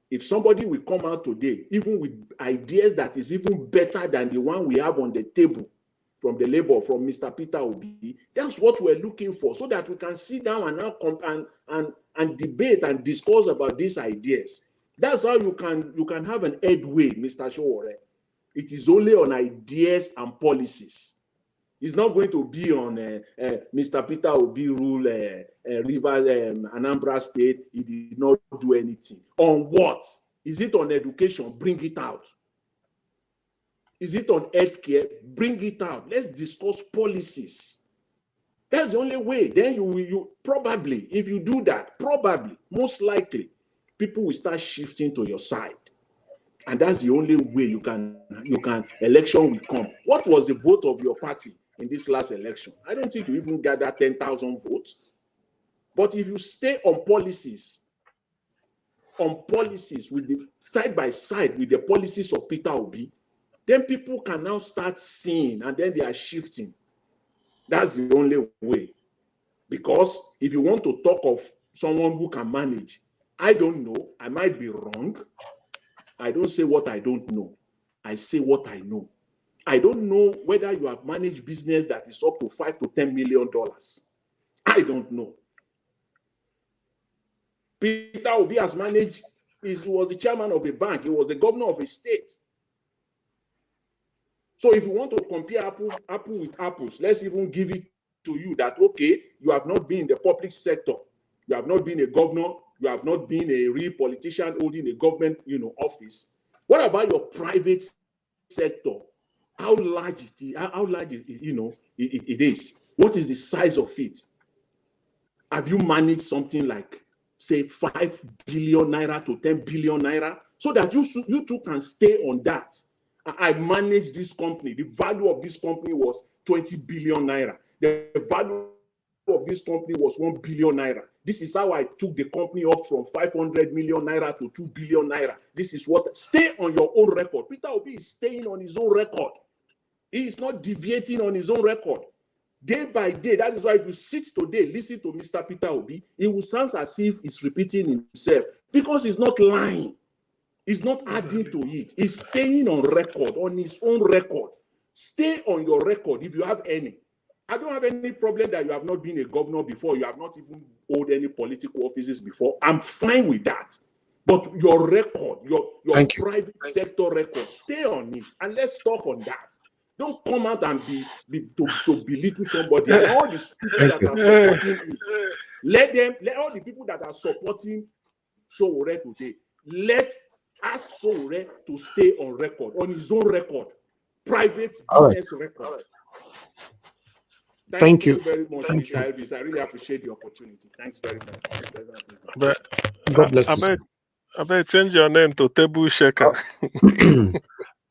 If somebody will come out today, even with ideas that is even better than the one we have on the table from Mr. Peter Obi, that's what we're looking for, so that we can sit down and now and debate and discuss about these ideas. That's how you can have an headway, Mr. Sowore. It is only on ideas and policies. It's not going to be on Mr. Peter Obi rule Rivers, Anambra State. He did not do anything. On what? Is it on education? Bring it out. Is it on healthcare? Bring it out. Let's discuss policies. That's the only way. Then you probably, if you do that, probably, most likely, people will start shifting to your side. And that's the only way you can election will come. What was the vote of your party in this last election? I don't think you even gathered 10,000 votes. But if you stay on policies with the side by side with the policies of Peter Obi, then people can now start seeing, and then they are shifting. That's the only way. Because if you want to talk of someone who can manage, I don't know, I might be wrong. I don't say what I don't know. I say what I know. I don't know whether you have managed business that is up to $5 to $10 million. I don't know. Peter Obi has managed, he was the chairman of a bank, he was the governor of a state. So if you want to compare apple with apples, let's even give it to you that, okay, you have not been in the public sector. You have not been a governor. You have not been a real politician holding a government, office. What about your private sector? How large it is? What is the size of it? Have you managed something like, say, 5 billion naira to 10 billion naira so that you two can stay on that. I managed this company. The value of this company was 20 billion naira. The value of this company was 1 billion naira. This is how I took the company up from 500 million naira to 2 billion naira. This is what, stay on your own record. Peter Obi is staying on his own record. He is not deviating on his own record. Day by day, that is why if you sit today, listen to Mr. Peter Obi, it will sound as if he's repeating himself because he's not lying. He's not adding to it. He's staying on record, on his own record. Stay on your record if you have any. I don't have any problem that you have not been a governor before. You have not even held any political offices before. I'm fine with that. But your record, your private sector record, stay on it. And let's talk on that. Don't come out and to belittle somebody. And all the people that are supporting it, let all the people that are supporting Sowore today, ask Sowore to stay on record, on his own record, private business record. Thank you very much, Mr. Elvis. I really appreciate the opportunity. Thanks very much. God bless you. I bet change your name to Table Shaker.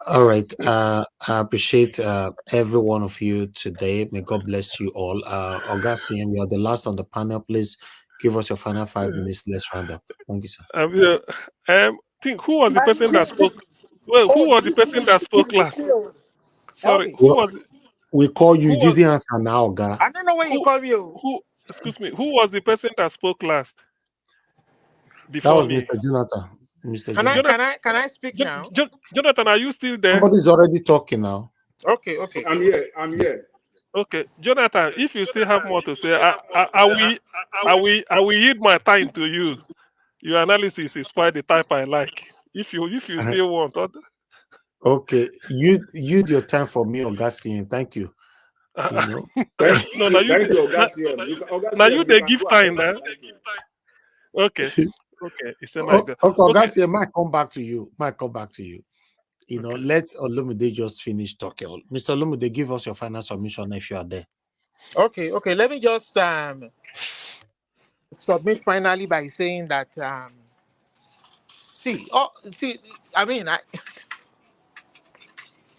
All right. I appreciate every one of you today. May God bless you all. Augustine, you are the last on the panel. Please give us your final 5 minutes. Let's round up. Thank you, sir. Think who was the person that spoke? Well, who was the person that spoke last? Sorry, who was it? We call you. You didn't answer now, guy. I don't know when you call you. Excuse me. Who was the person that spoke last? That was Mr. Jonathan. Mr. Can I speak now? Jonathan, are you still there? Somebody's already talking now. Okay. I'm here. Okay, Jonathan, if you still have more to say, I will yield my time to you. Your analysis is quite the type I like. If you still want. Okay, you your time for me, Augustine. Thank you. Thank you, Augustine. Now you they give time now. Okay. It's like that. Okay, Augustine, might come back to you. You know, let Olumide just finish talking. Mr. Olumide, give us your final submission if you are there. Okay. Let me just submit finally by saying that I mean,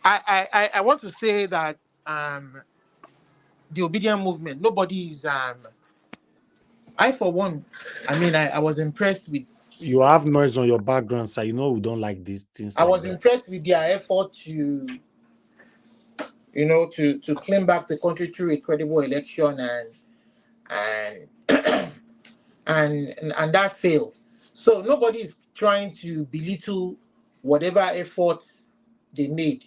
I want to say that the Obidient movement, nobody is I for one, I mean, I was impressed with. You have noise on your background, so you know we don't like these things. I was impressed with their effort to claim back the country through a credible election, and that failed. So nobody is trying to belittle whatever efforts they made,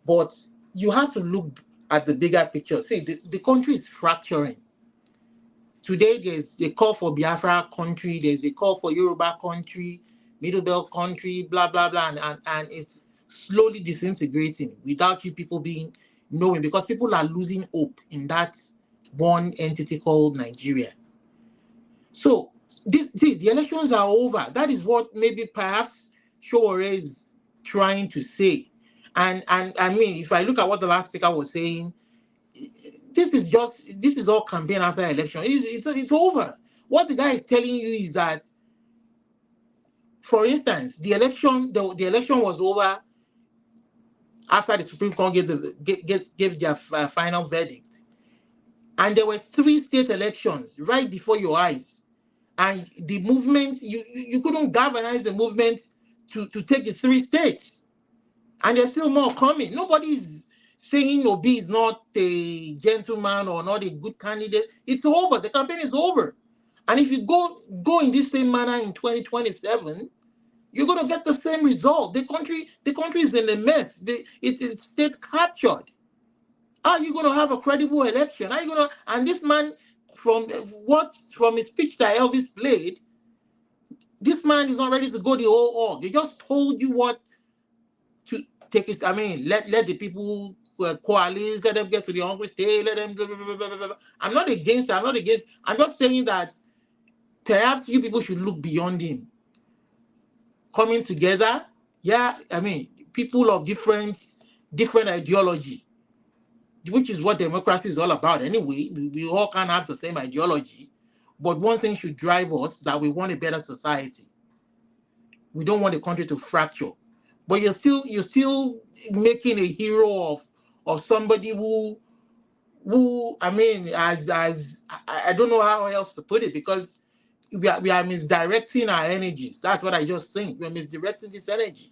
but you have to look at the bigger picture. See, the country is fracturing. Today, there's a call for Biafra country, there's a call for Yoruba country, Middle Belt country, blah, blah, blah, and it's slowly disintegrating without you people knowing, because people are losing hope in that one entity called Nigeria. So, the elections are over. That is what maybe perhaps Sowore is trying to say. And I mean, if I look at what the last speaker was saying, this is all campaign after election. It's over. What the guy is telling you is that, for instance, the election was over after the Supreme Court gave their final verdict, and there were 3 state elections right before your eyes, and the movement you couldn't galvanize the movement to take the 3 states, and there's still more coming. Nobody's saying Obi is not a gentleman or not a good candidate. It's over. The campaign is over. And if you go in this same manner in 2027, you're going to get the same result. The country is in a mess. It's state captured. Are you going to have a credible election? Are you going to? And this man, from his speech that Elvis played, this man is not ready to go the whole hog. They just told you what to take it. I mean, let the people coalesce, let them get to the hungry state, let them blah, blah, blah, blah, blah. I'm not against. I'm just saying that perhaps you people should look beyond him. Coming together, yeah, I mean, people of different ideology, which is what democracy is all about anyway. We all can't have the same ideology, but one thing should drive us, that we want a better society. we don't want the country to fracture. But you're still making a hero of somebody who I mean, as I don't know how else to put it, because we are misdirecting our energies. That's what I just think. We're misdirecting this energy.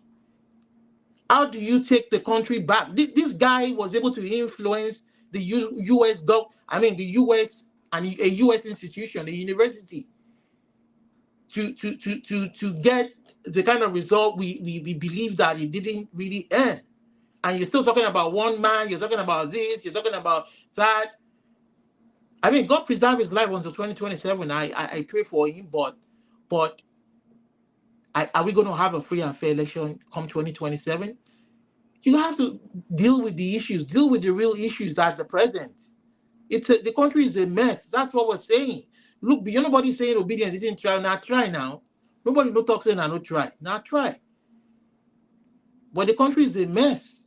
How do you take the country back? This guy was able to influence the U.S. the U.S. and a U.S. institution, a university, to get the kind of result we believe that it didn't really earn. And you're still talking about one man, you're talking about this, you're talking about that. I mean, God preserve his life until 2027. I pray for him, but are we going to have a free and fair election come 2027? You have to deal with the issues, deal with the real issues that the present. The country is a mess. That's what we're saying. Look, beyond nobody saying obedience isn't try. Now try now. Nobody no talk saying no try. Now try. But the country is a mess.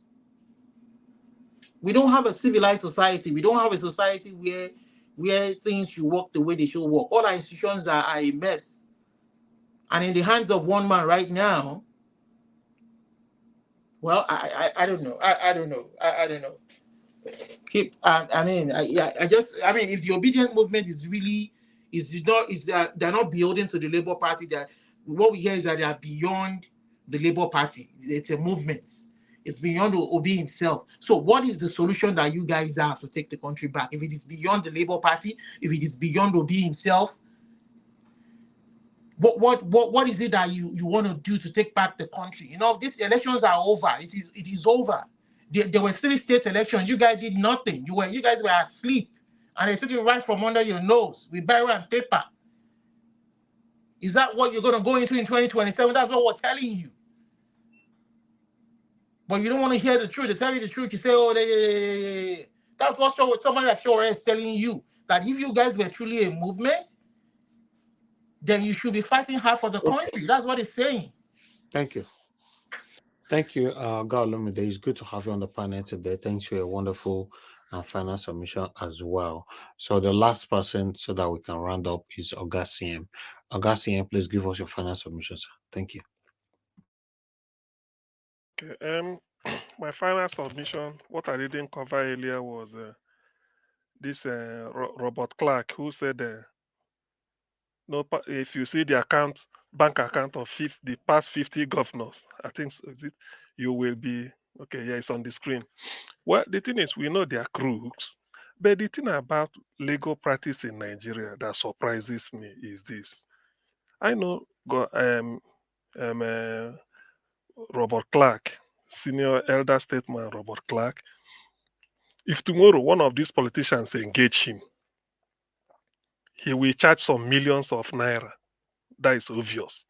We don't have a civilized society. We don't have a society where things should work the way they should work. All our institutions are a mess. And in the hands of one man right now, well, I don't know. I don't know. I don't know. I mean, if the obedient movement is they're not building to the Labour Party. That what we hear is that they are beyond the Labour Party. It's a movement. It's beyond Obi himself. So, what is the solution that you guys have to take the country back? If it is beyond the Labour Party, if it is beyond Obi himself, what is it that you want to do to take back the country? You know, these elections are over. It is over. There were 3 state elections. You guys did nothing. You guys were asleep, and they took it right from under your nose with biro and paper. Is that what you're going to go into in 2027? That's what we're telling you. But you don't want to hear the truth. They tell you the truth. You say, oh, that's what somebody like Sowore is telling you. That if you guys were truly a movement, then you should be fighting hard for the country. That's what it's saying. Thank you. Thank you, God Lumide. It's good to have you on the panel today. Thanks for a wonderful and final submission as well. So the last person, so that we can round up, is Oga CM. Oga CM, please give us your final submission, sir. Thank you. Okay. My final submission, what I didn't cover earlier was this Robert Clarke, who said, no, if you see the bank account of the past 50 governors, I think you will be okay. Yeah, it's on the screen. Well, the thing is, we know they are crooks, but the thing about legal practice in Nigeria that surprises me is this. I know Robert Clarke, senior elder statesman Robert Clarke. If tomorrow one of these politicians engage him, he will charge some millions of naira. That is obvious.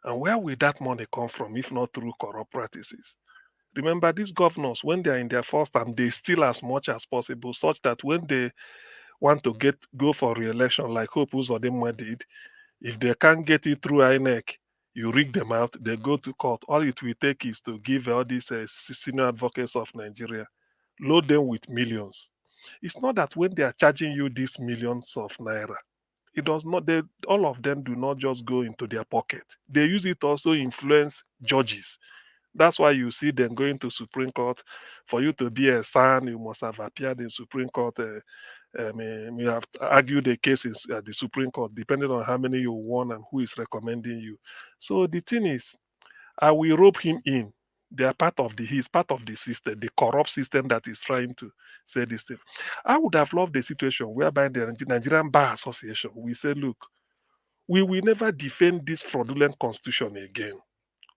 And where will that money come from if not through corrupt practices? Remember, these governors, when they are in their first term, they steal as much as possible, such that when they want to go for re-election, like Hope Uzodinma did, if they can't get it through INEC, you rig them out, they go to court. All it will take is to give all these senior advocates of Nigeria, load them with millions. It's not that when they are charging you these millions of naira, it does not, all of them do not just go into their pocket. They use it also influence judges. That's why you see them going to Supreme Court. For you to be a son, you must have appeared in Supreme Court. You have argued the case at the Supreme Court, depending on how many you won and who is recommending you. So the thing is, I will rope him in. They are he's part of the system, the corrupt system that is trying to say this thing. I would have loved a situation whereby the Nigerian Bar Association, we say, look, we will never defend this fraudulent constitution again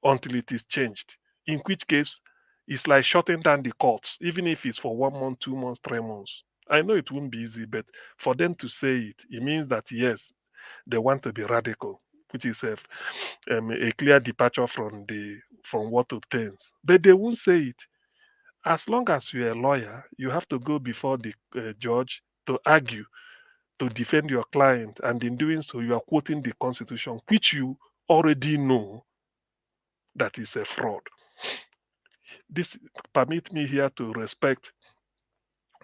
until it is changed. In which case, it's like shutting down the courts, even if it's for 1 month, 2 months, 3 months. I know it won't be easy, but for them to say it means that yes, they want to be radical, which is a clear departure from what obtains. But they won't say it. As long as you're a lawyer, you have to go before the judge to argue, to defend your client, and in doing so, you are quoting the Constitution, which you already know that is a fraud. This permit me here to respect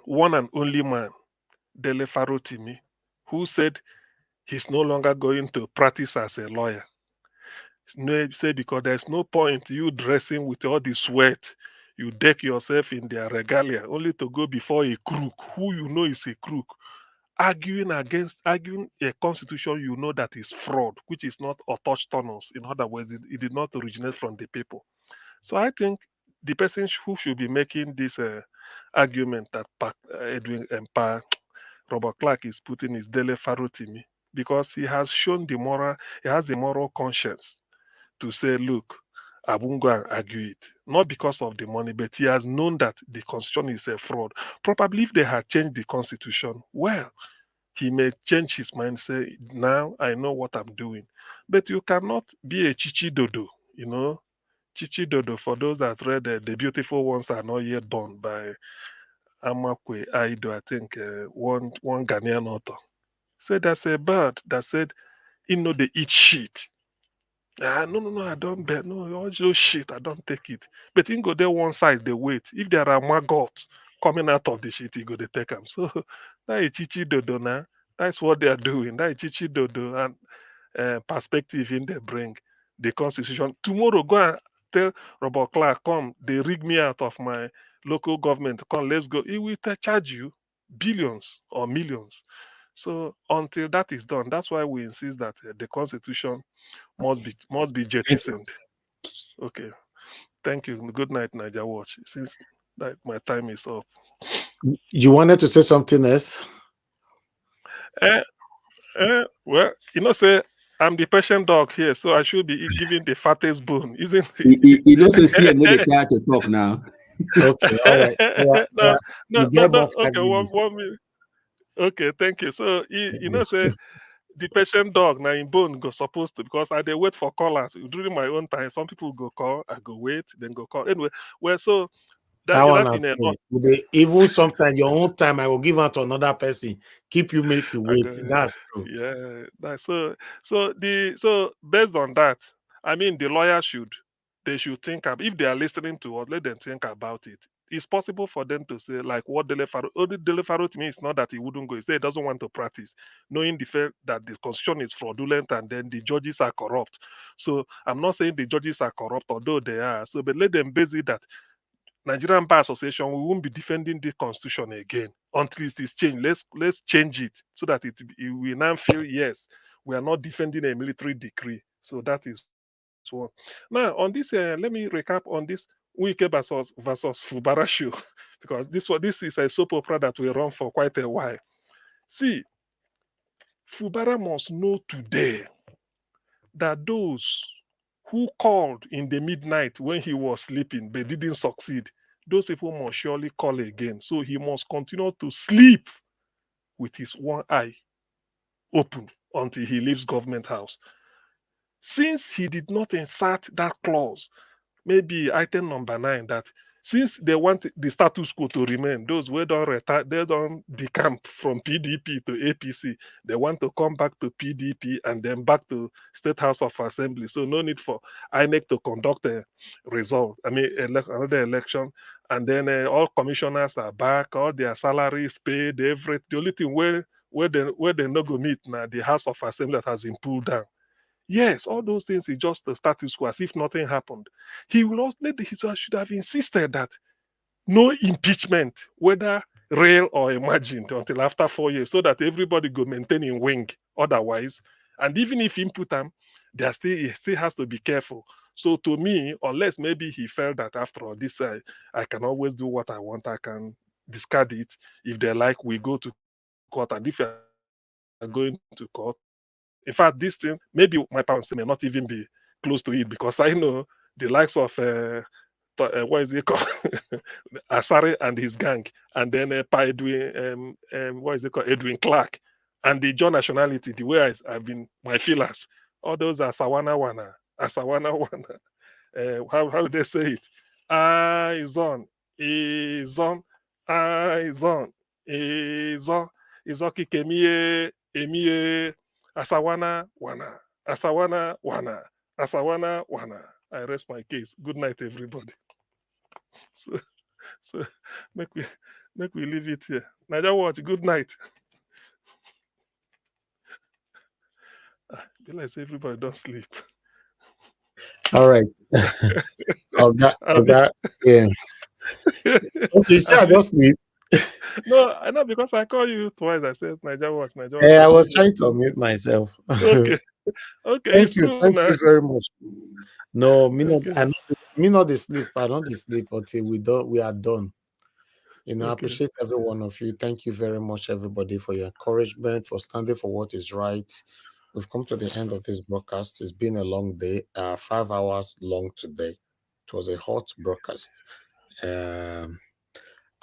one and only man, Dele Farotimi, who said he's no longer going to practice as a lawyer. Say because there's no point you dressing with all the sweat. You deck yourself in their regalia only to go before a crook who you know is a crook, arguing a constitution you know that is fraud, which is not autochthonous. In other words, it did not originate from the people. So I think the person who should be making this argument that Edwin Robert Clarke is putting is Dele Farutimi, because he has shown he has the moral conscience to say, look, I won't go and argue it. Not because of the money, but he has known that the constitution is a fraud. Probably if they had changed the constitution, well, he may change his mind, say, now I know what I'm doing. But you cannot be a chichi dodo, you know. Chichi dodo, for those that read The Beautiful Ones Are Not Yet Born by Amakwe Aido, I think one Ghanaian author. Said there's a bird that said, they eat shit. No, I don't bet. No, all those shit, I don't take it. But you go there one side, they wait. If there are maggots coming out of the shit, you go they take them. So that is chichi dodo now. That's what they are doing. That is chichi dodo and perspective in they bring the constitution. Tomorrow, go and tell Robert Clarke, come, they rig me out of my local government. Come, let's go. He will charge you billions or millions. So until that is done, that's why we insist that the constitution must be jettisoned. Okay. Thank you. Good night, Niger Watch. Since that my time is up. You wanted to say something else? Well, say I'm the patient dog here, so I should be giving the fattest bone, isn't You also see him when they try to talk now. Okay, all right. No. You get about 5 Okay, minutes. 1 minute. Okay, thank you. So say the patient dog now in bone go supposed to, because I they wait for callers during my own time. Some people go call, I go wait, then go call. Anyway, well, so That one in a not. even sometimes your own time I will give out to another person, keep you make you wait. That's true. Yeah, that's so based on that, I mean the lawyer they should think if they are listening to us, let them think about it. It's possible for them to say, like what Dele Faro to me is not that he wouldn't go. He said he doesn't want to practice, knowing the fact that the constitution is fraudulent and then the judges are corrupt. So I'm not saying the judges are corrupt, although they are. So but let them base it that Nigerian Bar Association, we won't be defending the constitution again until it is changed. Let's change it so that it will now feel, yes, we are not defending a military decree. So that is one. Now on this, let me recap on this Wike versus Fubara show because this is a soap opera that will run for quite a while. See, Fubara must know today that those who called in the midnight when he was sleeping but didn't succeed, those people must surely call again. So he must continue to sleep with his one eye open until he leaves government house. Since he did not insert that clause, maybe item number 9, that since they want the status quo to remain, those who don't retire, they don't decamp from PDP to APC, they want to come back to PDP and then back to State House of Assembly. So no need for INEC to conduct a another election. And then all commissioners are back, all their salaries paid, everything. The only thing where they not go meet now, the House of Assembly that has been pulled down. Yes, all those things is just the status quo, as if nothing happened. He should have insisted that no impeachment, whether real or imagined, until after 4 years, so that everybody go maintain in wing. Otherwise, and even if he put them, he still has to be careful. So to me, unless maybe he felt that after all this, I can always do what I want, I can discard it. If they like, we go to court, and if you are going to court, in fact, this thing, maybe my parents may not even be close to it, because I know the likes of what is it called, Asare and his gang, and then Edwin, what is it called, Edwin Clarke, and the John nationality, the way I've been my feelers, all those are Sawana Wana. How do they say it? Eyes on, is on, eyes on, is on, is Kemie, Emie, Asawana Wana, Asawana Wana, Asawana Wana. I rest my case. Good night, everybody. So make we leave it here. Naija Watch, good night. Be like say everybody don't sleep. All right. Okay. Yeah. Okay, see, I just sleep. No, I know because I call you twice. I said Niger watch. I was trying to unmute myself. Okay. Okay, Thank it's you. true Thank now. you very much. No, me not. Okay. Me not the sleep. I not the sleep until we are done. I Okay. appreciate every one of you. Thank you very much, everybody, for your encouragement, for standing for what is right. We've come to the end of this broadcast. It's been a long day, 5 hours long today. It was a hot broadcast.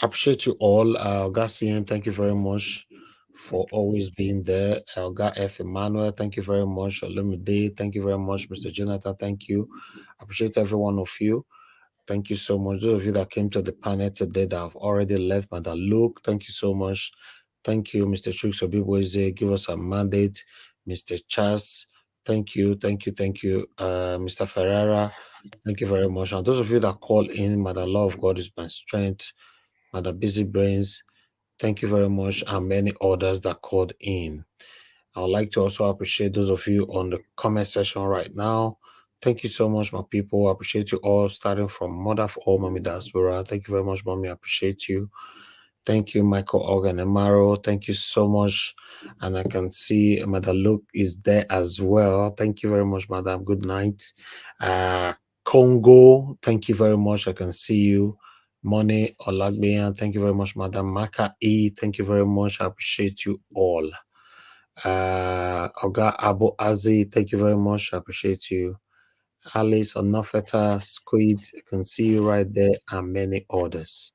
Appreciate you all. Garcian, thank you very much for always being there. Elga F. Emmanuel, thank you very much. Olumide, thank you very much. Mr. Jonathan, thank you. Appreciate every one of you. Thank you so much. Those of you that came to the panel today that have already left, Madam Luke, thank you so much. Thank you, Mr. Chooks Obiboeze. Give us a mandate. Mr. Chas, thank you. Mr. Ferreira, thank you very much. And those of you that call in, Madam Law of God is my strength. Madam Busy Brains, thank you very much. And many others that called in. I would like to also appreciate those of you on the comment section right now. Thank you so much, my people. I appreciate you all, starting from Mother of All, Mommy Diaspora. Thank you very much, Mommy. I appreciate you. Thank you, Michael Organ Amaro. Thank you so much. And I can see Madam Luke is there as well. Thank you very much, Madam. Good night. Congo, thank you very much. I can see you. Money Olagbian, thank you very much, Madam. Maka E, thank you very much. I appreciate you all. Oga Abu Azi, thank you very much. I appreciate you. Alice Onofeta, Squid, I can see you right there, and many others.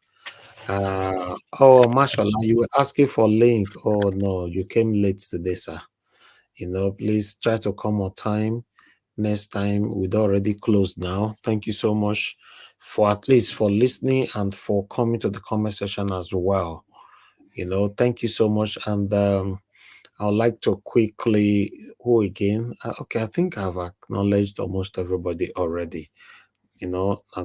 Oh, mashallah, you were asking for link. Oh no, you came late today, sir. Please try to come on time. Next time, we'd already closed now. Thank you so much for at least for listening and for coming to the comment section as well. Thank you so much. And I would like to quickly, who again? Okay, I think I've acknowledged almost everybody already. And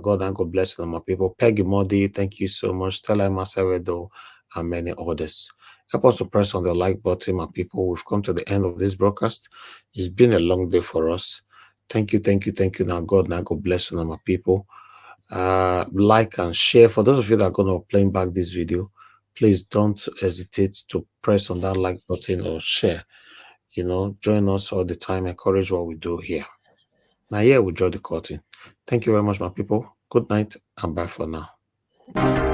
God bless them, my people. Peggy Modi, thank you so much. Stella Macevedo, and many others. Help us to press on the like button, my people. We've come to the end of this broadcast. It's been a long day for us. Thank you. Now God bless them, my people. Like and share. For those of you that are going to play back this video, please don't hesitate to press on that like button or share. Join us all the time. Encourage what we do here. Now, here we draw the curtain. Thank you very much, my people. Good night and bye for now.